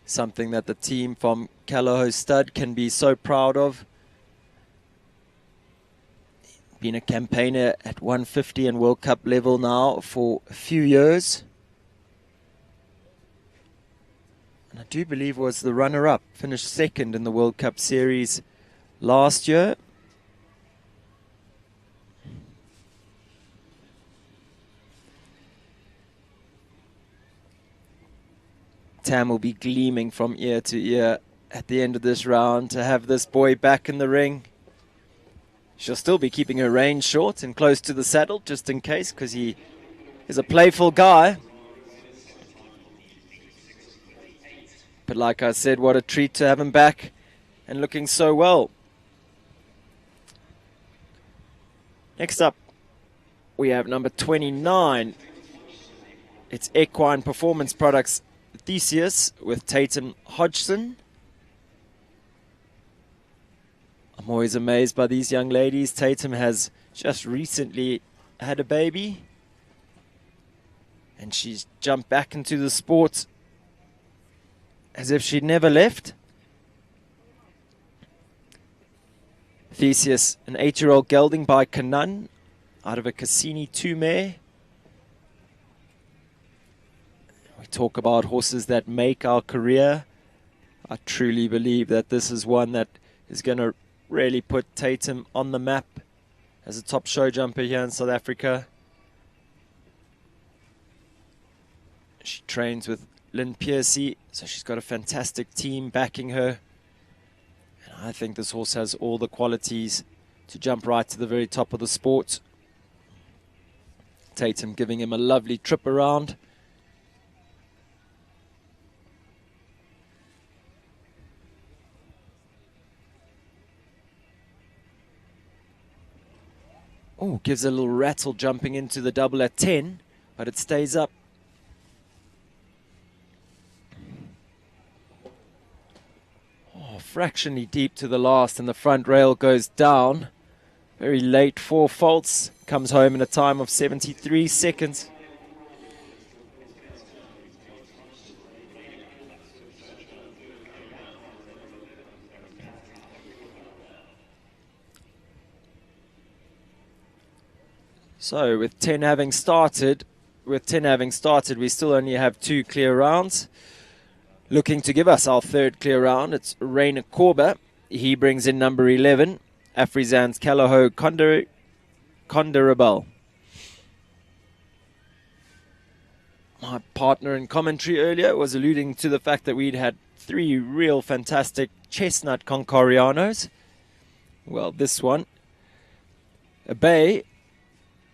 G: Something that the team from Calaho Stud can be so proud of. Been a campaigner at 150 and World Cup level now for a few years. And I do believe was the runner-up, finished second in the World Cup series last year. Tam will be gleaming from ear to ear at the end of this round to have this boy back in the ring. She'll still be keeping her reins short and close to the saddle just in case, because he is a playful guy. But like I said, what a treat to have him back and looking so well. Next up, we have number 29. It's Equine Performance Products Theseus with Tatum Hodgson. I'm always amazed by these young ladies. Tatum has just recently had a baby, and she's jumped back into the sport as if she'd never left. Theseus, an 8-year-old gelding by Canaan, out of a Cassini 2 mare. We talk about horses that make our career. I truly believe that this is one that is going to really put Tatum on the map as a top show jumper here in South Africa. She trains with Lynn Piercy, so she's got a fantastic team backing her. And I think this horse has all the qualities to jump right to the very top of the sport. Tatum giving him a lovely trip around. Oh, gives a little rattle jumping into the double at 10, but it stays up. Oh, fractionally deep to the last, and the front rail goes down. Very late, 4 faults. Comes home in a time of 73 seconds. So with 10 having started, we still only have 2 clear rounds. Looking to give us our 3rd clear round, it's Rainer Korber. He brings in number 11, Afrizan's Calaho Conderable. My partner in commentary earlier was alluding to the fact that we'd had 3 real fantastic chestnut Concorianos. Well, this one, a bay,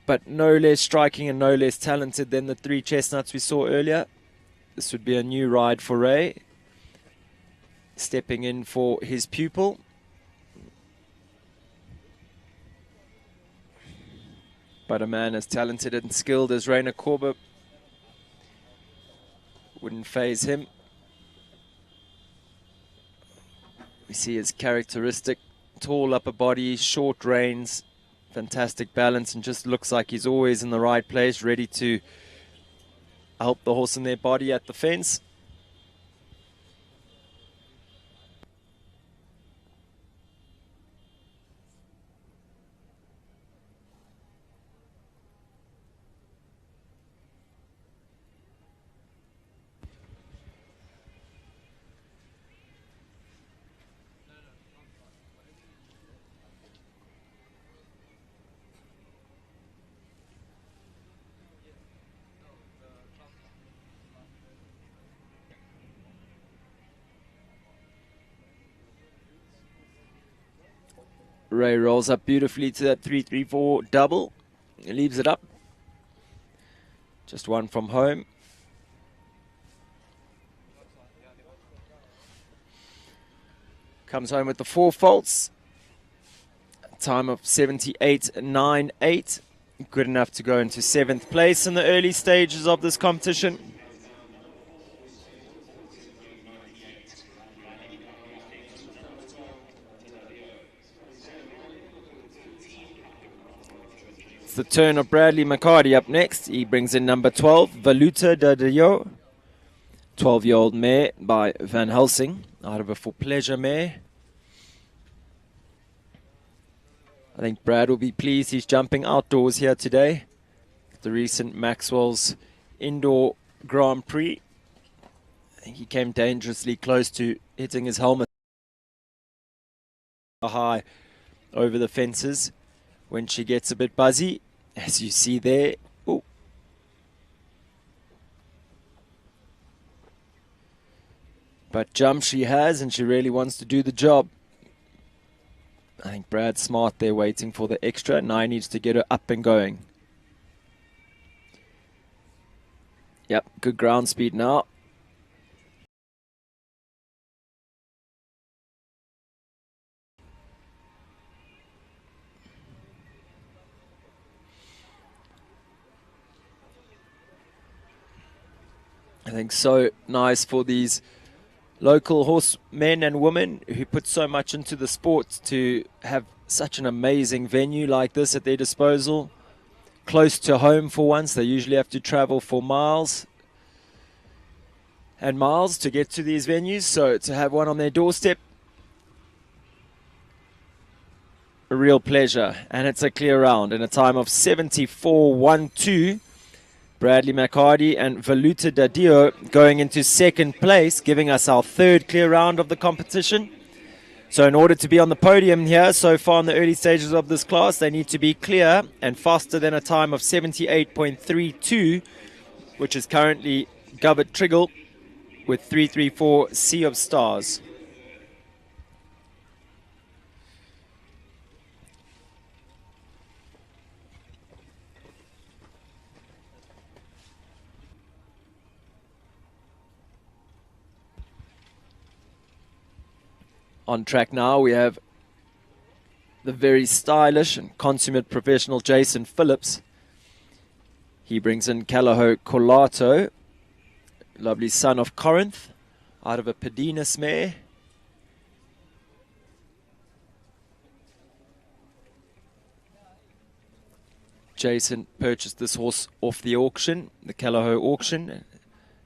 G: but no less striking and no less talented than the 3 chestnuts we saw earlier. This would be a new ride for Ray, stepping in for his pupil. But a man as talented and skilled as Rainer Korber wouldn't faze him. We see his characteristic tall upper body, short reins, fantastic balance, and just looks like he's always in the right place, ready to help the horse in their body at the fence. Ray rolls up beautifully to that 3-3-4 double. He leaves it up. Just one from home. Comes home with the 4 faults. Time of 78.98. Good enough to go into 7th place in the early stages of this competition. It's the turn of Bradley McCarty up next. He brings in number 12, Valuta Dadeo. 12-year-old mare by Van Helsing, out of a For Pleasure mare. I think Brad will be pleased he's jumping outdoors here today. The recent Maxwell's Indoor Grand Prix. I think he came dangerously close to hitting his helmet high over the fences when she gets a bit buzzy, as you see there. Ooh. But jump she has, and she really wants to do the job. I think Brad's smart there, waiting for the extra. Now he needs to get her up and going. Yep, good ground speed now. I think so nice for these local horsemen and women who put so much into the sport to have such an amazing venue like this at their disposal. Close to home for once. They usually have to travel for miles and miles to get to these venues. So to have one on their doorstep, a real pleasure. And it's a clear round in a time of 74.12. Bradley McHardy and Valuta Dadio going into second place, giving us our third clear round of the competition. So in order to be on the podium here so far in the early stages of this class, they need to be clear and faster than a time of 78.32, which is currently Govert Triggle with 334 Sea of Stars. On track now, we have the very stylish and consummate professional Jason Phillips. He brings in Calaho Colato, lovely son of Corinth, out of a Pedinus mare. Jason purchased this horse off the auction, the Calaho auction.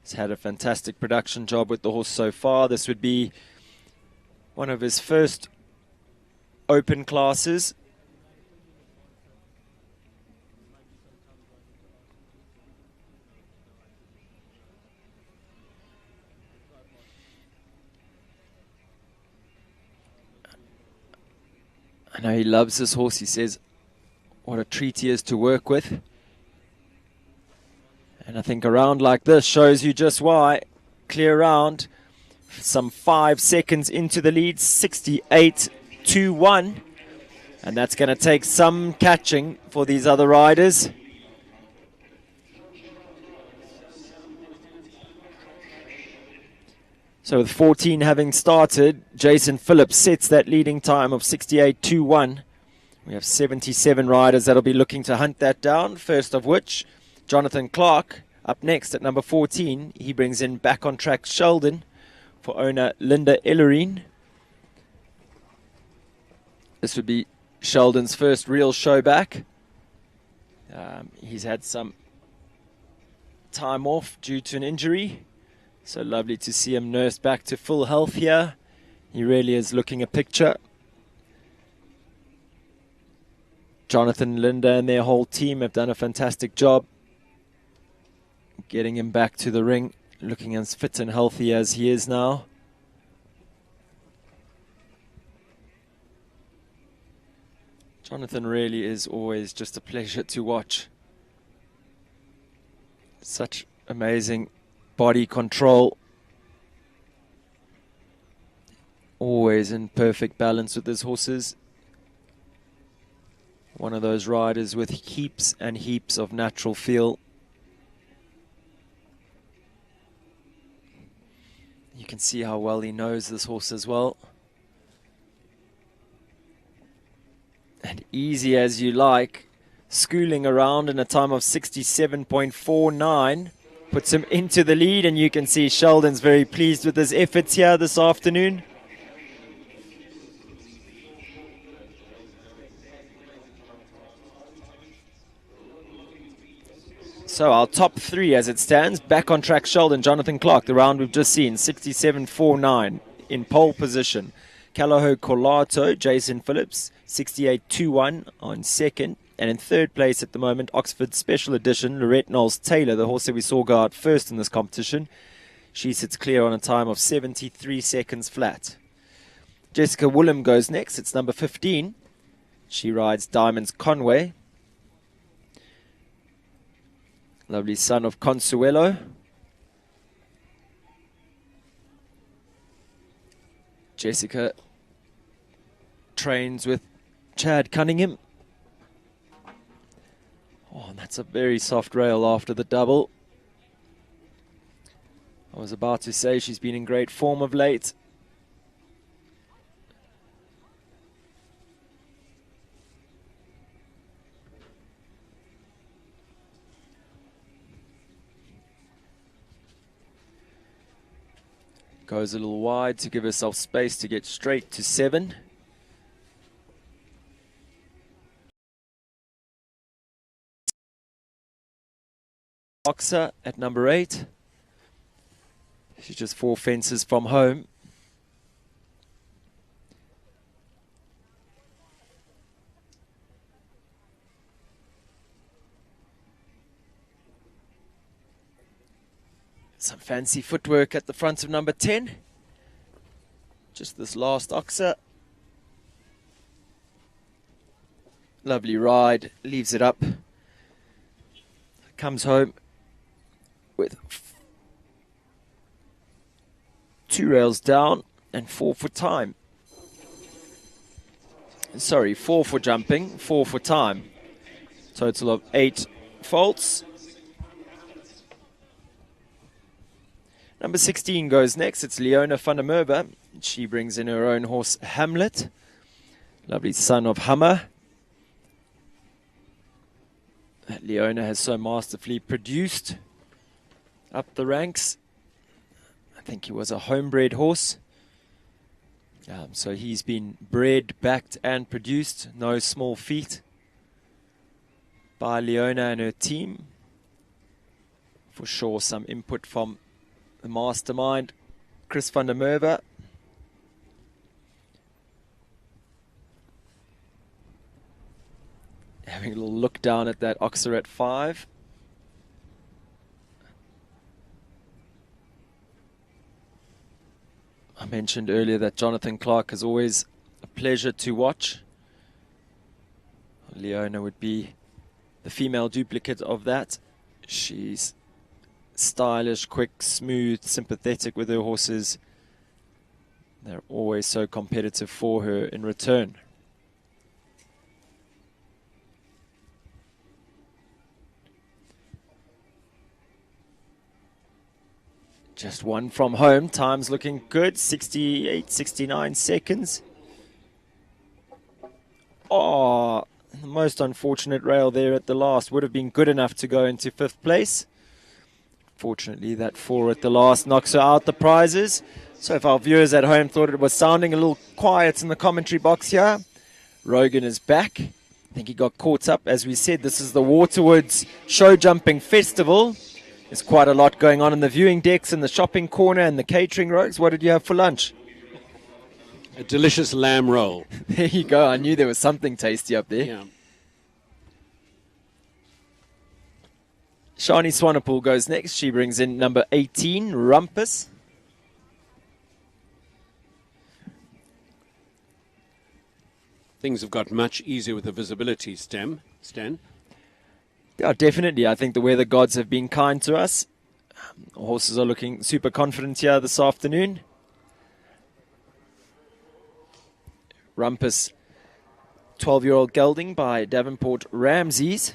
G: He's had a fantastic production job with the horse so far. This would be one of his first open classes. I know he loves this horse. He says what a treat he is to work with. And I think a round like this shows you just why. Clear round. Some 5 seconds into the lead, 68.21. And that's going to take some catching for these other riders. So with 14 having started, Jason Phillips sets that leading time of 68.21. We have 77 riders that'll be looking to hunt that down. First of which, Jonathan Clark, up next at number 14. He brings in Back on Track Sheldon for owner Linda Ellerine. This would be Sheldon's first real show back. He's had some time off due to an injury. So lovely to see him nursed back to full health here. He really is looking a picture. Jonathan, Linda and their whole team have done a fantastic job getting him back to the ring, looking as fit and healthy as he is now. Jonathan really is always just a pleasure to watch. Such amazing body control. Always in perfect balance with his horses. One of those riders with heaps and heaps of natural feel. You can see how well he knows this horse as well. And easy as you like, schooling around in a time of 67.49, puts him into the lead, and you can see Sheldon's very pleased with his efforts here this afternoon. So our top three as it stands, Back on Track Sheldon, Jonathan Clark, the round we've just seen, 67.49 in pole position. Calaho Colato, Jason Phillips, 68.21 on second. And in third place at the moment, Oxford Special Edition, Lorette Knowles-Taylor, the horse that we saw go out first in this competition. She sits clear on a time of 73 seconds flat. Jessica Woolham goes next. It's number 15. She rides Diamonds Conway. Lovely son of Consuelo. Jessica trains with Chad Cunningham. Oh, and that's a very soft rail after the double. I was about to say she's been in great form of late. Goes a little wide to give herself space to get straight to 7. Oxa at number 8. She's just 4 fences from home. Some fancy footwork at the front of number 10. Just this last Oxa. Lovely ride, leaves it up. Comes home with 2 rails down and 4 for time. Sorry, 4 for jumping, 4 for time. Total of 8 faults. Number 16 goes next. It's Leona van der Merwe. She brings in her own horse, Hamlet. Lovely son of Hammer. That Leona has so masterfully produced up the ranks. I think he was a homebred horse. So he's been bred, backed and produced. No small feat by Leona and her team. For sure some input from the mastermind, Chris van der Merwe. Having a little look down at that Oxa at 5. I mentioned earlier that Jonathan Clark is always a pleasure to watch. Leona would be the female duplicate of that. She's stylish, quick, smooth, sympathetic with her horses. They're always so competitive for her in return. Just 1 from home. Time's looking good. 68, 69 seconds. Oh, the most unfortunate rail there at the last. Would have been good enough to go into 5th place. Fortunately, that 4 at the last knocks her out the prizes. So if our viewers at home thought it was sounding a little quiet in the commentary box here, Rogan is back. I think he got caught up. As we said, this is the Waterwoods Show Jumping Festival. There's quite a lot going on in the viewing decks and the shopping corner and the catering rows. What did you have for lunch?
F: A delicious lamb roll.
G: There you go. I knew there was something tasty up there.
F: Yeah.
G: Shani Swanepoel goes next. She brings in number 18, Rumpus.
F: Things have got much easier with the visibility, Stan.
G: Yeah, definitely. I think the weather gods have been kind to us. Horses are looking super confident here this afternoon. Rumpus, 12-year-old gelding by Davenport Ramses.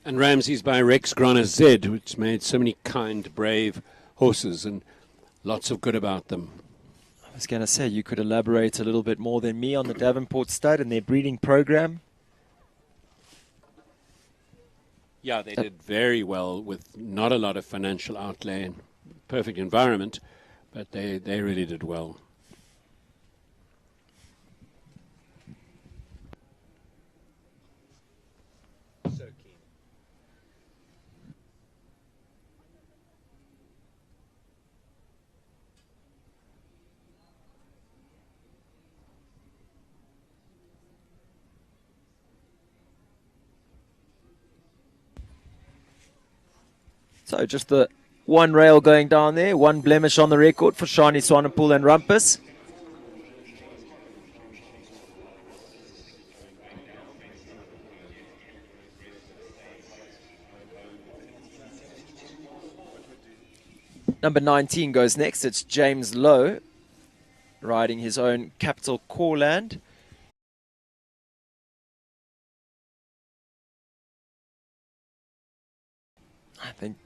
F: And Ramses by Rex Grana Z, which made so many kind, brave horses and lots of good about them.
G: I was going to say, you could elaborate a little bit more than me on the Davenport stud and their breeding program.
F: Yeah, they did very well with not a lot of financial outlay and perfect environment, but they really did well. So keen.
G: So just the 1 rail going down there, 1 blemish on the record for Shani Swanepoel and Rumpus. Number 19 goes next. It's James Lowe, riding his own Capital Corland. I think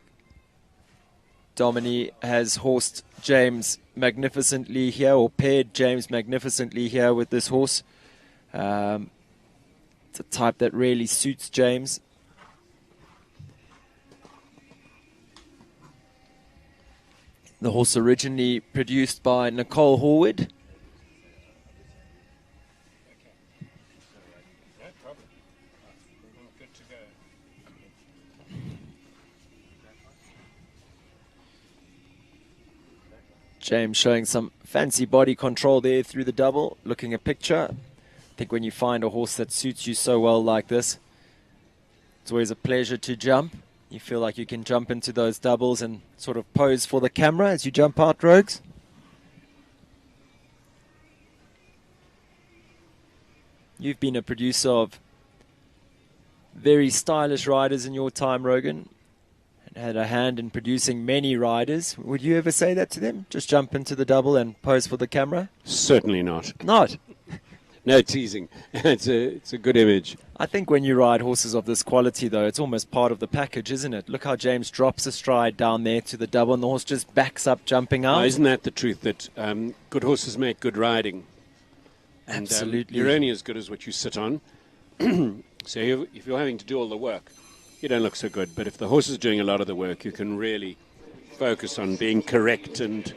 G: Domini has horsed James magnificently here, or paired James magnificently here with this horse. It's a type that really suits James. The horse originally produced by Nicole Horwood. James showing some fancy body control there through the double, looking a picture. I think when you find a horse that suits you so well like this, it's always a pleasure to jump. You feel like you can jump into those doubles and sort of pose for the camera as you jump out, Rogues. You've been a producer of very stylish riders in your time, Rogan, and had a hand in producing many riders. Would you ever say that to them? Just jump into the double and pose for the camera?
F: Certainly not.
G: Not?
F: No teasing. It's a good image.
G: I think when you ride horses of this quality, though, it's almost part of the package, isn't it? Look how James drops a stride down there to the double, and the horse just backs up, jumping out.
F: Now, isn't that the truth, that good horses make good riding? And,
G: Absolutely.
F: You're only as good as what you sit on. So if you're having to do all the work, you don't look so good. But if the horse is doing a lot of the work, you can really focus on being correct. And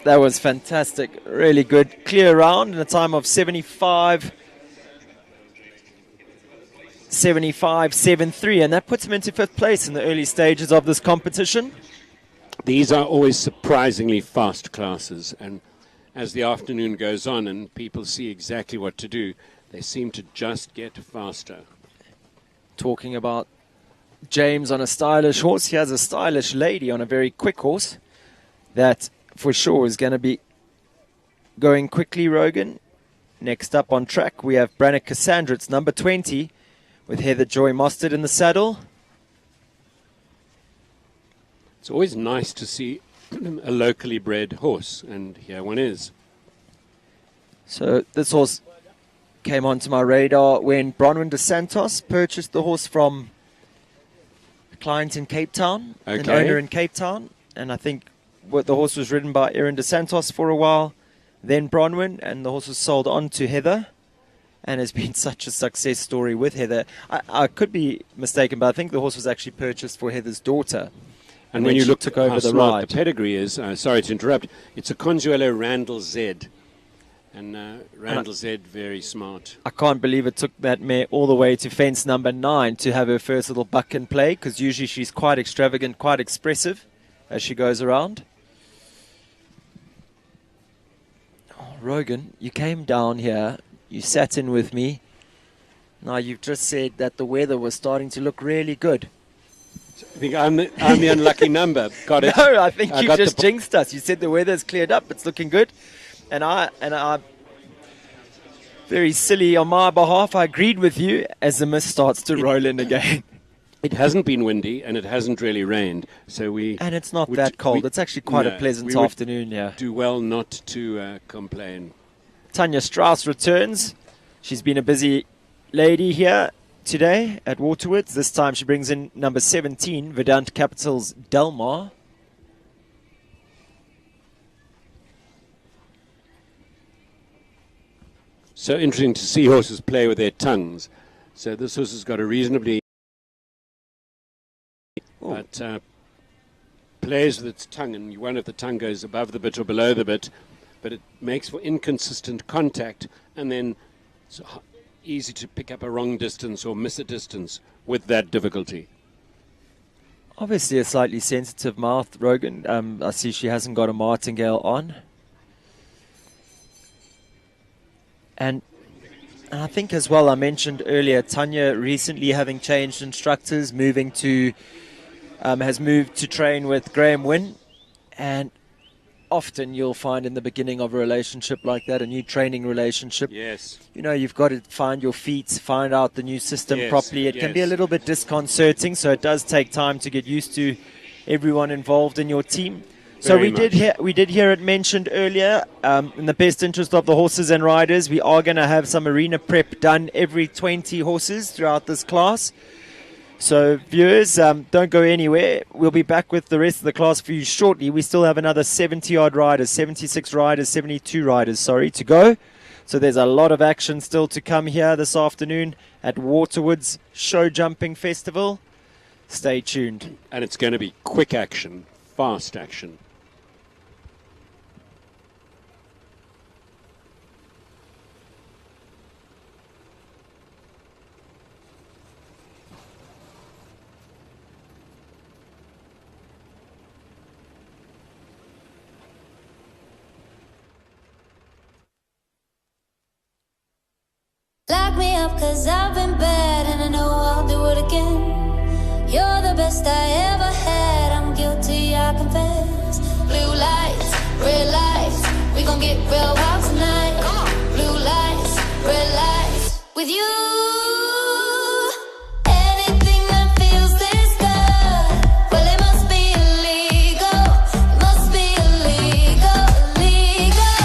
G: that was fantastic. Really good. Clear round in a time of 75.73, and that puts him into 5th place in the early stages of this competition.
F: these are always surprisingly fast classes. And as the afternoon goes on and people see exactly what to do, they seem to just get faster.
G: Talking about James on a stylish horse, he has a stylish lady on a very quick horse that for sure is going to be going quickly, Rogan. Next up on track, we have Brannick Cassandra. It's number 20 with Heather Joy Mostert in the saddle.
F: It's always nice to see a locally bred horse, and here one is.
G: So this horse came onto my radar when Bronwyn de Santos purchased the horse from a client in Cape Town, an owner in Cape Town. And I think the horse was ridden by Erin de Santos for a while, then Bronwyn, and the horse was sold on to Heather and has been such a success story with Heather. I could be mistaken, but I think the horse was actually purchased for Heather's daughter.
F: And when you look
G: took
F: at
G: over
F: how
G: the
F: smart
G: ride.
F: the pedigree is, sorry to interrupt, it's a Consuelo Randall Z. And Randall Z, very smart.
G: I can't believe it took that mare all the way to fence number 9 to have her first little buck in play, because usually she's quite extravagant, quite expressive as she goes around. Oh, Rogan, you came down here, you sat in with me. Now you've just said that the weather was starting to look really good.
F: I think I'm the unlucky number. Got it.
G: No, I think you just jinxed us. You said the weather's cleared up, it's looking good. And I very silly on my behalf, I agreed with you as the mist starts to roll in again.
F: It hasn't been windy and it hasn't really rained, so
G: and it's not that cold. It's actually quite a pleasant afternoon here.
F: Do well not to complain.
G: Tanya Strauss returns. She's been a busy lady here today at Waterwoods. This time she brings in number 17, Vedant Capital's Delmar.
F: So interesting to see horses play with their tongues. So this horse has got a reasonably... But plays with its tongue, and you wonder if the tongue goes above the bit or below the bit, but it makes for inconsistent contact, and then it's easy to pick up a wrong distance or miss a distance with that difficulty.
G: Obviously a slightly sensitive mouth, Rogan. I see she hasn't got a martingale on. And I think as well, I mentioned earlier, Tanya recently having changed instructors, has moved to train with Graham Wynn. And often you'll find in the beginning of a relationship like that, a new training relationship,
F: yes,
G: you know, you've got to find your feet, find out the new system properly. It can be a little bit disconcerting, so it does take time to get used to everyone involved in your team. So we did hear it mentioned earlier, in the best interest of the horses and riders, we are going to have some arena prep done every 20 horses throughout this class. So viewers, don't go anywhere. We'll be back with the rest of the class for you shortly. We still have another 70-odd riders, 76 riders, 72 riders, to go. So there's a lot of action still to come here this afternoon at Waterwoods Show Jumping Festival. Stay tuned.
F: And it's going to be quick action, fast action.
H: 'cause I've been bad and I know I'll do it again. You're the best I ever had, I'm guilty, I confess. Blue lights, red lights, we gon' get real wild tonight. Blue lights, red lights, with you. Anything that feels this good, well it must be illegal. It must be illegal, illegal.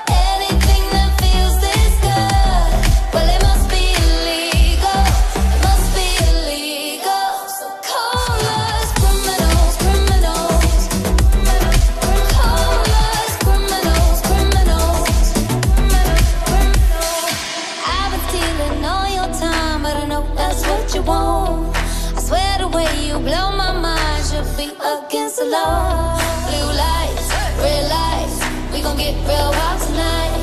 H: Anything that feels this good, well it must be illegal. It must be illegal. So call us criminals, criminals. Call us criminals, criminals. I've been stealing all your time, but I know that's what you want. I swear the way you blow my mind should be against the law. Blue lights, red lights, we gon' get real wild tonight.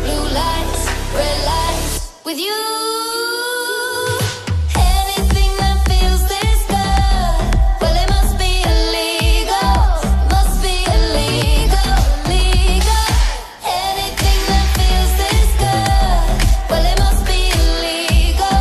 H: Blue lights, red lights, with you. Anything that feels this good, well it must be illegal. Must be illegal, illegal. Anything that feels this good, well it must be illegal.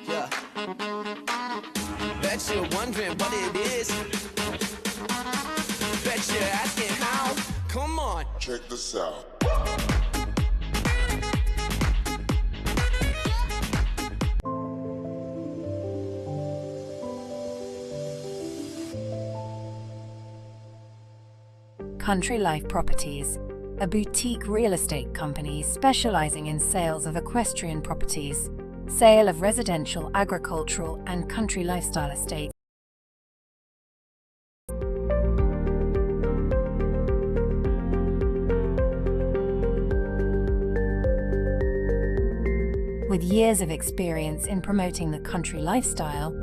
B: Yeah. Bet you're wondering what it is. Bet you're asking how. Come on.
M: Check this out.
D: Country Life Properties, a boutique real estate company specializing in sales of equestrian properties, sale of residential, agricultural, and country lifestyle estates. With years of experience in promoting the country lifestyle,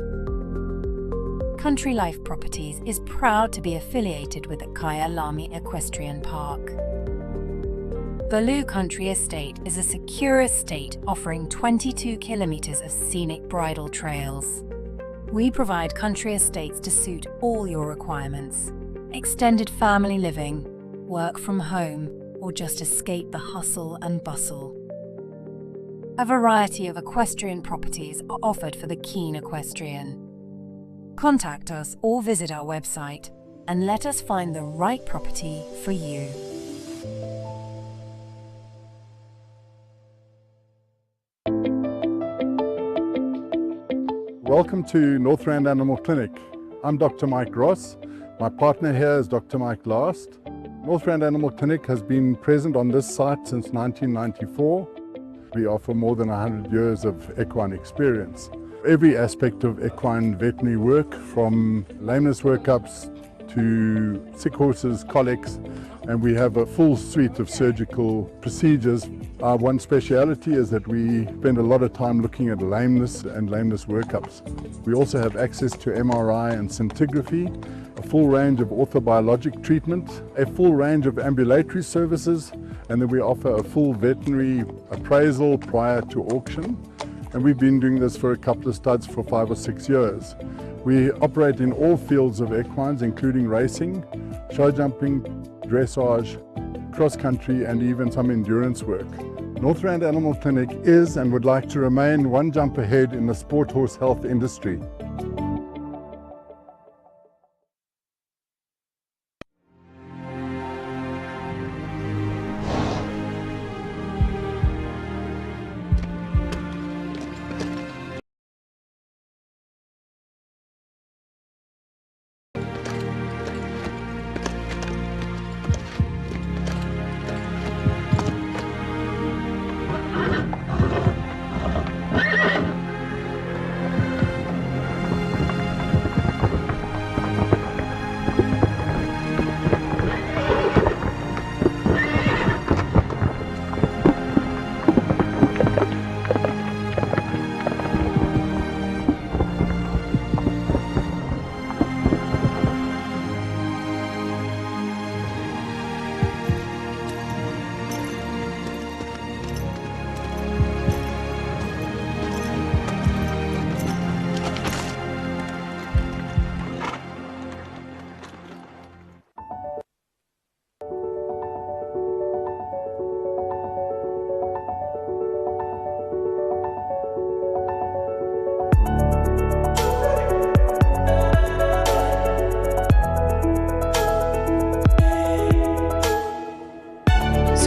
D: Country Life Properties is proud to be affiliated with the Kaya Lami Equestrian Park. Baloo Country Estate is a secure estate offering 22 kilometers of scenic bridle trails. We provide country estates to suit all your requirements: extended family living, work from home, or just escape the hustle and bustle. A variety of equestrian properties are offered for the keen equestrian. Contact us or visit our website and let us find the right property for you.
E: Welcome to Northrand Animal Clinic. I'm Dr. Mike Ross. My partner here is Dr. Mike Last. Northrand Animal Clinic has been present on this site since 1994. We offer more than 100 years of equine experience. Every aspect of equine veterinary work, from lameness workups to sick horses, colics, and we have a full suite of surgical procedures. Our one speciality is that we spend a lot of time looking at lameness and lameness workups. We also have access to MRI and scintigraphy, a full range of orthobiologic treatment, a full range of ambulatory services, and then we offer a full veterinary appraisal prior to auction. and we've been doing this for a couple of studs for 5 or 6 years. We operate in all fields of equines, including racing, show jumping, dressage, cross-country, and even some endurance work. Northrand Animal Clinic is and would like to remain one jump ahead in the sport horse health industry.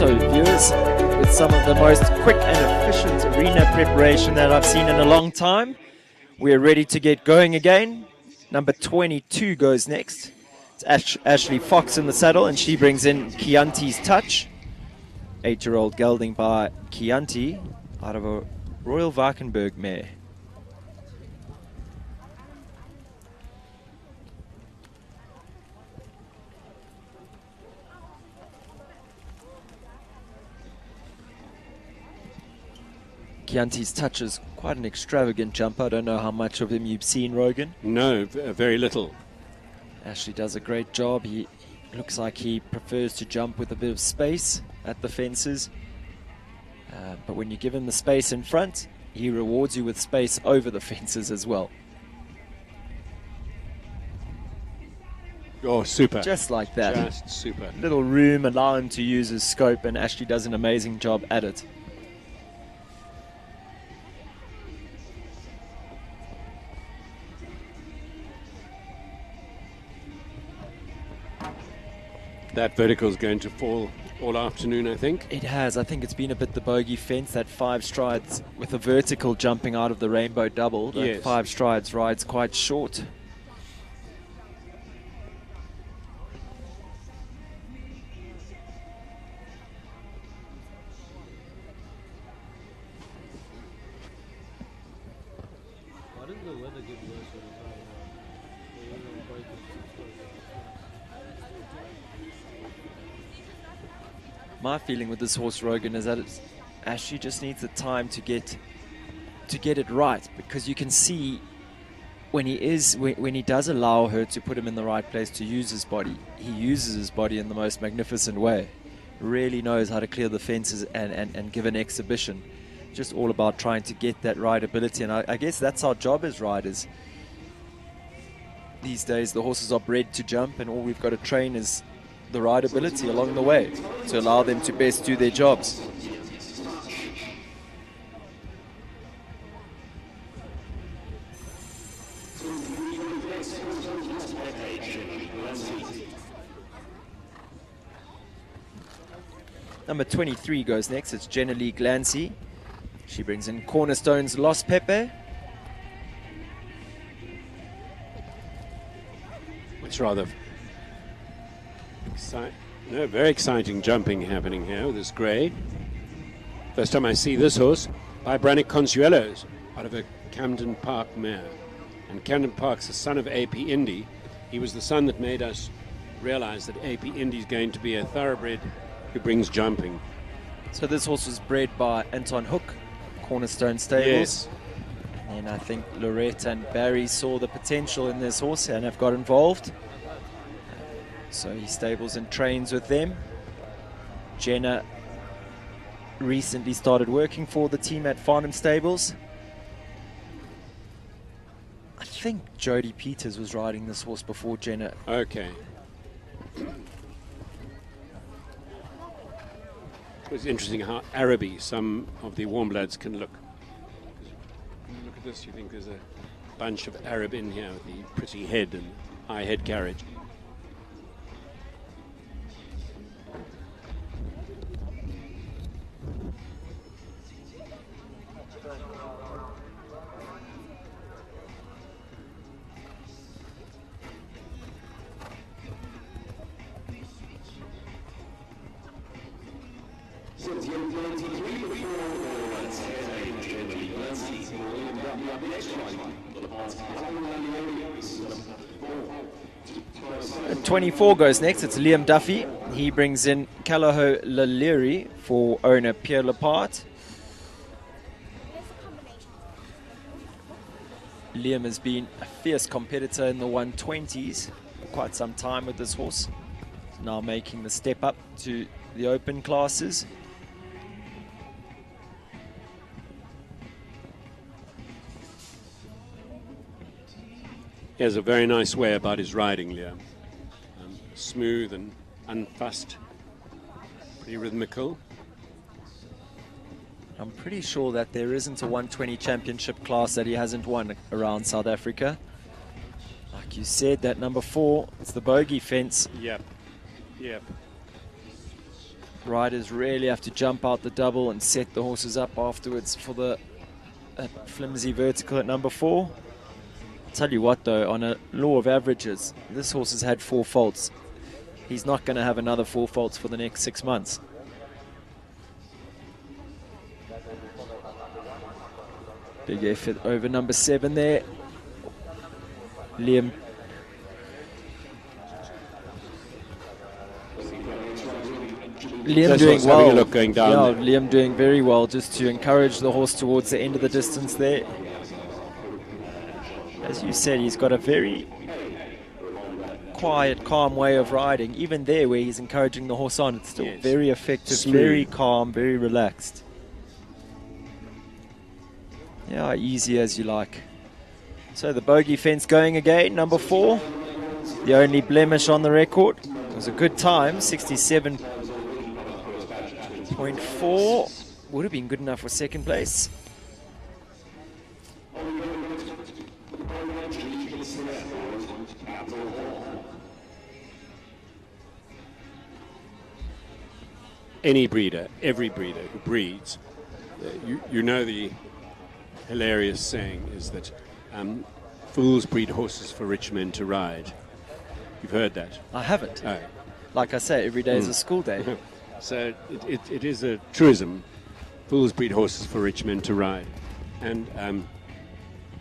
G: So viewers, with some of the most quick and efficient arena preparation that I've seen in a long time, we're ready to get going again. Number 22 goes next. It's Ashley Fox in the saddle, and she brings in Chianti's Touch. 8-year-old gelding by Chianti out of a Royal Valkenburg mare. Chianti's Touch is quite an extravagant jumper. I don't know how much of him you've seen, Rogan.
F: No, very little.
G: Ashley does a great job. He looks like he prefers to jump with a bit of space at the fences. But when you give him the space in front, he rewards you with space over the fences as well.
F: Oh, super.
G: Just like that.
F: Just super.
G: Little room, allow him to use his scope, and Ashley does an amazing job at it.
F: That vertical is going to fall all afternoon, I think.
G: It has. I think it's been a bit the bogey fence, that 5 strides with a vertical jumping out of the rainbow double. That
F: Yes.
G: 5 strides rides quite short.
L: Why does the weather get worse all the time?
G: My feeling with this horse, Rogan, is that Ashley just needs the time to get it right, because you can see when he does allow her to put him in the right place to use his body, he uses his body in the most magnificent way. Really knows how to clear the fences and give an exhibition. Just all about trying to get that rideability, and I guess that's our job as riders. These days the horses are bred to jump, and all we've got to train is the rideability along the way to allow them to best do their jobs. Number 23 goes next. It's Jenna Lee Glancy. She brings in Cornerstone's Los Pepe.
F: It's rather very exciting jumping happening here with this grey. First time I see this horse by Brannick Consuelos out of a Camden Park mare. And Camden Park's the son of AP Indy. He was the son that made us realize that AP Indy is going to be a thoroughbred who brings jumping.
G: So this horse was bred by Anton Hook, Cornerstone Stables.
F: Yes.
G: And I think Lorette and Barry saw the potential in this horse and have got involved. So he stables and trains with them. Jenna recently started working for the team at Farnham Stables. think Jodie Peters was riding this horse before Jenna.
F: Okay. It's interesting how Araby some of the warm bloods can look. When you look at this, you think there's a bunch of Arab in here with the pretty head and high head carriage.
G: At 24 goes next. It's Liam Duffy. He brings in Callagho Laleri for owner Pierre Lepart. Liam has been a fierce competitor in the 120s for quite some time with this horse. He's now making the step up to the open classes.
F: He has a very nice way about his riding, Liam. Smooth and unfussed, pretty rhythmical.
G: I'm pretty sure that there isn't a 120 championship class that he hasn't won around South Africa. Like you said, that number 4, it's the bogey fence.
F: Yep.
G: Riders really have to jump out the double and set the horses up afterwards for the flimsy vertical at number 4. I'll tell you what though, on a law of averages, this horse has had 4 faults. He's not going to have another 4 faults for the next 6 months. Big effort over number 7 there. Liam. Liam doing well.
F: A look going down
G: yeah, Liam doing very well just to encourage the horse towards the end of the distance there. As you said, he's got a very quiet, calm way of riding. Even there where he's encouraging the horse on, it's still very effective, very calm, very relaxed. Yeah, easy as you like. So the bogey fence going again, number 4. The only blemish on the record. It was a good time, 67.4. Would have been good enough for second place.
F: Any breeder, every breeder who breeds, you know the hilarious saying is that fools breed horses for rich men to ride. You've heard that?
G: I haven't.
F: Oh.
G: Like I say, every day is a school day.
F: So it is a truism. Fools breed horses for rich men to ride. And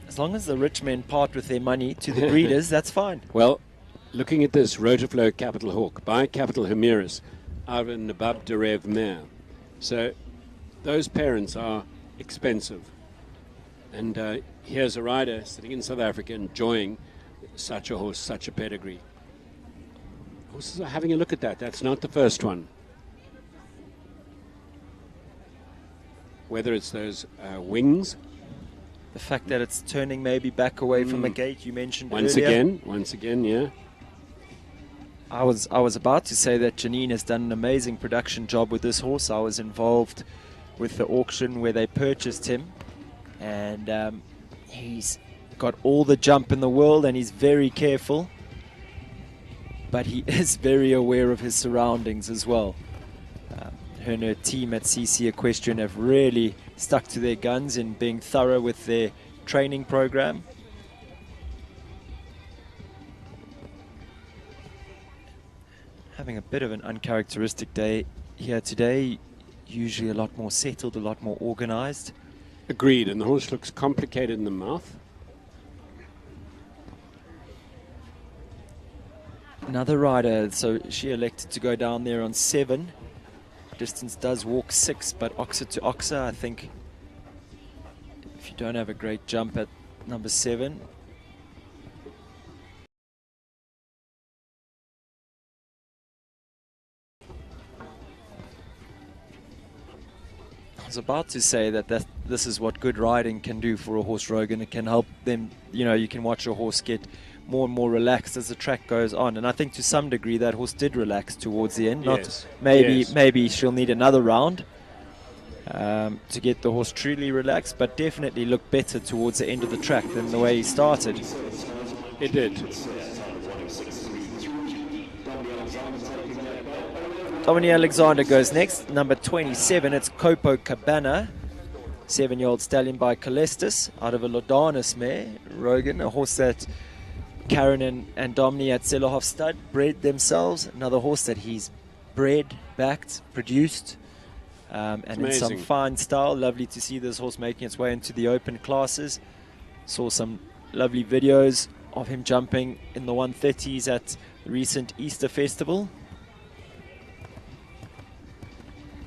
G: as long as the rich men part with their money to the breeders, that's fine.
F: Well, looking at this Rotoflow Capital Hawk by Capital Hemiris, out of a Nabab Derev mare. So those parents are expensive. And here's a rider sitting in South Africa enjoying such a horse, such a pedigree. Horses are having a look at that. That's not the first one. Whether it's those wings.
G: The fact that it's turning maybe back away from the gate you mentioned
F: once
G: earlier.
F: Once again, yeah.
G: I was about to say that Janine has done an amazing production job with this horse. I was involved with the auction where they purchased him, and he's got all the jump in the world and he's very careful, but he is very aware of his surroundings as well. Her and her team at CC Equestrian have really stuck to their guns in being thorough with their training program. Having a bit of an uncharacteristic day here today, usually a lot more settled, a lot more organized.
F: Agreed, and the horse looks complicated in the mouth.
G: Another rider, so she elected to go down there on 7. Distance does walk 6, but oxer to oxer, I think if you don't have a great jump at number 7, I was about to say that the this is what good riding can do for a horse, Rogan. It can help them, you can watch a horse get more and more relaxed as the track goes on. And I think to some degree that horse did relax towards the end.
F: Yes.
G: Maybe she'll need another round to get the horse truly relaxed, but definitely looked better towards the end of the track than the way he started.
F: It did.
G: Dominic Alexander goes next, number 27. It's Copacabana, 7-year-old stallion by Calestis, out of a Laudanus mare. Rogan, a horse that Karen and Dominic at Sellerhof Stud bred themselves. Another horse that he's bred, backed, produced, and in some fine style. Lovely to see this horse making its way into the open classes. Saw some lovely videos of him jumping in the 130s at the recent Easter Festival.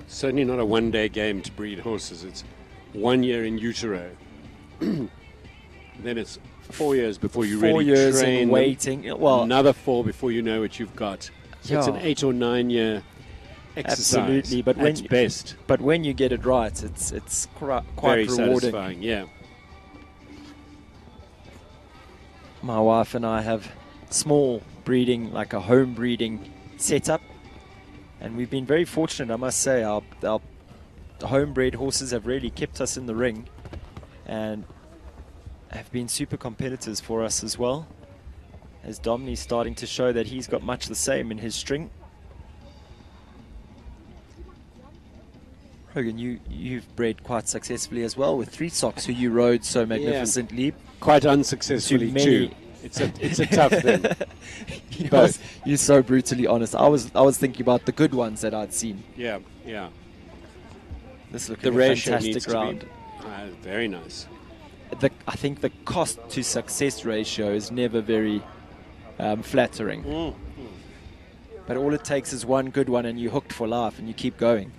F: Certainly not a one-day game to breed horses. It's 1 year in utero. Then it's 4 years before you
G: 4
F: really
G: years
F: train
G: in
F: them.
G: waiting. Well,
F: another 4 before you know what you've got. So it's an 8 or 9 year exercise.
G: Absolutely, but
F: at best.
G: But when you get it right, it's quite
F: very
G: rewarding.
F: satisfying. Yeah.
G: My wife and I have small breeding, like a home breeding setup. And we've been very fortunate, I must say. Our homebred horses have really kept us in the ring and have been super competitors for us as well. As Domini's starting to show that he's got much the same in his string. Hogan, you've bred quite successfully as well with Three Socks, who you rode so magnificently.
F: Quite unsuccessfully too. It's a tough thing.
G: You're so brutally honest. I was thinking about the good ones that I'd seen.
F: Yeah.
G: This looks
F: the
G: like a
F: ratio
G: fantastic
F: needs
G: round.
F: to be very nice.
G: I think the cost to success ratio is never very flattering. But all it takes is one good one and you're hooked for life and you keep going.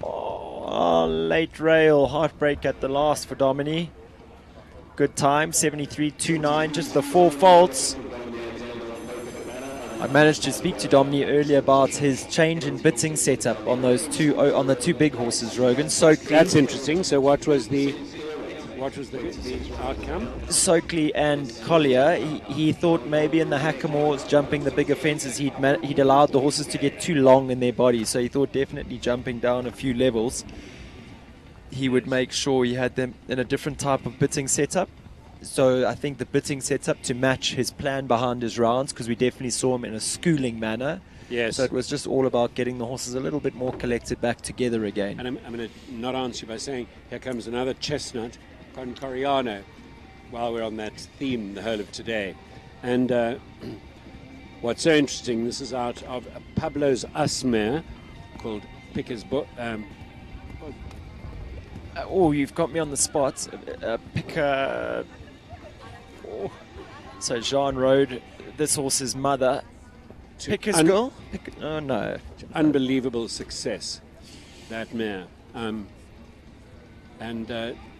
G: Oh, late rail, heartbreak at the last for Domini. Good time, 73.29, just the 4 faults. I managed to speak to Domini earlier about his change in bitting setup on the two big horses, Rogan.
F: That's interesting. So what was the outcome?
G: Soakley and Collier, he thought maybe in the Hackamores jumping the bigger fences he'd allowed the horses to get too long in their bodies, so he thought definitely jumping down a few levels he would make sure he had them in a different type of bitting setup. So I think the bitting setup to match his plan behind his rounds, because we definitely saw him in a schooling manner.
F: Yes.
G: So it was just all about getting the horses a little bit more collected back together again.
F: And I'm going to not answer you by saying, here comes another chestnut, Concoriano, while we're on that theme the whole of today. And what's so interesting, this is out of Pablo's Asmare called Picker's Book.
G: Oh, you've got me on the spot. Picker. Oh. So Jean rode this horse's mother. Picker's girl? Oh, no.
F: Unbelievable success, that mare. And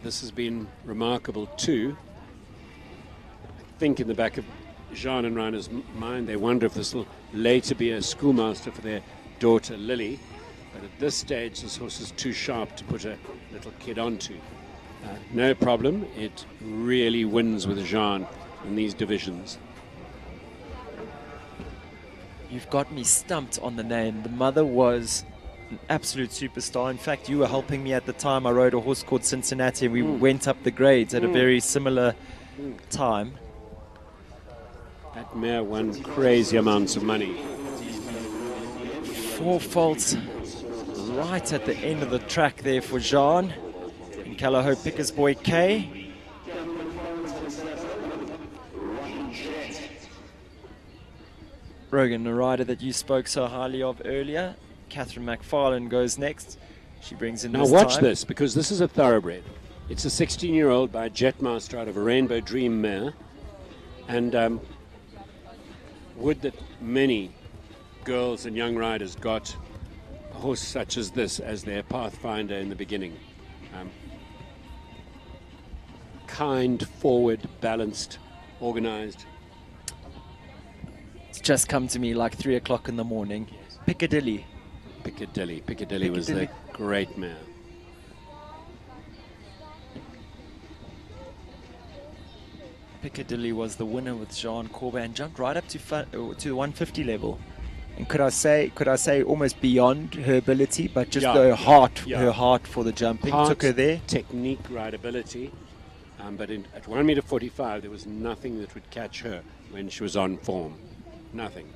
F: this has been remarkable too. I think in the back of Jean and Reiner's mind, they wonder if this will later be a schoolmaster for their daughter Lily. But at this stage, this horse is too sharp to put a little kid onto. No problem. It really wins with Jean in these divisions.
G: You've got me stumped on the name. The mother was an absolute superstar. In fact, you were helping me at the time. I rode a horse called Cincinnati, and we went up the grades at a very similar time.
F: That mare won crazy amounts of money.
G: 4 faults right at the end of the track there for Jean. And Callahoo Picker's boy K. Rogan, the rider that you spoke so highly of earlier, Catherine McFarlane goes next. She brings in
F: now
G: this
F: watch
G: time.
F: this, because this is a thoroughbred. It's a 16-year-old by Jetmaster out of a Rainbow Dream mare. And would that many girls and young riders got a horse such as this as their pathfinder in the beginning. Kind, forward, balanced, organized.
G: It's just come to me like 3 o'clock in the morning. Piccadilly
F: Piccadilly was the great mare.
G: Piccadilly was the winner with Jean Corbin, jumped right up to the 150 level. And could I say almost beyond her ability, but just her heart for the jumping took her there.
F: Technique, rideability. But at 1.45 m, there was nothing that would catch her when she was on form. Nothing.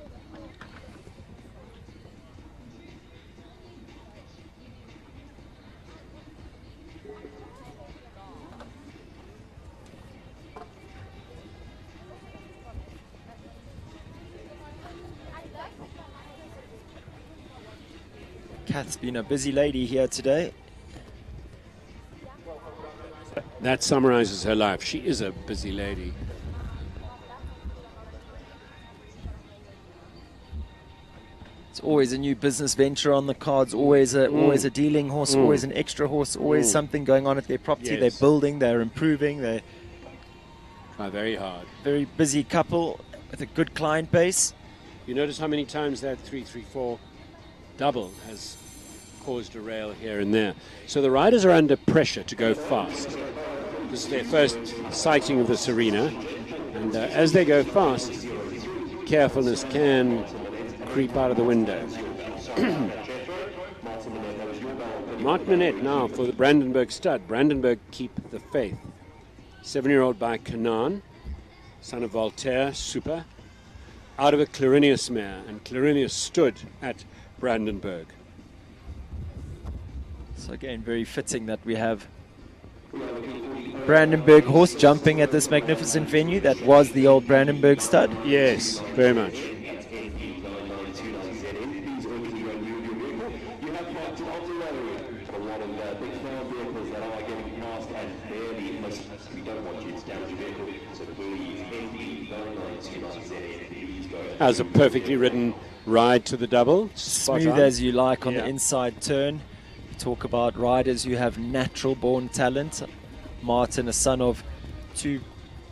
G: Kath's been a busy lady here today.
F: That summarizes her life. She is a busy lady.
G: It's always a new business venture on the cards, always a dealing horse, always an extra horse, always something going on at their property. They're building, they're improving, they
F: try very hard.
G: Very busy couple with a good client base.
F: You notice how many times that 3-3-4 double has caused a rail here and there. So the riders are under pressure to go fast. This is their first sighting of this arena, and as they go fast, carefulness can creep out of the window. Martin Minette now for the Brandenburg stud. Brandenburg keep the faith. 7-year-old by Canaan, son of Voltaire, super, out of a Clarinius mare, and Clarinius stood at Brandenburg.
G: So again, very fitting that we have Brandenburg horse jumping at this magnificent venue. That was the old Brandenburg stud.
F: Yes, very much. Has a perfectly ridden ride to the double.
G: Smooth as you like on the inside turn. Talk about riders who have natural born talent. Martin, a son of two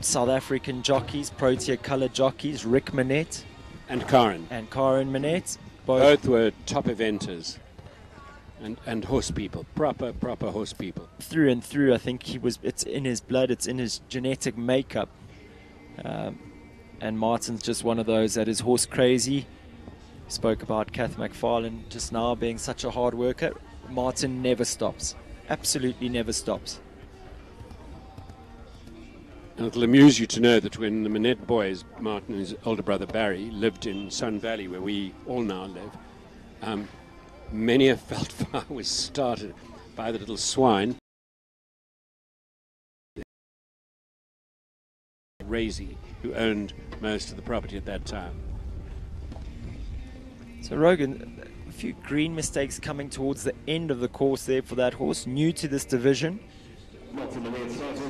G: South African jockeys, Protea colored jockeys, Rick Minette
F: and Karen
G: Minette.
F: Both were top eventers and horse people, proper horse people.
G: Through and through, I think it's in his blood, it's in his genetic makeup. And Martin's just one of those that is horse crazy. Spoke about Kath McFarlane just now being such a hard worker. Martin never stops, absolutely never stops.
F: And it'll amuse you to know that when the Minette boys, Martin and his older brother Barry, lived in Sun Valley, where we all now live, many a felt fire was started by the little swine. Razy, who owned most of the property at that time.
G: So Rogan, a few green mistakes coming towards the end of the course there for that horse, new to this division,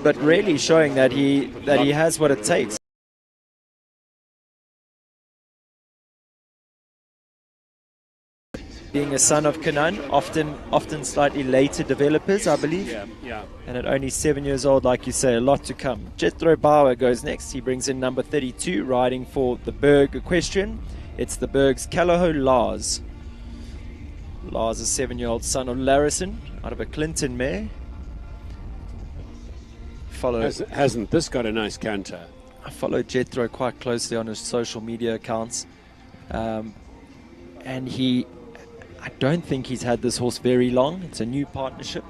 G: but really showing that he has what it takes. Being a son of Canaan, often slightly later developers, I believe.
F: Yeah.
G: And at only 7 years old, like you say, a lot to come. Jethro Bauer goes next. He brings in number 32, riding for the Berg Equestrian. It's the Berg's Callahoo Lars. Lars, a 7-year-old son of Larison, out of a Clinton mare.
F: Hasn't this got a nice canter?
G: I follow Jethro quite closely on his social media accounts. And I don't think he's had this horse very long. It's a new partnership.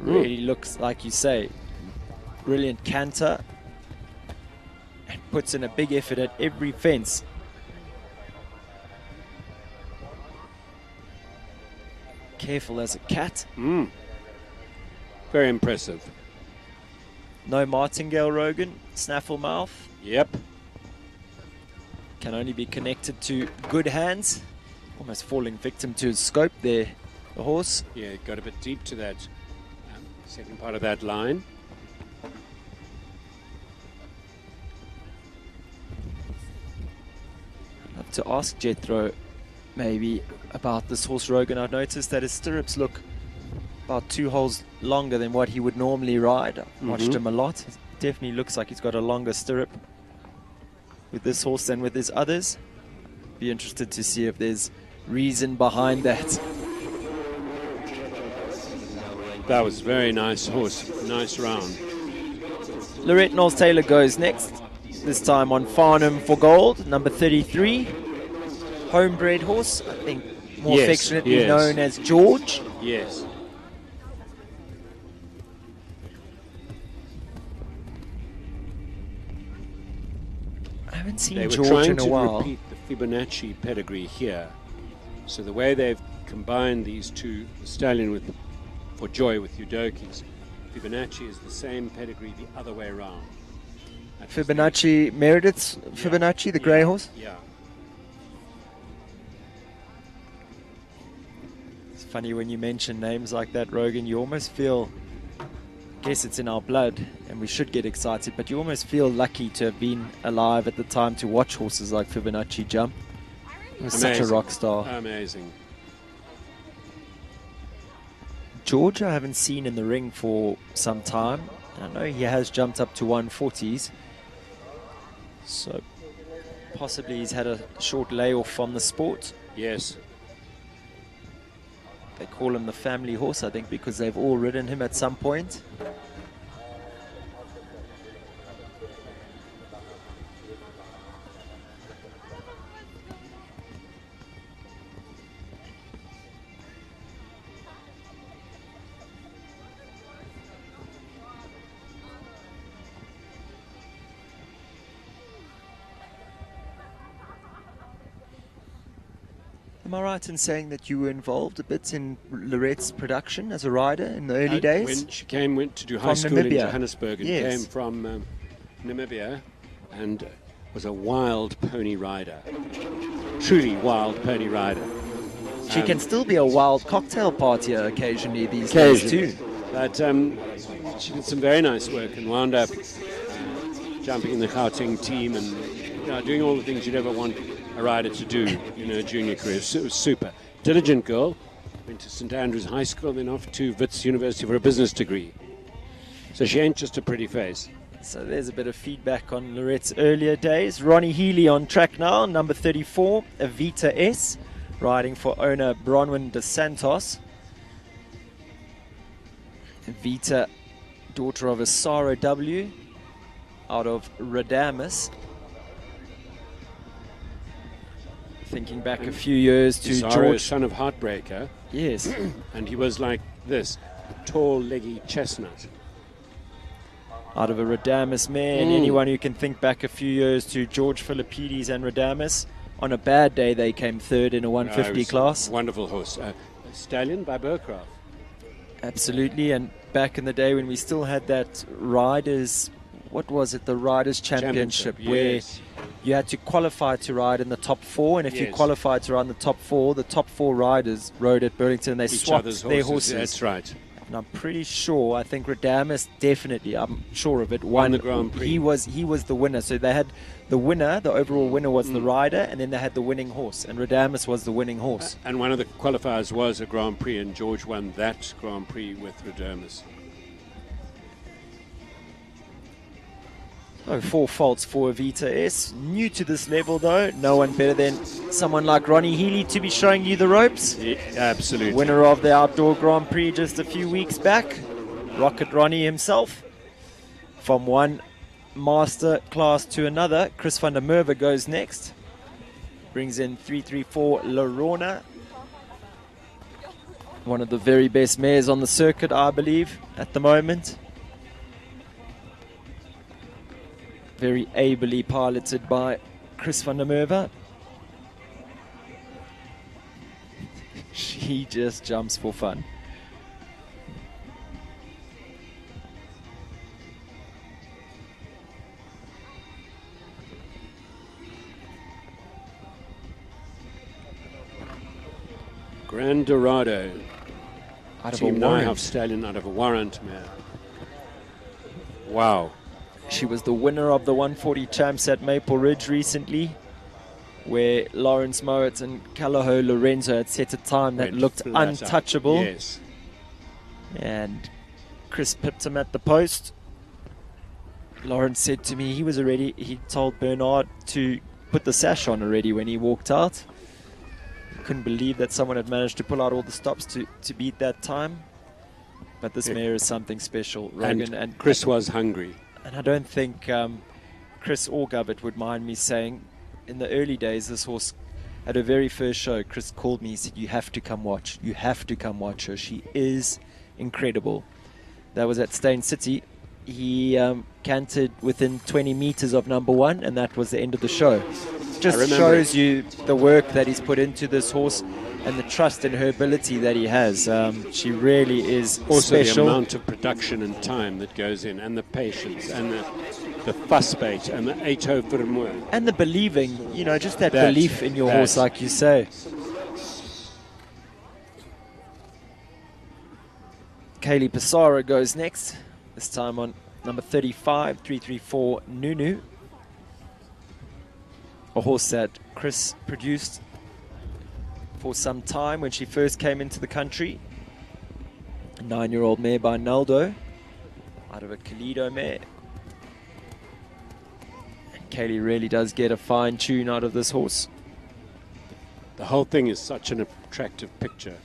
G: Really looks, like you say, brilliant canter. And puts in a big effort at every fence. Careful as a cat.
F: Very impressive.
G: No martingale, Rogan. Snaffle mouth.
F: Yep.
G: Can only be connected to good hands. Almost falling victim to his scope there, the horse.
F: Yeah, it got a bit deep to that second part of that line.
G: I'd love to ask Jethro maybe about this horse, Rogan. I've noticed that his stirrups look about 2 holes longer than what he would normally ride. I've watched him a lot. It definitely looks like he's got a longer stirrup with this horse than with his others. Be interested to see if there's reason behind that.
F: That was very nice horse, nice round.
G: Lorette Knowles-Taylor goes next. This time on Farnham for gold, number 33. Homebred horse, I think more affectionately known as George.
F: Yes.
G: I haven't seen
F: They were
G: George
F: trying
G: in a
F: to
G: while.
F: repeat the Fibonacci pedigree here. So the way they've combined these two, the stallion with for joy with Eudoki's, Fibonacci is the same pedigree the other way around.
G: Fibonacci, Meredith's Fibonacci, the grey horse?
F: Yeah.
G: It's funny when you mention names like that, Rogan, you almost feel, I guess it's in our blood and we should get excited, but you almost feel lucky to have been alive at the time to watch horses like Fibonacci jump. He was such a rock star.
F: Amazing.
G: George I haven't seen in the ring for some time. I know he has jumped up to 140s. So possibly he's had a short layoff from the sport.
F: Yes.
G: They call him the family horse, I think, because they've all ridden him at some point. Am I right in saying that you were involved a bit in Lorette's production as a rider in the early days?
F: When she went to do high
G: From
F: school in
G: Namibia.
F: Johannesburg and
G: Yes.
F: came from Namibia and was a wild pony rider. Truly wild pony rider.
G: She can still be a wild cocktail partier occasionally these days too.
F: But she did some very nice work and wound up jumping in the Gauteng team and doing all the things you'd ever want a rider to do in her junior career. It was super. Diligent girl. Went to St Andrews High School, then off to Wits University for a business degree. So she ain't just a pretty face.
G: So there's a bit of feedback on Lorette's earlier days. Ronnie Healy on track now, number 34, Evita S, riding for owner Bronwyn de Santos. Evita, daughter of Asaro W, out of Radamus. Thinking back a few years to
F: Zara,
G: George,
F: son of Heartbreaker.
G: Yes.
F: And he was like this, a tall, leggy chestnut.
G: Out of a Radamus mare, and anyone who can think back a few years to George Philippides and Radamus, on a bad day they came third in a 150 class.
F: Wonderful horse. Stallion by Burcraft.
G: Absolutely, and back in the day when we still had that Riders, what was it, the Riders Championship, where
F: yes.
G: you had to qualify to ride in the top four, and if you
F: Yes.
G: qualified to ride in the top four riders rode at Burlington, and they
F: Each
G: swapped
F: other's
G: their
F: horses.
G: horses.
F: That's right.
G: And I'm pretty sure, I think Radamus definitely, I'm sure of it, won
F: the Grand Prix.
G: He was the winner. So they had the winner, the overall winner was the rider, and then they had the winning horse, and Radamus was the winning horse.
F: And one of the qualifiers was a Grand Prix, and George won that Grand Prix with Radamus.
G: Oh, 4 faults for Evita S. New to this level though, no one better than someone like Ronnie Healy to be showing you the ropes.
F: Yeah, absolutely.
G: Winner of the Outdoor Grand Prix just a few weeks back. Rocket Ronnie himself. From one master class to another, Chris van der Merwe goes next. Brings in 334 Lorona. One of the very best mares on the circuit, I believe, at the moment. Very ably piloted by Chris van der Merwe. She just jumps for fun.
F: Grand Dorado.
G: Out of
F: Team
G: a warrant.
F: Nijhoff Stallion out of a warrant, man. Wow.
G: She was the winner of the 140 champs at Maple Ridge recently, where Lawrence Mowat and Calaho Lorenzo had set a time that
F: Went
G: looked
F: flat out.
G: untouchable.
F: Yes.
G: And Chris pipped him at the post. Lawrence said to me he told Bernard to put the sash on already when he walked out. Couldn't believe that someone had managed to pull out all the stops to beat that time. But this mare is something special, Rogan.
F: And Chris was hungry.
G: And I don't think Chris or Govett would mind me saying, in the early days, this horse, at her very first show, Chris called me, he said, you have to come watch. You have to come watch her. She is incredible. That was at Stain City. He cantered within 20 meters of number one, and that was the end of the show. Just shows you the work that he's put into this horse and the trust in her ability that he has. She really is
F: also
G: special.
F: The amount of production and time that goes in, and the patience, and the fussbait, and the Eto Vermoë.
G: And the believing, you know, just that belief in your horse, like you say. Kaylee Pissarro goes next, this time on number 35, 334 Nunu. A horse that Chris produced for some time when she first came into the country. A 9-year-old mare by Naldo, out of a Kalido mare. And Kaylee really does get a fine tune out of this horse.
F: The whole thing is such an attractive picture.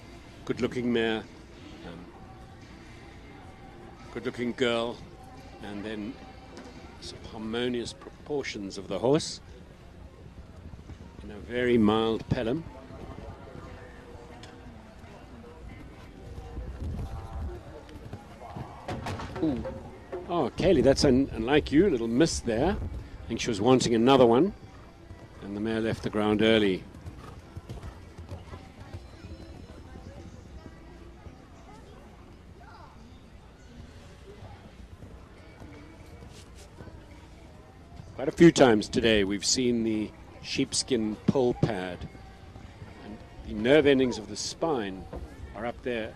F: Good-looking mare, good-looking girl, and then some harmonious proportions of the horse in a very mild pelham. Ooh. Oh, Kaylee, that's unlike you, a little miss there. I think she was wanting another one, and the mare left the ground early. Quite a few times today we've seen the sheepskin pull pad, and the nerve endings of the spine are up there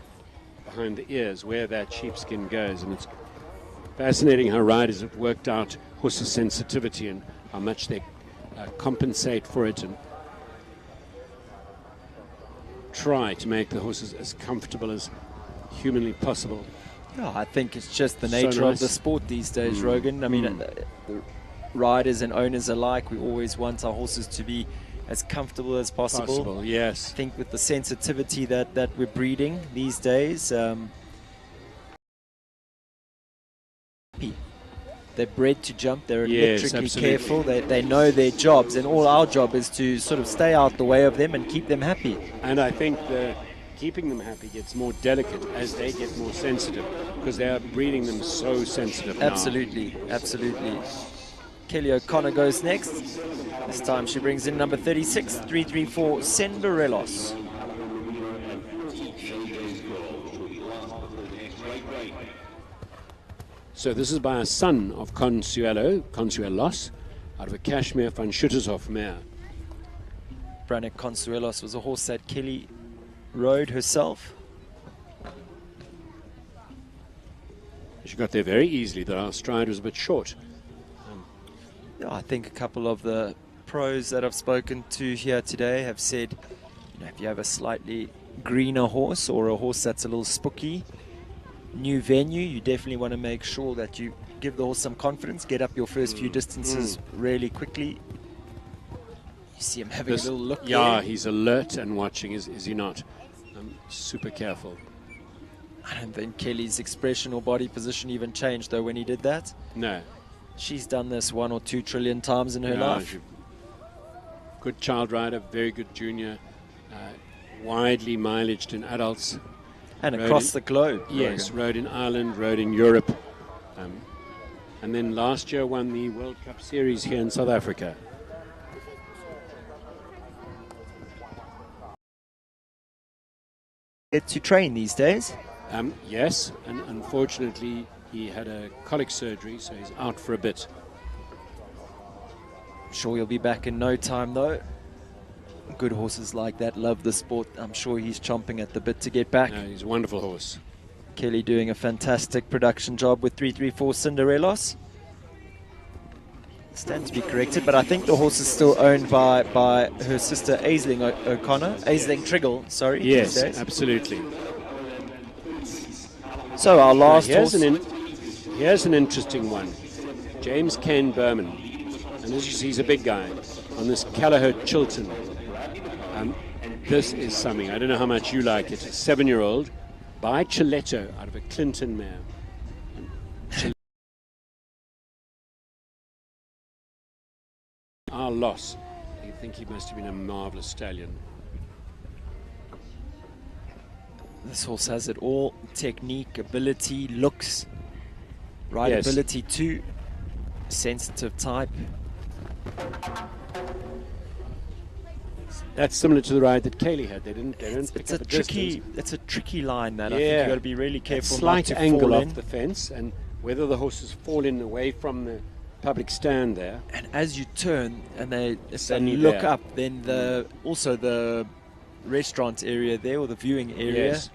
F: behind the ears where that sheepskin goes, and it's fascinating how riders have worked out horses' sensitivity and how much they compensate for it and try to make the horses as comfortable as humanly possible.
G: Yeah, I think it's just the nature of the sport these days, Rogan. I mean, the riders and owners alike, we always want our horses to be as comfortable as possible.
F: Yes.
G: I think with the sensitivity that we're breeding these days, they're bred to jump, they're electrically careful, they know their jobs, and all our job is to sort of stay out the way of them and keep them happy.
F: And I think keeping them happy gets more delicate as they get more sensitive, because they are breeding them so sensitive now.
G: Absolutely, absolutely. Kelly O'Connor goes next. This time she brings in number 36, 334 Senderelos.
F: So this is by a son of Consuelos, out of a Kashmir van Schuttershof mare.
G: Brannick Consuelos was a horse that Kelly rode herself.
F: She got there very easily. The stride was a bit short.
G: I think a couple of the pros that I've spoken to here today have said, you know, if you have a slightly greener horse or a horse that's a little spooky, new venue, you definitely want to make sure that you give the horse some confidence, get up your first few distances really quickly. You see him having a little look
F: Yeah,
G: there.
F: he's alert and watching, is he not? Super careful.
G: I don't think Kelly's expression or body position even changed though when he did that.
F: No.
G: She's done this 1 or 2 trillion times in her life.
F: Good child rider, very good junior, widely mileaged in adults.
G: And across the globe.
F: Yes, rode in Ireland, rode in Europe. And then last year won the World Cup Series here in South Africa.
G: Get to train these days?
F: Yes, and unfortunately he had a colic surgery, so he's out for a bit.
G: Sure he'll be back in no time though. Good horses like that love the sport. I'm sure he's chomping at the bit to get back.
F: He's a wonderful horse.
G: Kelly doing a fantastic production job with 334 Cinderelos. Stand to be corrected, but I think the horse is still owned by her sister Aisling O'Connor. Aisling Triggle, sorry.
F: Yes, absolutely.
G: So our last
F: here's
G: horse...
F: Here's an interesting one. James Kane Berman. And as you see, he's a big guy. On this Callahert Chilton. This is something. I don't know how much you like it. A 7-year-old by Chiletto out of a Clinton mare. our loss. I think he must have been a marvelous stallion.
G: This horse has it all: technique, ability, looks, rideability too, sensitive type.
F: That's similar to the ride that Kaylee had. They didn't pick up the distance.
G: It's a tricky line that I think you've got to be really careful
F: slight
G: not to
F: angle
G: fall
F: off
G: in.
F: the fence, and whether the horses fall in away from the public stand there.
G: And as you turn and if they
F: Suddenly
G: look
F: there.
G: up, then also the restaurant area there, or the viewing area,
F: Yes.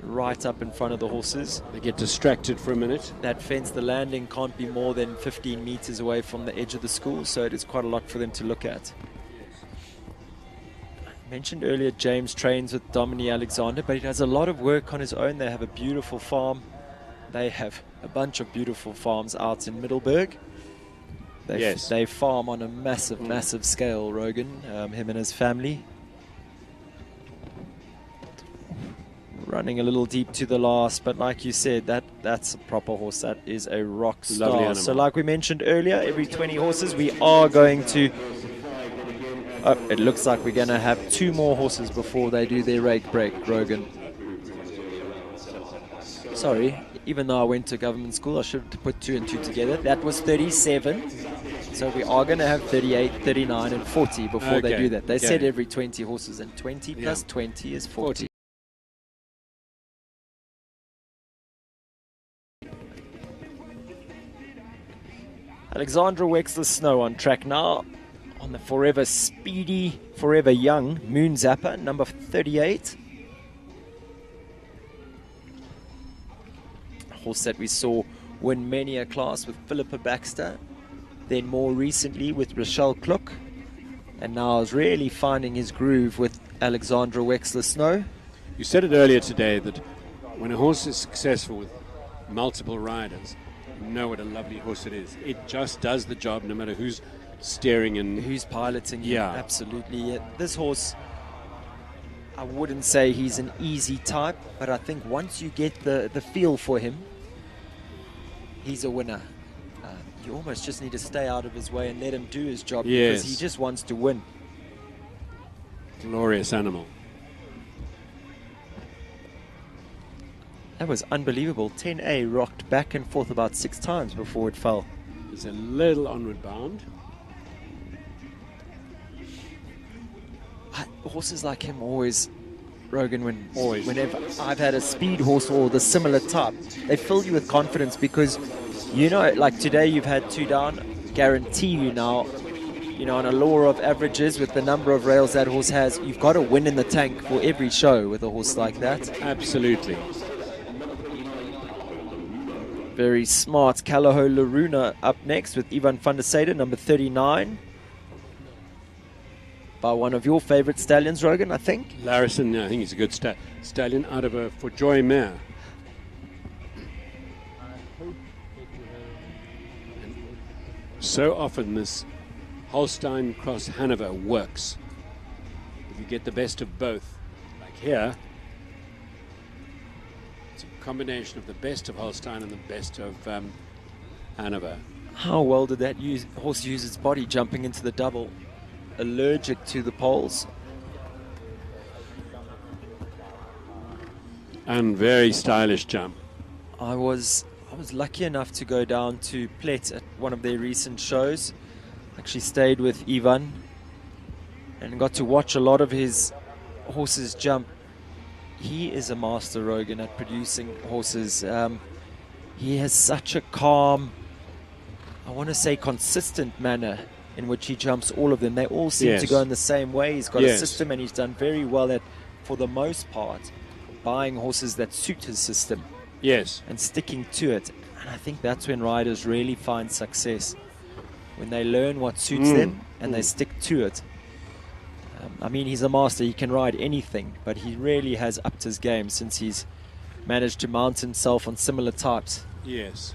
G: right up in front of the horses.
F: They get distracted for a minute.
G: That fence, the landing can't be more than 15 meters away from the edge of the school, so it is quite a lot for them to look at. I mentioned earlier James trains with Dominique Alexander, but he does a lot of work on his own. They have a beautiful farm. They have a bunch of beautiful farms out in Middelburg. They farm on a massive scale, Rogan, him and his family. Running a little deep to the last, but like you said, that's a proper horse. That is a rock star.
F: Lovely animal.
G: So like we mentioned earlier, every 20 horses we are going to... Oh, it looks like we're going to have 2 more horses before they do their rake break, Rogan. Sorry, even though I went to government school, I should have put 2 and 2 together. That was 37. So we are going to have 38, 39 and 40 before they do that. They said every 20 horses, and 20 plus 20 is 40. Alexandra Wexler Snow on track now on the forever speedy, forever young Moon Zapper, number 38. A horse that we saw win many a class with Philippa Baxter, then more recently with Rochelle Kluk, and now is really finding his groove with Alexandra Wexler Snow.
F: You said it earlier today that when a horse is successful with multiple riders, you know what a lovely horse it is. It just does the job no matter who's steering and
G: who's piloting.
F: Yeah,
G: absolutely. This horse, I wouldn't say he's an easy type, but I think once you get the feel for him, he's a winner. You almost just need to stay out of his way and let him do his job, because he just wants to win.
F: Glorious animal.
G: That was unbelievable. 10A rocked back and forth about 6 times before it fell.
F: It's a little onward bound.
G: Horses like him always, Rogan, whenever I've had a speed horse or the similar type, they fill you with confidence, because you know, like today you've had 2 down, guarantee you now, you know, on a law of averages with the number of rails that horse has, you've got to win in the tank for every show with a horse like that.
F: Absolutely.
G: Very smart. Calaho Laruna up next with Ivan van der Sade, number 39. By one of your favorite stallions, Rogan, I think.
F: Larison, I think he's a good stallion out of a For Joy mare. So often this Holstein Cross Hanover works. If you get the best of both, like here, it's a combination of the best of Holstein and the best of Hanover.
G: How well did that horse use its body jumping into the double? Allergic to the poles.
F: And very stylish jump.
G: I was lucky enough to go down to Plet at one of their recent shows. Actually stayed with Ivan and got to watch a lot of his horses jump. He is a master, Rogan, at producing horses. He has such a calm, I want to say consistent manner in which he jumps all of them. They all seem to go in the same way. He's got a system, and he's done very well at, for the most part, buying horses that suit his system.
F: Yes.
G: And sticking to it. And I think that's when riders really find success, when they learn what suits them and they stick to it. I mean, he's a master. He can ride anything, but he really has upped his game since he's managed to mount himself on similar types.
F: Yes.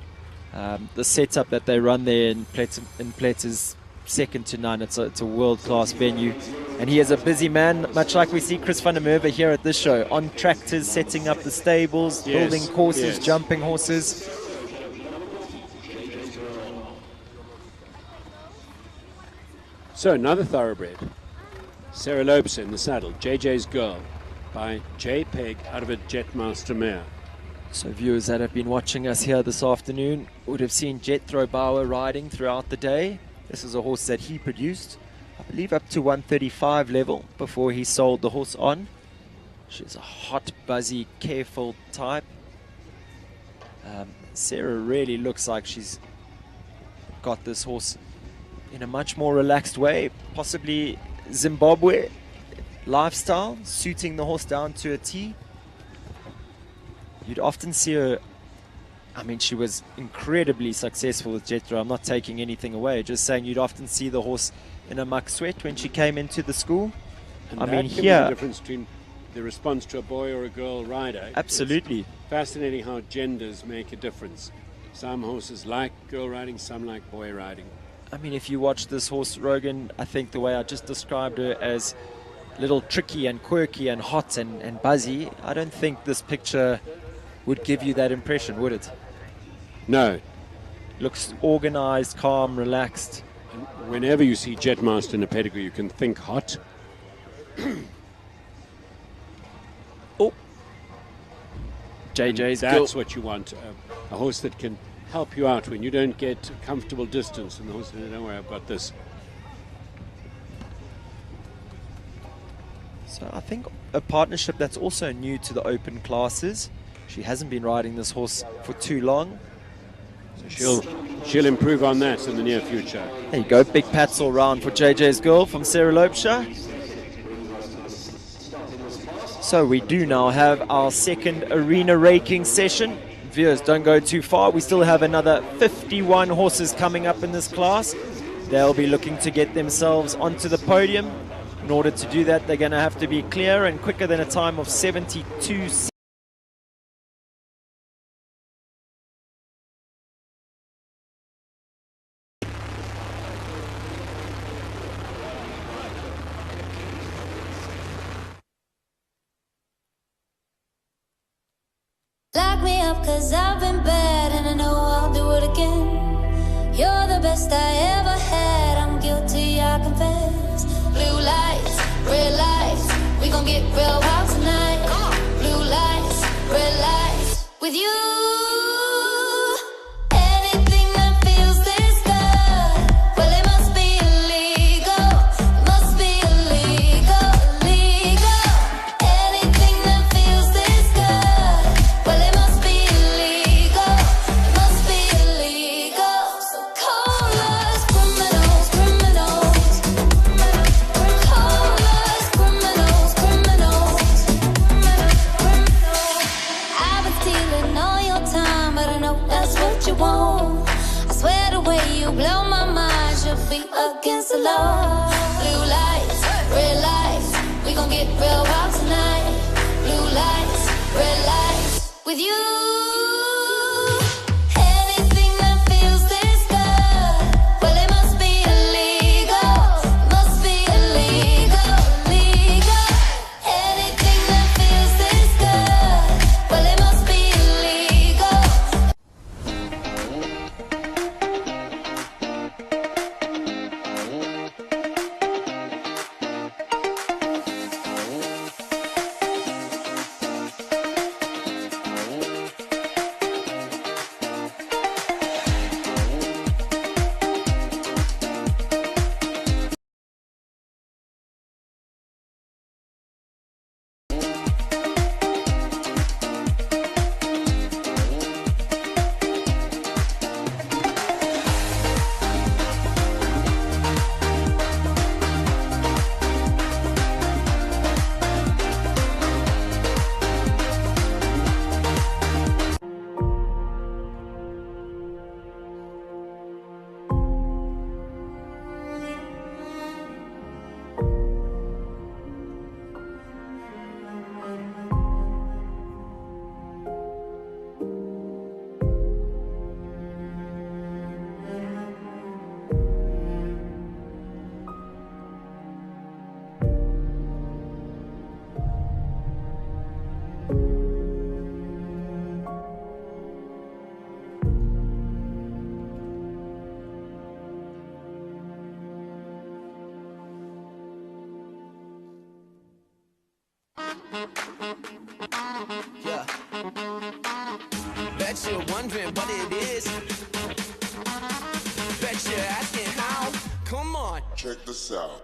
G: The setup that they run there in Plet is second to none. It's a world-class venue. And he is a busy man, much like we see Chris van der Merwe here at this show, on tractors, setting up the stables, building courses, jumping horses.
F: So another thoroughbred. Sarah Lopes in the saddle. JJ's Girl by J Peg out of a Jetmaster mare.
G: So viewers that have been watching us here this afternoon would have seen Jethro Bauer riding throughout the day. This is a horse that he produced, I believe up to 135 level before he sold the horse on. She's a hot, buzzy, careful type. Sarah really looks like she's got this horse in a much more relaxed way, possibly Zimbabwe lifestyle, suiting the horse down to a T. You'd often see her, I mean, she was incredibly successful with Jethro. I'm not taking anything away, just saying you'd often see the horse in a muck sweat when she came into the school.
F: And
G: I
F: that
G: mean,
F: can be
G: here,
F: the difference between the response to a boy or a girl rider.
G: Absolutely.
F: It's fascinating how genders make a difference. Some horses like girl riding, some like boy riding.
G: I mean, if you watch this horse, Rogan, I think the way I just described her as little tricky and quirky and hot and buzzy, I don't think this picture would give you that impression, would it?
F: No.
G: Looks organized, calm, relaxed.
F: And whenever you see Jetmaster in a pedigree, you can think hot.
G: Oh. JJ's
F: That's what you want. A horse that can help you out when you don't get comfortable distance. And the horse says, don't worry, I've got this.
G: So I think a partnership that's also new to the open classes. She hasn't been riding this horse for too long.
F: So she'll improve on that in the near future.
G: There you go, big pats all round for JJ's Girl from Sarah Lopesha. So we do now have our second arena raking session. Viewers, don't go too far. We still have another 51 horses coming up in this class. They'll be looking to get themselves onto the podium. In order to do that, they're going to have to be clear and quicker than a time of 72 seconds.
H: Lock me up 'cause I've been bad and I know I'll do it again. You're the best I ever had, I'm guilty, I confess. Blue lights, red lights, we gon' get real wild tonight. Blue lights, red lights, with you. Anything that feels this good, well it must be illegal. It must be illegal, illegal. Anything that feels this good, well it must be illegal. It must be illegal. So call us criminals, criminals. Call us criminals, criminals. I've been stealing all your time, but I know that's what you want. I swear the way you blow my mind should be against the law. Blue lights, red lights, we gon' get real wild tonight. Blue lights, red lights, with you. Anything that feels this good, well it must be illegal. Must be illegal, illegal. Anything that feels this good, well it must be illegal.
B: what it is. Bet you're asking how. Come on.
M: Check this out.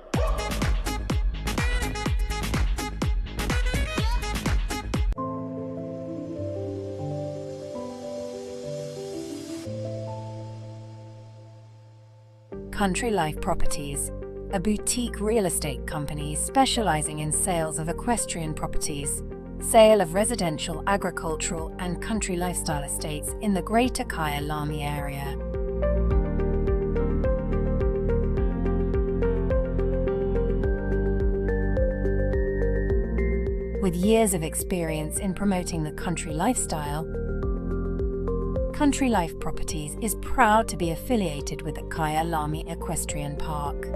D: Country Life Properties, a boutique real estate company specializing in sales of equestrian properties, sale of residential, agricultural, and country lifestyle estates in the Greater Kyalami area. With years of experience in promoting the country lifestyle, Country Life Properties is proud to be affiliated with the Kyalami Equestrian Park.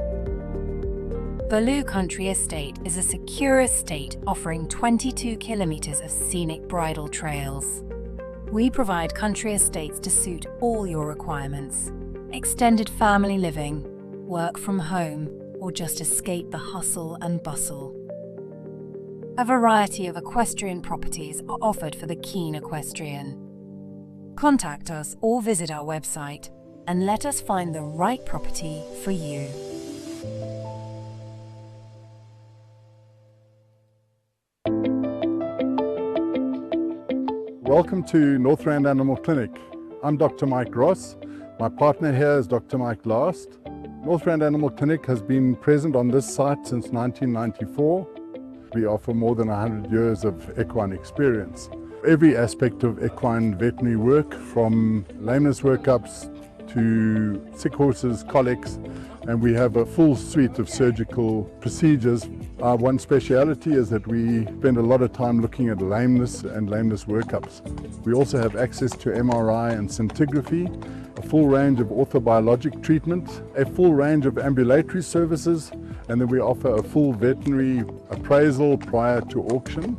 D: Baloo Country Estate is a secure estate offering 22 kilometers of scenic bridle trails. We provide country estates to suit all your requirements: extended family living, work from home, or just escape the hustle and bustle. A variety of equestrian properties are offered for the keen equestrian. Contact us or visit our website and let us find the right property for you.
E: Welcome to Northrand Animal Clinic. I'm Dr. Mike Ross. My partner here is Dr. Mike Last. Northrand Animal Clinic has been present on this site since 1994. We offer more than 100 years of equine experience. Every aspect of equine veterinary work, from lameness workups to sick horses, colics, and we have a full suite of surgical procedures. Our one speciality is that we spend a lot of time looking at lameness and lameness workups. We also have access to MRI and scintigraphy, a full range of orthobiologic treatment, a full range of ambulatory services, and then we offer a full veterinary appraisal prior to auction.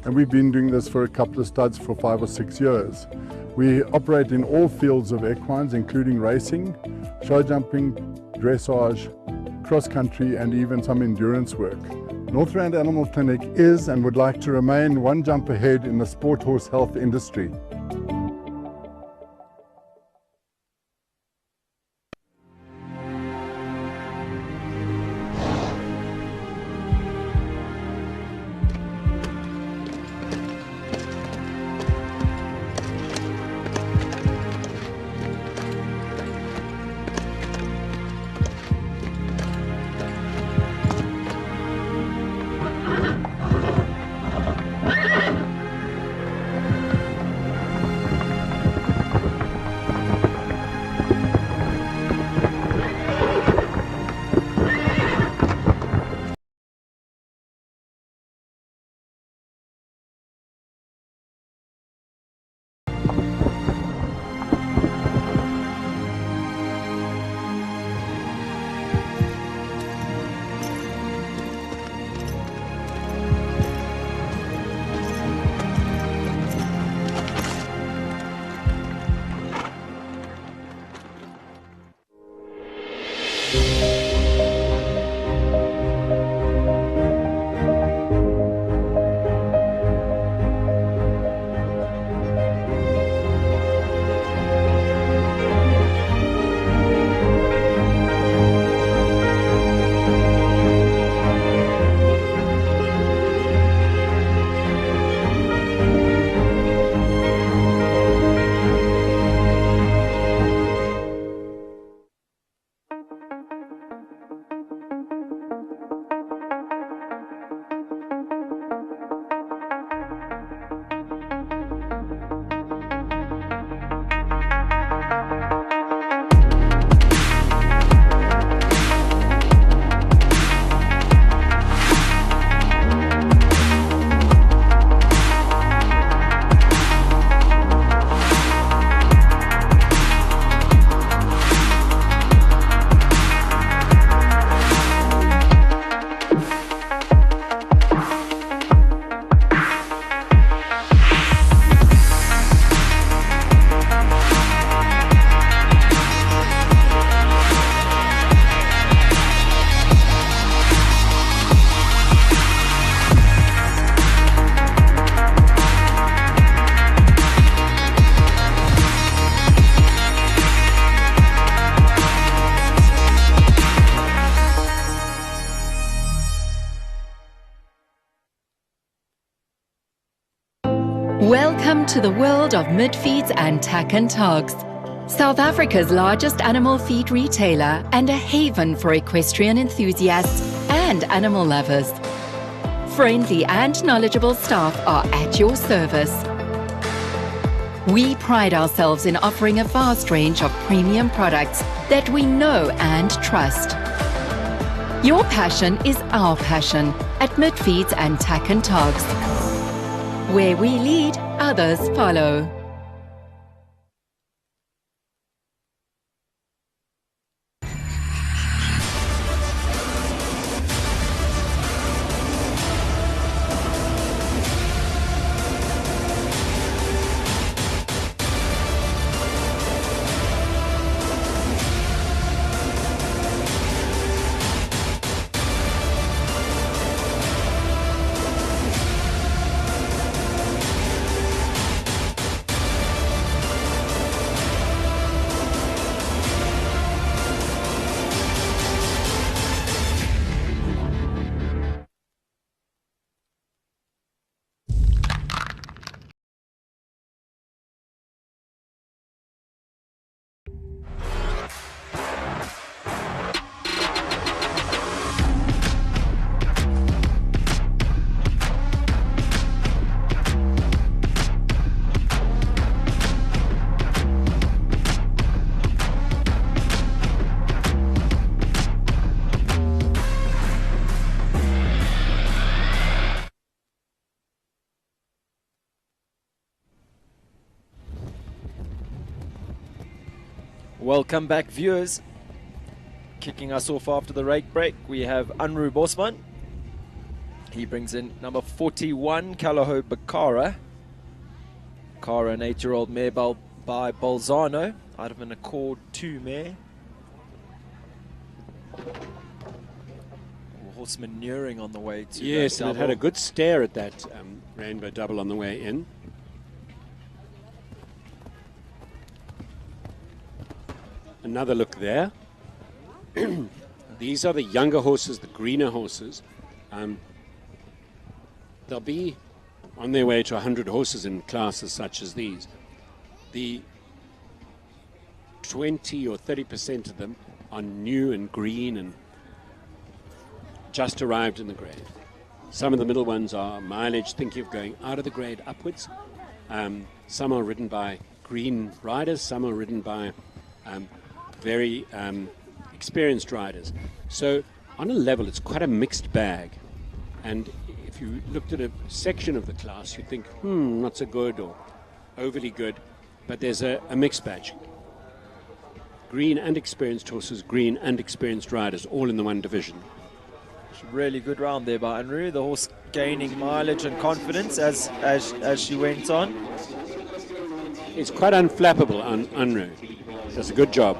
E: And we've been doing this for a couple of studs for 5 or 6 years. We operate in all fields of equines, including racing, show jumping, dressage, cross country, and even some endurance work. Northrand Animal Clinic is and would like to remain one jump ahead in the sport horse health industry.
A: Welcome to the world of mid-feeds and tack and togs. South Africa's largest animal feed retailer and a haven for equestrian enthusiasts and animal lovers. Friendly and knowledgeable staff are at your service. We pride ourselves in offering a vast range of premium products that we know and trust. Your passion is our passion at Midfeeds and Tack and Togs. Where we lead, others follow.
G: Welcome back, viewers. Kicking us off after the break, we have Unruh Bosman. He brings in number 41, Kalaho Bakara. Bakara, an 8-year-old mare by Bolzano, out of an Accord 2 mare. Horse manuring on the way to
F: yes,
G: that
F: and it had a good stare at that rainbow double on the way in. Another look there. These are the younger horses, the greener horses. They'll be on their way to 100 horses in classes such as these. The 20 or 30% of them are new and green and just arrived in the grade. Some of the middle ones are mileage, thinking of going out of the grade upwards. Some are ridden by green riders, some are ridden by very experienced riders. So on a level, it's quite a mixed bag. And if you looked at a section of the class, you'd think, not so good or overly good. But there's a mixed batch. Green and experienced horses, green and experienced riders, all in the one division.
G: Really good round there by Unruh. The horse gaining mileage and confidence as she went on.
F: It's quite unflappable on Unruh. Does a good job.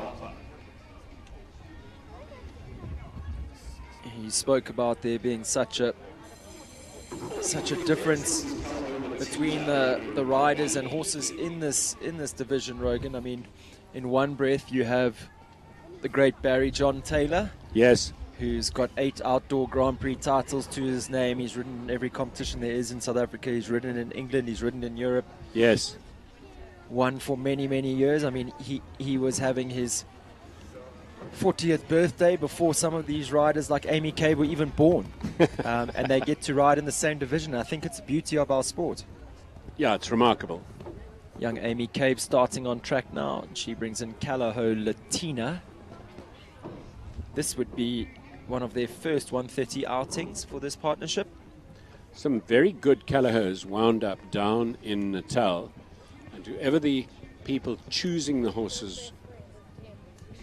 G: He spoke about there being such a difference between the riders and horses in this division, Rogan. I mean, in one breath you have the great Barry John Taylor.
F: Yes.
G: Who's got 8 outdoor Grand Prix titles to his name. He's ridden in every competition there is in South Africa. He's ridden in England. He's ridden in Europe.
F: Yes.
G: Won for many, many years. I mean, he was having his 40th birthday before some of these riders like Amy Cave were even born. And they get to ride in the same division. I think it's the beauty of our sport.
F: Yeah, it's remarkable.
G: Young Amy Cave starting on track now. And she brings in Kalaho Latina. This would be one of their first 130 outings for this partnership.
F: Some very good Kalahos wound up down in Natal. And whoever the people choosing the horses,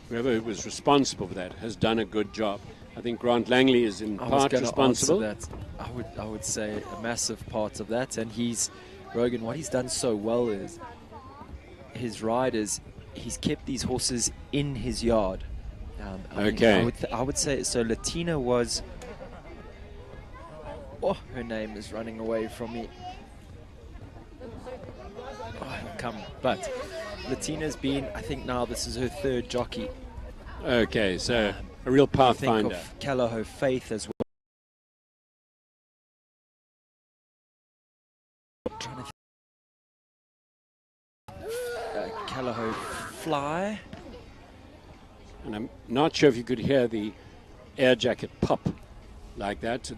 F: whoever was responsible for that, has done a good job. I think Grant Langley is in part responsible.
G: That. I would say a massive part of that. And Rogan, what he's done so well is his riders, he's kept these horses in his yard.
F: Okay.
G: I would say, so Latina was, her name is running away from me. It'll come. But Latina's been, I think now this is her 3rd jockey.
F: Okay, so a real pathfinder.
G: I think of Kalaho Faith as well. fly.
F: And I'm not sure if you could hear the air jacket pop like that.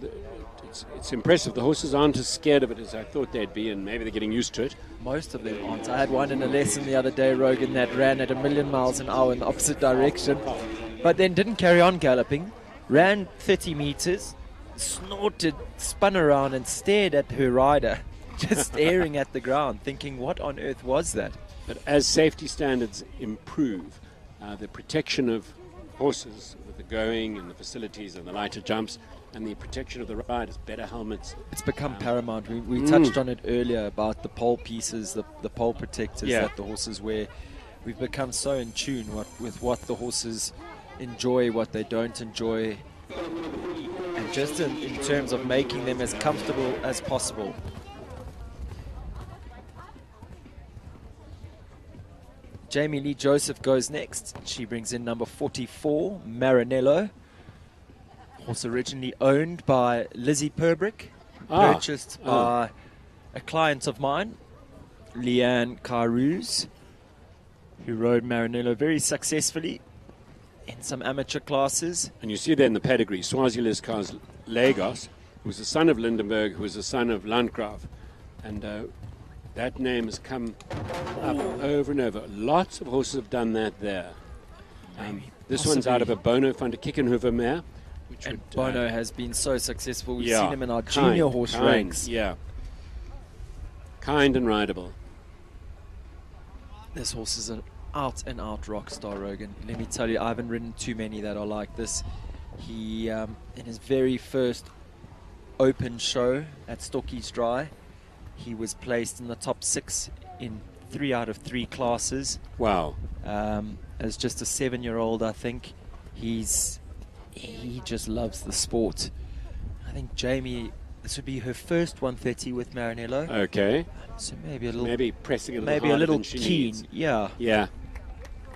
F: It's impressive. The horses aren't as scared of it as I thought they'd be, and maybe they're getting used to it.
M: Most of them aren't. I had one in a lesson the other day, Rogan, that ran at 1,000,000 miles an hour in the opposite direction, but then didn't carry on galloping, ran 30 meters, snorted, spun around and stared at her rider, just staring at the ground, thinking, what on earth was that?
F: But as safety standards improve, the protection of horses with the going and the facilities and the lighter jumps and the protection of the riders, better helmets.
M: It's become paramount. We touched on it earlier about the pole pieces, the pole protectors that the horses wear. We've become so in tune with what the horses enjoy, what they don't enjoy, and just in terms of making them as comfortable as possible. Jamie Lee Joseph goes next. She brings in number 44, Maranello. Horse originally owned by Lizzie Purbrick, purchased by a client of mine, Leanne Carus, who rode Maranello very successfully in some amateur classes.
F: And you see there in the pedigree, Swazilis Cars Lagos, who was the son of Lindenberg, who was the son of Landgraf. And that name has come up over and over. Lots of horses have done that there. This one's out of a Bono van der Kickenhoever mare.
M: And Bono has been so successful. We've seen him in our junior horse ranks.
F: Yeah. Kind and rideable.
M: This horse is an out-and-out rock star, Rogan. Let me tell you, I haven't ridden too many that are like this. He, in his very first open show at Stockies Dry, he was placed in the top 6 in 3 out of 3 classes.
F: Wow.
M: As just a 7-year-old, I think. He just loves the sport. I think Jamie, this would be her first 130 with Maranello.
F: Okay.
M: So maybe a little,
F: maybe pressing a little,
M: maybe a little
F: than she
M: keen.
F: needs.
M: Yeah.
F: Yeah.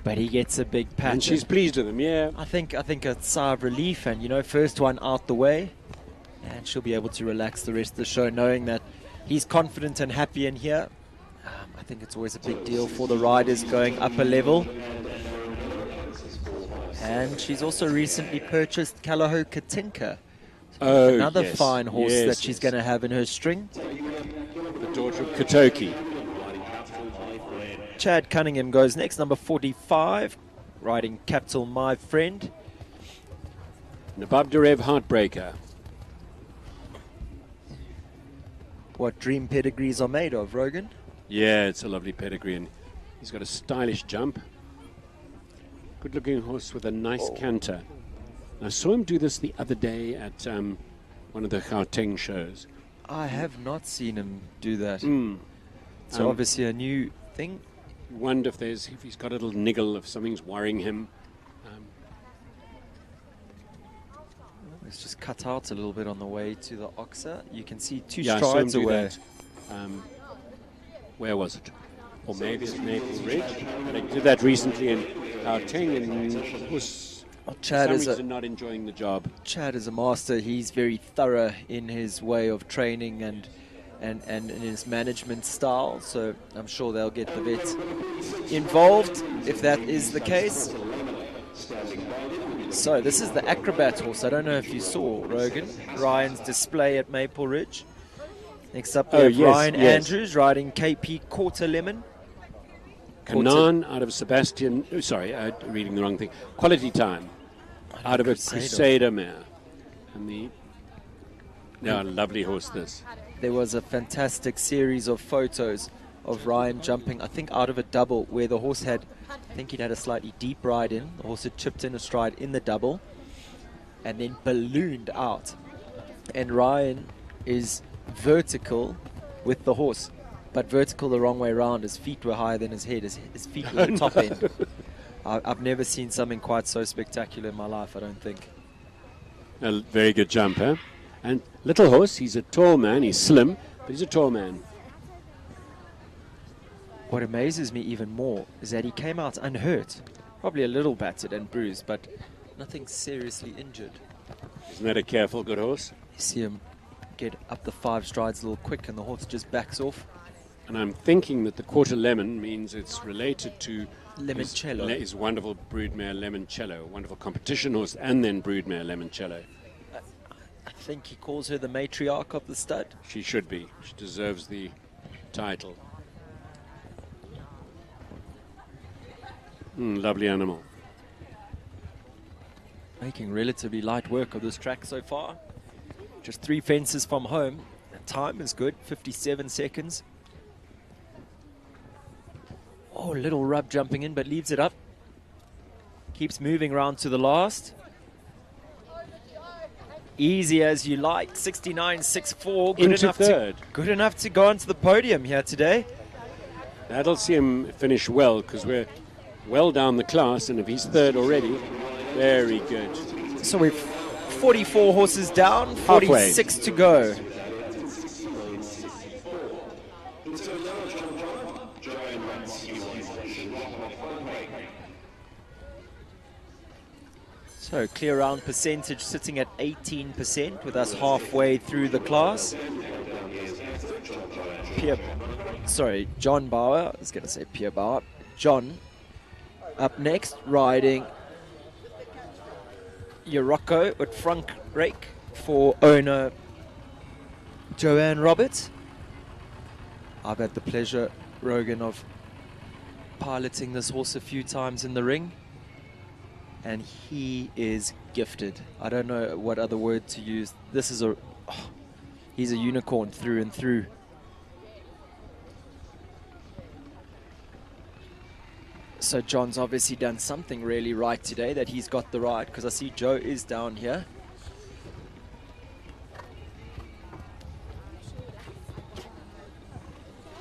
M: But he gets a big pat.
F: And she's pleased with him. Yeah.
M: I think a sigh of relief, and first one out the way, and she'll be able to relax the rest of the show, knowing that he's confident and happy in here. I think it's always a big deal for the riders going up a level. And she's also recently purchased Kalaho Katinka. Another fine horse that she's going to have in her string.
F: The daughter of Kotoki.
M: Chad Cunningham goes next, number 45, riding Capital My Friend.
F: Nabab Derev Heartbreaker.
M: What dream pedigrees are made of, Rogan?
F: Yeah, it's a lovely pedigree, and he's got a stylish jump. Good-looking horse with a nice canter. I saw him do this the other day at one of the Gauteng shows.
M: I have not seen him do that. So obviously a new thing.
F: You wonder if he's got a little niggle, if something's worrying him.
M: It's just cut out a little bit on the way to the Oxa. You can see 2
F: I saw him
M: strides
F: do
M: away.
F: that. Where was it? Or maybe it's Maple Ridge. But I did that recently in Gauteng, and was
M: Chad
F: for some reason not enjoying the job.
M: Chad is a master. He's very thorough in his way of training and in his management style. So I'm sure they'll get the vets involved if that is the case. So this is the Acrobat horse. I don't know if you saw, Rogan, Ryan's display at Maple Ridge. Next up we have Ryan Andrews riding KP Quarter Lemon.
F: Canaan out of Sebastian, reading the wrong thing. Quality Time out of a Crusader mare. And lovely horse this.
M: There was a fantastic series of photos of Ryan jumping, I think out of a double, where the horse had, I think he'd had a slightly deep ride in. The horse had chipped in a stride in the double and then ballooned out. And Ryan is vertical with the horse, but vertical the wrong way around. His feet were higher than his head. His feet were the top end. I've never seen something quite so spectacular in my life, I don't think.
F: A very good jump, huh? And little horse, he's a tall man, he's slim, but he's a tall man.
M: What amazes me even more is that he came out unhurt. Probably a little battered and bruised, but nothing seriously injured.
F: Isn't that a careful, good horse?
M: You see him get up the 5 strides a little quick and the horse just backs off.
F: And I'm thinking that the Quarter Lemon means it's related to
M: Limoncello.
F: His wonderful broodmare Limoncello, wonderful competition horse, and then broodmare Limoncello.
M: I think he calls her the matriarch of the stud.
F: She should be. She deserves the title. Lovely animal.
M: Making relatively light work of this track so far. Just 3 fences from home. The time is good, 57 seconds. Oh, little rub jumping in, but leaves it up. Keeps moving around to the last. Easy as you like, 69.64. Good
F: Into
M: enough
F: third.
M: Good enough to go onto the podium here today.
F: That'll see him finish well, because we're well down the class, and if he's third already, very good.
M: So we've 44 horses down, 46 to go. So clear round percentage sitting at 18% with us halfway through the class. John Bauer, I was going to say Pierre Bauer. John up next, riding Yorocco with front rake for owner Joanne Roberts. I've had the pleasure, Rogan, of piloting this horse a few times in the ring, and he is gifted. I don't know what other word to use. This is he's a unicorn through and through. So John's obviously done something really right today that he's got the ride, because I see Joe is down here.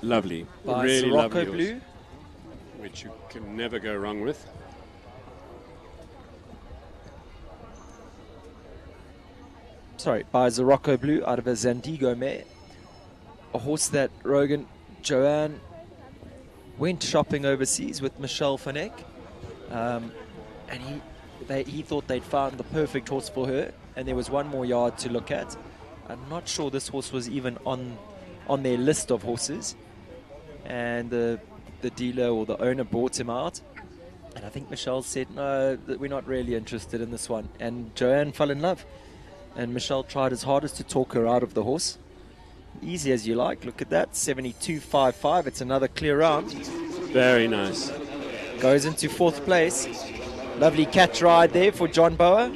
F: Lovely.
M: By
F: Really
M: Sirocco
F: lovely
M: Blue.
F: horse, which you can never go wrong with.
M: By Sirocco Blue out of a Zandigo mare. A horse that Joanne went shopping overseas with Michelle Van Eck, and he thought they'd found the perfect horse for her, and there was one more yard to look at. I'm not sure this horse was even on their list of horses, and the dealer or the owner bought him out, and I think Michelle said, no, we're not really interested in this one, and Joanne fell in love, and Michelle tried his hardest to talk her out of the horse. Easy as you like. Look at that, 72.55. It's another clear round.
F: Very nice.
M: Goes into 4th place. Lovely catch ride there for John Bauer.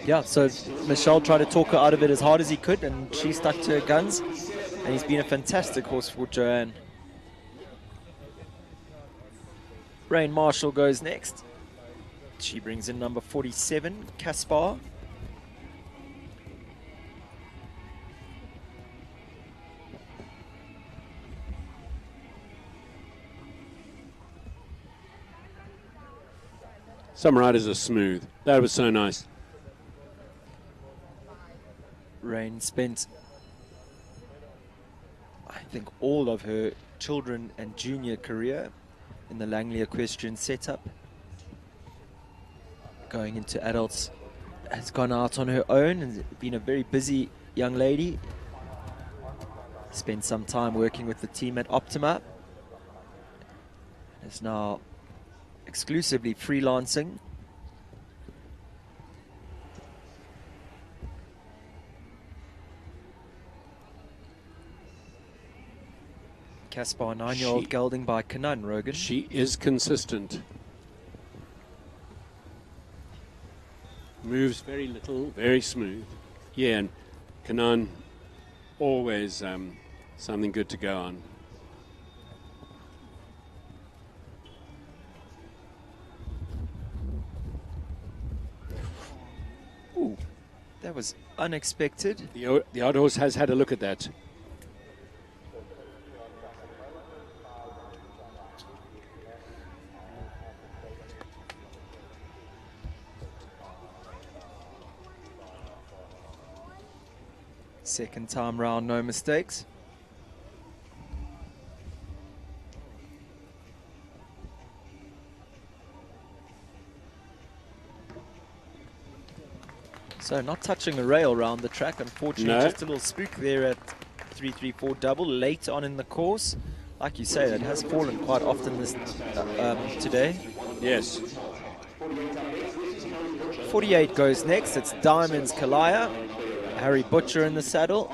M: Yeah, so Michelle tried to talk her out of it as hard as he could, and she stuck to her guns. And he's been a fantastic horse for Joanne. Rain Marshall goes next. She brings in number 47, Caspar.
F: Some riders are smooth. That was so nice.
M: Rain spent, I think, all of her children and junior career in the Langley equestrian setup. Going into adults, has gone out on her own and been a very busy young lady. Spent some time working with the team at Optima. Is now exclusively freelancing. Caspar, 9-year-old gelding by Kanan, Rogan.
F: She is consistent. Moves very little, very smooth. Yeah, and Kanan, always something good to go on.
M: Ooh, that was unexpected.
F: The odd horse has had a look at that.
M: Second time round, no mistakes. So not touching a rail around the track, unfortunately.
F: No.
M: Just a little spook there at 334 double late on in the course. like you say, it has fallen quite often this today.
F: Yes.
M: 48 goes next. It's Diamonds Kalaya. Harry Butcher in the saddle.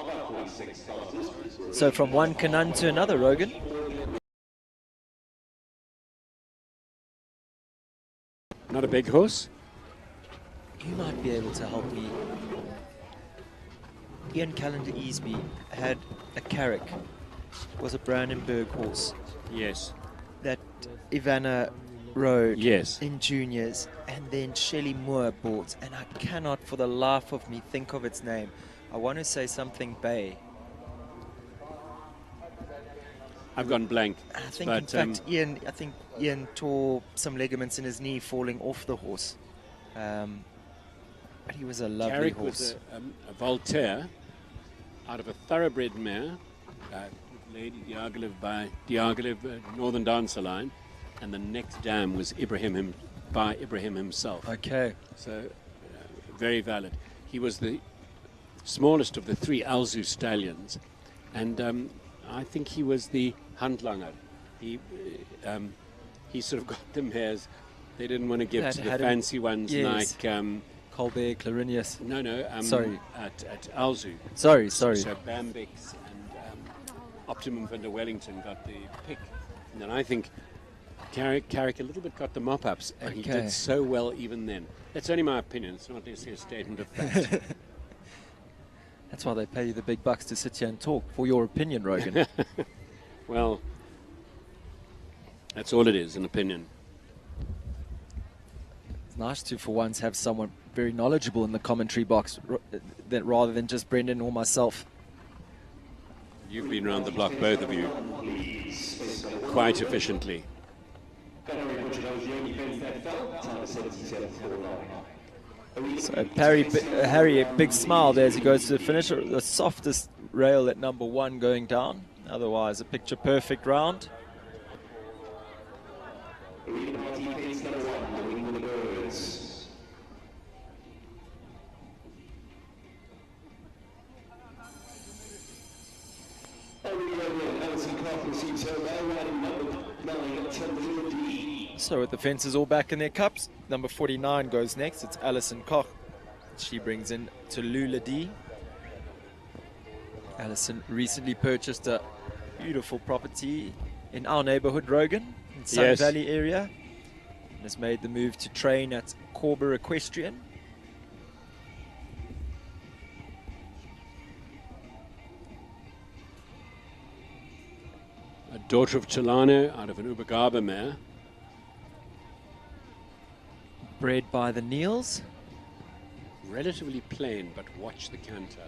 M: So from one Kanan to another, Rogan.
F: Not a big horse.
M: You might be able to help me. Ian Calendar Easby had a Carrick, was a Brandenburg horse.
F: Yes.
M: That Ivana rode
F: Yes.
M: in juniors, and then Shelley Moore bought, and I cannot for the life of me think of its name. I want to say something Bay.
F: I've gone blank.
M: I think,
F: but,
M: in fact, Ian tore some ligaments in his knee falling off the horse. But he was a lovely
F: Carrick
M: horse.
F: was a Voltaire out of a thoroughbred mare, Lady Diaghilev by Diaghilev, Northern Dancer line, and the next dam was by Ibrahim himself.
M: Okay.
F: So, very valid. He was the smallest of the three Alzu stallions, and I think he was the Handlanger. He sort of got the mares they didn't want to give to the fancy ones,
M: yes,
F: like
M: Colbert, Clarinius.
F: No.
M: Sorry.
F: At Alzu.
M: Sorry.
F: So Bambix and Optimum van der Wellington got the pick, and then I think Carrick a little bit got the mop-ups, and he did so well even then. That's only my opinion. It's not necessarily a statement of fact.
M: That's why they pay you the big bucks to sit here and talk for your opinion, Rogan.
F: Well, that's all it is, an opinion.
M: It's nice to, for once, have someone very knowledgeable in the commentary box rather than just Brendan or myself.
F: You've been around the block, both of you, quite efficiently.
M: So Harry, a big smile there as he goes to the finish. The softest rail at number one going down. Otherwise, a picture-perfect round. So with the fences all back in their cups, number 49 goes next. It's Alison Koch. She brings in Tallulah D. Alison recently purchased a beautiful property in our neighborhood, Rogan, in Sun Valley area, and has made the move to train at Corber Equestrian.
F: A daughter of Chilano out of an Ubagaba mare.
M: Bred by the Neils.
F: Relatively plain, but watch the canter.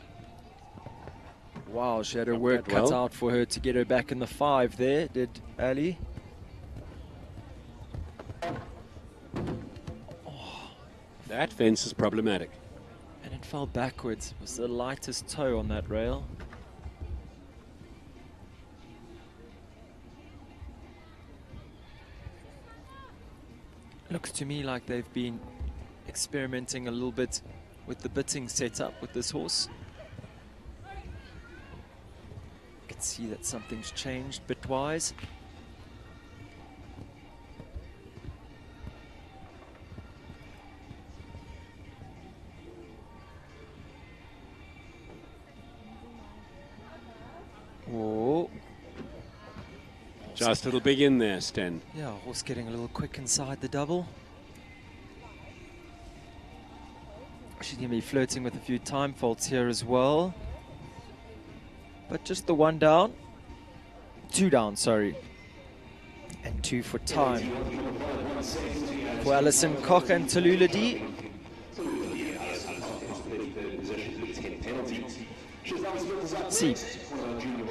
M: Wow, she had her work cut out for her to get her back in the 5 there, did Ali.
F: That fence is problematic.
M: And it fell backwards. It was the lightest toe on that rail. Looks to me like they've been experimenting a little bit with the bitting setup with this horse. You can see that something's changed bitwise. Whoa.
F: Just a little big in there, Sten.
M: Yeah, horse getting a little quick inside the double. She's going to be flirting with a few time faults here as well. But just the 1 down. 2 down, sorry. And 2 for time. For Alison Koch and Tallulah D. See,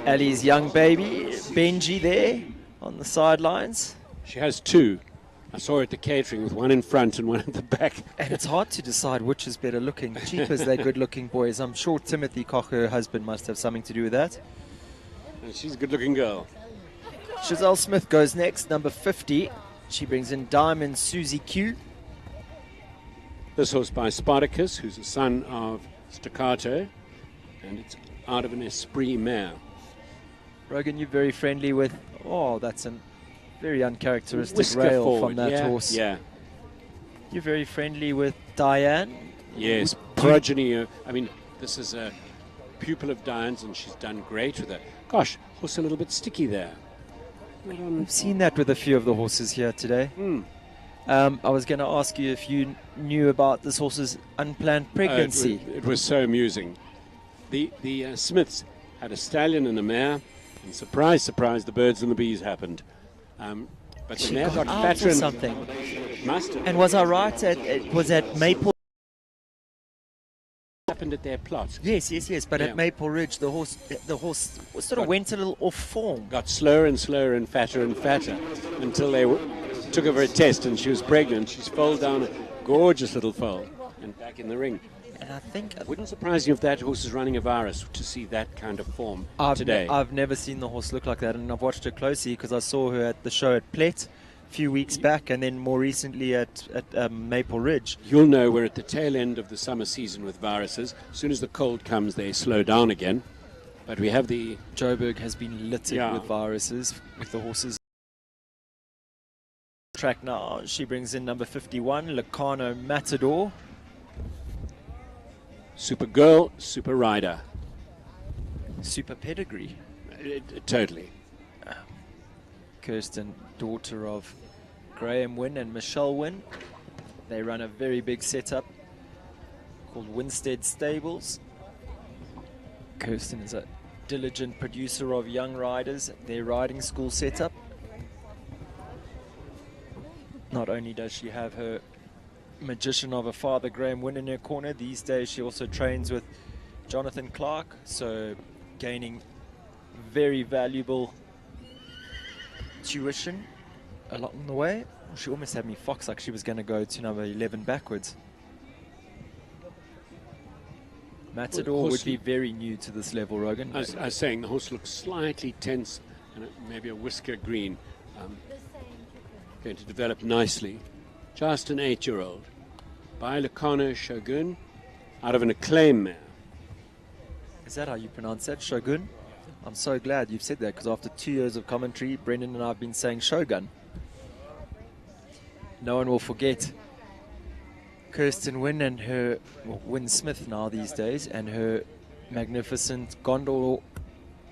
M: Ali's young baby, Benji there on the sidelines.
F: She has 2. I saw her at the catering with one in front and one at the back.
M: And it's hard to decide which is better looking. Cheapers, they're good looking boys. I'm sure Timothy Koch, her husband, must have something to do with that.
F: And she's a good looking girl.
M: Chazelle Smith goes next, number 50. She brings in Diamond Susie Q.
F: This horse by Spartacus, who's a son of Staccato, and it's out of an Esprit mare.
M: Rogan, you're very friendly with Oh, that's a very uncharacteristic
F: Whisker
M: rail
F: forward,
M: from that
F: yeah,
M: horse.
F: Yeah.
M: You're very friendly with Diane.
F: Yes, progeny. I mean, this is a pupil of Diane's, and she's done great with it. Gosh, horse a little bit sticky there.
M: We've seen that with a few of the horses here today. I was going to ask you if you knew about this horse's unplanned pregnancy.
F: It was so amusing. The Smiths had a stallion and a mare, and surprise, surprise, the birds and the bees happened. But the mare got fatter and
M: something.
F: Must have.
M: And was I right? It was at Maple.
F: Happened at their plot.
M: Yes. But at Maple Ridge, the horse sort of went a little off form.
F: Got slower and slower and fatter until they took her for a test, and she was pregnant. She's foaled down a gorgeous little foal and back in the ring.
M: And I think
F: it wouldn't surprise you if that horse is running a virus to see that kind of form today.
M: I've never seen the horse look like that, and I've watched her closely because I saw her at the show at Plett a few weeks back, and then more recently at Maple Ridge.
F: You'll know we're at the tail end of the summer season with viruses. As soon as the cold comes, they slow down again. But we have the...
M: Joburg has been littered with viruses, with the horses. Track now, she brings in number 51, Locarno Matador.
F: Super girl, super rider.
M: Super pedigree.
F: Totally.
M: Kirsten, daughter of Graham Wynn and Michelle Wynn. They run a very big setup called Winstead Stables. Kirsten is a diligent producer of young riders, their riding school setup. Not only does she have her magician of a father, Graham Wynn, in her corner, these days she also trains with Jonathan Clark, so gaining very valuable tuition along the way. She almost had me fox like she was going to go to number 11 backwards. Matador would be very new to this level, Rogan.
F: I was saying the horse looks slightly tense and maybe a whisker green. Going to develop nicely. Just an 8-year-old. By Locarno Shogun out of an Acclaim mare.
M: Is that how you pronounce that, Shogun? I'm so glad you've said that, because after 2 years of commentary, Brendan and I have been saying Shogun. No one will forget Kirsten Wynn and her, Wynn Smith now these days, and her magnificent Gondor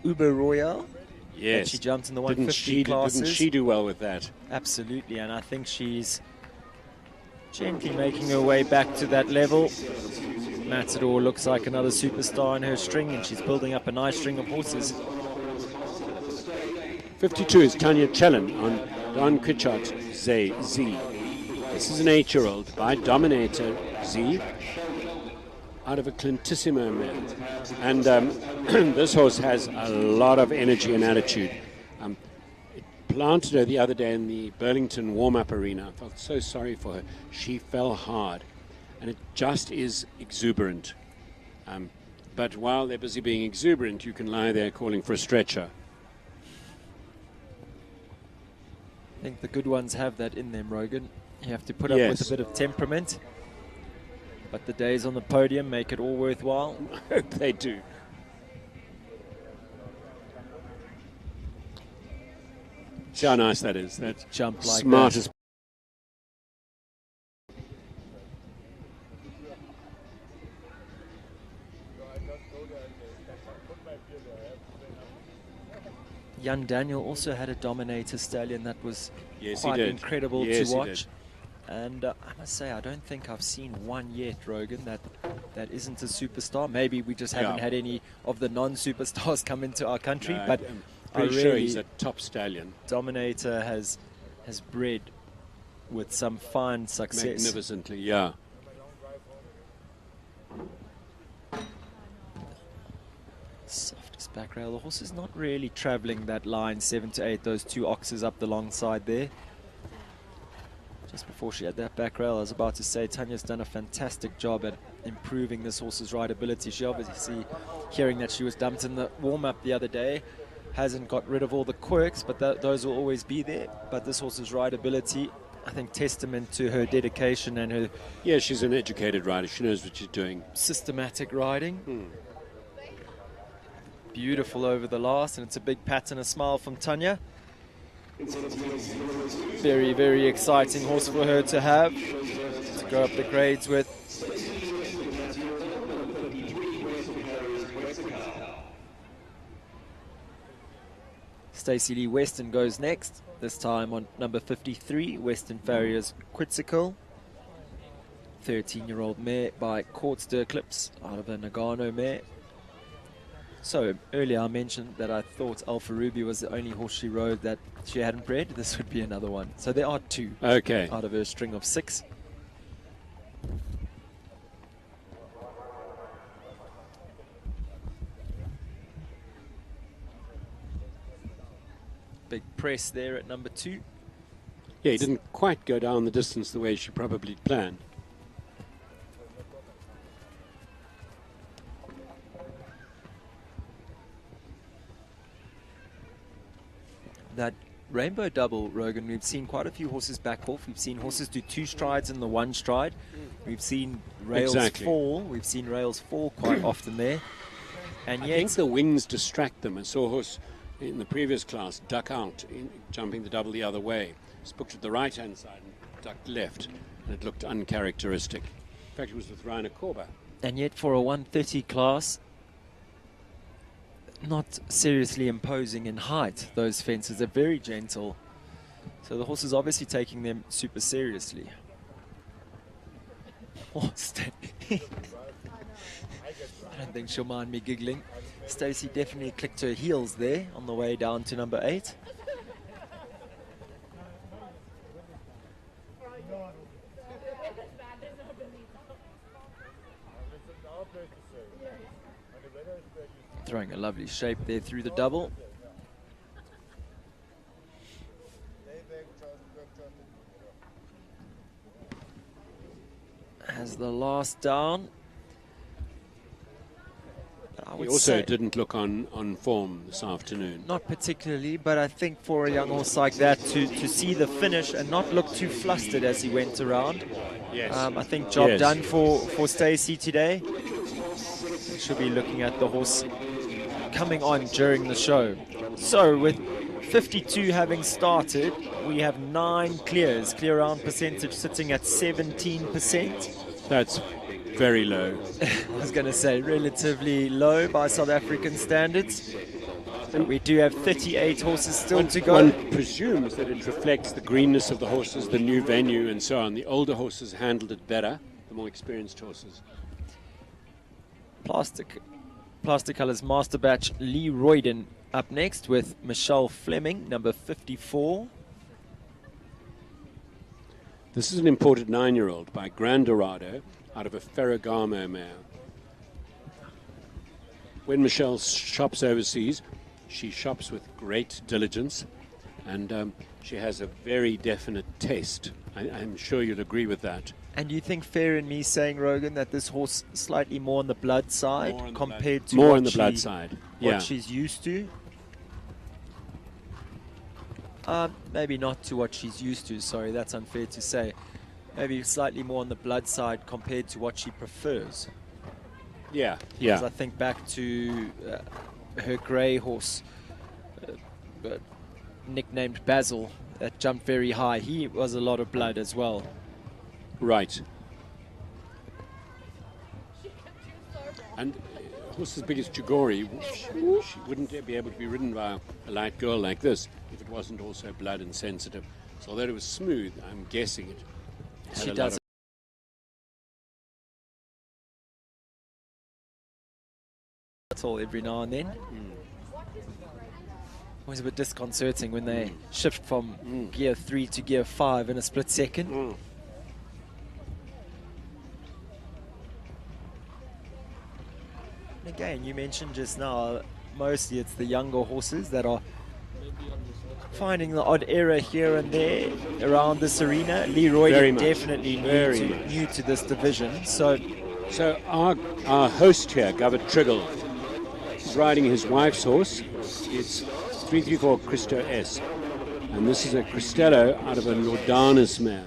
M: Uber Royale.
F: Yes.
M: She jumped in the 150 classes.
F: Didn't she do well with that?
M: Absolutely, and I think she's gently making her way back to that level. Matador looks like another superstar in her string, and she's building up a nice string of horses.
F: 52 is Tanya Chellan on Don Quixote Z. This is an 8-year-old by Dominator Z out of a Clintissimo mare. And this horse has a lot of energy and attitude. It planted her the other day in the Burlington warm-up arena. I felt so sorry for her. She fell hard, and it just is exuberant. But while they're busy being exuberant, you can lie there calling for a stretcher.
M: I think the good ones have that in them, Rogan. You have to put up with a bit of temperament, but the days on the podium make it all worthwhile.
F: I hope they do. See how nice that is. That
M: jump like
F: smart
M: that.
F: as
M: Jan Daniel also had a Dominator stallion that was
F: Yes,
M: quite
F: he did.
M: incredible
F: Yes,
M: to
F: he
M: watch.
F: did.
M: And I must say, I don't think I've seen one yet, Rogan, that isn't a superstar. Maybe we just haven't had any of the non-superstars come into our country,
F: No,
M: but
F: I'm
M: I
F: pretty sure
M: really
F: he's a top stallion.
M: Dominator has bred with some fine success.
F: Magnificently, yeah.
M: Softest back rail. The horse is not really traveling that line 7 to 8. Those two oxes up the long side there. Just before she had that back rail, I was about to say Tanya's done a fantastic job at improving this horse's rideability. She obviously, hearing that she was dumped in the warm-up the other day, hasn't got rid of all the quirks, but those will always be there. But this horse's rideability, I think, testament to her dedication and her...
F: Yeah, she's an educated rider. She knows what she's doing.
M: Systematic riding. Beautiful over the last, and it's a big pat and a smile from Tanya.
G: Very, very exciting horse for her to have, to go up the grades with. Stacey Lee Weston goes next, this time on number 53, Western Farriers Quetzalcoatl. 13-year-old mare by Courts d'Eclipse out of a Nagano mare. So earlier I mentioned that I thought Alpha Ruby was the only horse she rode that she hadn't bred. This would be another one. So there are 2 out of her string of 6. Big press there at number 2.
F: Yeah, he didn't quite go down the distance the way she probably planned.
G: That rainbow double, Rogan, we've seen quite a few horses back off. We've seen horses do 2 strides in the 1 stride. We've seen rails fall. We've seen rails fall quite often there. And yet,
F: I think the wings distract them. I saw a horse in the previous class duck out, jumping the double the other way. It's booked at the right-hand side and ducked left, and it looked uncharacteristic. In fact, it was with Rainer Korber.
G: And yet for a 130 class, not seriously imposing in height, those fences are very gentle. So the horse is obviously taking them super seriously. Oh, I don't think she'll mind me giggling. Stacey definitely clicked her heels there on the way down to number 8. Throwing a lovely shape there through the double. Has the last down.
F: He also didn't look on form this afternoon.
G: Not particularly, but I think for a young horse like that to see the finish and not look too flustered as he went around.
F: Yes.
G: I think job done for Stacey today. She'll be looking at the horse coming on during the show. So with 52 having started, we have 9 clears. Clear round percentage sitting at 17%.
F: That's very low.
G: I was going to say relatively low by South African standards. And we do have 38 horses still to go.
F: One presumes that it reflects the greenness of the horses, the new venue and so on. The older horses handled it better, the more experienced horses.
G: Plastic Colours Master Batch Lee Royden up next with Michelle Fleming, number 54.
F: This is an imported 9-year-old by Grand Dorado out of a Ferragamo mare. When Michelle shops overseas, she shops with great diligence, and she has a very definite taste. I'm sure you'll agree with that.
G: And do you think fair in me saying, Rogan, that this horse slightly more on the blood side compared to
F: more on the blood side,
G: what she's used to? Maybe not to what she's used to, sorry, that's unfair to say. Maybe slightly more on the blood side compared to what she prefers.
F: Yeah.
G: Because I think back to her grey horse, nicknamed Basil, that jumped very high. He was a lot of blood as well.
F: Right. And a horse as big as Chigori, she wouldn't be able to be ridden by a light girl like this if it wasn't also blood and sensitive. So although it was smooth, I'm guessing it had
G: She does it all every now and then. Always a bit disconcerting when they shift from gear 3 to gear 5 in a split second. Again, you mentioned just now, mostly it's the younger horses that are finding the odd error here and there around this arena. Leroy definitely new to this division. So
F: our host here, Govert Triggle, is riding his wife's horse. It's 334 Cristo S. And this is a Cristello out of a Laudanus mare.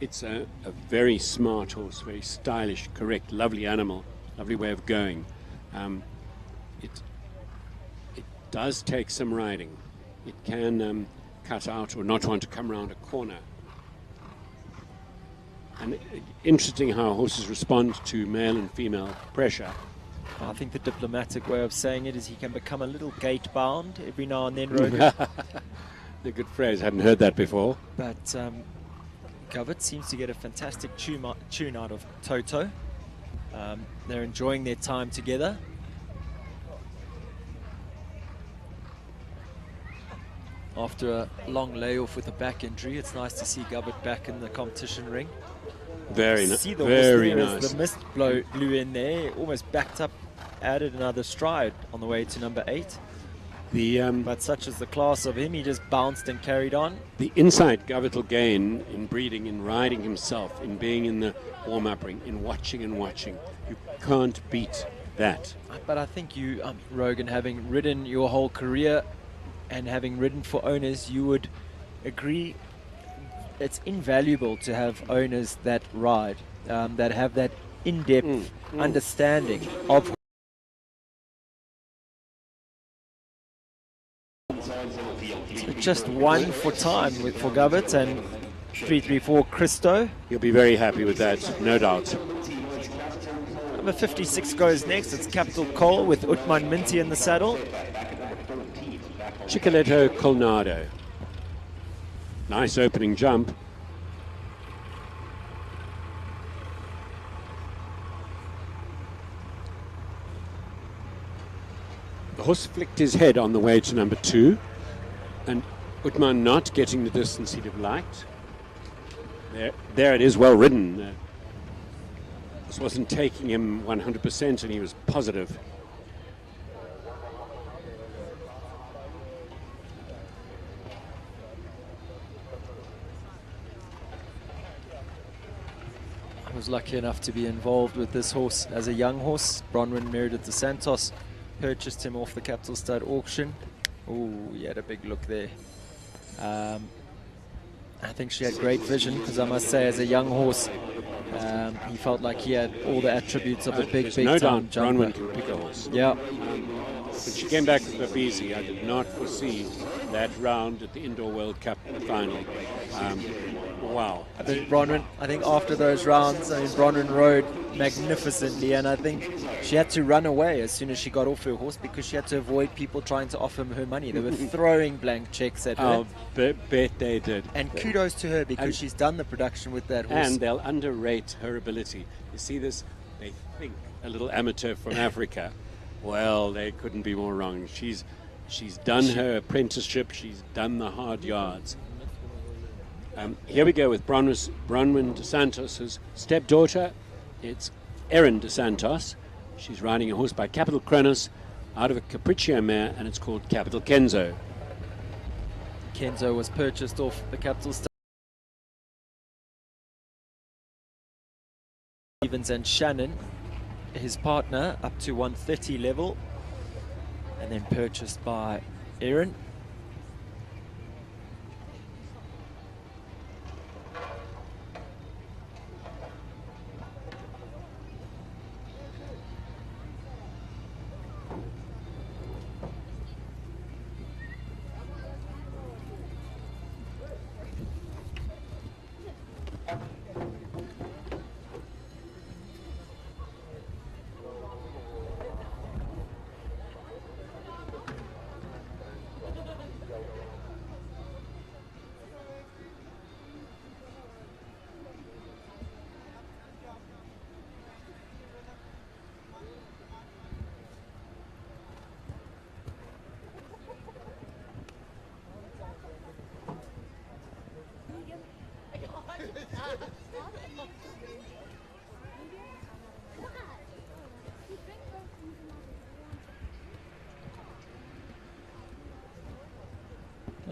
F: It's a very smart horse, very stylish, correct, lovely animal, lovely way of going. It does take some riding. It can cut out or not want to come around a corner. And interesting how horses respond to male and female pressure.
M: I think the diplomatic way of saying it is he can become a little gate bound every now and then, Rogan.
F: A good phrase, hadn't heard that before.
M: But Govett seems to get a fantastic tune out of Toto. They're enjoying their time together. After a long layoff with a back injury, it's nice to see Govett back in the competition ring.
F: Very nice.
M: See the
F: very
M: horse there
F: nice.
M: as the mist blew in there, almost backed up, added another stride on the way to number 8. But such is the class of him, he just bounced and carried on.
F: The insight Govett will gain in breeding, in riding himself, in being in the warm-up ring, in watching and watching. You can't beat that.
M: But I think you, Rogan, having ridden your whole career and having ridden for owners, you would agree it's invaluable to have owners that ride, that have that in-depth understanding of just one for time for Govett and 334 Christo.
F: You'll be very happy with that, no doubt.
M: Number 56 goes next. It's Capital Cole with Utman Minty in the saddle.
F: Chicoletto Colnado. Nice opening jump. The horse flicked his head on the way to number 2, and Utman not getting the distance he'd have liked. There it is, well ridden. This wasn't taking him 100%, and he was positive.
M: I was lucky enough to be involved with this horse as a young horse. Bronwyn Meredith de Santos purchased him off the Capital Stud auction. Oh, he had a big look there. I think she had great vision, because I must say, as a young horse, he felt like he had all the attributes of a big
F: no
M: time
F: doubt
M: jumper.
F: Bronwyn can pick a horse.
M: Yeah.
F: When she came back with Babisi, I did not foresee that round at the Indoor World Cup final. Wow.
M: I think after those rounds, Bronwyn rode magnificently, and I think she had to run away as soon as she got off her horse, because she had to avoid people trying to offer her money. They were throwing blank checks at her.
F: Bet they did.
M: And kudos to her, because she's done the production with that horse.
F: And they'll underrate her ability. You see this? They think a little amateur from Africa. Well, they couldn't be more wrong. She's done her apprenticeship. She's done the hard yards. Here we go with Bronwyn de Santos' stepdaughter. It's Erin de Santos. She's riding a horse by Capital Kronos out of a Capriccio mare, and it's called Capital Kenzo.
M: Kenzo was purchased off the Capital Stud. Stevens and Shannon, his partner, up to 130 level, and then purchased by Erin.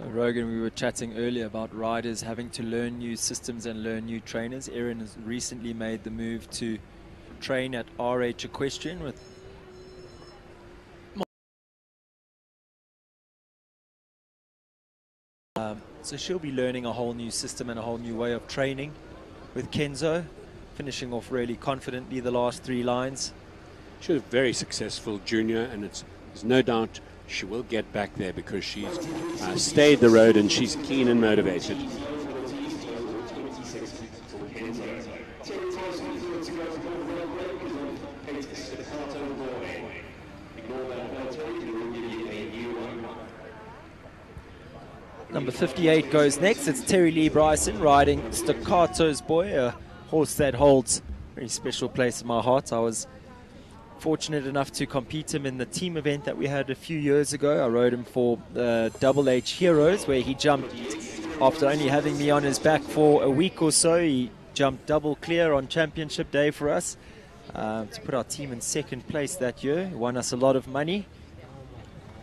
M: Rogan, we were chatting earlier about riders having to learn new systems and learn new trainers. Erin has recently made the move to train at RH Equestrian with so she'll be learning a whole new system and a whole new way of training. with Kenzo, finishing off really confidently the last 3 lines.
F: She was a very successful junior, and there's no doubt she will get back there because she's stayed the road and she's keen and motivated.
M: Number 58 goes next. It's Terry Lee Bryson riding Staccato's Boy, a horse that holds a very special place in my heart. I was fortunate enough to compete him in the team event that we had a few years ago. I rode him for the Double H Heroes, where he jumped, after only having me on his back for a week or so, he jumped double clear on championship day for us to put our team in 2nd place that year. He won us a lot of money.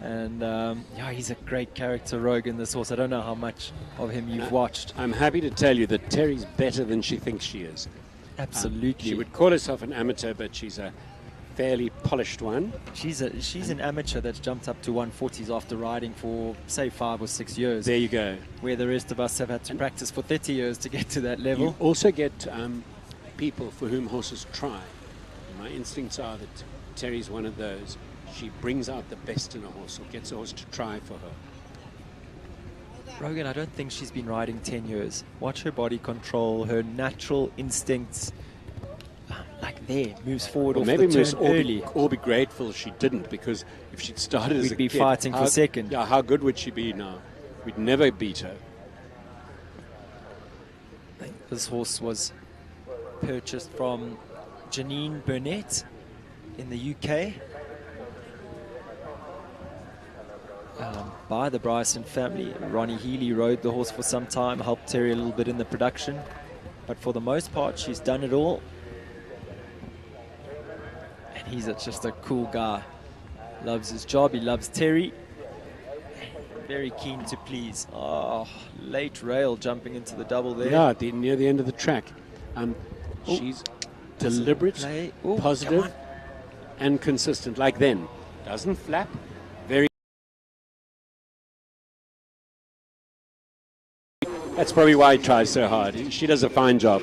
M: And yeah, he's a great character, Rogan, this horse. I don't know how much of him you've watched.
F: I'm happy to tell you that Terry's better than she thinks she is.
M: Absolutely.
F: She would call herself an amateur, but she's a fairly polished one.
M: She's an amateur that's jumped up to 140s after riding for, say, 5 or 6 years.
F: There you go.
M: Where the rest of us have had to practice for 30 years to get to that level.
F: You also get people for whom horses try. My instincts are that Terry's one of those. She brings out the best in a horse, or gets a horse to try for her.
M: Rogan, I don't think she's been riding 10 years. Watch her body control, her natural instincts. Like there, moves forward off
F: maybe
M: the turn early.
F: Or be grateful she didn't, because if she'd started as a
M: We'd be
F: kid,
M: fighting for 2nd.
F: Yeah, how good would she be now? We'd never beat her.
M: I think this horse was purchased from Janine Burnett in the UK. By the Bryson family. Ronnie Healy rode the horse for some time, helped Terry a little bit in the production, but for the most part she's done it all. And he's just a cool guy. Loves his job, he loves Terry. Very keen to please. Oh, late rail jumping into the double there.
F: Yeah, near the end of the track. She's deliberate, positive, and consistent, like then. Doesn't flap. Very. That's probably why he tries so hard. She does a fine job.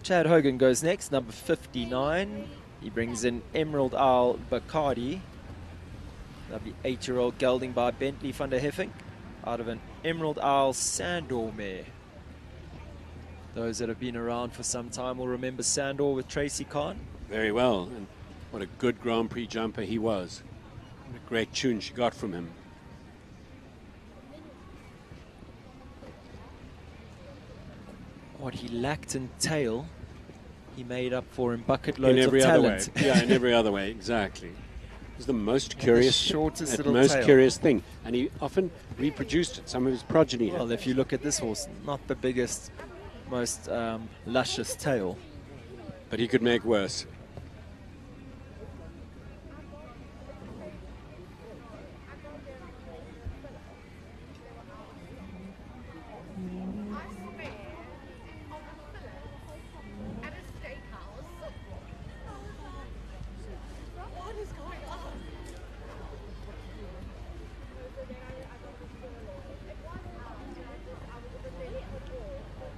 M: Chad Hogan goes next, number 59. He brings in Emerald Isle Bacardi. Lovely 8-year-old gelding by Bentley van der Heffing out of an Emerald Isle Sandor mare. Those that have been around for some time will remember Sandor with Tracy Kahn.
F: Very well, and what a good Grand Prix jumper he was. What a great tune she got from him.
M: What he lacked in tail, he made up for in bucket loads
F: in every
M: of
F: other
M: talent.
F: way. Yeah, in every other way, exactly. It was the most curious,
M: shortest
F: the
M: little
F: most
M: tail.
F: curious thing, and he often reproduced it. Some of his progeny had.
M: Well, if you look at this horse, not the biggest, most luscious tail.
F: But he could make worse.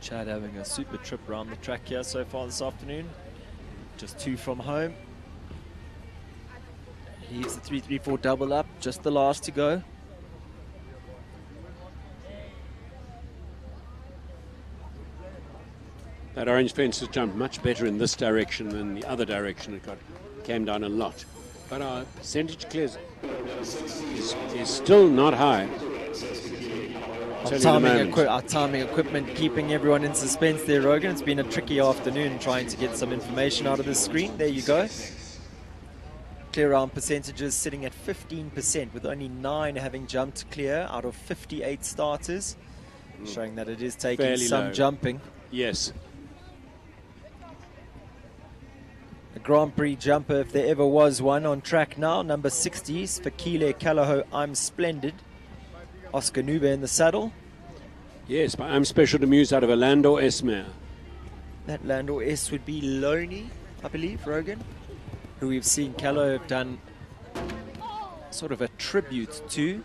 M: Chad having a super trip around the track here so far this afternoon. Just 2 from home. He's the 3-3-4 double up, just the last to go.
F: That orange fence has jumped much better in this direction than the other direction. It came down a lot. But our percentage clears is still not high.
M: Our timing equipment keeping everyone in suspense there, Rogan. It's been a tricky afternoon trying to get some information out of the screen. There you go. Clear round percentages sitting at 15%, with only 9 having jumped clear out of 58 starters, showing that it is taking
F: Fairly
M: some
F: low.
M: jumping.
F: Yes.
M: A Grand Prix jumper, if there ever was one, on track now. Number 60s for Kile Callahoo, I'm Splendid. Oscar Nuba in the saddle.
F: Yes, but I'm Special to Muse out of a Landor S mare.
M: That Landor S would be Loney I believe, Rogan, who we've seen Callow have done sort of a tribute to.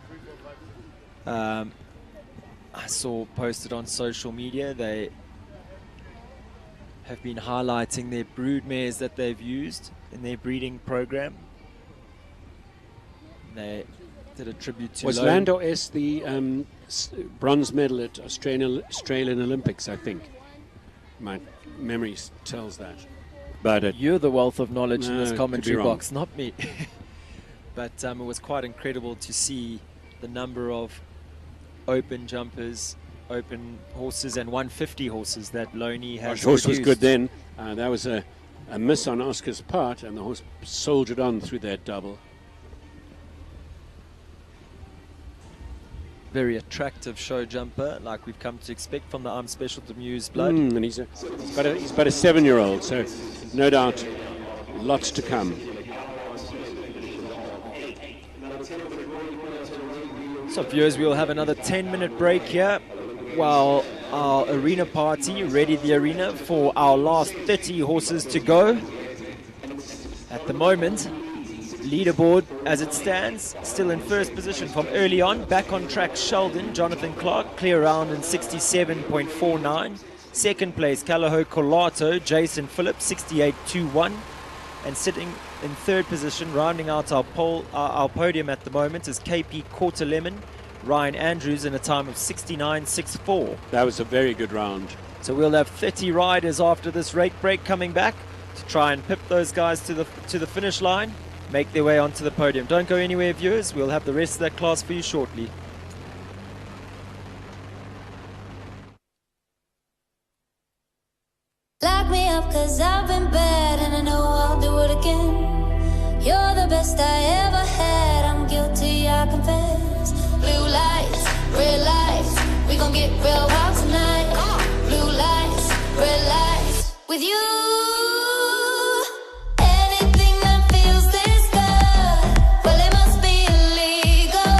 M: I saw posted on social media, they have been highlighting their brood mares that they've used in their breeding program. They did a tribute to
F: Was Lando S the bronze medal at Australian Olympics, I think. My memory tells that. But
M: you're the wealth of knowledge in this
F: could be
M: commentary
F: wrong.
M: box, not me. But it was quite incredible to see the number of open jumpers, open horses, and 150 horses that Loney has
F: The horse was
M: produced.
F: good then. That was a miss on Oscar's part, and the horse soldiered on through that double.
M: Very attractive show jumper, like we've come to expect from the I'm Special to Muse blood.
F: And he's but a 7-year-old, so no doubt lots to come.
M: So viewers, we'll have another 10-minute break here while our arena party ready the arena for our last 30 horses to go. At the moment, leaderboard as it stands, still in first position from early on. Back on track, Sheldon, Jonathan Clark, clear round in 67.49. Second place, Calaho Colato, Jason Phillips, 68.21. And sitting in third position, rounding out our podium at the moment, is KP Quarter Lemon, Ryan Andrews in a time of 69.64.
F: That was a very good round.
M: So we'll have 30 riders after this rake break coming back to try and pip those guys to the finish line, make their way onto the podium. Don't go anywhere, viewers. We'll have the rest of that class for you shortly.
H: Lock me up 'cause I've been bad and I know I'll do it again. You're the best I ever had, I'm guilty, I confess. Blue lights, red lights, we gon' get real wild tonight. Blue lights, red lights, with you. Anything that feels this good, well it must be illegal.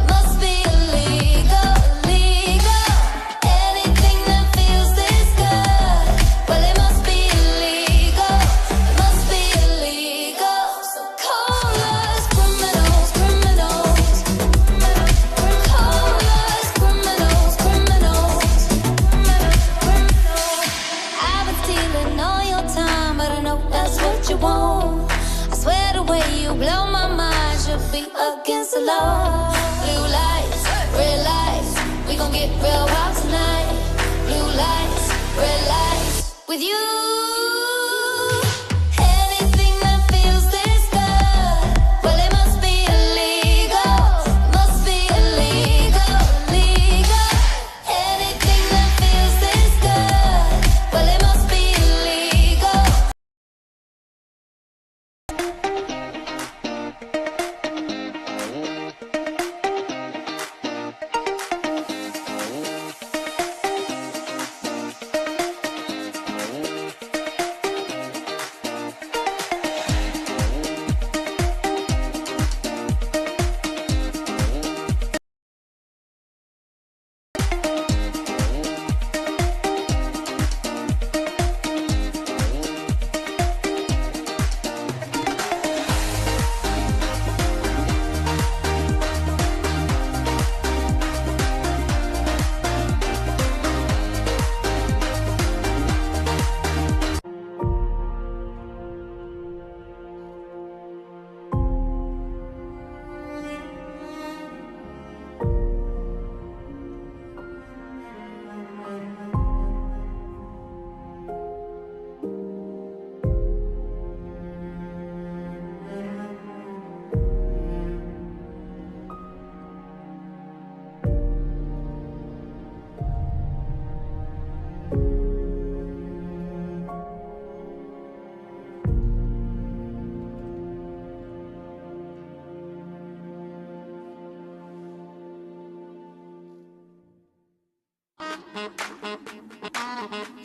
H: Must be illegal, illegal. Anything that feels this good, well it must be illegal. Must be illegal. So call us criminals, criminals. Call us criminals, criminals. I've been stealing all your time, but I know that's what you want. I swear the way you blow my mind should be against the law. Blue lights, red lights, we gon' get real wild tonight. Blue lights, red lights, with you. Anything that feels this good, well it must be illegal. Must be illegal, illegal. Anything that feels this good, well it must be illegal.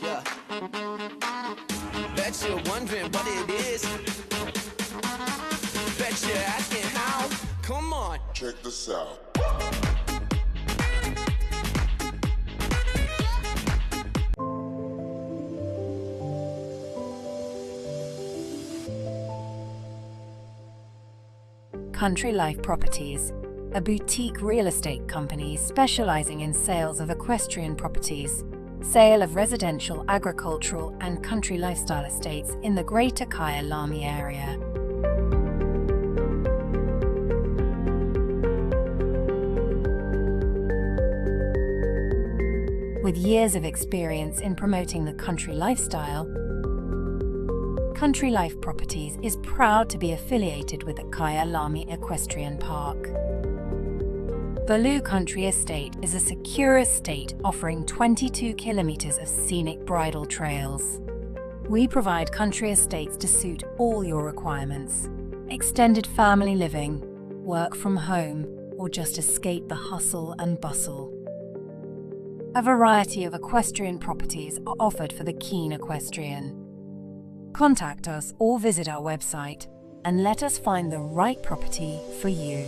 B: Yeah. Bet you're wondering what it is. Bet you're asking how. Come on.
O: Check this out.
D: Country Life Properties, a boutique real estate company specializing in sales of equestrian properties, sale of residential, agricultural, and country lifestyle estates in the Greater Kyalami area. With years of experience in promoting the country lifestyle, Country Life Properties is proud to be affiliated with the Kyalami Equestrian Park. Baloo Country Estate is a secure estate offering 22 kilometers of scenic bridle trails. We provide country estates to suit all your requirements: extended family living, work from home, or just escape the hustle and bustle. A variety of equestrian properties are offered for the keen equestrian. Contact us or visit our website and let us find the right property for you.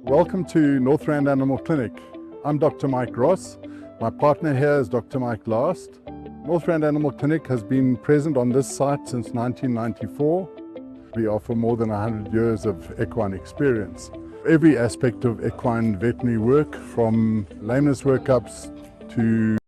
E: Welcome to Northrand Animal Clinic. I'm Dr. Mike Ross. My partner here is Dr. Mike Last. Northrand Animal Clinic has been present on this site since 1994. We offer more than 100 years of equine experience. Every aspect of equine veterinary work, from lameness workups to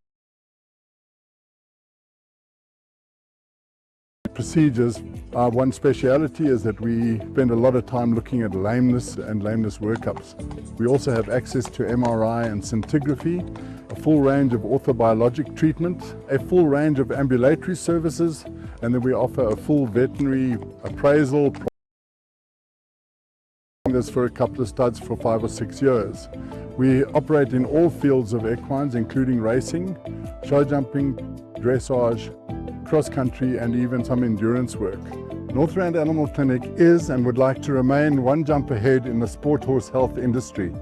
E: procedures. Our one speciality is that we spend a lot of time looking at lameness and lameness workups. We also have access to MRI and scintigraphy, a full range of orthobiologic treatment, a full range of ambulatory services, and then we offer a full veterinary appraisal. This for a couple of studs for 5 or 6 years. We operate in all fields of equines, including racing, show jumping, dressage, cross-country, and even some endurance work. Northrand Animal Clinic is and would like to remain one jump ahead in the sport horse health industry.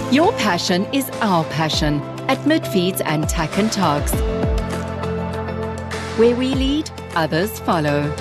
A: Your passion is our passion at Midfeeds and Tack and Togs. Where we lead, others follow.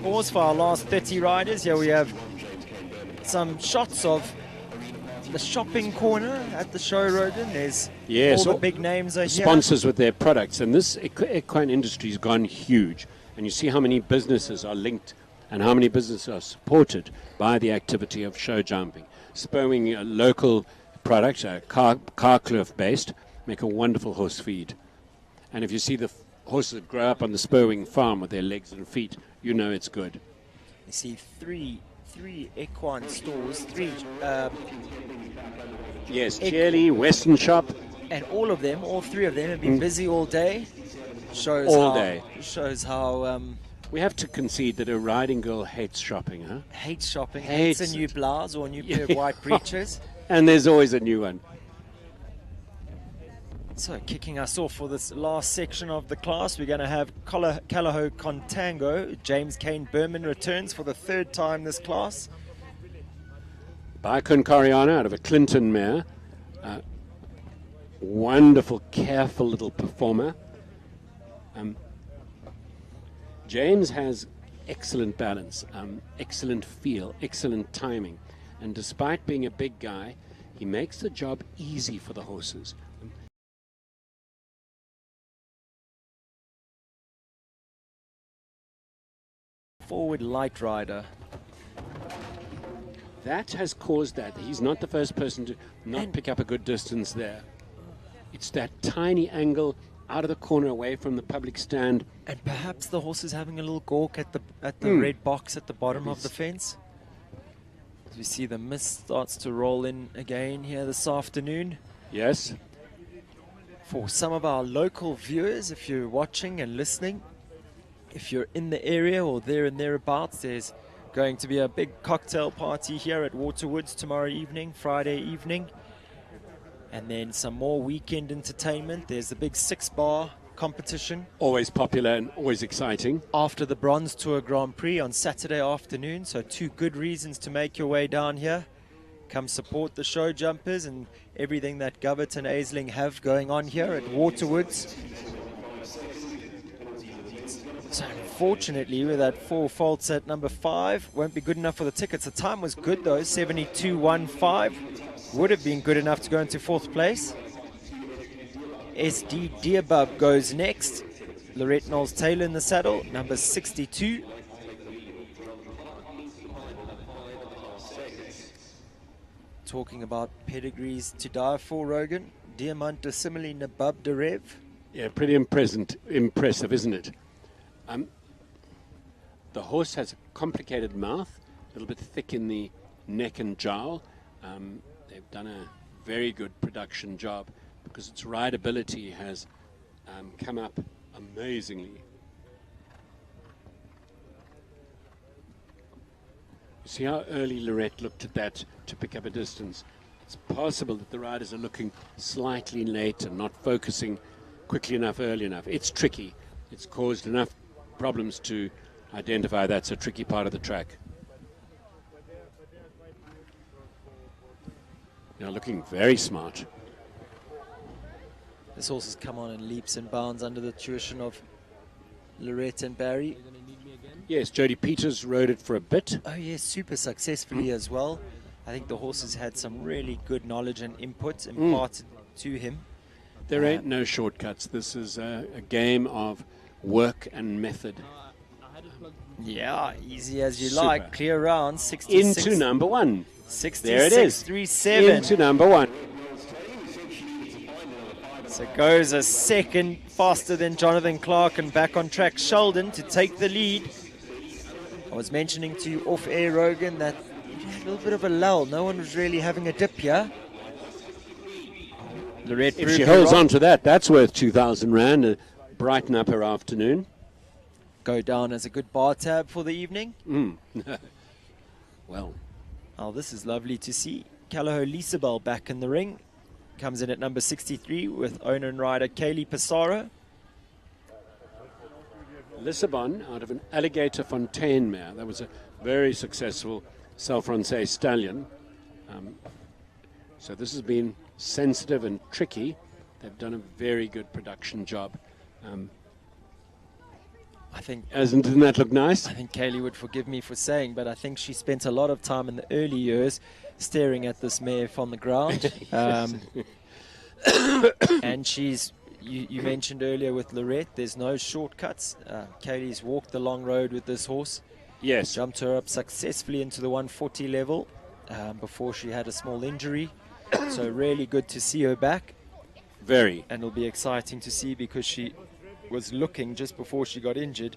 G: Pause for our last 30 riders. Here we have some shots of the shopping corner at the show, Rogan. There's all the big names are here.
F: Sponsors with their products, and this equine industry has gone huge. And you see how many businesses are linked and how many businesses are supported by the activity of show jumping. Spurring a local product, Carcliffe based, make a wonderful horse feed. And if you see the horses that grow up on the Spurwing farm with their legs and feet, you know it's good.
G: You see three equine stores,
F: yes, Cheerly, Western Shop.
G: And all three of them have been busy all day. Shows how
F: we have to concede that a riding girl hates shopping, huh?
G: Hates shopping, hates a new blouse or a new pair of white breeches.
F: And there's always a new one.
G: So kicking us off for this last section of the class, we're going to have Callao Contango. James Kane Berman returns for the third time this class.
F: Baikun Coriana out of a Clinton mare. Wonderful, careful little performer. James has excellent balance, excellent feel, excellent timing. And despite being a big guy, he makes the job easy for the horses.
G: Forward light rider.
F: That has caused that. He's not the first person to not pick up a good distance there. It's that tiny angle out of the corner away from the public stand.
G: And perhaps the horse is having a little gawk at the red box at the bottom of the fence. As we see the mist starts to roll in again here this afternoon.
F: Yes.
G: For some of our local viewers, if you're watching and listening, if you're in the area or there and thereabouts, there's going to be a big cocktail party here at Waterwoods tomorrow evening, Friday evening. And then some more weekend entertainment. There's the big 6-bar competition.
F: Always popular and always exciting.
G: After the Bronze Tour Grand Prix on Saturday afternoon. So 2 good reasons to make your way down here. Come support the show jumpers and everything that Govert and Aisling have going on here at Waterwoods. So unfortunately, with that 4 faults at number 5, won't be good enough for the tickets. The time was good though, 72.15. Would have been good enough to go into 4th place. SD Dearbub goes next. Lorette Knowles-Taylor in the saddle, number 62. Talking about pedigrees to die for, Rogan. Diamant de Simile Nabab de Rev.
F: Yeah, pretty impressive, isn't it? The horse has a complicated mouth, a little bit thick in the neck and jowl. They've done a very good production job because its rideability has come up amazingly. You see how early Lorette looked at that to pick up a distance. It's possible that the riders are looking slightly late and not focusing quickly enough, early enough. It's tricky. It's caused enough problems to identify that's a tricky part of the track. Now looking very smart.
G: This horse has come on in leaps and bounds under the tuition of Lorette and Barry.
F: Yes, Jody Peters rode it for a bit.
G: Oh yes, super successfully as well. I think the horse has had some really good knowledge and input imparted to him.
F: There ain't no shortcuts. This is a game of work and method.
G: Yeah, easy as you
F: Super.
G: like. Clear round, 66.
F: Into number one.
G: 66,
F: There it is.
G: 37.
F: Into number one.
G: So goes a second faster than Jonathan Clark, and back on track Sheldon to take the lead. I was mentioning to you off air, Rogan, that you had a little bit of a lull. No one was really having a dip here. Lorette
F: If she holds on to that, that's worth 2,000 Rand to brighten up her afternoon.
G: Go down as a good bar tab for the evening.
F: Well.
G: Oh, this is lovely to see. Callao Lisabel back in the ring. Comes in at number 63 with owner and rider Kaylee Pissarro.
F: Lissabon out of an Alligator Fontaine mare. That was a very successful Salle-Francais stallion. So this has been sensitive and tricky. They've done a very good production job.
G: I think,
F: didn't that look nice?
G: I think Kaylee would forgive me for saying, but I think she spent a lot of time in the early years staring at this mare from the ground. And she's, you mentioned earlier with Lorette, there's no shortcuts. Kaylee's walked the long road with this horse.
F: Yes.
G: Jumped her up successfully into the 140 level before she had a small injury. So really good to see her back.
F: Very.
G: And it'll be exciting to see, because she was looking just before she got injured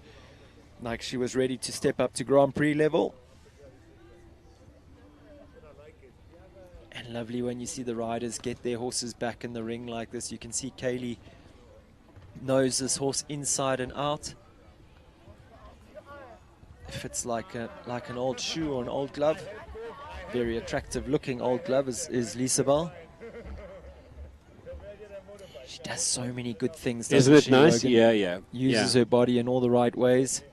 G: like she was ready to step up to Grand Prix level. And lovely when you see the riders get their horses back in the ring like this. You can see Kaylee knows this horse inside and out. It fits like an old shoe or an old glove. Very attractive looking old glove is Lisabel. She does so many good things, doesn't
F: Isn't it
G: she,
F: nice?
G: Logan?
F: Yeah, yeah.
G: Uses her body in all the right ways.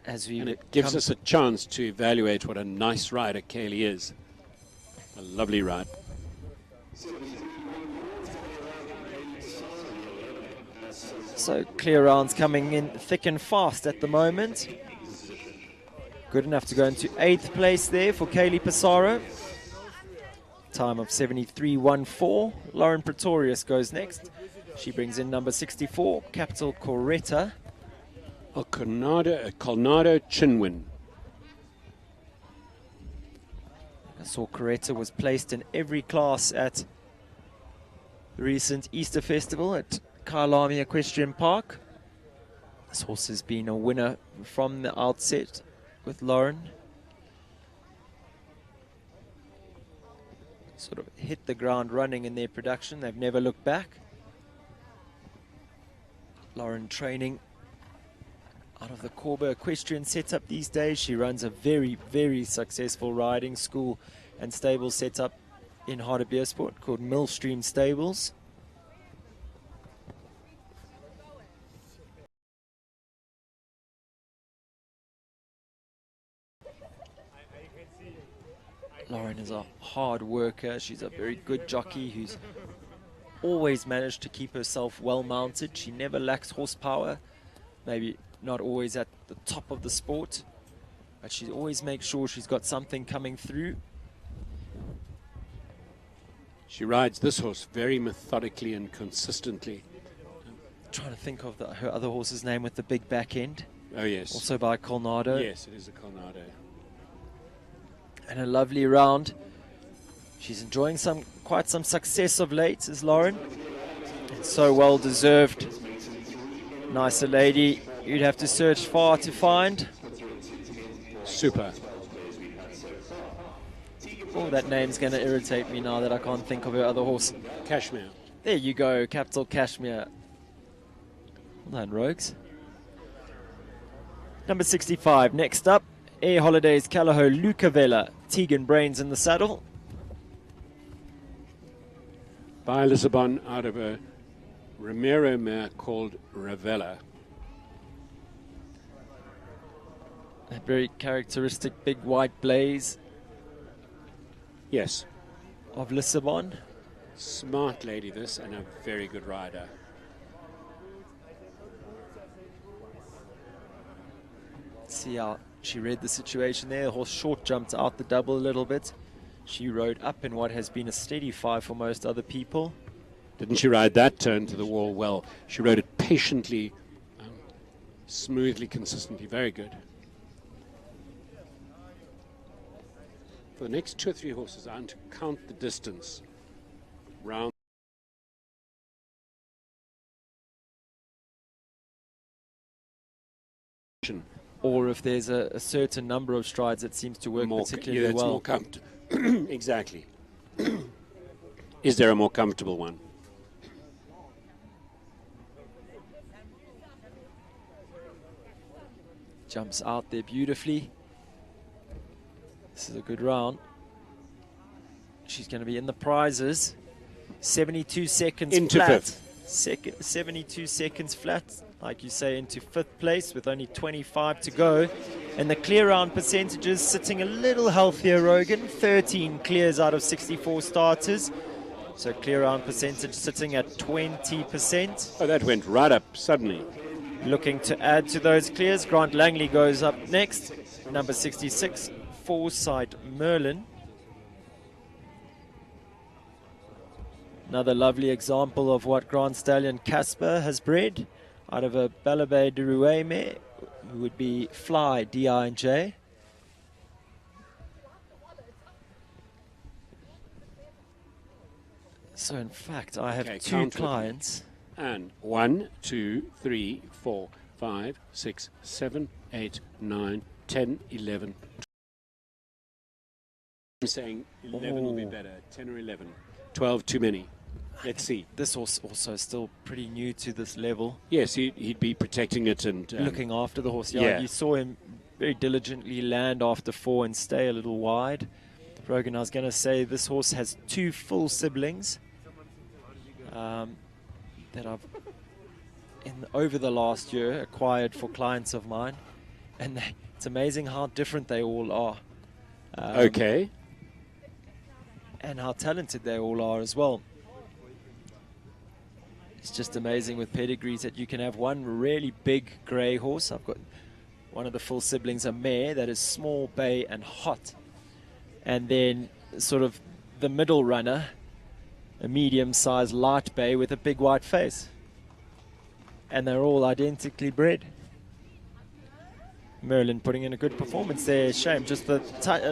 F: And it gives us a chance to evaluate what a nice rider Kaylee is. A lovely ride.
G: So clear rounds coming in thick and fast at the moment. Good enough to go into 8th place there for Kaylee Pissarro. Time of 73.14. Lauren Pretorius goes next. She brings in number 64, Capital Coretta.
F: Colnado Chinwin.
G: I saw Coretta was placed in every class at the recent Easter Festival at Kyalami Equestrian Park. This horse has been a winner from the outset with Lauren. Sort of hit the ground running in their production. They've never looked back. Lauren training out of the Corba equestrian setup these days. She runs a very, very successful riding school and stable setup in Hartbeespoort called Millstream Stables. Lauren is a hard worker. She's a very good jockey who's always managed to keep herself well mounted. She never lacks horsepower. Maybe not always at the top of the sport, but she always makes sure she's got something coming through.
F: She rides this horse very methodically and consistently.
G: I'm trying to think of her other horse's name with the big back end.
F: Oh, yes.
G: Also by Colnado.
F: Yes, it is a Colnado.
G: And a lovely round. She's enjoying quite some success of late, is Lauren. It's so well deserved. Nicer lady you'd have to search far to find.
F: Super.
G: Oh, that name's going to irritate me now that I can't think of her other horse.
F: Cashmere.
G: There you go, Capital Cashmere. Well done, Rogues. Number 65, next up, Air Holidays Callao Lucavella. Tegan Brains in the saddle.
F: By Lisbon out of a Romero mare called Ravella.
G: A very characteristic big white blaze.
F: Yes.
G: Of Lisbon.
F: Smart lady this, and a very good rider.
G: See how
M: She read the situation there. The horse short jumped out the double a little bit. She rode up in what has been a steady 5 for most other people.
F: Didn't she ride that turn to the wall well? She rode it patiently, smoothly, consistently. Very good. For the next 2 or 3 horses, I want to count the distance round.
M: Or if there's a certain number of strides that seems to work particularly well.
F: More comfortable. Exactly. Is there a more comfortable one?
M: Jumps out there beautifully. This is a good round. She's going to be in the prizes. 72 seconds
F: into
M: flat.
F: 5th.
M: 72 seconds flat, like you say, into 5th place with only 25 to go. And the clear round percentages sitting a little healthier, Rogan. 13 clears out of 64 starters. So clear round percentage sitting at 20%.
F: Oh, that went right up suddenly.
M: Looking to add to those clears. Grant Langley goes up next. Number 66, Foresight Merlin. Another lovely example of what Grand Stallion Casper has bred out of a Balabé de Rouet mare, who would be Fly D-I-N-J. So in fact, I have 2 clients.
F: And 1, 2, 3, 4, 5, 6, 7, 8, 9, 10, 11. I'm saying 11 will be better. 10 or 11. 12 too many. Let's see.
M: This horse also still pretty new to this level.
F: Yes, he'd be protecting it and
M: looking after the horse. Yeah, you saw him very diligently land after 4 and stay a little wide. Rogan, I was going to say this horse has 2 full siblings that I've over the last year acquired for clients of mine, and it's amazing how different they all are.
F: Okay.
M: And how talented they all are as well. It's just amazing with pedigrees that you can have one really big grey horse. I've got one of the full siblings, a mare that is small, bay and hot, and then sort of the middle runner, a medium-sized light bay with a big white face, and they're all identically bred. Merlin putting in a good performance there. Shame just the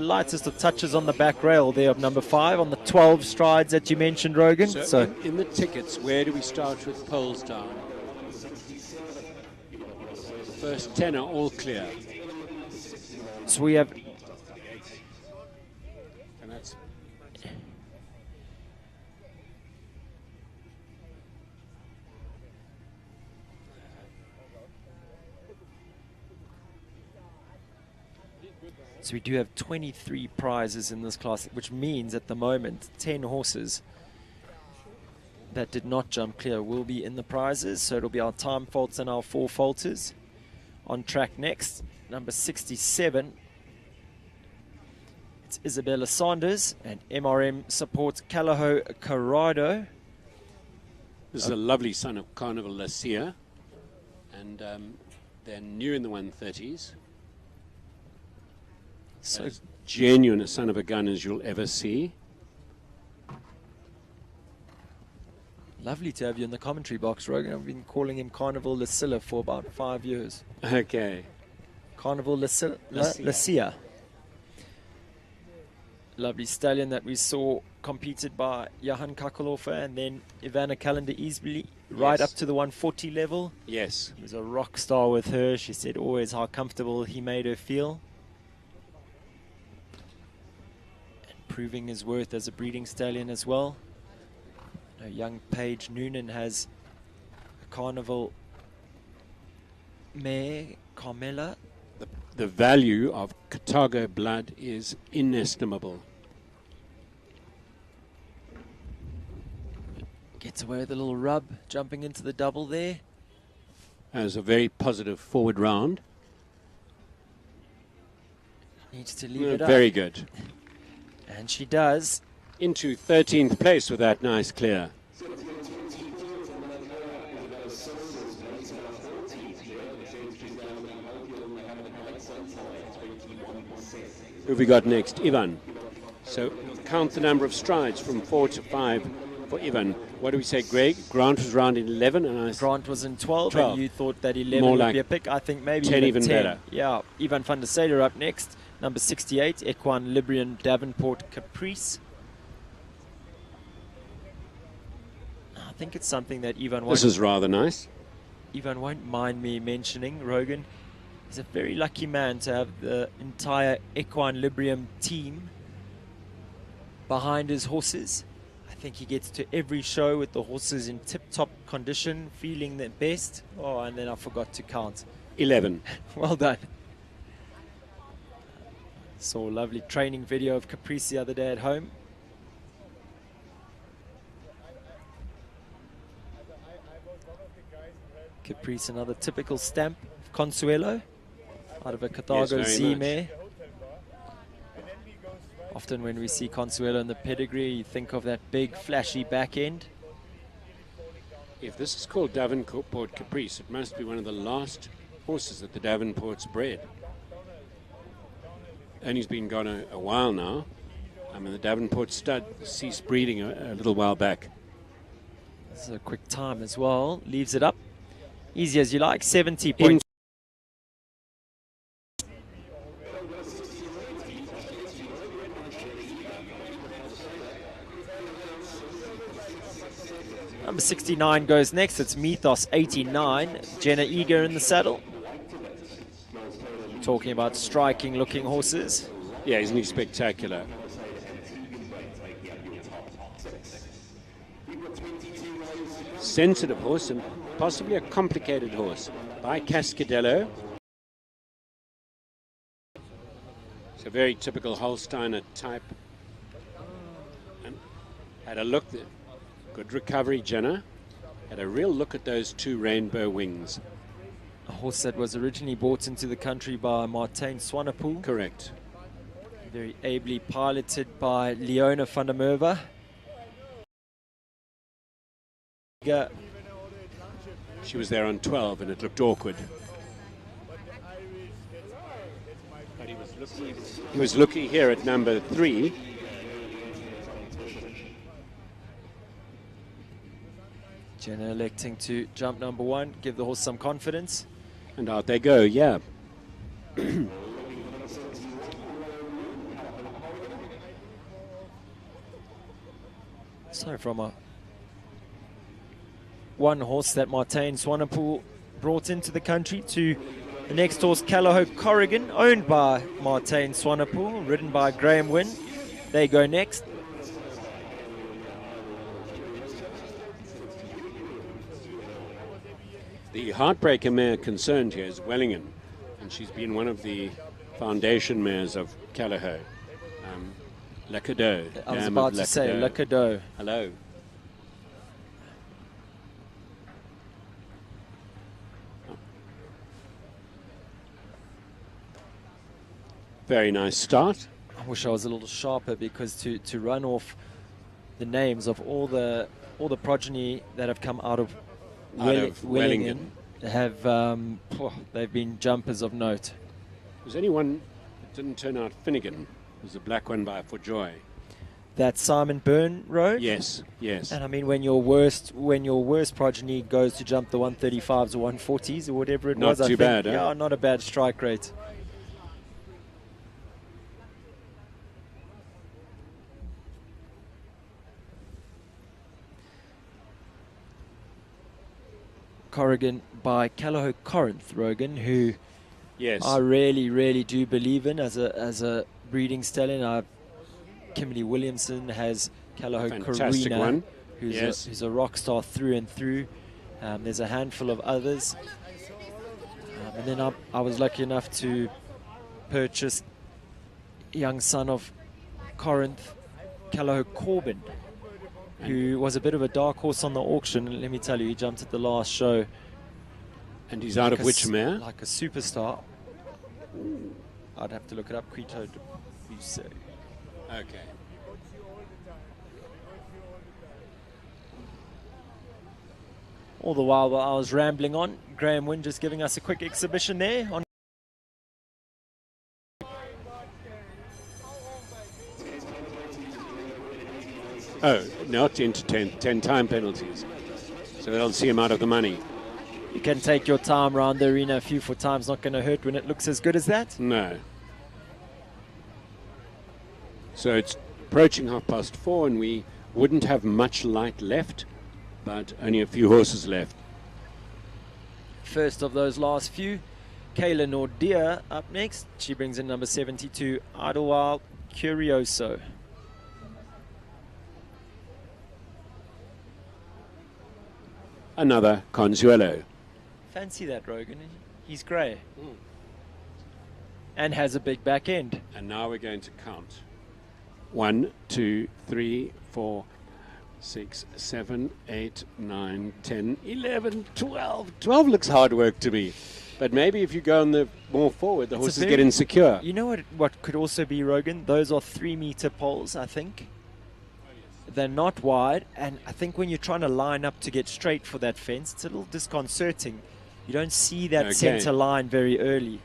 M: lightest of touches on the back rail there of number 5 on the 12 strides that you mentioned, Rogan.
F: So in the tickets, where do we start with poles down? The first 10 are all clear.
M: So we have...
F: And that's...
M: So we do have 23 prizes in this class, which means at the moment 10 horses that did not jump clear will be in the prizes. So it'll be our time faults and our 4 faulters. On track next, number 67. It's Isabella Saunders, and MRM supports Calaho Corrado.
F: This is a lovely son of Carnival Lacia, and they're new in the 130s. So as genuine a son of a gun as you'll ever see.
M: Lovely to have you in the commentary box, Rogan. I've been calling him Carnival Lacia for about 5 years.
F: Okay.
M: Carnival Lacia. Lovely stallion that we saw competed by Johan Kakelhofer and then Ivana Calendar-Easby right up to the 140 level.
F: Yes.
M: He was a rock star with her. She said always how comfortable he made her feel. Proving his worth as a breeding stallion as well. Young Paige Noonan has a Carnival mare, Carmela.
F: The value of Carthago blood is inestimable.
M: Gets away with a little rub, jumping into the double there.
F: As a very positive forward round.
M: Needs to leave it up.
F: Very good.
M: And she does.
F: Into 13th place with that nice clear. Who have we got next? Ivan. So count the number of strides from 4 to 5 for Ivan. What do we say, Greg? Grant was round in 11, and
M: Grant was in 12,
F: 12.
M: and you thought that 11
F: More
M: would
F: like
M: be a pick. I think maybe
F: 10 even
M: 10.
F: better.
M: Yeah, Ivan van der Seder up next. Number 68, Equine Librian Davenport Caprice. I think it's something that Ivan won't...
F: This is rather nice.
M: Ivan won't mind me mentioning. Rogan is a very lucky man to have the entire Equine Librium team behind his horses. I think he gets to every show with the horses in tip-top condition, feeling their best. Oh, and then I forgot to count.
F: 11.
M: Well done. Saw a lovely training video of Caprice the other day at home. Caprice, another typical stamp of Consuelo out of a Carthago Z mare. Often when we see Consuelo in the pedigree, you think of that big flashy back end.
F: If this is called Davenport Caprice, it must be one of the last horses that the Davenports bred. Only's been gone a while now. I mean, the Davenport stud ceased breeding a little while back.
M: This is a quick time as well. Leaves it up. Easy as you like, 70 points. Number 69 goes next. It's Mythos 89. Jenna Eager in the saddle. Talking about striking looking horses.
F: Yeah, isn't he spectacular? Sensitive horse and possibly a complicated horse by Cascadello. It's a very typical Holsteiner type. And had a look there. Good recovery, Jenna. Had a real look at those two rainbow wings.
M: A horse that was originally brought into the country by Martijn Swanepoel.
F: Correct.
M: Very ably piloted by Leona van der Merwe.
F: She was there on 12 and it looked awkward. But he was looking here at number 3.
M: Jenna electing to jump number 1, give the horse some confidence.
F: And out they go, yeah.
M: So from one horse that Martijn Swanepoel brought into the country to the next horse, Callahoo Corrigan, owned by Martijn Swanepoel, ridden by Graham Wynne. They go next.
F: The heartbreaker mare concerned here is Wellingen, and she's been one of the foundation mares of Callahoo. Le Cadeau.
M: I was about to say, Le Cadeau.
F: Hello. Very nice start.
M: I wish I was a little sharper, because to run off the names of all the progeny that have come out of Wellingen have they've been jumpers of note.
F: Was anyone that didn't turn out Finnegan? It was a black one by ForJoy.
M: That Simon Byrne rode?
F: Yes, yes.
M: And I mean, when your worst progeny goes to jump the 135s or 140s or whatever it was,
F: not too bad,
M: yeah, not a bad strike rate. Corrigan by Callahoo Corinth, Rogan, who
F: yes,
M: I really do believe in as a breeding stallion. Kimberly Williamson has Callahoo Karina, who's a rock star through and through. There's a handful of others. And then I was lucky enough to purchase young son of Corinth, Callahoo Corbin, who was a bit of a dark horse on the auction. And let me tell you, he jumped at the last show.
F: And he's out of which mare?
M: Like a superstar. I'd have to look it up. Quito de Buse.
F: Okay.
M: All the while I was rambling on, Graham Wynne just giving us a quick exhibition there on
F: Oh, not into 10-time penalties. So they'll see him out of the money.
M: You can take your time around the arena. A few for time's not going to hurt when it looks as good as that.
F: No. So it's approaching 4:30, and we wouldn't have much light left, but only a few horses left.
M: First of those last few, Kayla Nordia up next. She brings in number 72, Idlewild Curioso.
F: Another Consuelo.
M: Fancy that, Rogan. He's grey. And has a big back end.
F: And now we're going to count. 1, 2, 3, 4, 6, 7, 8, 9, 10, 11, 12. 12 looks hard work to me. But maybe if you go on the more forward, the horses get insecure.
M: You know what could also be, Rogan? Those are 3-meter poles, I think. They're not wide, and I think when you're trying to line up to get straight for that fence, it's a little disconcerting. You don't see that center line very early.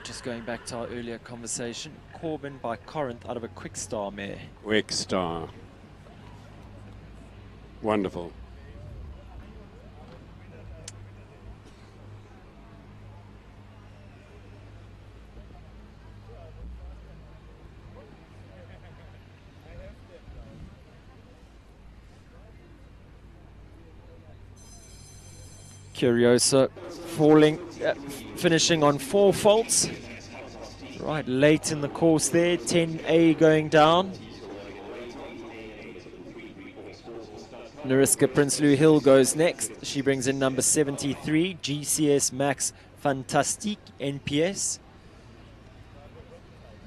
M: Just going back to our earlier conversation, Corbin by Corinth out of a Quick Star mare.
F: Quick Star. Wonderful.
M: Curioso finishing on 4 faults. Right late in the course there, 10A going down. Nariska Prinsloo Hill goes next. She brings in number 73, GCS Max Fantastique NPS.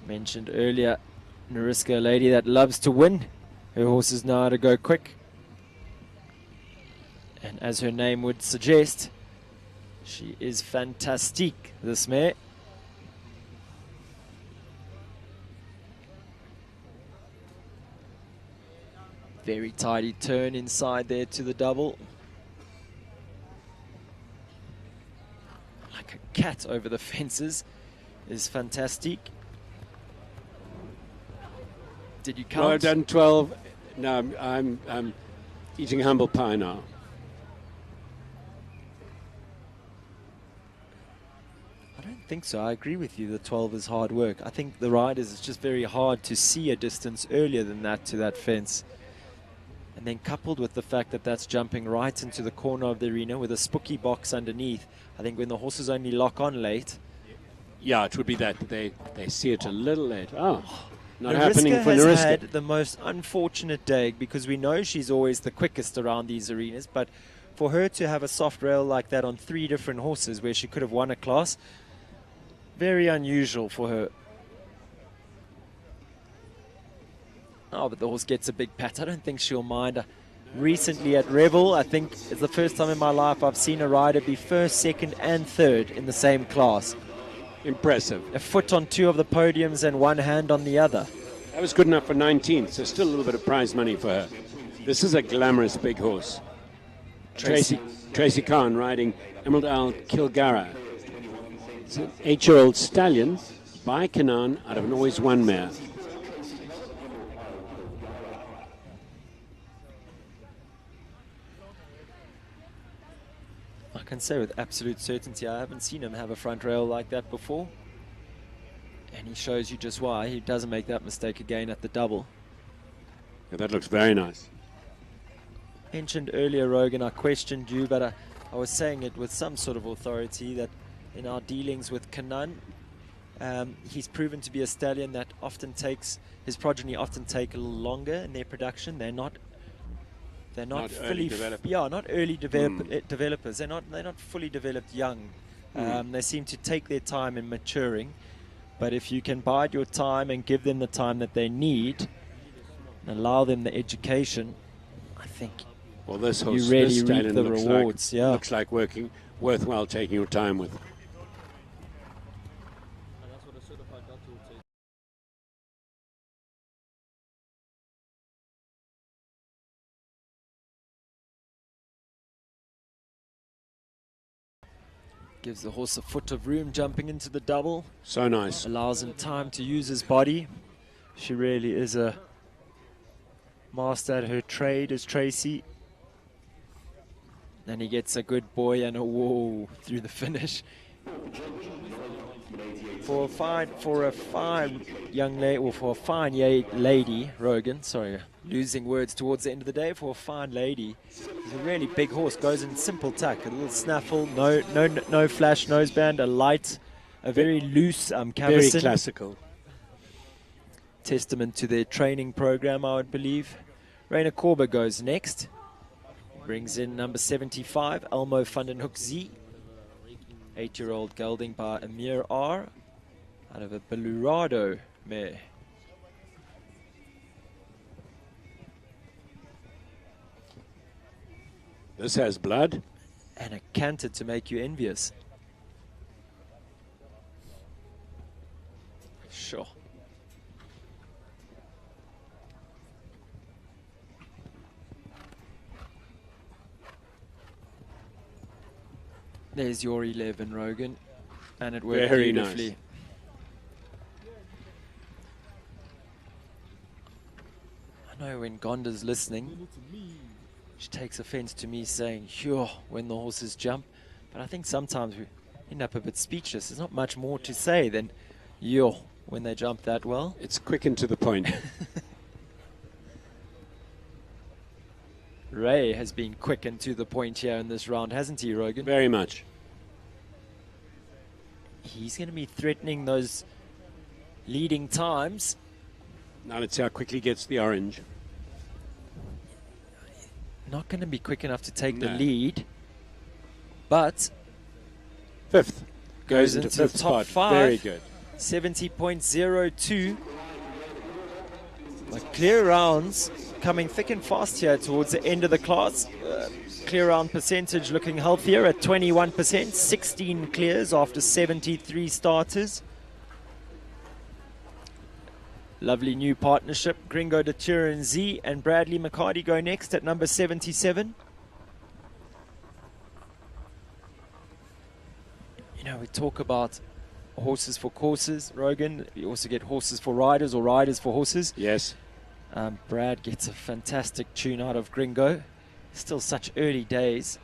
M: Mentioned earlier, Nariska, a lady that loves to win. Her horses know how to go quick. And as her name would suggest, she is fantastique, this mare. Very tidy turn inside there to the double. Like a cat over the fences is fantastique. Did you count?
F: No, I've done 12. No, I'm eating humble pie now.
M: I don't think so. I agree with you. The 12 is hard work. I think the riders, it's just very hard to see a distance earlier than that to that fence. And then coupled with the fact that that's jumping right into the corner of the arena with a spooky box underneath, I think when the horses only lock on late.
F: Yeah, it would be that they see it a little late. Oh, not
M: Nariska
F: happening for
M: has
F: Nariska.
M: had the most unfortunate day because we know she's always the quickest around these arenas, but for her to have a soft rail like that on 3 different horses where she could have won a class, very unusual for her. Oh, but the horse gets a big pat. I don't think she'll mind. Recently at Revel, I think it's the first time in my life I've seen a rider be first, second, and third in the same class.
F: Impressive.
M: A foot on 2 of the podiums and 1 hand on the other.
F: That was good enough for 19th, so still a little bit of prize money for her. This is a glamorous big horse. Tracy Khan riding Emerald Isle Kilgara. It's an 8-year-old stallion by Canaan out of an Always One mare.
M: I can say with absolute certainty I haven't seen him have a front rail like that before. And he shows you just why. He doesn't make that mistake again at the double.
F: Yeah, that looks very nice.
M: Mentioned earlier, Rogan, I questioned you, but I was saying it with some sort of authority that in our dealings with Canaan, he's proven to be a stallion that often takes, his progeny often take a little longer in their production. They're not fully developed. Yeah, not early developers. They're not fully developed young. They seem to take their time in maturing. But if you can bide your time and give them the time that they need, and allow them the education, I think
F: well, this horse,
M: you really
F: this
M: reap
F: stallion
M: the
F: looks
M: rewards.
F: Like, looks like worthwhile taking your time with.
M: Gives the horse a foot of room jumping into the double.
F: So nice.
M: Allows him time to use his body. She really is a master at her trade, as Tracy. And he gets a good boy and a whoa through the finish. For a fine young lady, or for a fine lady, Rogan, sorry, losing words towards the end of the day, for a fine lady, he's a really big horse, goes in simple tack, a little snaffle, no flash noseband, a very loose cavesson.
F: Very classical.
M: Testament to their training program, I would believe. Rainer Korber goes next. Brings in number 75, Elmo van den Hoek Z. 8-year-old gelding by Amir R. Out of a Belurado mare.
F: This has blood.
M: And a canter to make you envious. Sure. There's your 11, Rogan. And it worked
F: Very
M: beautifully.
F: nice.
M: I know when Gonda's listening, she takes offense to me saying, sure, when the horses jump. But I think sometimes we end up a bit speechless. There's not much more to say than, yo, when they jump that well.
F: It's quick and to the point.
M: Ray has been quick and to the point here in this round, hasn't he, Rogan?
F: Very much.
M: He's going to be threatening those leading times.
F: Now let's see how quickly he gets the orange.
M: Not going to be quick enough to take the lead, but
F: fifth.
M: Goes into the top
F: spot.
M: 5.
F: Very good.
M: 70.02. But clear rounds coming thick and fast here towards the end of the class. Clear round percentage looking healthier at 21%. 16 clears after 73 starters. Lovely new partnership. Gringo de Turin Z and Bradley McCarty go next at number 77. You know, we talk about horses for courses, Rogan. We also get horses for riders or riders for horses.
F: Yes.
M: Brad gets a fantastic tune out of Gringo. Still such early days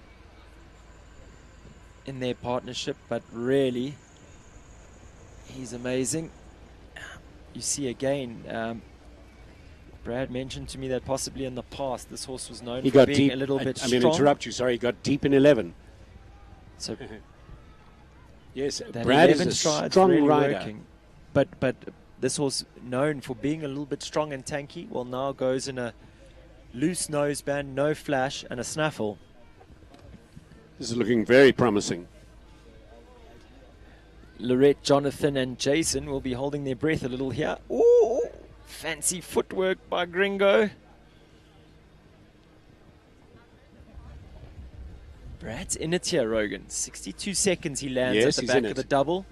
M: in their partnership, but really, he's amazing. You see again, Brad mentioned to me that possibly in the past this horse was known for being
F: deep,
M: a little bit
F: I'm
M: strong.
F: going to interrupt you, sorry, he got deep in 11.
M: So
F: yes,
M: that
F: Brad is
M: 11
F: a
M: strides
F: strong
M: really
F: rider.
M: working. But this horse, known for being a little bit strong and tanky, well, now goes in a loose noseband, no flash, and a snaffle.
F: This is looking very promising.
M: Lorette, Jonathan, and Jason will be holding their breath a little here. Ooh, fancy footwork by Gringo. Brad's in it here, Rogan. 62 seconds he lands
F: Yes,
M: at the
F: he's in
M: back of
F: it.
M: the double.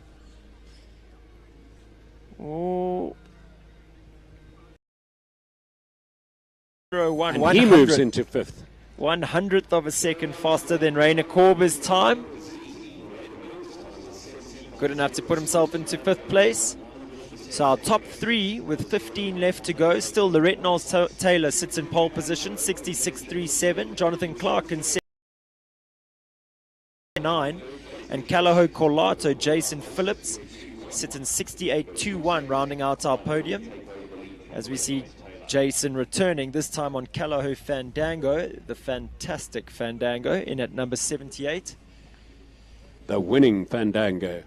M: Oh. 01,
F: And he moves into 5th.
M: 100th of a second faster than Rainer Korber's time. Good enough to put himself into 5th place. So our top 3 with 15 left to go. Still Lorette Knowles Taylor sits in pole position, 66.37. Jonathan Clark in 79. And Calaho Corlato, Jason Phillips sits in 68.21, rounding out our podium. As we see Jason returning, this time on Calaho Fandango, the fantastic Fandango, in at number 78.
F: The winning Fandango.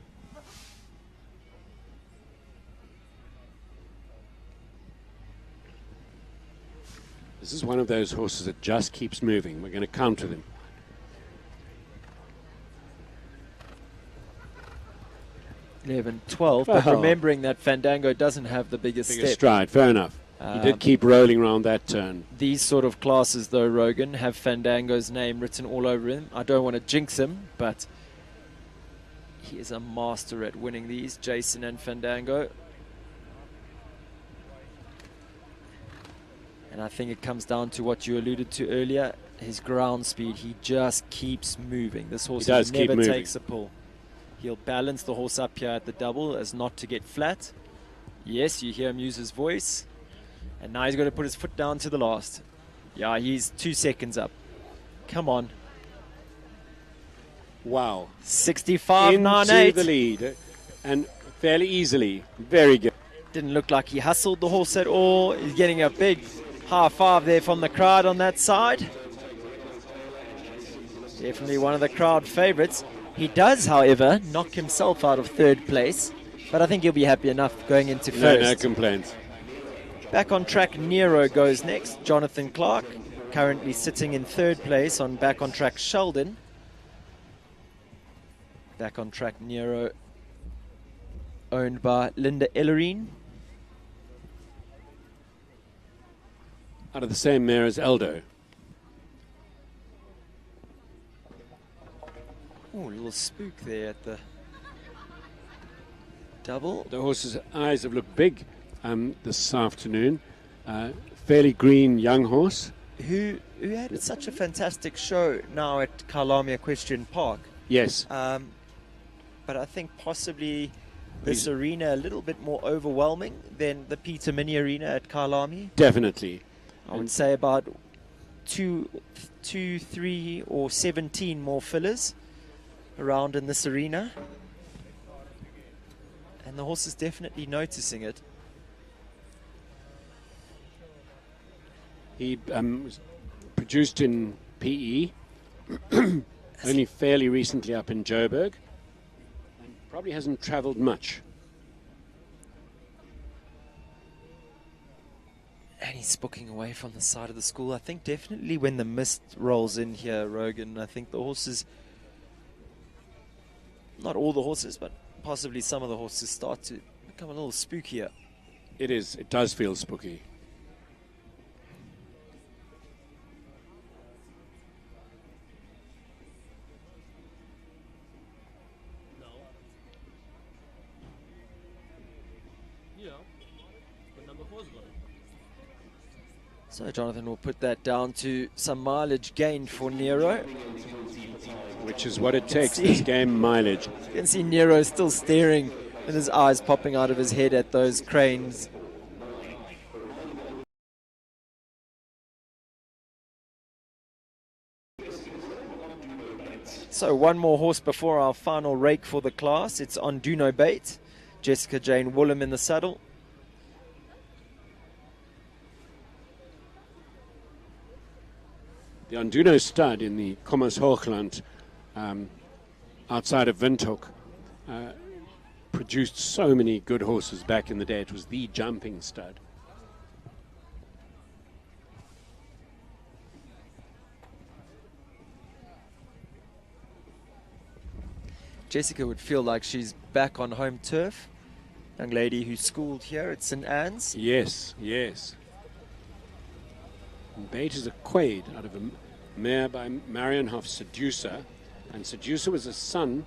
F: This is one of those horses that just keeps moving. We're going to counter them.
M: $11, $12, but
F: Oh.
M: remembering that Fandango doesn't have the biggest
F: Biggest
M: step.
F: stride, fair enough. He did keep rolling around that turn.
M: These sort of classes, though, Rogan, have Fandango's name written all over him. I don't want to jinx him, but he is a master at winning these, Jason and Fandango. And I think it comes down to what you alluded to earlier, his ground speed. He just keeps moving. This horse
F: He does keep
M: never
F: moving.
M: takes a pull. He'll balance the horse up here at the double as not to get flat. Yes, you hear him use his voice. And now he's got to put his foot down to the last. Yeah, he's 2 seconds up. Come on.
F: Wow.
M: 65.98.
F: Into the lead. And fairly easily. Very good.
M: Didn't look like he hustled the horse at all. He's getting a big high five there from the crowd on that side. Definitely one of the crowd favorites. He does, however, knock himself out of 3rd place. But I think he'll be happy enough going into 1st.
F: No complaints.
M: Back on track, Nero goes next. Jonathan Clark, currently sitting in 3rd place on back on track, Sheldon. Back on track, Nero, owned by Linda Ellerine.
F: Out of the same mare as Eldo.
M: Oh, a little spook there at the double.
F: The horse's eyes have looked big this afternoon. Fairly green young horse.
M: Who had such a fantastic show now at Kyalami Equestrian Park.
F: Yes.
M: But I think possibly this arena a little bit more overwhelming than the Peter Mini Arena at Kyalami.
F: Definitely.
M: I would say about 2, 3 or 17 more fillers around in this arena. And the horse is definitely noticing it.
F: He was produced in PE, only fairly recently up in Joburg, and probably hasn't travelled much.
M: And he's booking away from the side of the school. I think definitely when the mist rolls in here, Rogan, I think the horses, not all the horses, but possibly some of the horses start to become a little spookier.
F: It is. It does feel spooky.
M: So Jonathan will put that down to some mileage gained for Nero.
F: Which is what it takes, this game mileage.
M: You can see Nero still staring with his eyes popping out of his head at those cranes. So one more horse before our final rake for the class. It's Onduno Bait. Jessica Jane Woolham in the saddle.
F: The Onduno stud in the Kommas Hoogland outside of Windhoek produced so many good horses back in the day. It was the jumping stud.
M: Jessica would feel like she's back on home turf. Young lady who schooled here at St. Anne's.
F: Yes, yes. And Bait is a quaid out of a mare by Marienhof Seducer. And Seducer was a son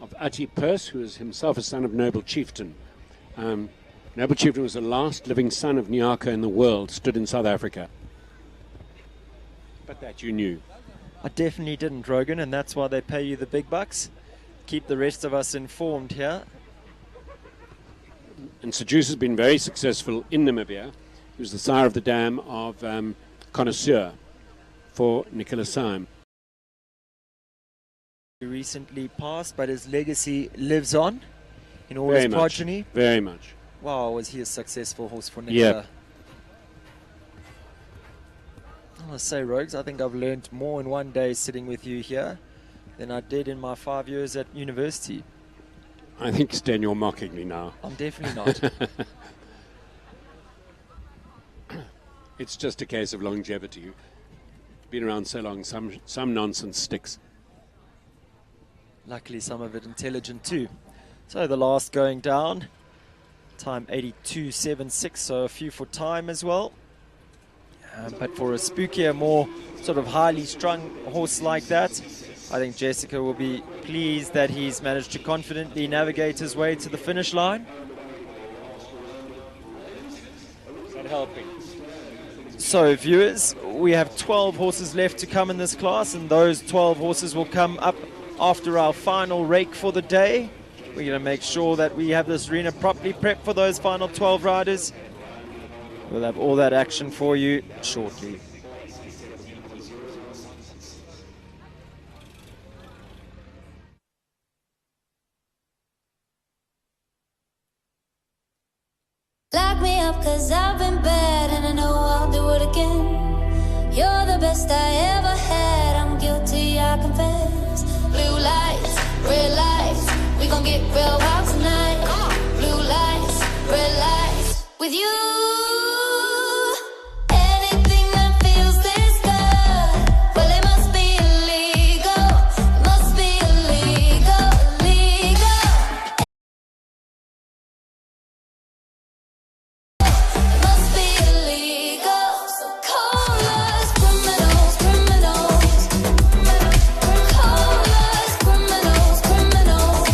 F: of Ati Purse, who is himself a son of Noble Chieftain. Noble Chieftain was the last living son of Nyaka in the world, stood in South Africa. But that you knew.
M: I definitely didn't, Rogan, and that's why they pay you the big bucks. Keep the rest of us informed here.
F: And Seducer's been very successful in Namibia. He was the sire of the dam of Connoisseur for Nicola Syme.
M: He recently passed, but his legacy lives on in all
F: Very
M: his
F: much,
M: progeny.
F: very much.
M: Wow, was he a successful horse for Nicola?
F: Yep.
M: I must say, Rogues, I think I've learned more in one day sitting with you here than I did in my 5 years at university.
F: I think, Sten, you're mocking me now.
M: I'm definitely not.
F: It's just a case of longevity. You've been around so long, some nonsense sticks.
M: Luckily, some of it intelligent too. So the last going down, time 82.76, so a few for time as well. But for a spookier, more sort of highly strung horse like that, I think Jessica will be pleased that he's managed to confidently navigate his way to the finish line.
F: Is that helping?
M: So viewers, we have 12 horses left to come in this class, and those 12 horses will come up
G: after our final rake for the day. We're going to make sure that we have this arena properly prepped for those final 12 riders. We'll have all that action for you shortly.
H: Lock me up 'cause I've been bad and I know I'll do it again. You're the best I ever had, I'm guilty, I confess. Blue lights, red lights, we gon' get real wild tonight. Blue lights, red lights, with you. Anything that feels this good, well it must be illegal. Must be illegal, illegal. It must be illegal. So call us criminals, criminals. Call us criminals, criminals.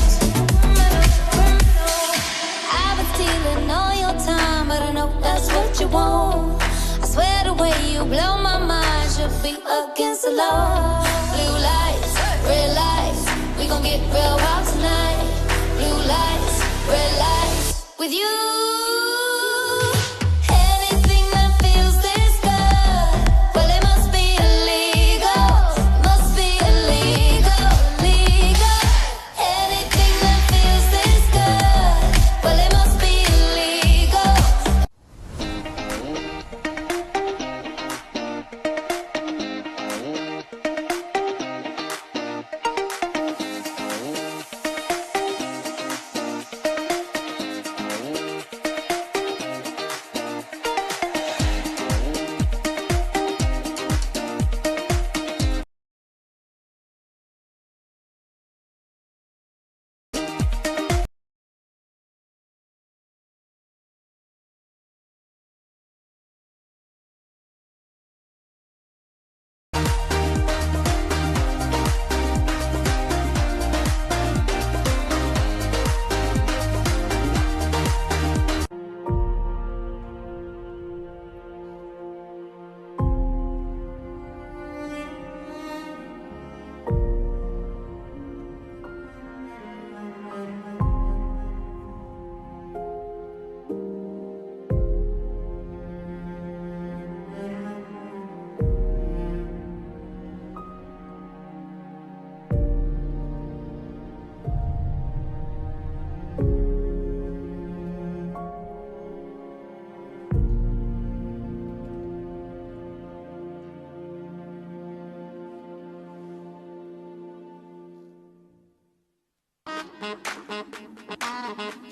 H: I've been stealing all your time, but I know that's what you want. I swear the way you blow my mind should be against the law. Blue lights, red lights, we gon' get real wild tonight. Blue lights, red lights, with you. Anything that feels this good, well it must be illegal. Must be illegal, illegal. Anything that feels this good, well it must be illegal.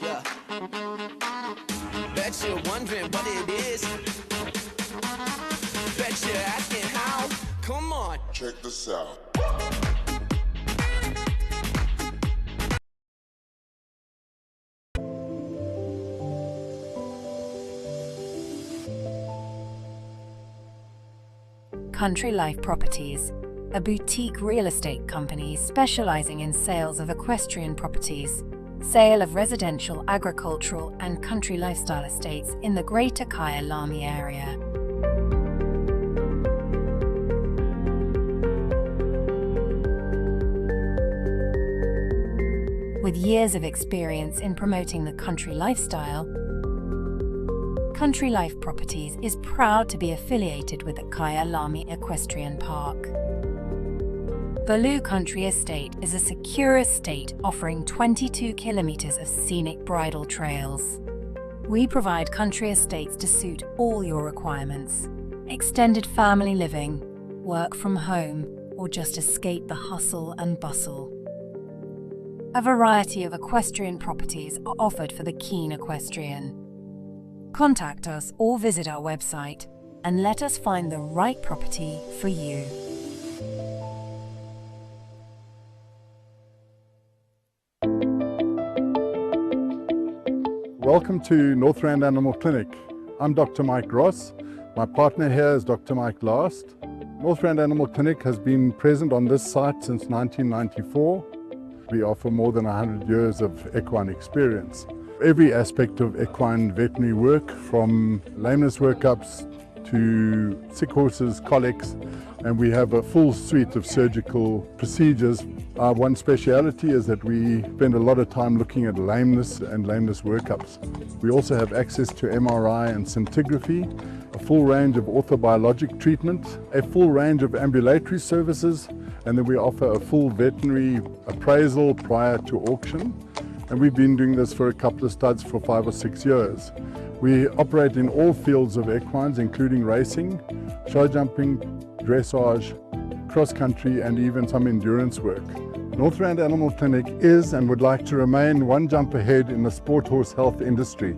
B: Yeah. Bet you're wondering what it is. Bet you're asking how. Come on.
O: Check this out.
D: Country Life Properties, a boutique real estate company specializing in sales of equestrian properties, sale of residential, agricultural, and country lifestyle estates in the Greater Kyalami area. With years of experience in promoting the country lifestyle, Country Life Properties is proud to be affiliated with the Kyalami Equestrian Park. Baloo Country Estate is a secure estate offering 22 kilometers of scenic bridle trails. We provide country estates to suit all your requirements: extended family living, work from home, or just escape the hustle and bustle. A variety of equestrian properties are offered for the keen equestrian. Contact us or visit our website and let us find the right property for you.
E: Welcome to Northrand Animal Clinic. I'm Dr. Mike Ross. My partner here is Dr. Mike Last. Northrand Animal Clinic has been present on this site since 1994. We offer more than 100 years of equine experience. Every aspect of equine veterinary work, from lameness workups to sick horses, colics, and we have a full suite of surgical procedures. Our one speciality is that we spend a lot of time looking at lameness and lameness workups. We also have access to MRI and scintigraphy, a full range of orthobiologic treatment, a full range of ambulatory services, and then we offer a full veterinary appraisal prior to auction. And we've been doing this for a couple of studs for 5 or 6 years. We operate in all fields of equines, including racing, show jumping, dressage, cross-country, and even some endurance work. Northrand Animal Clinic is and would like to remain one jump ahead in the sport horse health industry.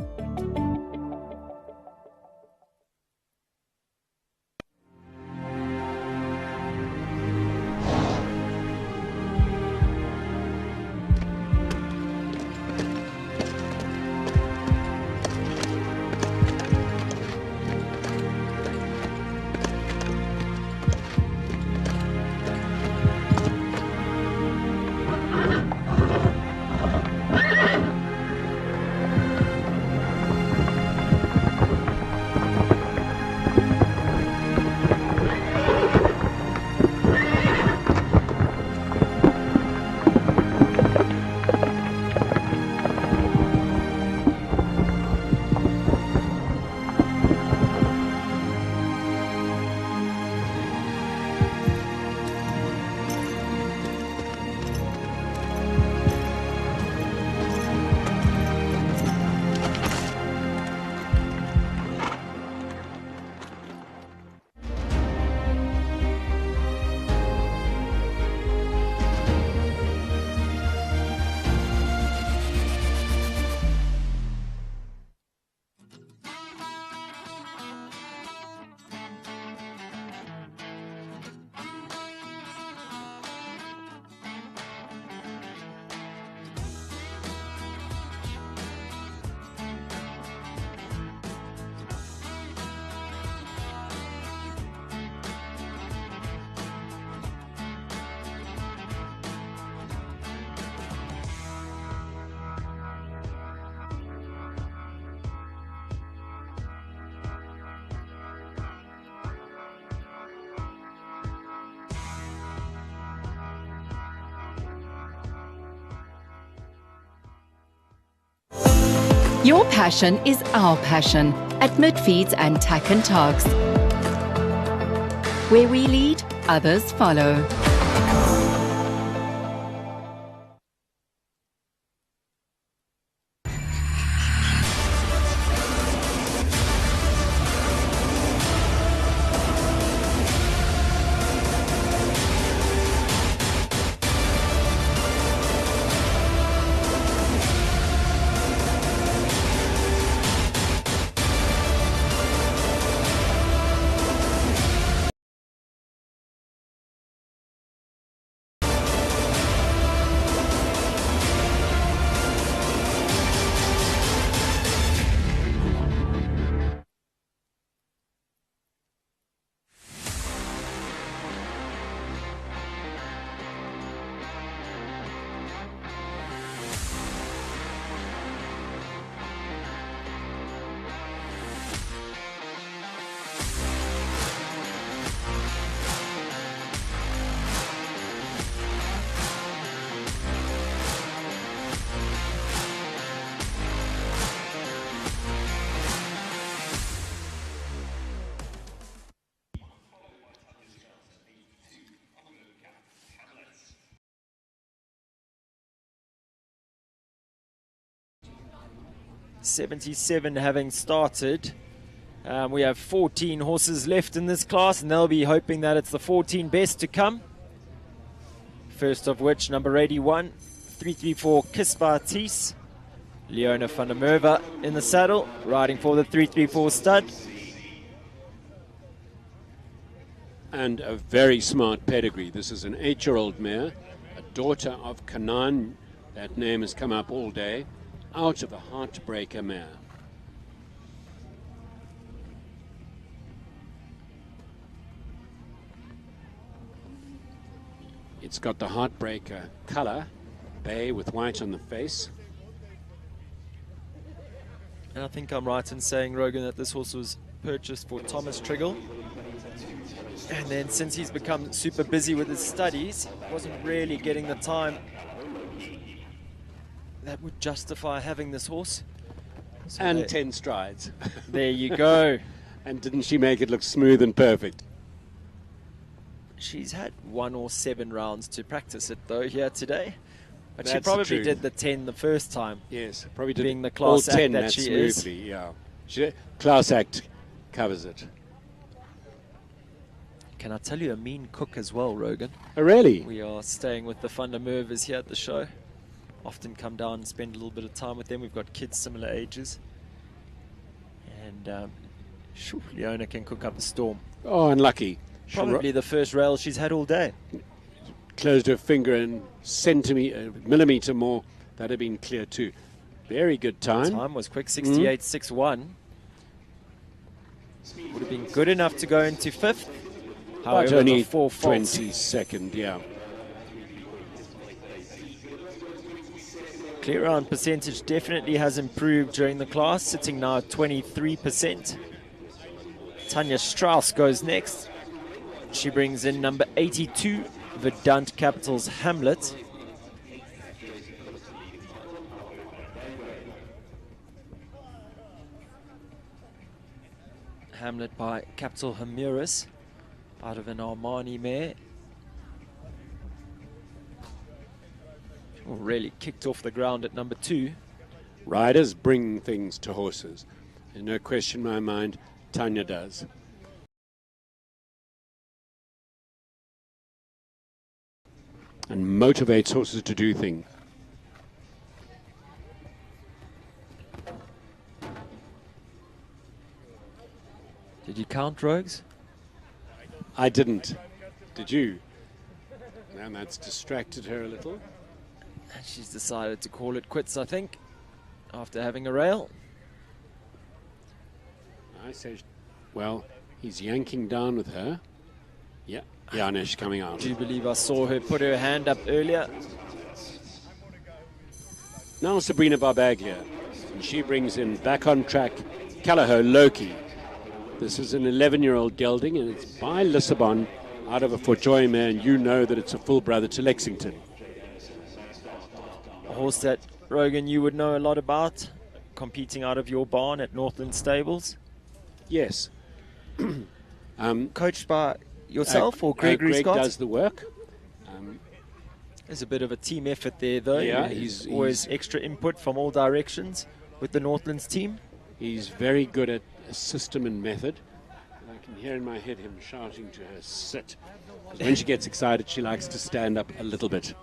A: Your passion is our passion at Midfeeds and Tack and Togs. Where we lead, others follow.
G: '77 having started. We have 14 horses left in this class, and they'll be hoping that it's the 14 best to come. First of which, number 81, 334 Kispartis. Leona van der Merwe in the saddle, riding for the 334 stud.
F: And a very smart pedigree. This is an 8-year-old mare, a daughter of Canaan. That name has come up all day. Out of a Heartbreaker mare. It's got the Heartbreaker color, bay with white on the face.
G: And I think I'm right in saying, Rogan, that this horse was purchased for Thomas Triggle. And then since he's become super busy with his studies, he wasn't really getting the time that would justify having this horse. So
F: And 10 strides.
G: There you go.
F: And didn't she make it look smooth and perfect?
G: She's had 1 or 7 rounds to practice it though here today. But she
F: That's the
G: probably
F: truth.
G: did the 10 the first time.
F: Yes, probably did
G: Being the
F: all
G: class act
F: 10
G: that she
F: smoothly, yeah. Class act covers it.
G: Can I tell you a mean cook as well, Rogan?
F: Oh, really?
G: We are staying with the Thunder Movers here at the show. Often come down and spend a little bit of time with them. We've got kids similar ages. And Leona can cook up a storm.
F: Oh, unlucky.
G: Probably the first rail she's had all day.
F: Closed her finger and millimeter more. That'd have been clear too. Very good time.
G: Time was quick, 68.61. Would have been good enough to go into 5th.
F: But
G: However,
F: only
G: the 4 faults.
F: 22nd, yeah.
G: Clear round percentage definitely has improved during the class, sitting now at 23%. Tanya Strauss goes next. She brings in number 82, Verdant Capital's Hamlet. Hamlet by Capital Hamiris, out of an Armani mare. Really kicked off the ground at number 2.
F: Riders bring things to horses. There's no question in my mind, Tanya does. And motivates horses to do things.
G: Did you count, Rogues?
F: I didn't. Did you? And that's distracted her a little.
G: And she's decided to call it quits, I think, after having a rail.
F: I say, well, he's yanking down with her. Yeah, no, she's coming out.
G: I do believe I saw her put her hand up earlier.
F: Now Sabrina Barbaglia. And she brings in back on track Callagher Loki. This is an 11-year-old gelding, and it's by Lissabon out of a Forjoy mare, and you know that it's a full brother to Lexington.
G: A horse that, Rogan, you would know a lot about, competing out of your barn at Northrand Stables.
F: Yes.
G: Coached by yourself or Gregory
F: Greg
G: Scott?
F: does the work.
G: There's a bit of a team effort there, though.
F: Yeah,
G: he's always extra input from all directions with the Northlands team.
F: He's very good at system and method. And I can hear in my head him shouting to her, sit. 'Cause when she gets excited, she likes to stand up a little bit.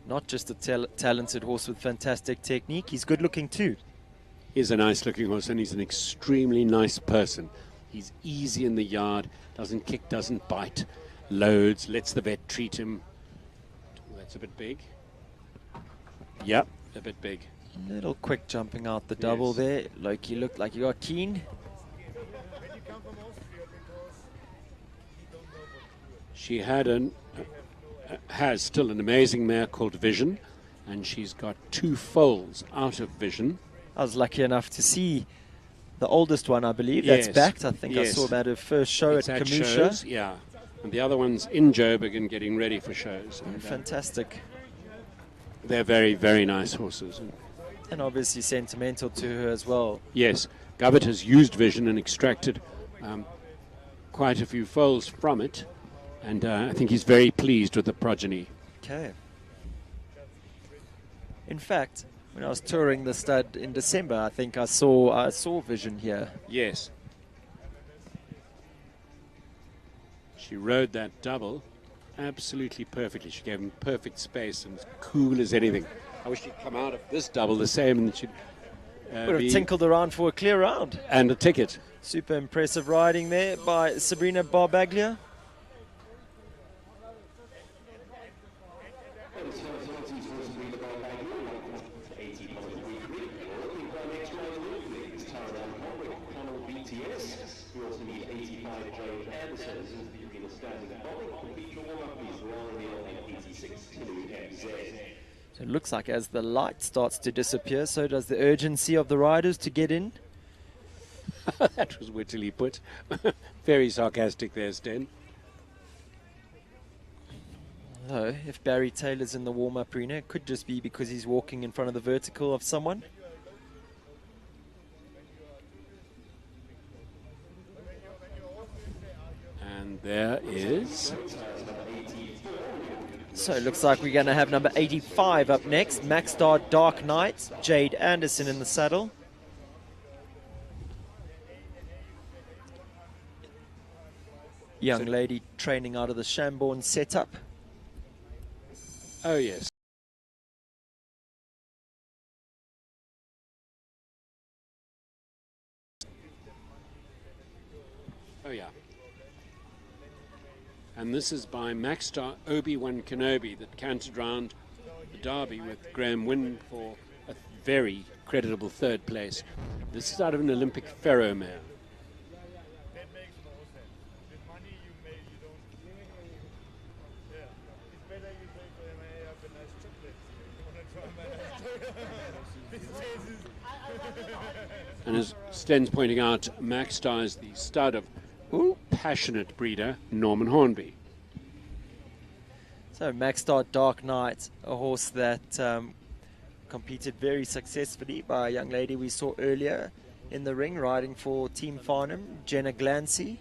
G: Not just a talented horse with fantastic technique, he's good looking too.
F: He's a nice looking horse, and he's an extremely nice person. He's easy in the yard, doesn't kick, doesn't bite, loads, lets the vet treat him. That's a bit big. Yep, a bit big.
G: Little quick jumping out the double there. Loki looked like he got keen.
F: She had has still an amazing mare called Vision, and she's got 2 foals out of Vision.
G: I was lucky enough to see the oldest one, I believe, that's backed. I think I saw that her first show
F: It's
G: at
F: at
G: Kamusha.
F: shows, yeah. And the other one's in Joburg and getting ready for shows. And,
G: fantastic.
F: They're very, very nice horses.
G: And obviously sentimental to her as well.
F: Yes, Gubbett has used Vision and extracted quite a few foals from it. And I think he's very pleased with the progeny.
G: Okay. In fact, when I was touring the stud in December, I think I saw Vision here.
F: Yes. She rode that double absolutely perfectly. She gave him perfect space and as cool as anything. I wish she'd come out of this double the same, and she'd
G: Would have tinkled around for a clear round.
F: And a ticket.
G: Super impressive riding there by Sabrina Barbaglia.
K: Anderson is into the arena standing by. Complete your warm-up, please. Royal O'Neill and 86 Tilu FZ.
M: So it looks like as the light starts to disappear, so does the urgency of the riders to get in.
F: That was wittily put. Very sarcastic there, Sten.
M: So if Barry Taylor's in the warm-up arena, it could just be because he's walking in front of the vertical of someone.
F: And there is...
M: So it looks like we're going to have number 85 up next. Maxstar Dark Knight, Jade Anderson in the saddle. Young lady training out of the Shamborne setup.
F: Oh, yes. Oh, yeah. And this is by Maxstar Obi-Wan Kenobi that cantered round the Derby with Graham Wynne for a very creditable third place. This is out of an Olympic Pharaoh mare. And as Sten's pointing out, Maxstar is the stud of passionate breeder Norman Hornby.
M: So Maxstar Dark Knight, a horse that competed very successfully by a young lady we saw earlier in the ring riding for Team Farnham, Jenna Glancy.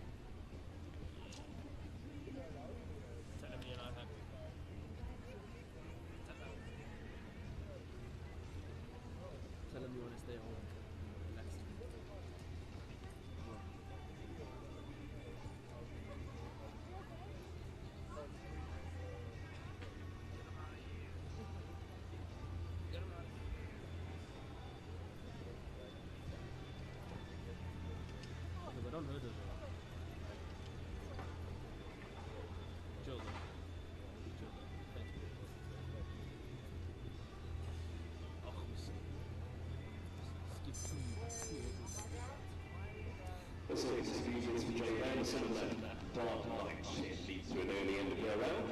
K: So it's experience for Jay Anderson and that Dark Knight leads to an early end of their round.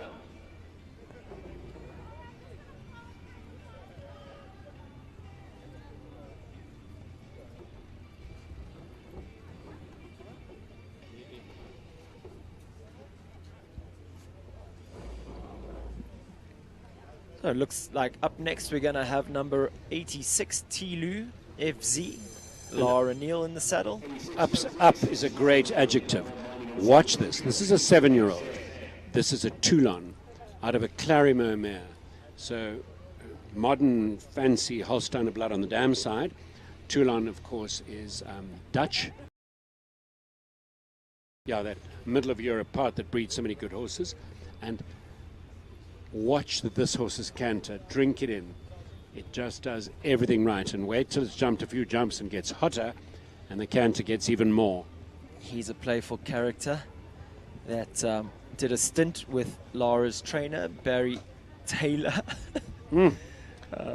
M: So it looks like up next we're going to have number 86 Tilu FZ. Lara Neal in the saddle.
F: Up is a great adjective. Watch this. This is a 7-year-old. This is a Toulon out of a Clarimo mare. So modern, fancy Holsteiner blood on the dam side. Toulon, of course, is Dutch. Yeah, that middle of Europe part that breeds so many good horses. And watch that this horse's canter. Drink it in. It just does everything right, and wait till it's jumped a few jumps and gets hotter, and the canter gets even more.
M: He's a playful character that did a stint with Lara's trainer, Barry Taylor.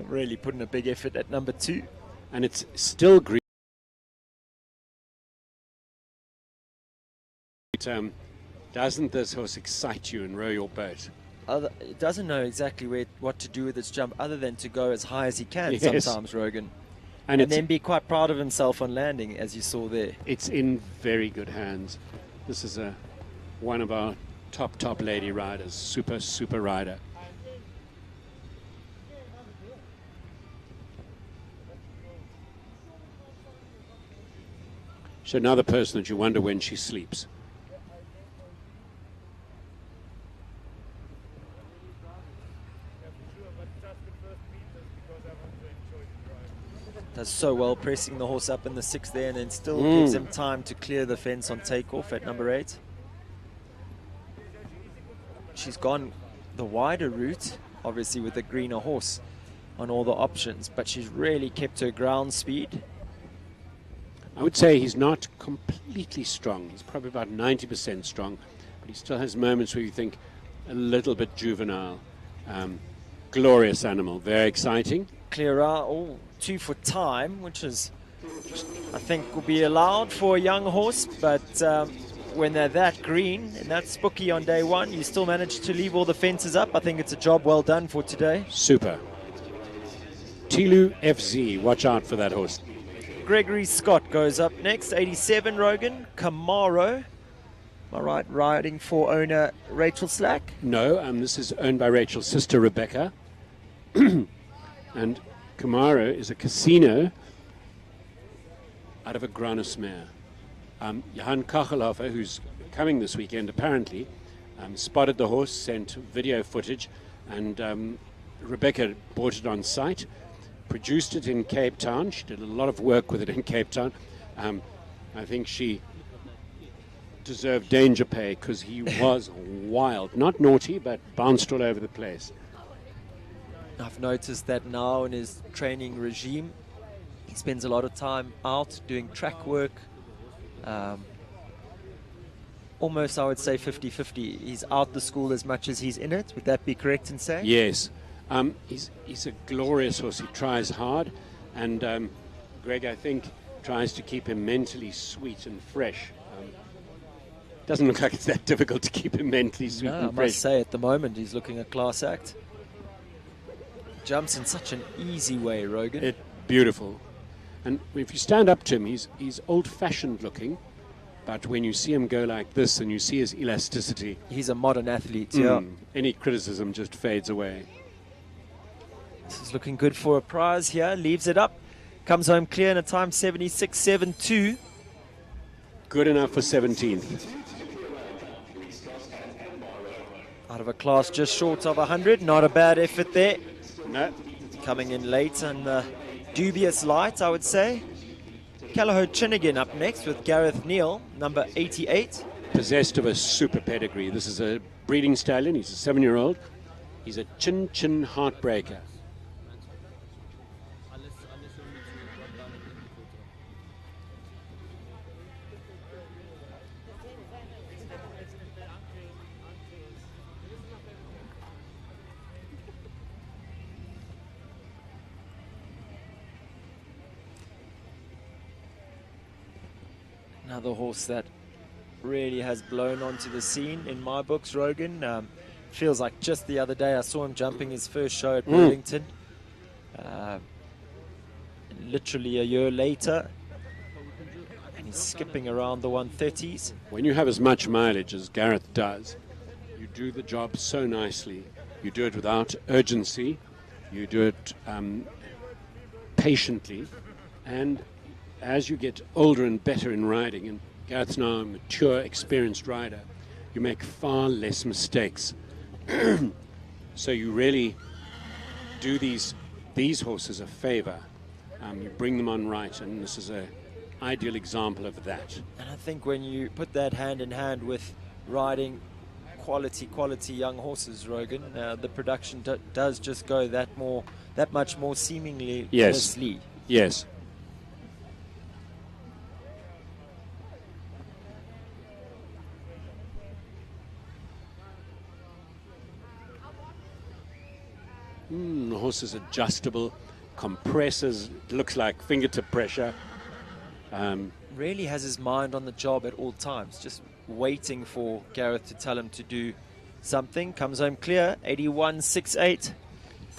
M: Really putting a big effort at number 2.
F: And it's still green. Doesn't this horse excite you and row your boat?
M: It doesn't know exactly what to do with its jump other than to go as high as he can sometimes, Rogan. And then be quite proud of himself on landing, as you saw there.
F: It's in very good hands. This is one of our top lady riders, super rider. She's another person that you wonder when she sleeps.
M: Does so well pressing the horse up in the 6th there, and then still gives him time to clear the fence on takeoff at number 8. She's gone the wider route, obviously with the greener horse on all the options, but she's really kept her ground speed.
F: I would say he's not completely strong. He's probably about 90% strong, but he still has moments where you think a little bit juvenile. Glorious animal, very exciting.
M: Clear out, 2 for time, which is, I think, will be allowed for a young horse, but
G: when they're that green and that spooky on day one, you still manage to leave all the fences up. I think it's a job well done for today.
F: Super. Tilu FZ, watch out for that horse.
G: Gregory Scott goes up next, 87 Rogan, Camaro. Am I right, riding for owner Rachel Slack?
F: No, this is owned by Rachel's sister Rebecca. And Camaro is a casino out of a Granus mare. Johan Kachelhofer, who's coming this weekend apparently, spotted the horse, sent video footage, and Rebecca bought it on site, produced it in Cape Town. She did a lot of work with it in Cape Town. I think she deserved danger pay because he was wild. Not naughty, but bounced all over the place.
M: I've noticed that now in his training regime, he spends a lot of time out doing track work. Almost, I would say, 50-50. He's out the school as much as he's in it. Would that be correct in saying?
F: Yes. He's a glorious horse. He tries hard. And Greg, I think, tries to keep him mentally sweet and fresh. Doesn't look like it's that difficult to keep him mentally sweet and
M: I
F: fresh.
M: must say, at the moment, he's looking a class act. Jumps in such an easy way, Rogan.
F: Beautiful. And if you stand up to him, he's old-fashioned looking. But when you see him go like this and you see his elasticity...
M: He's a modern athlete, yeah.
F: Any criticism just fades away.
G: This is looking good for a prize here. Leaves it up. Comes home clear in a time 76.72.
F: Good enough for 17th.
G: Out of a class just short of 100. Not a bad effort there.
F: No.
G: Coming in late and dubious light, I would say. Callagho Chinnigan up next with Gareth Neal, number 88.
F: Possessed of a super pedigree. This is a breeding stallion. He's a 7-year-old. He's a chin-chin heartbreaker.
G: Another horse that really has blown onto the scene in my books, Rogan. Feels like just the other day I saw him jumping his first show at Burlington. Literally a year later, and he's skipping around the 130s.
F: When you have as much mileage as Gareth does, you do the job so nicely. You do it without urgency. You do it patiently. And as you get older and better in riding, and Gareth's now a mature, experienced rider, you make far less mistakes. So you really do these horses a favor. You bring them on right, and this is an ideal example of that.
G: And I think when you put that hand in hand with riding quality young horses, Rogan, the production does just go that much more seemingly flawlessly.
F: Yes. The horse is adjustable, compresses, looks like fingertip pressure.
G: Really has his mind on the job at all times, just waiting for Gareth to tell him to do something. Comes home clear, 81.68.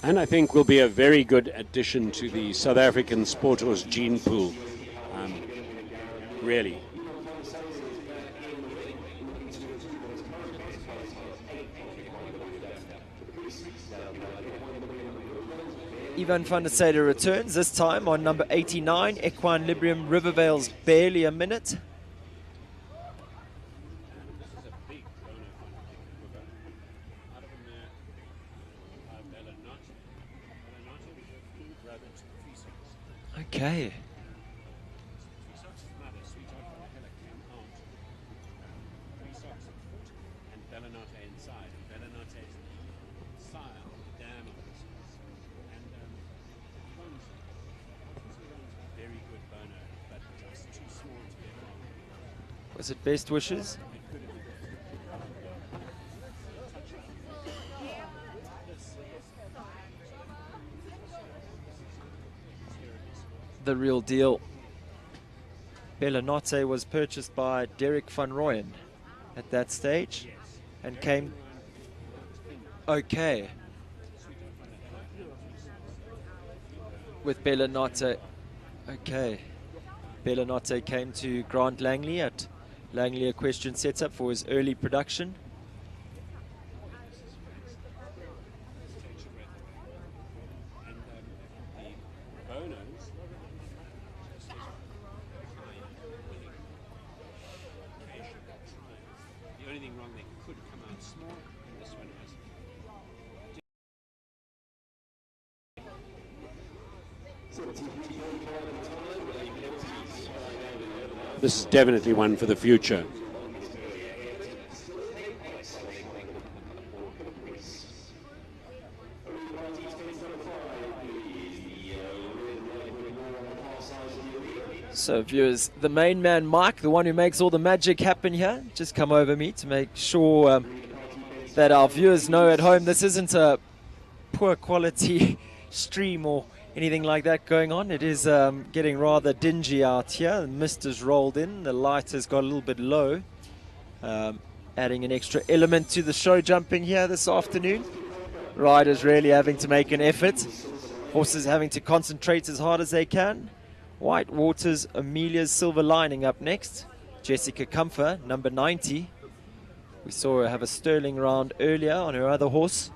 F: And I think will be a very good addition to the South African sport horse gene pool. Really.
G: Ivan van der Sade returns, this time on number 89, Equine Librium Rivervale's barely a minute. Okay. Was it best wishes? The real deal. Bellanotte was purchased by Derek van Rooyen.
M: at that stage and came okay with Bellinotte. Okay, Bellinotte came to Grant Langley at Langley Equestrian Setup for his early production.
F: The only thing wrong, they could come out small, and this one has. This is definitely one for the future.
M: So viewers, the main man Mike, the one who makes all the magic happen here, just come over me to make sure that our viewers know at home this isn't a poor quality stream or anything like that going on. It is getting rather dingy out here. The mist has rolled in, the light has got a little bit low, adding an extra element to the show jumping here this afternoon. Riders really having to make an effort, horses having to concentrate as hard as they can. White Waters, Amelia's Silver Lining up next. Jessica Comfer, number 90. We saw her have a sterling round earlier on her other horse.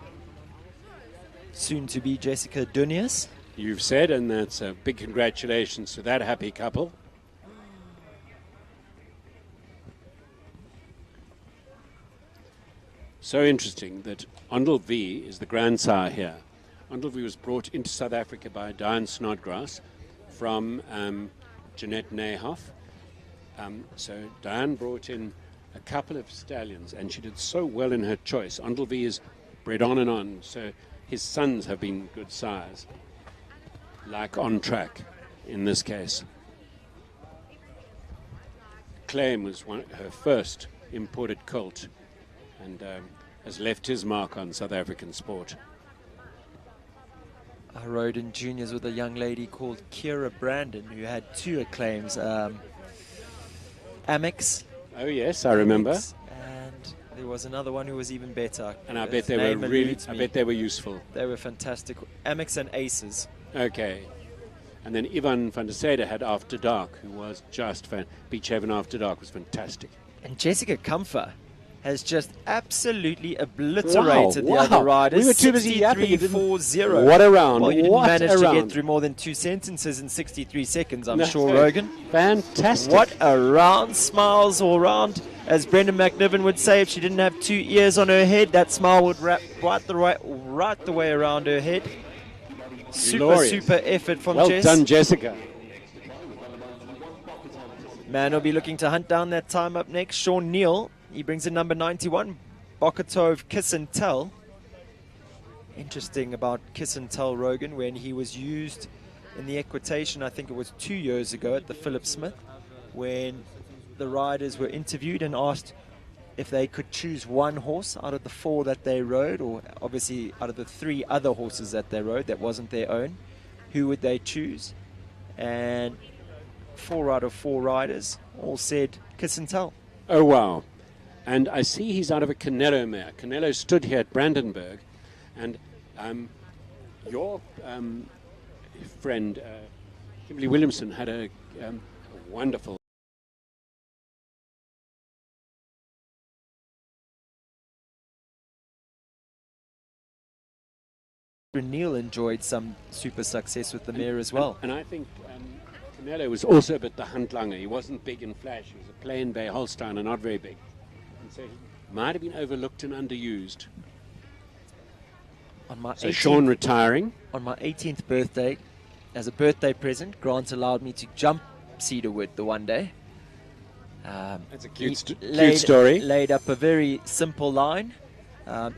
M: Soon to be Jessica Dunius.
F: You've said, and that's a big congratulations to that happy couple. So interesting that Ondel V is the grandsire here. Ondel V was brought into South Africa by Diane Snodgrass from Jeanette Neyhoff. So Diane brought in a couple of stallions, and she did so well in her choice. Ondel V is bred on and on, so his sons have been good sires, like On Track in this case. Claim was her first imported colt, and has left his mark on South African sport.
M: I rode in juniors with a young lady called Kira Brandon, who had two acclaims. Amex.
F: Oh yes, I remember.
M: Amex, and there was another one who was even better.
F: And I bet they were really, I bet they were useful.
M: They were fantastic. Amex and Aces.
F: Okay. And then Ivan van der Sade had After Dark, who was just Beach Haven After Dark was fantastic.
M: And Jessica Comfer has just absolutely obliterated the
F: wow.
M: other riders.
F: We were too busy yapping.
M: 63.40.
F: What a round.
M: Well, you didn't
F: what
M: manage
F: a
M: to
F: round.
M: get through more than 2 sentences in 63 seconds, I'm
F: No,
M: sure, Rogan.
F: Fantastic.
M: What a round. Smiles all round. As Brendan McNiven would say, if she didn't have 2 ears on her head, that smile would wrap right the way around her head. Super effort from
F: well
M: Jess.
F: Well done, Jessica.
M: Man will be looking to hunt down that time up next. Sean Neal, he brings in number 91, Bokatov Kiss and Tell. Interesting about Kiss and Tell, Rogan, when he was used in the equitation, I think it was 2 years ago at the Philip Smith, when the riders were interviewed and asked if they could choose one horse out of the 4 that they rode, or obviously out of the 3 other horses that they rode that wasn't their own, who would they choose? And 4 out of 4 riders all said Kiss and Tell.
F: Oh, wow. And I see he's out of a Canelo mare. Canelo stood here at Brandenburg, and your friend, Kimberly Williamson, had a wonderful
M: Neil enjoyed some super success with the mare as well.
F: And I think Canelo was also a bit the Huntlanger. He wasn't big and flash. He was a plain bay Holstein and not very big. And so he might have been overlooked and underused.
M: On my
F: so Sean retiring.
M: On my 18th birthday, as a birthday present, Grant allowed me to jump Cedarwood the one day.
F: That's a cute story.
M: Laid up a very simple line,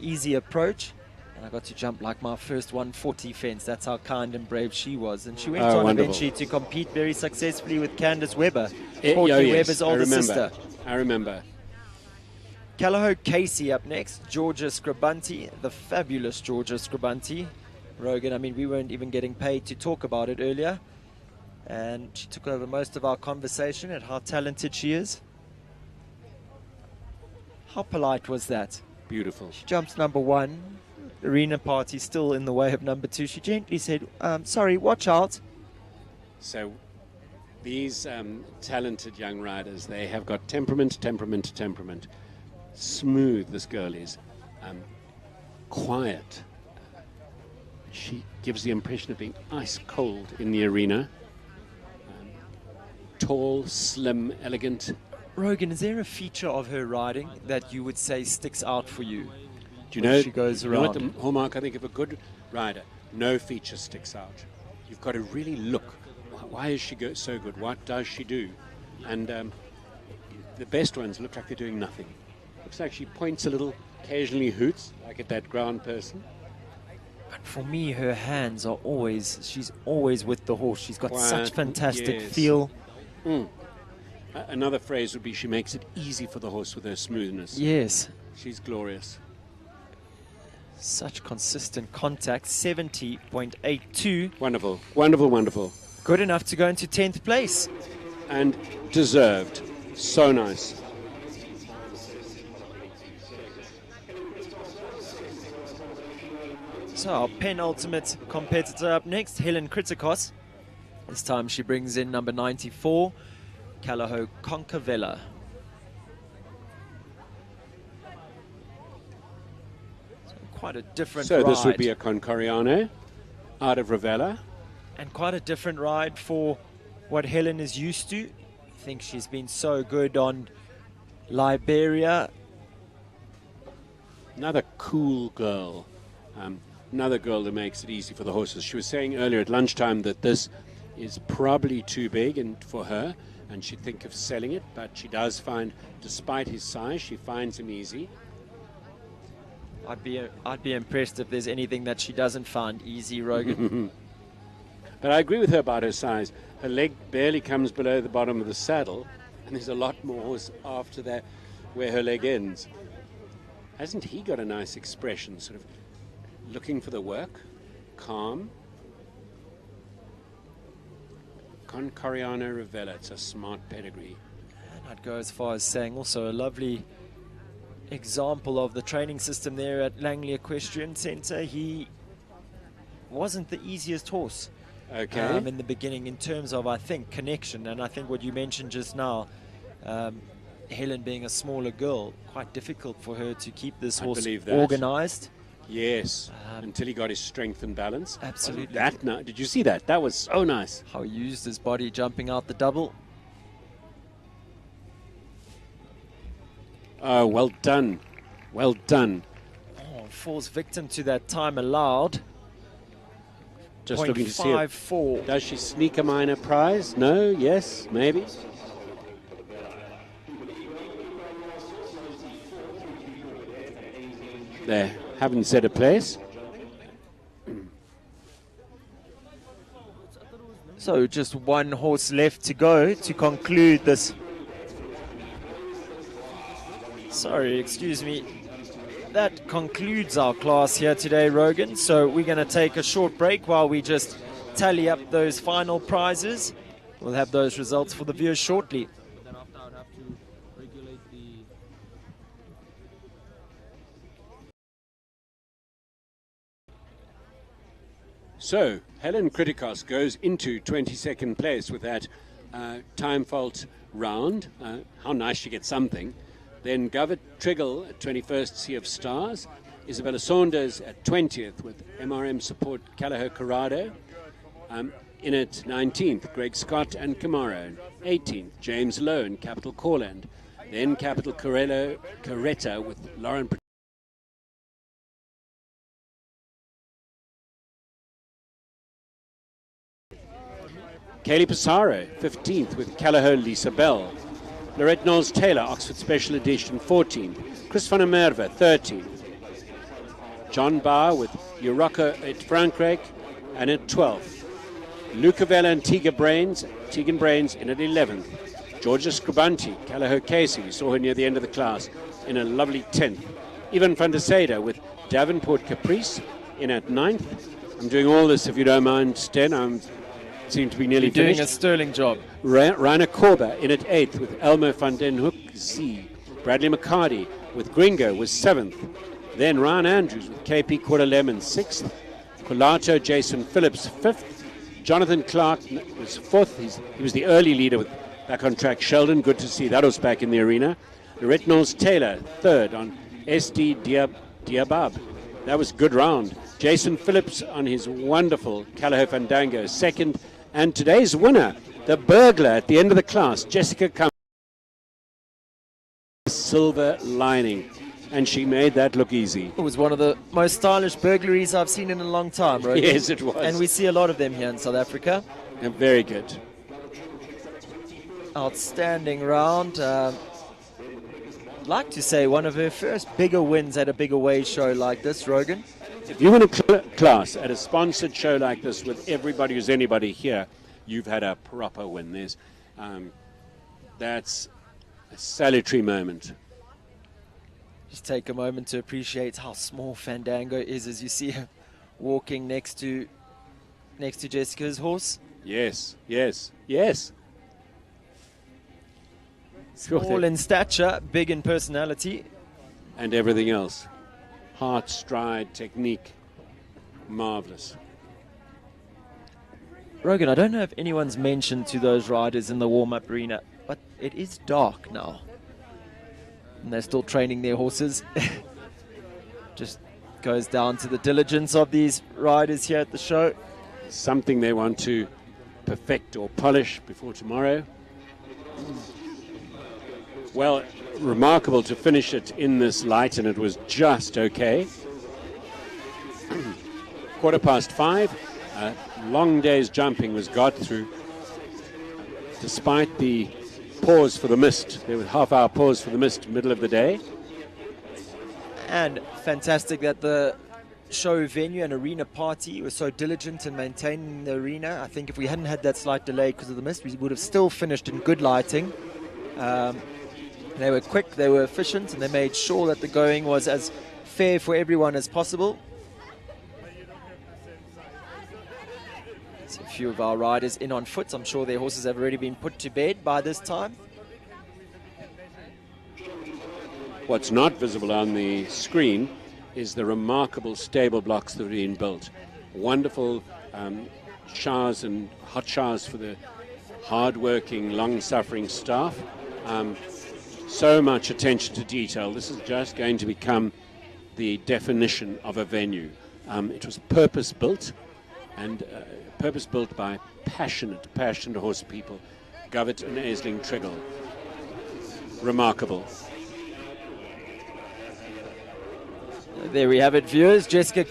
M: easy approach. And I got to jump like my first 140 fence. That's how kind and brave she was. And she went on eventually to compete very successfully with Candice Webber, Courtney Webber's older sister.
F: I remember.
M: Callao Casey up next. Georgia Scribanti, the fabulous Georgia Scribanti. Rogan, I mean, we weren't even getting paid to talk about it earlier. And she took over most of our conversation at how talented she is. How polite was that?
F: Beautiful.
M: She jumps number 1. Arena party still in the way of number 2. She gently said, sorry, watch out.
F: So these talented young riders, they have got temperament. Smooth, this girl is. Quiet. She gives the impression of being ice cold in the arena. Tall, slim, elegant.
M: Rogan, is there a feature of her riding that you would say sticks out for you?
F: Do you know,
M: she goes
F: you know what
M: around?
F: the hallmark, I think, of a good rider? No feature sticks out. You've got to really look. Why is she so good? What does she do? And the best ones look like they're doing nothing. Looks like she points a little, occasionally hoots, like at that ground person.
M: But for me, her hands are always, she's always with the horse. She's got
F: Quiet,
M: such fantastic
F: yes.
M: feel.
F: Another phrase would be she makes it easy for the horse with her smoothness.
M: Yes.
F: She's glorious.
M: Such consistent contact, 70.82.
F: Wonderful, wonderful, wonderful.
M: Good enough to go into 10th place.
F: And deserved. So nice.
M: So our penultimate competitor up next, Helen Kritikos. This time she brings in number 94, Calaho Concavella. So quite a different ride.
F: So this would be a Concoriano out of Ravella.
M: And quite a different ride for what Helen is used to. I think she's been so good on Liberia.
F: Another cool girl. Another girl that makes it easy for the horses. She was saying earlier at lunchtime that this is probably too big for her, and she'd think of selling it, but she does find, despite his size, she finds him easy.
M: I'd be impressed if there's anything that she doesn't find easy, Rogan.
F: But I agree with her about her size. Her leg barely comes below the bottom of the saddle, and there's a lot more horse after that where her leg ends. Hasn't he got a nice expression, sort of looking for the work, calm? Concoriano Ravella, it's a smart pedigree.
M: And I'd go as far as saying also a lovely example of the training system there at Langley Equestrian Centre. He wasn't the easiest horse in the beginning in terms of, I think, connection. And I think what you mentioned just now, Helen being a smaller girl, quite difficult for her to keep this horse organized.
F: Yes, until he got his strength and balance.
M: Absolutely.
F: Did you see that? That was so nice.
M: How he used his body jumping out the double.
F: Oh, well done. Well done.
M: Oh, falls victim to that time allowed.
F: Just looking to see if,
M: 0.54.
F: does she sneak a minor prize? No? Yes? Maybe? There. Haven't set a place.
M: So just one horse left to go to conclude this. Sorry, excuse me. That concludes our class here today, Rogan. So we're going to take a short break while we just tally up those final prizes. We'll have those results for the viewers shortly.
L: Then after I'd have to regulate the...
F: So, Helen Kritikos goes into 22nd place with that time fault round. How nice she gets something. Then Govert Triggle at 21st Sea of Stars. Isabella Saunders at 20th with MRM support Calaho Corrado. In at 19th, Greg Scott and Camaro. 18th, James Lowe and Capital Corland. Then Capital Coretta with Lauren Kaylee Pissarro, 15th with Calaho Lisa Bell. Lorette Knowles Taylor, Oxford Special Edition, 14th. Chris van der Merwe, 13th. John Bauer with Urocca at Frankrijk and at 12th. Luca Vella and Tegan Brains in at 11th. Georgia Scribanti, Calaho Casey, we saw her near the end of the class, in a lovely 10th. Ivan van der Sade with Davenport Caprice in at 9th. I'm doing all this, if you don't mind, Sten. I seem to be nearly
M: You're doing
F: finished.
M: a sterling job.
F: Rainer Korber in at 8th with Elmo van den Hoek Z. Bradley McCarty with Gringo was 7th. Then Ryan Andrews with KP Quarter Lemon 6th. Colato Jason Phillips 5th. Jonathan Clark was 4th. He was the early leader with back on track Sheldon. Good to see that was back in the arena. Lorette Knowles Taylor 3rd on SD Diabab. That was a good round. Jason Phillips on his wonderful Callao Fandango 2nd. And today's winner, the burglar at the end of the class, Jessica Cummings. Silver lining. And she made that look easy.
M: It was one of the most stylish burglaries I've seen in a long time, right?
F: Yes, it was.
M: And we see a lot of them here in South Africa.
F: And very good.
M: Outstanding round. I'd like to say one of her first bigger wins at a big away show like this, Rogan.
F: If you win a class at a sponsored show like this with everybody who's anybody here, you've had a proper win. That's a salutary moment.
M: Just take a moment to appreciate how small Fandango is as you see her walking next to Jessica's horse.
F: Yes, yes, yes.
M: Small in stature, big in personality.
F: And everything else. Heart, stride, technique. Marvelous.
M: Rogan, I don't know if anyone's mentioned to those riders in the warm-up arena, but it is dark now. And they're still training their horses. Just goes down to the diligence of these riders here at the show.
F: Something they want to perfect or polish before tomorrow. Well, remarkable to finish it in this light, and it was just okay. 5:15. Long day's jumping was got through. Despite the pause for the mist. There was a half-hour pause for the mist middle of the day.
M: And fantastic that the show venue and arena party was so diligent in maintaining the arena. I think if we hadn't had that slight delay because of the mist, we would have still finished in good lighting. They were quick, they were efficient, and they made sure that the going was as fair for everyone as possible. So a few of our riders in on foot. I'm sure their horses have already been put to bed by this time.
F: What's not visible on the screen is the remarkable stable blocks that have been built. Wonderful showers and hot showers for the hard-working, long-suffering staff. So much attention to detail. This is just going to become the definition of a venue. It was purpose-built, and purpose-built by passionate horse people. Govett and Aisling Triggle. Remarkable.
M: There we have it, viewers. Jessica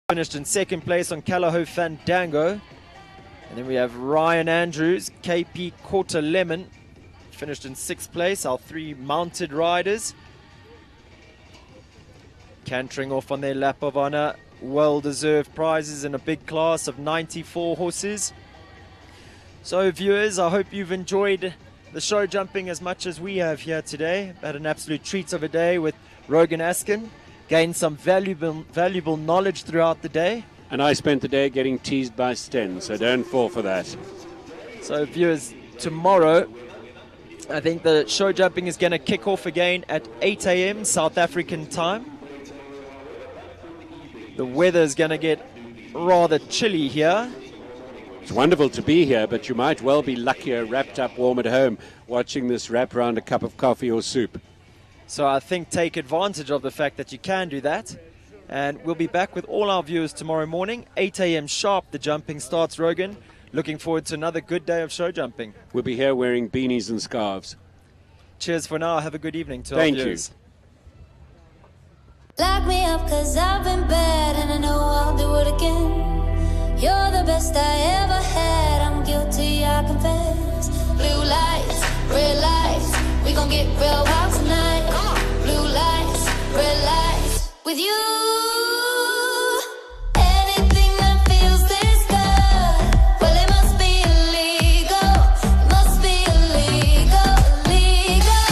M: finished in second place on Callao Fandango. And then we have Ryan Andrews, KP Quarter Lemon, finished in 6th place. Our 3 mounted riders cantering off on their lap of honor. Well-deserved prizes in a big class of 94 horses. So viewers, I hope you've enjoyed the show jumping as much as we have here today. Had an absolute treat of a day with Rogan Askin. Gained some valuable knowledge throughout the day.
F: And I spent the day getting teased by Sten, so don't fall for that.
M: So viewers, tomorrow, I think the show jumping is going to kick off again at 8 a.m. South African time. The weather is going to get rather chilly here.
F: It's wonderful to be here, but you might well be luckier wrapped up warm at home watching this wrap around a cup of coffee or soup.
M: So I think take advantage of the fact that you can do that. And we'll be back with all our viewers tomorrow morning, 8 a.m. sharp. The jumping starts, Rogan. Looking forward to another good day of show jumping.
F: We'll be here wearing beanies and scarves.
M: Cheers for now. Have a good evening to
F: Thank
M: our
F: you.
M: viewers.
H: Lock me up 'cause I've been bad and I know I'll do it again. You're the best I ever had, I'm guilty, I confess. Blue lights, red lights, we gon' get real wild tonight. Blue lights, red lights, with you. Anything that feels this good, well it must be illegal. It must be illegal, illegal.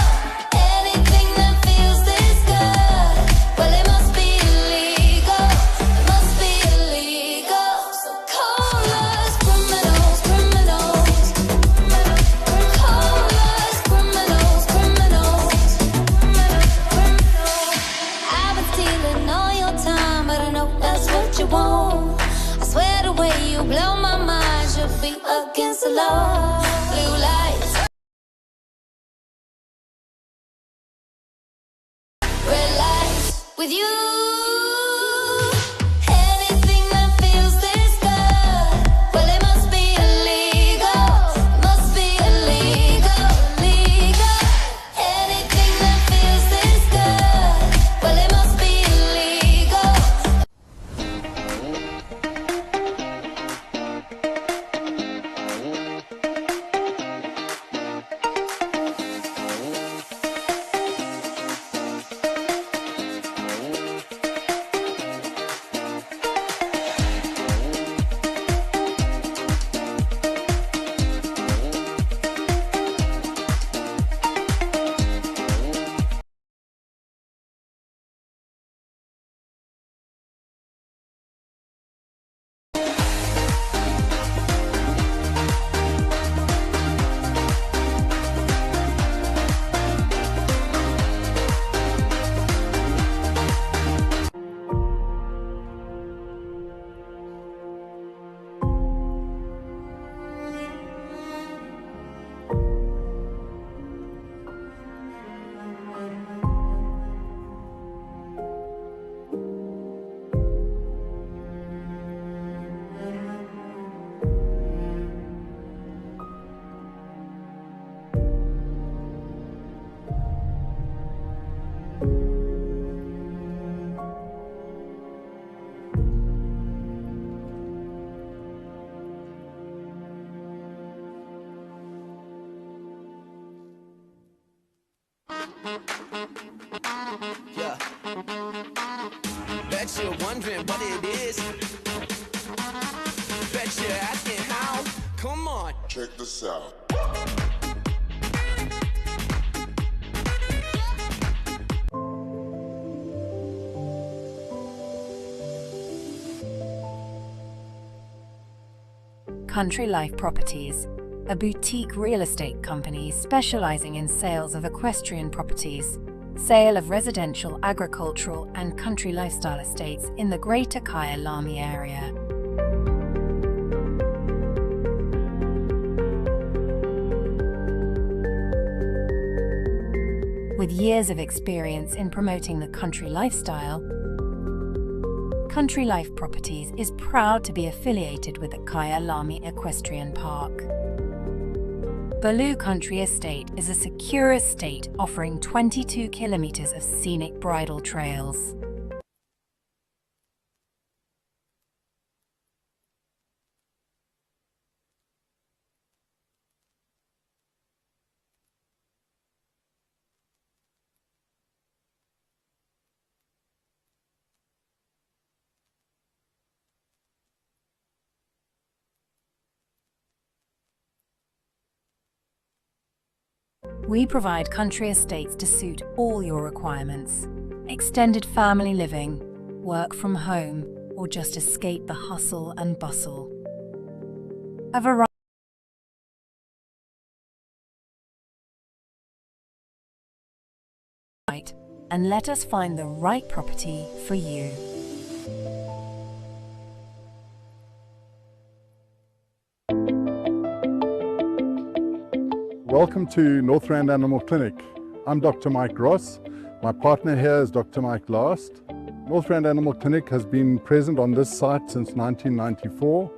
H: Anything that feels this good, well it must be illegal. It must be illegal. So call us criminal. dance alone. Blue lights, red lights with you. Anything that feels this good, well it must be illegal. Must be illegal, illegal. Anything that feels this good, well it must be illegal.
B: Yeah. Bet you're wondering what it is. Bet you're asking how. Come on.
O: Check this out.
D: Country Life Properties, a boutique real estate company specializing in sales of equestrian properties, sale of residential, agricultural, and country lifestyle estates in the Greater Kyalami area. With years of experience in promoting the country lifestyle, Country Life Properties is proud to be affiliated with the Kyalami Equestrian Park. Baloo Country Estate is a secure estate offering 22 kilometers of scenic bridle trails. We provide country estates to suit all your requirements. Extended family living, work from home, or just escape the hustle and bustle. A variety and let us find the right property for you.
E: Welcome to Northrand Animal Clinic. I'm Dr. Mike Ross. My partner here is Dr. Mike Last. Northrand Animal Clinic has been present on this site since 1994.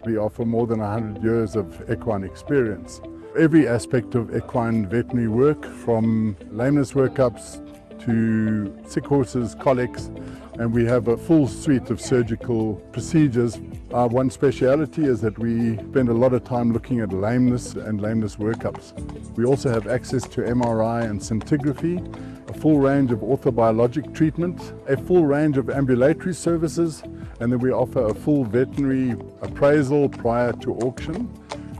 E: We offer more than 100 years of equine experience. Every aspect of equine veterinary work, from lameness workups to sick horses, colics, and we have a full suite of surgical procedures. Our one speciality is that we spend a lot of time looking at lameness and lameness workups. We also have access to MRI and scintigraphy, a full range of orthobiologic treatment, a full range of ambulatory services, and then we offer a full veterinary appraisal prior to auction.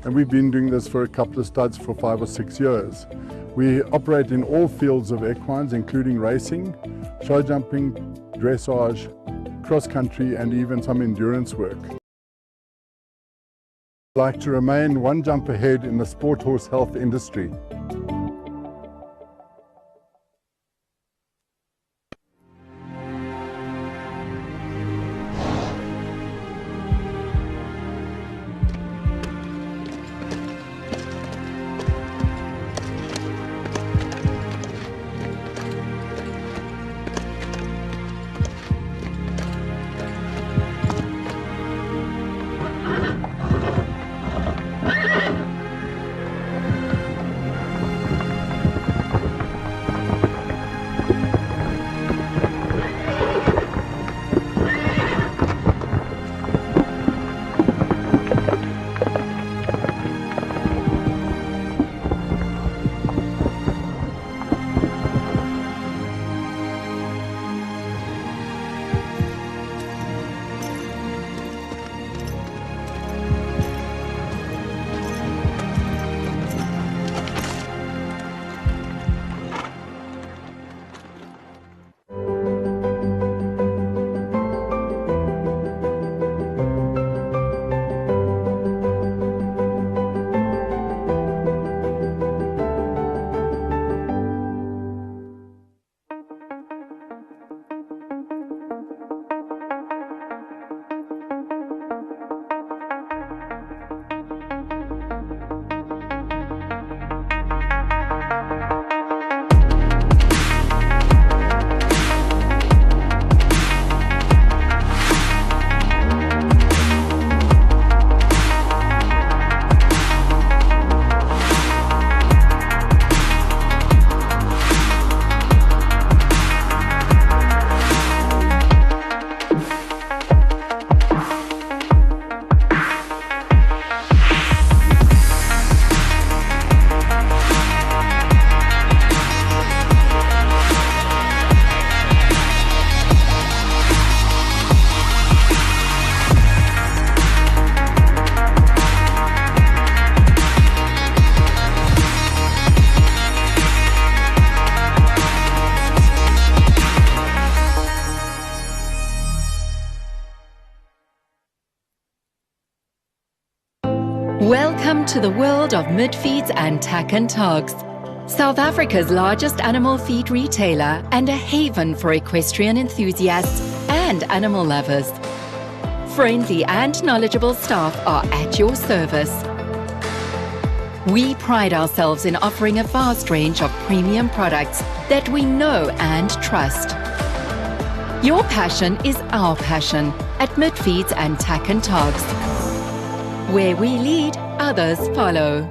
E: And we've been doing this for a couple of studs for 5 or 6 years. We operate in all fields of equines, including racing, show jumping, dressage, cross-country, and even some endurance work. I'd like to remain one jump ahead in the sport horse health industry.
A: Welcome to the world of midfeeds and tack and togs. South Africa's largest animal feed retailer and a haven for equestrian enthusiasts and animal lovers. Friendly and knowledgeable staff are at your service. We pride ourselves in offering a vast range of premium products that we know and trust. Your passion is our passion at Midfeeds and Tack and Togs. Where we lead, others follow.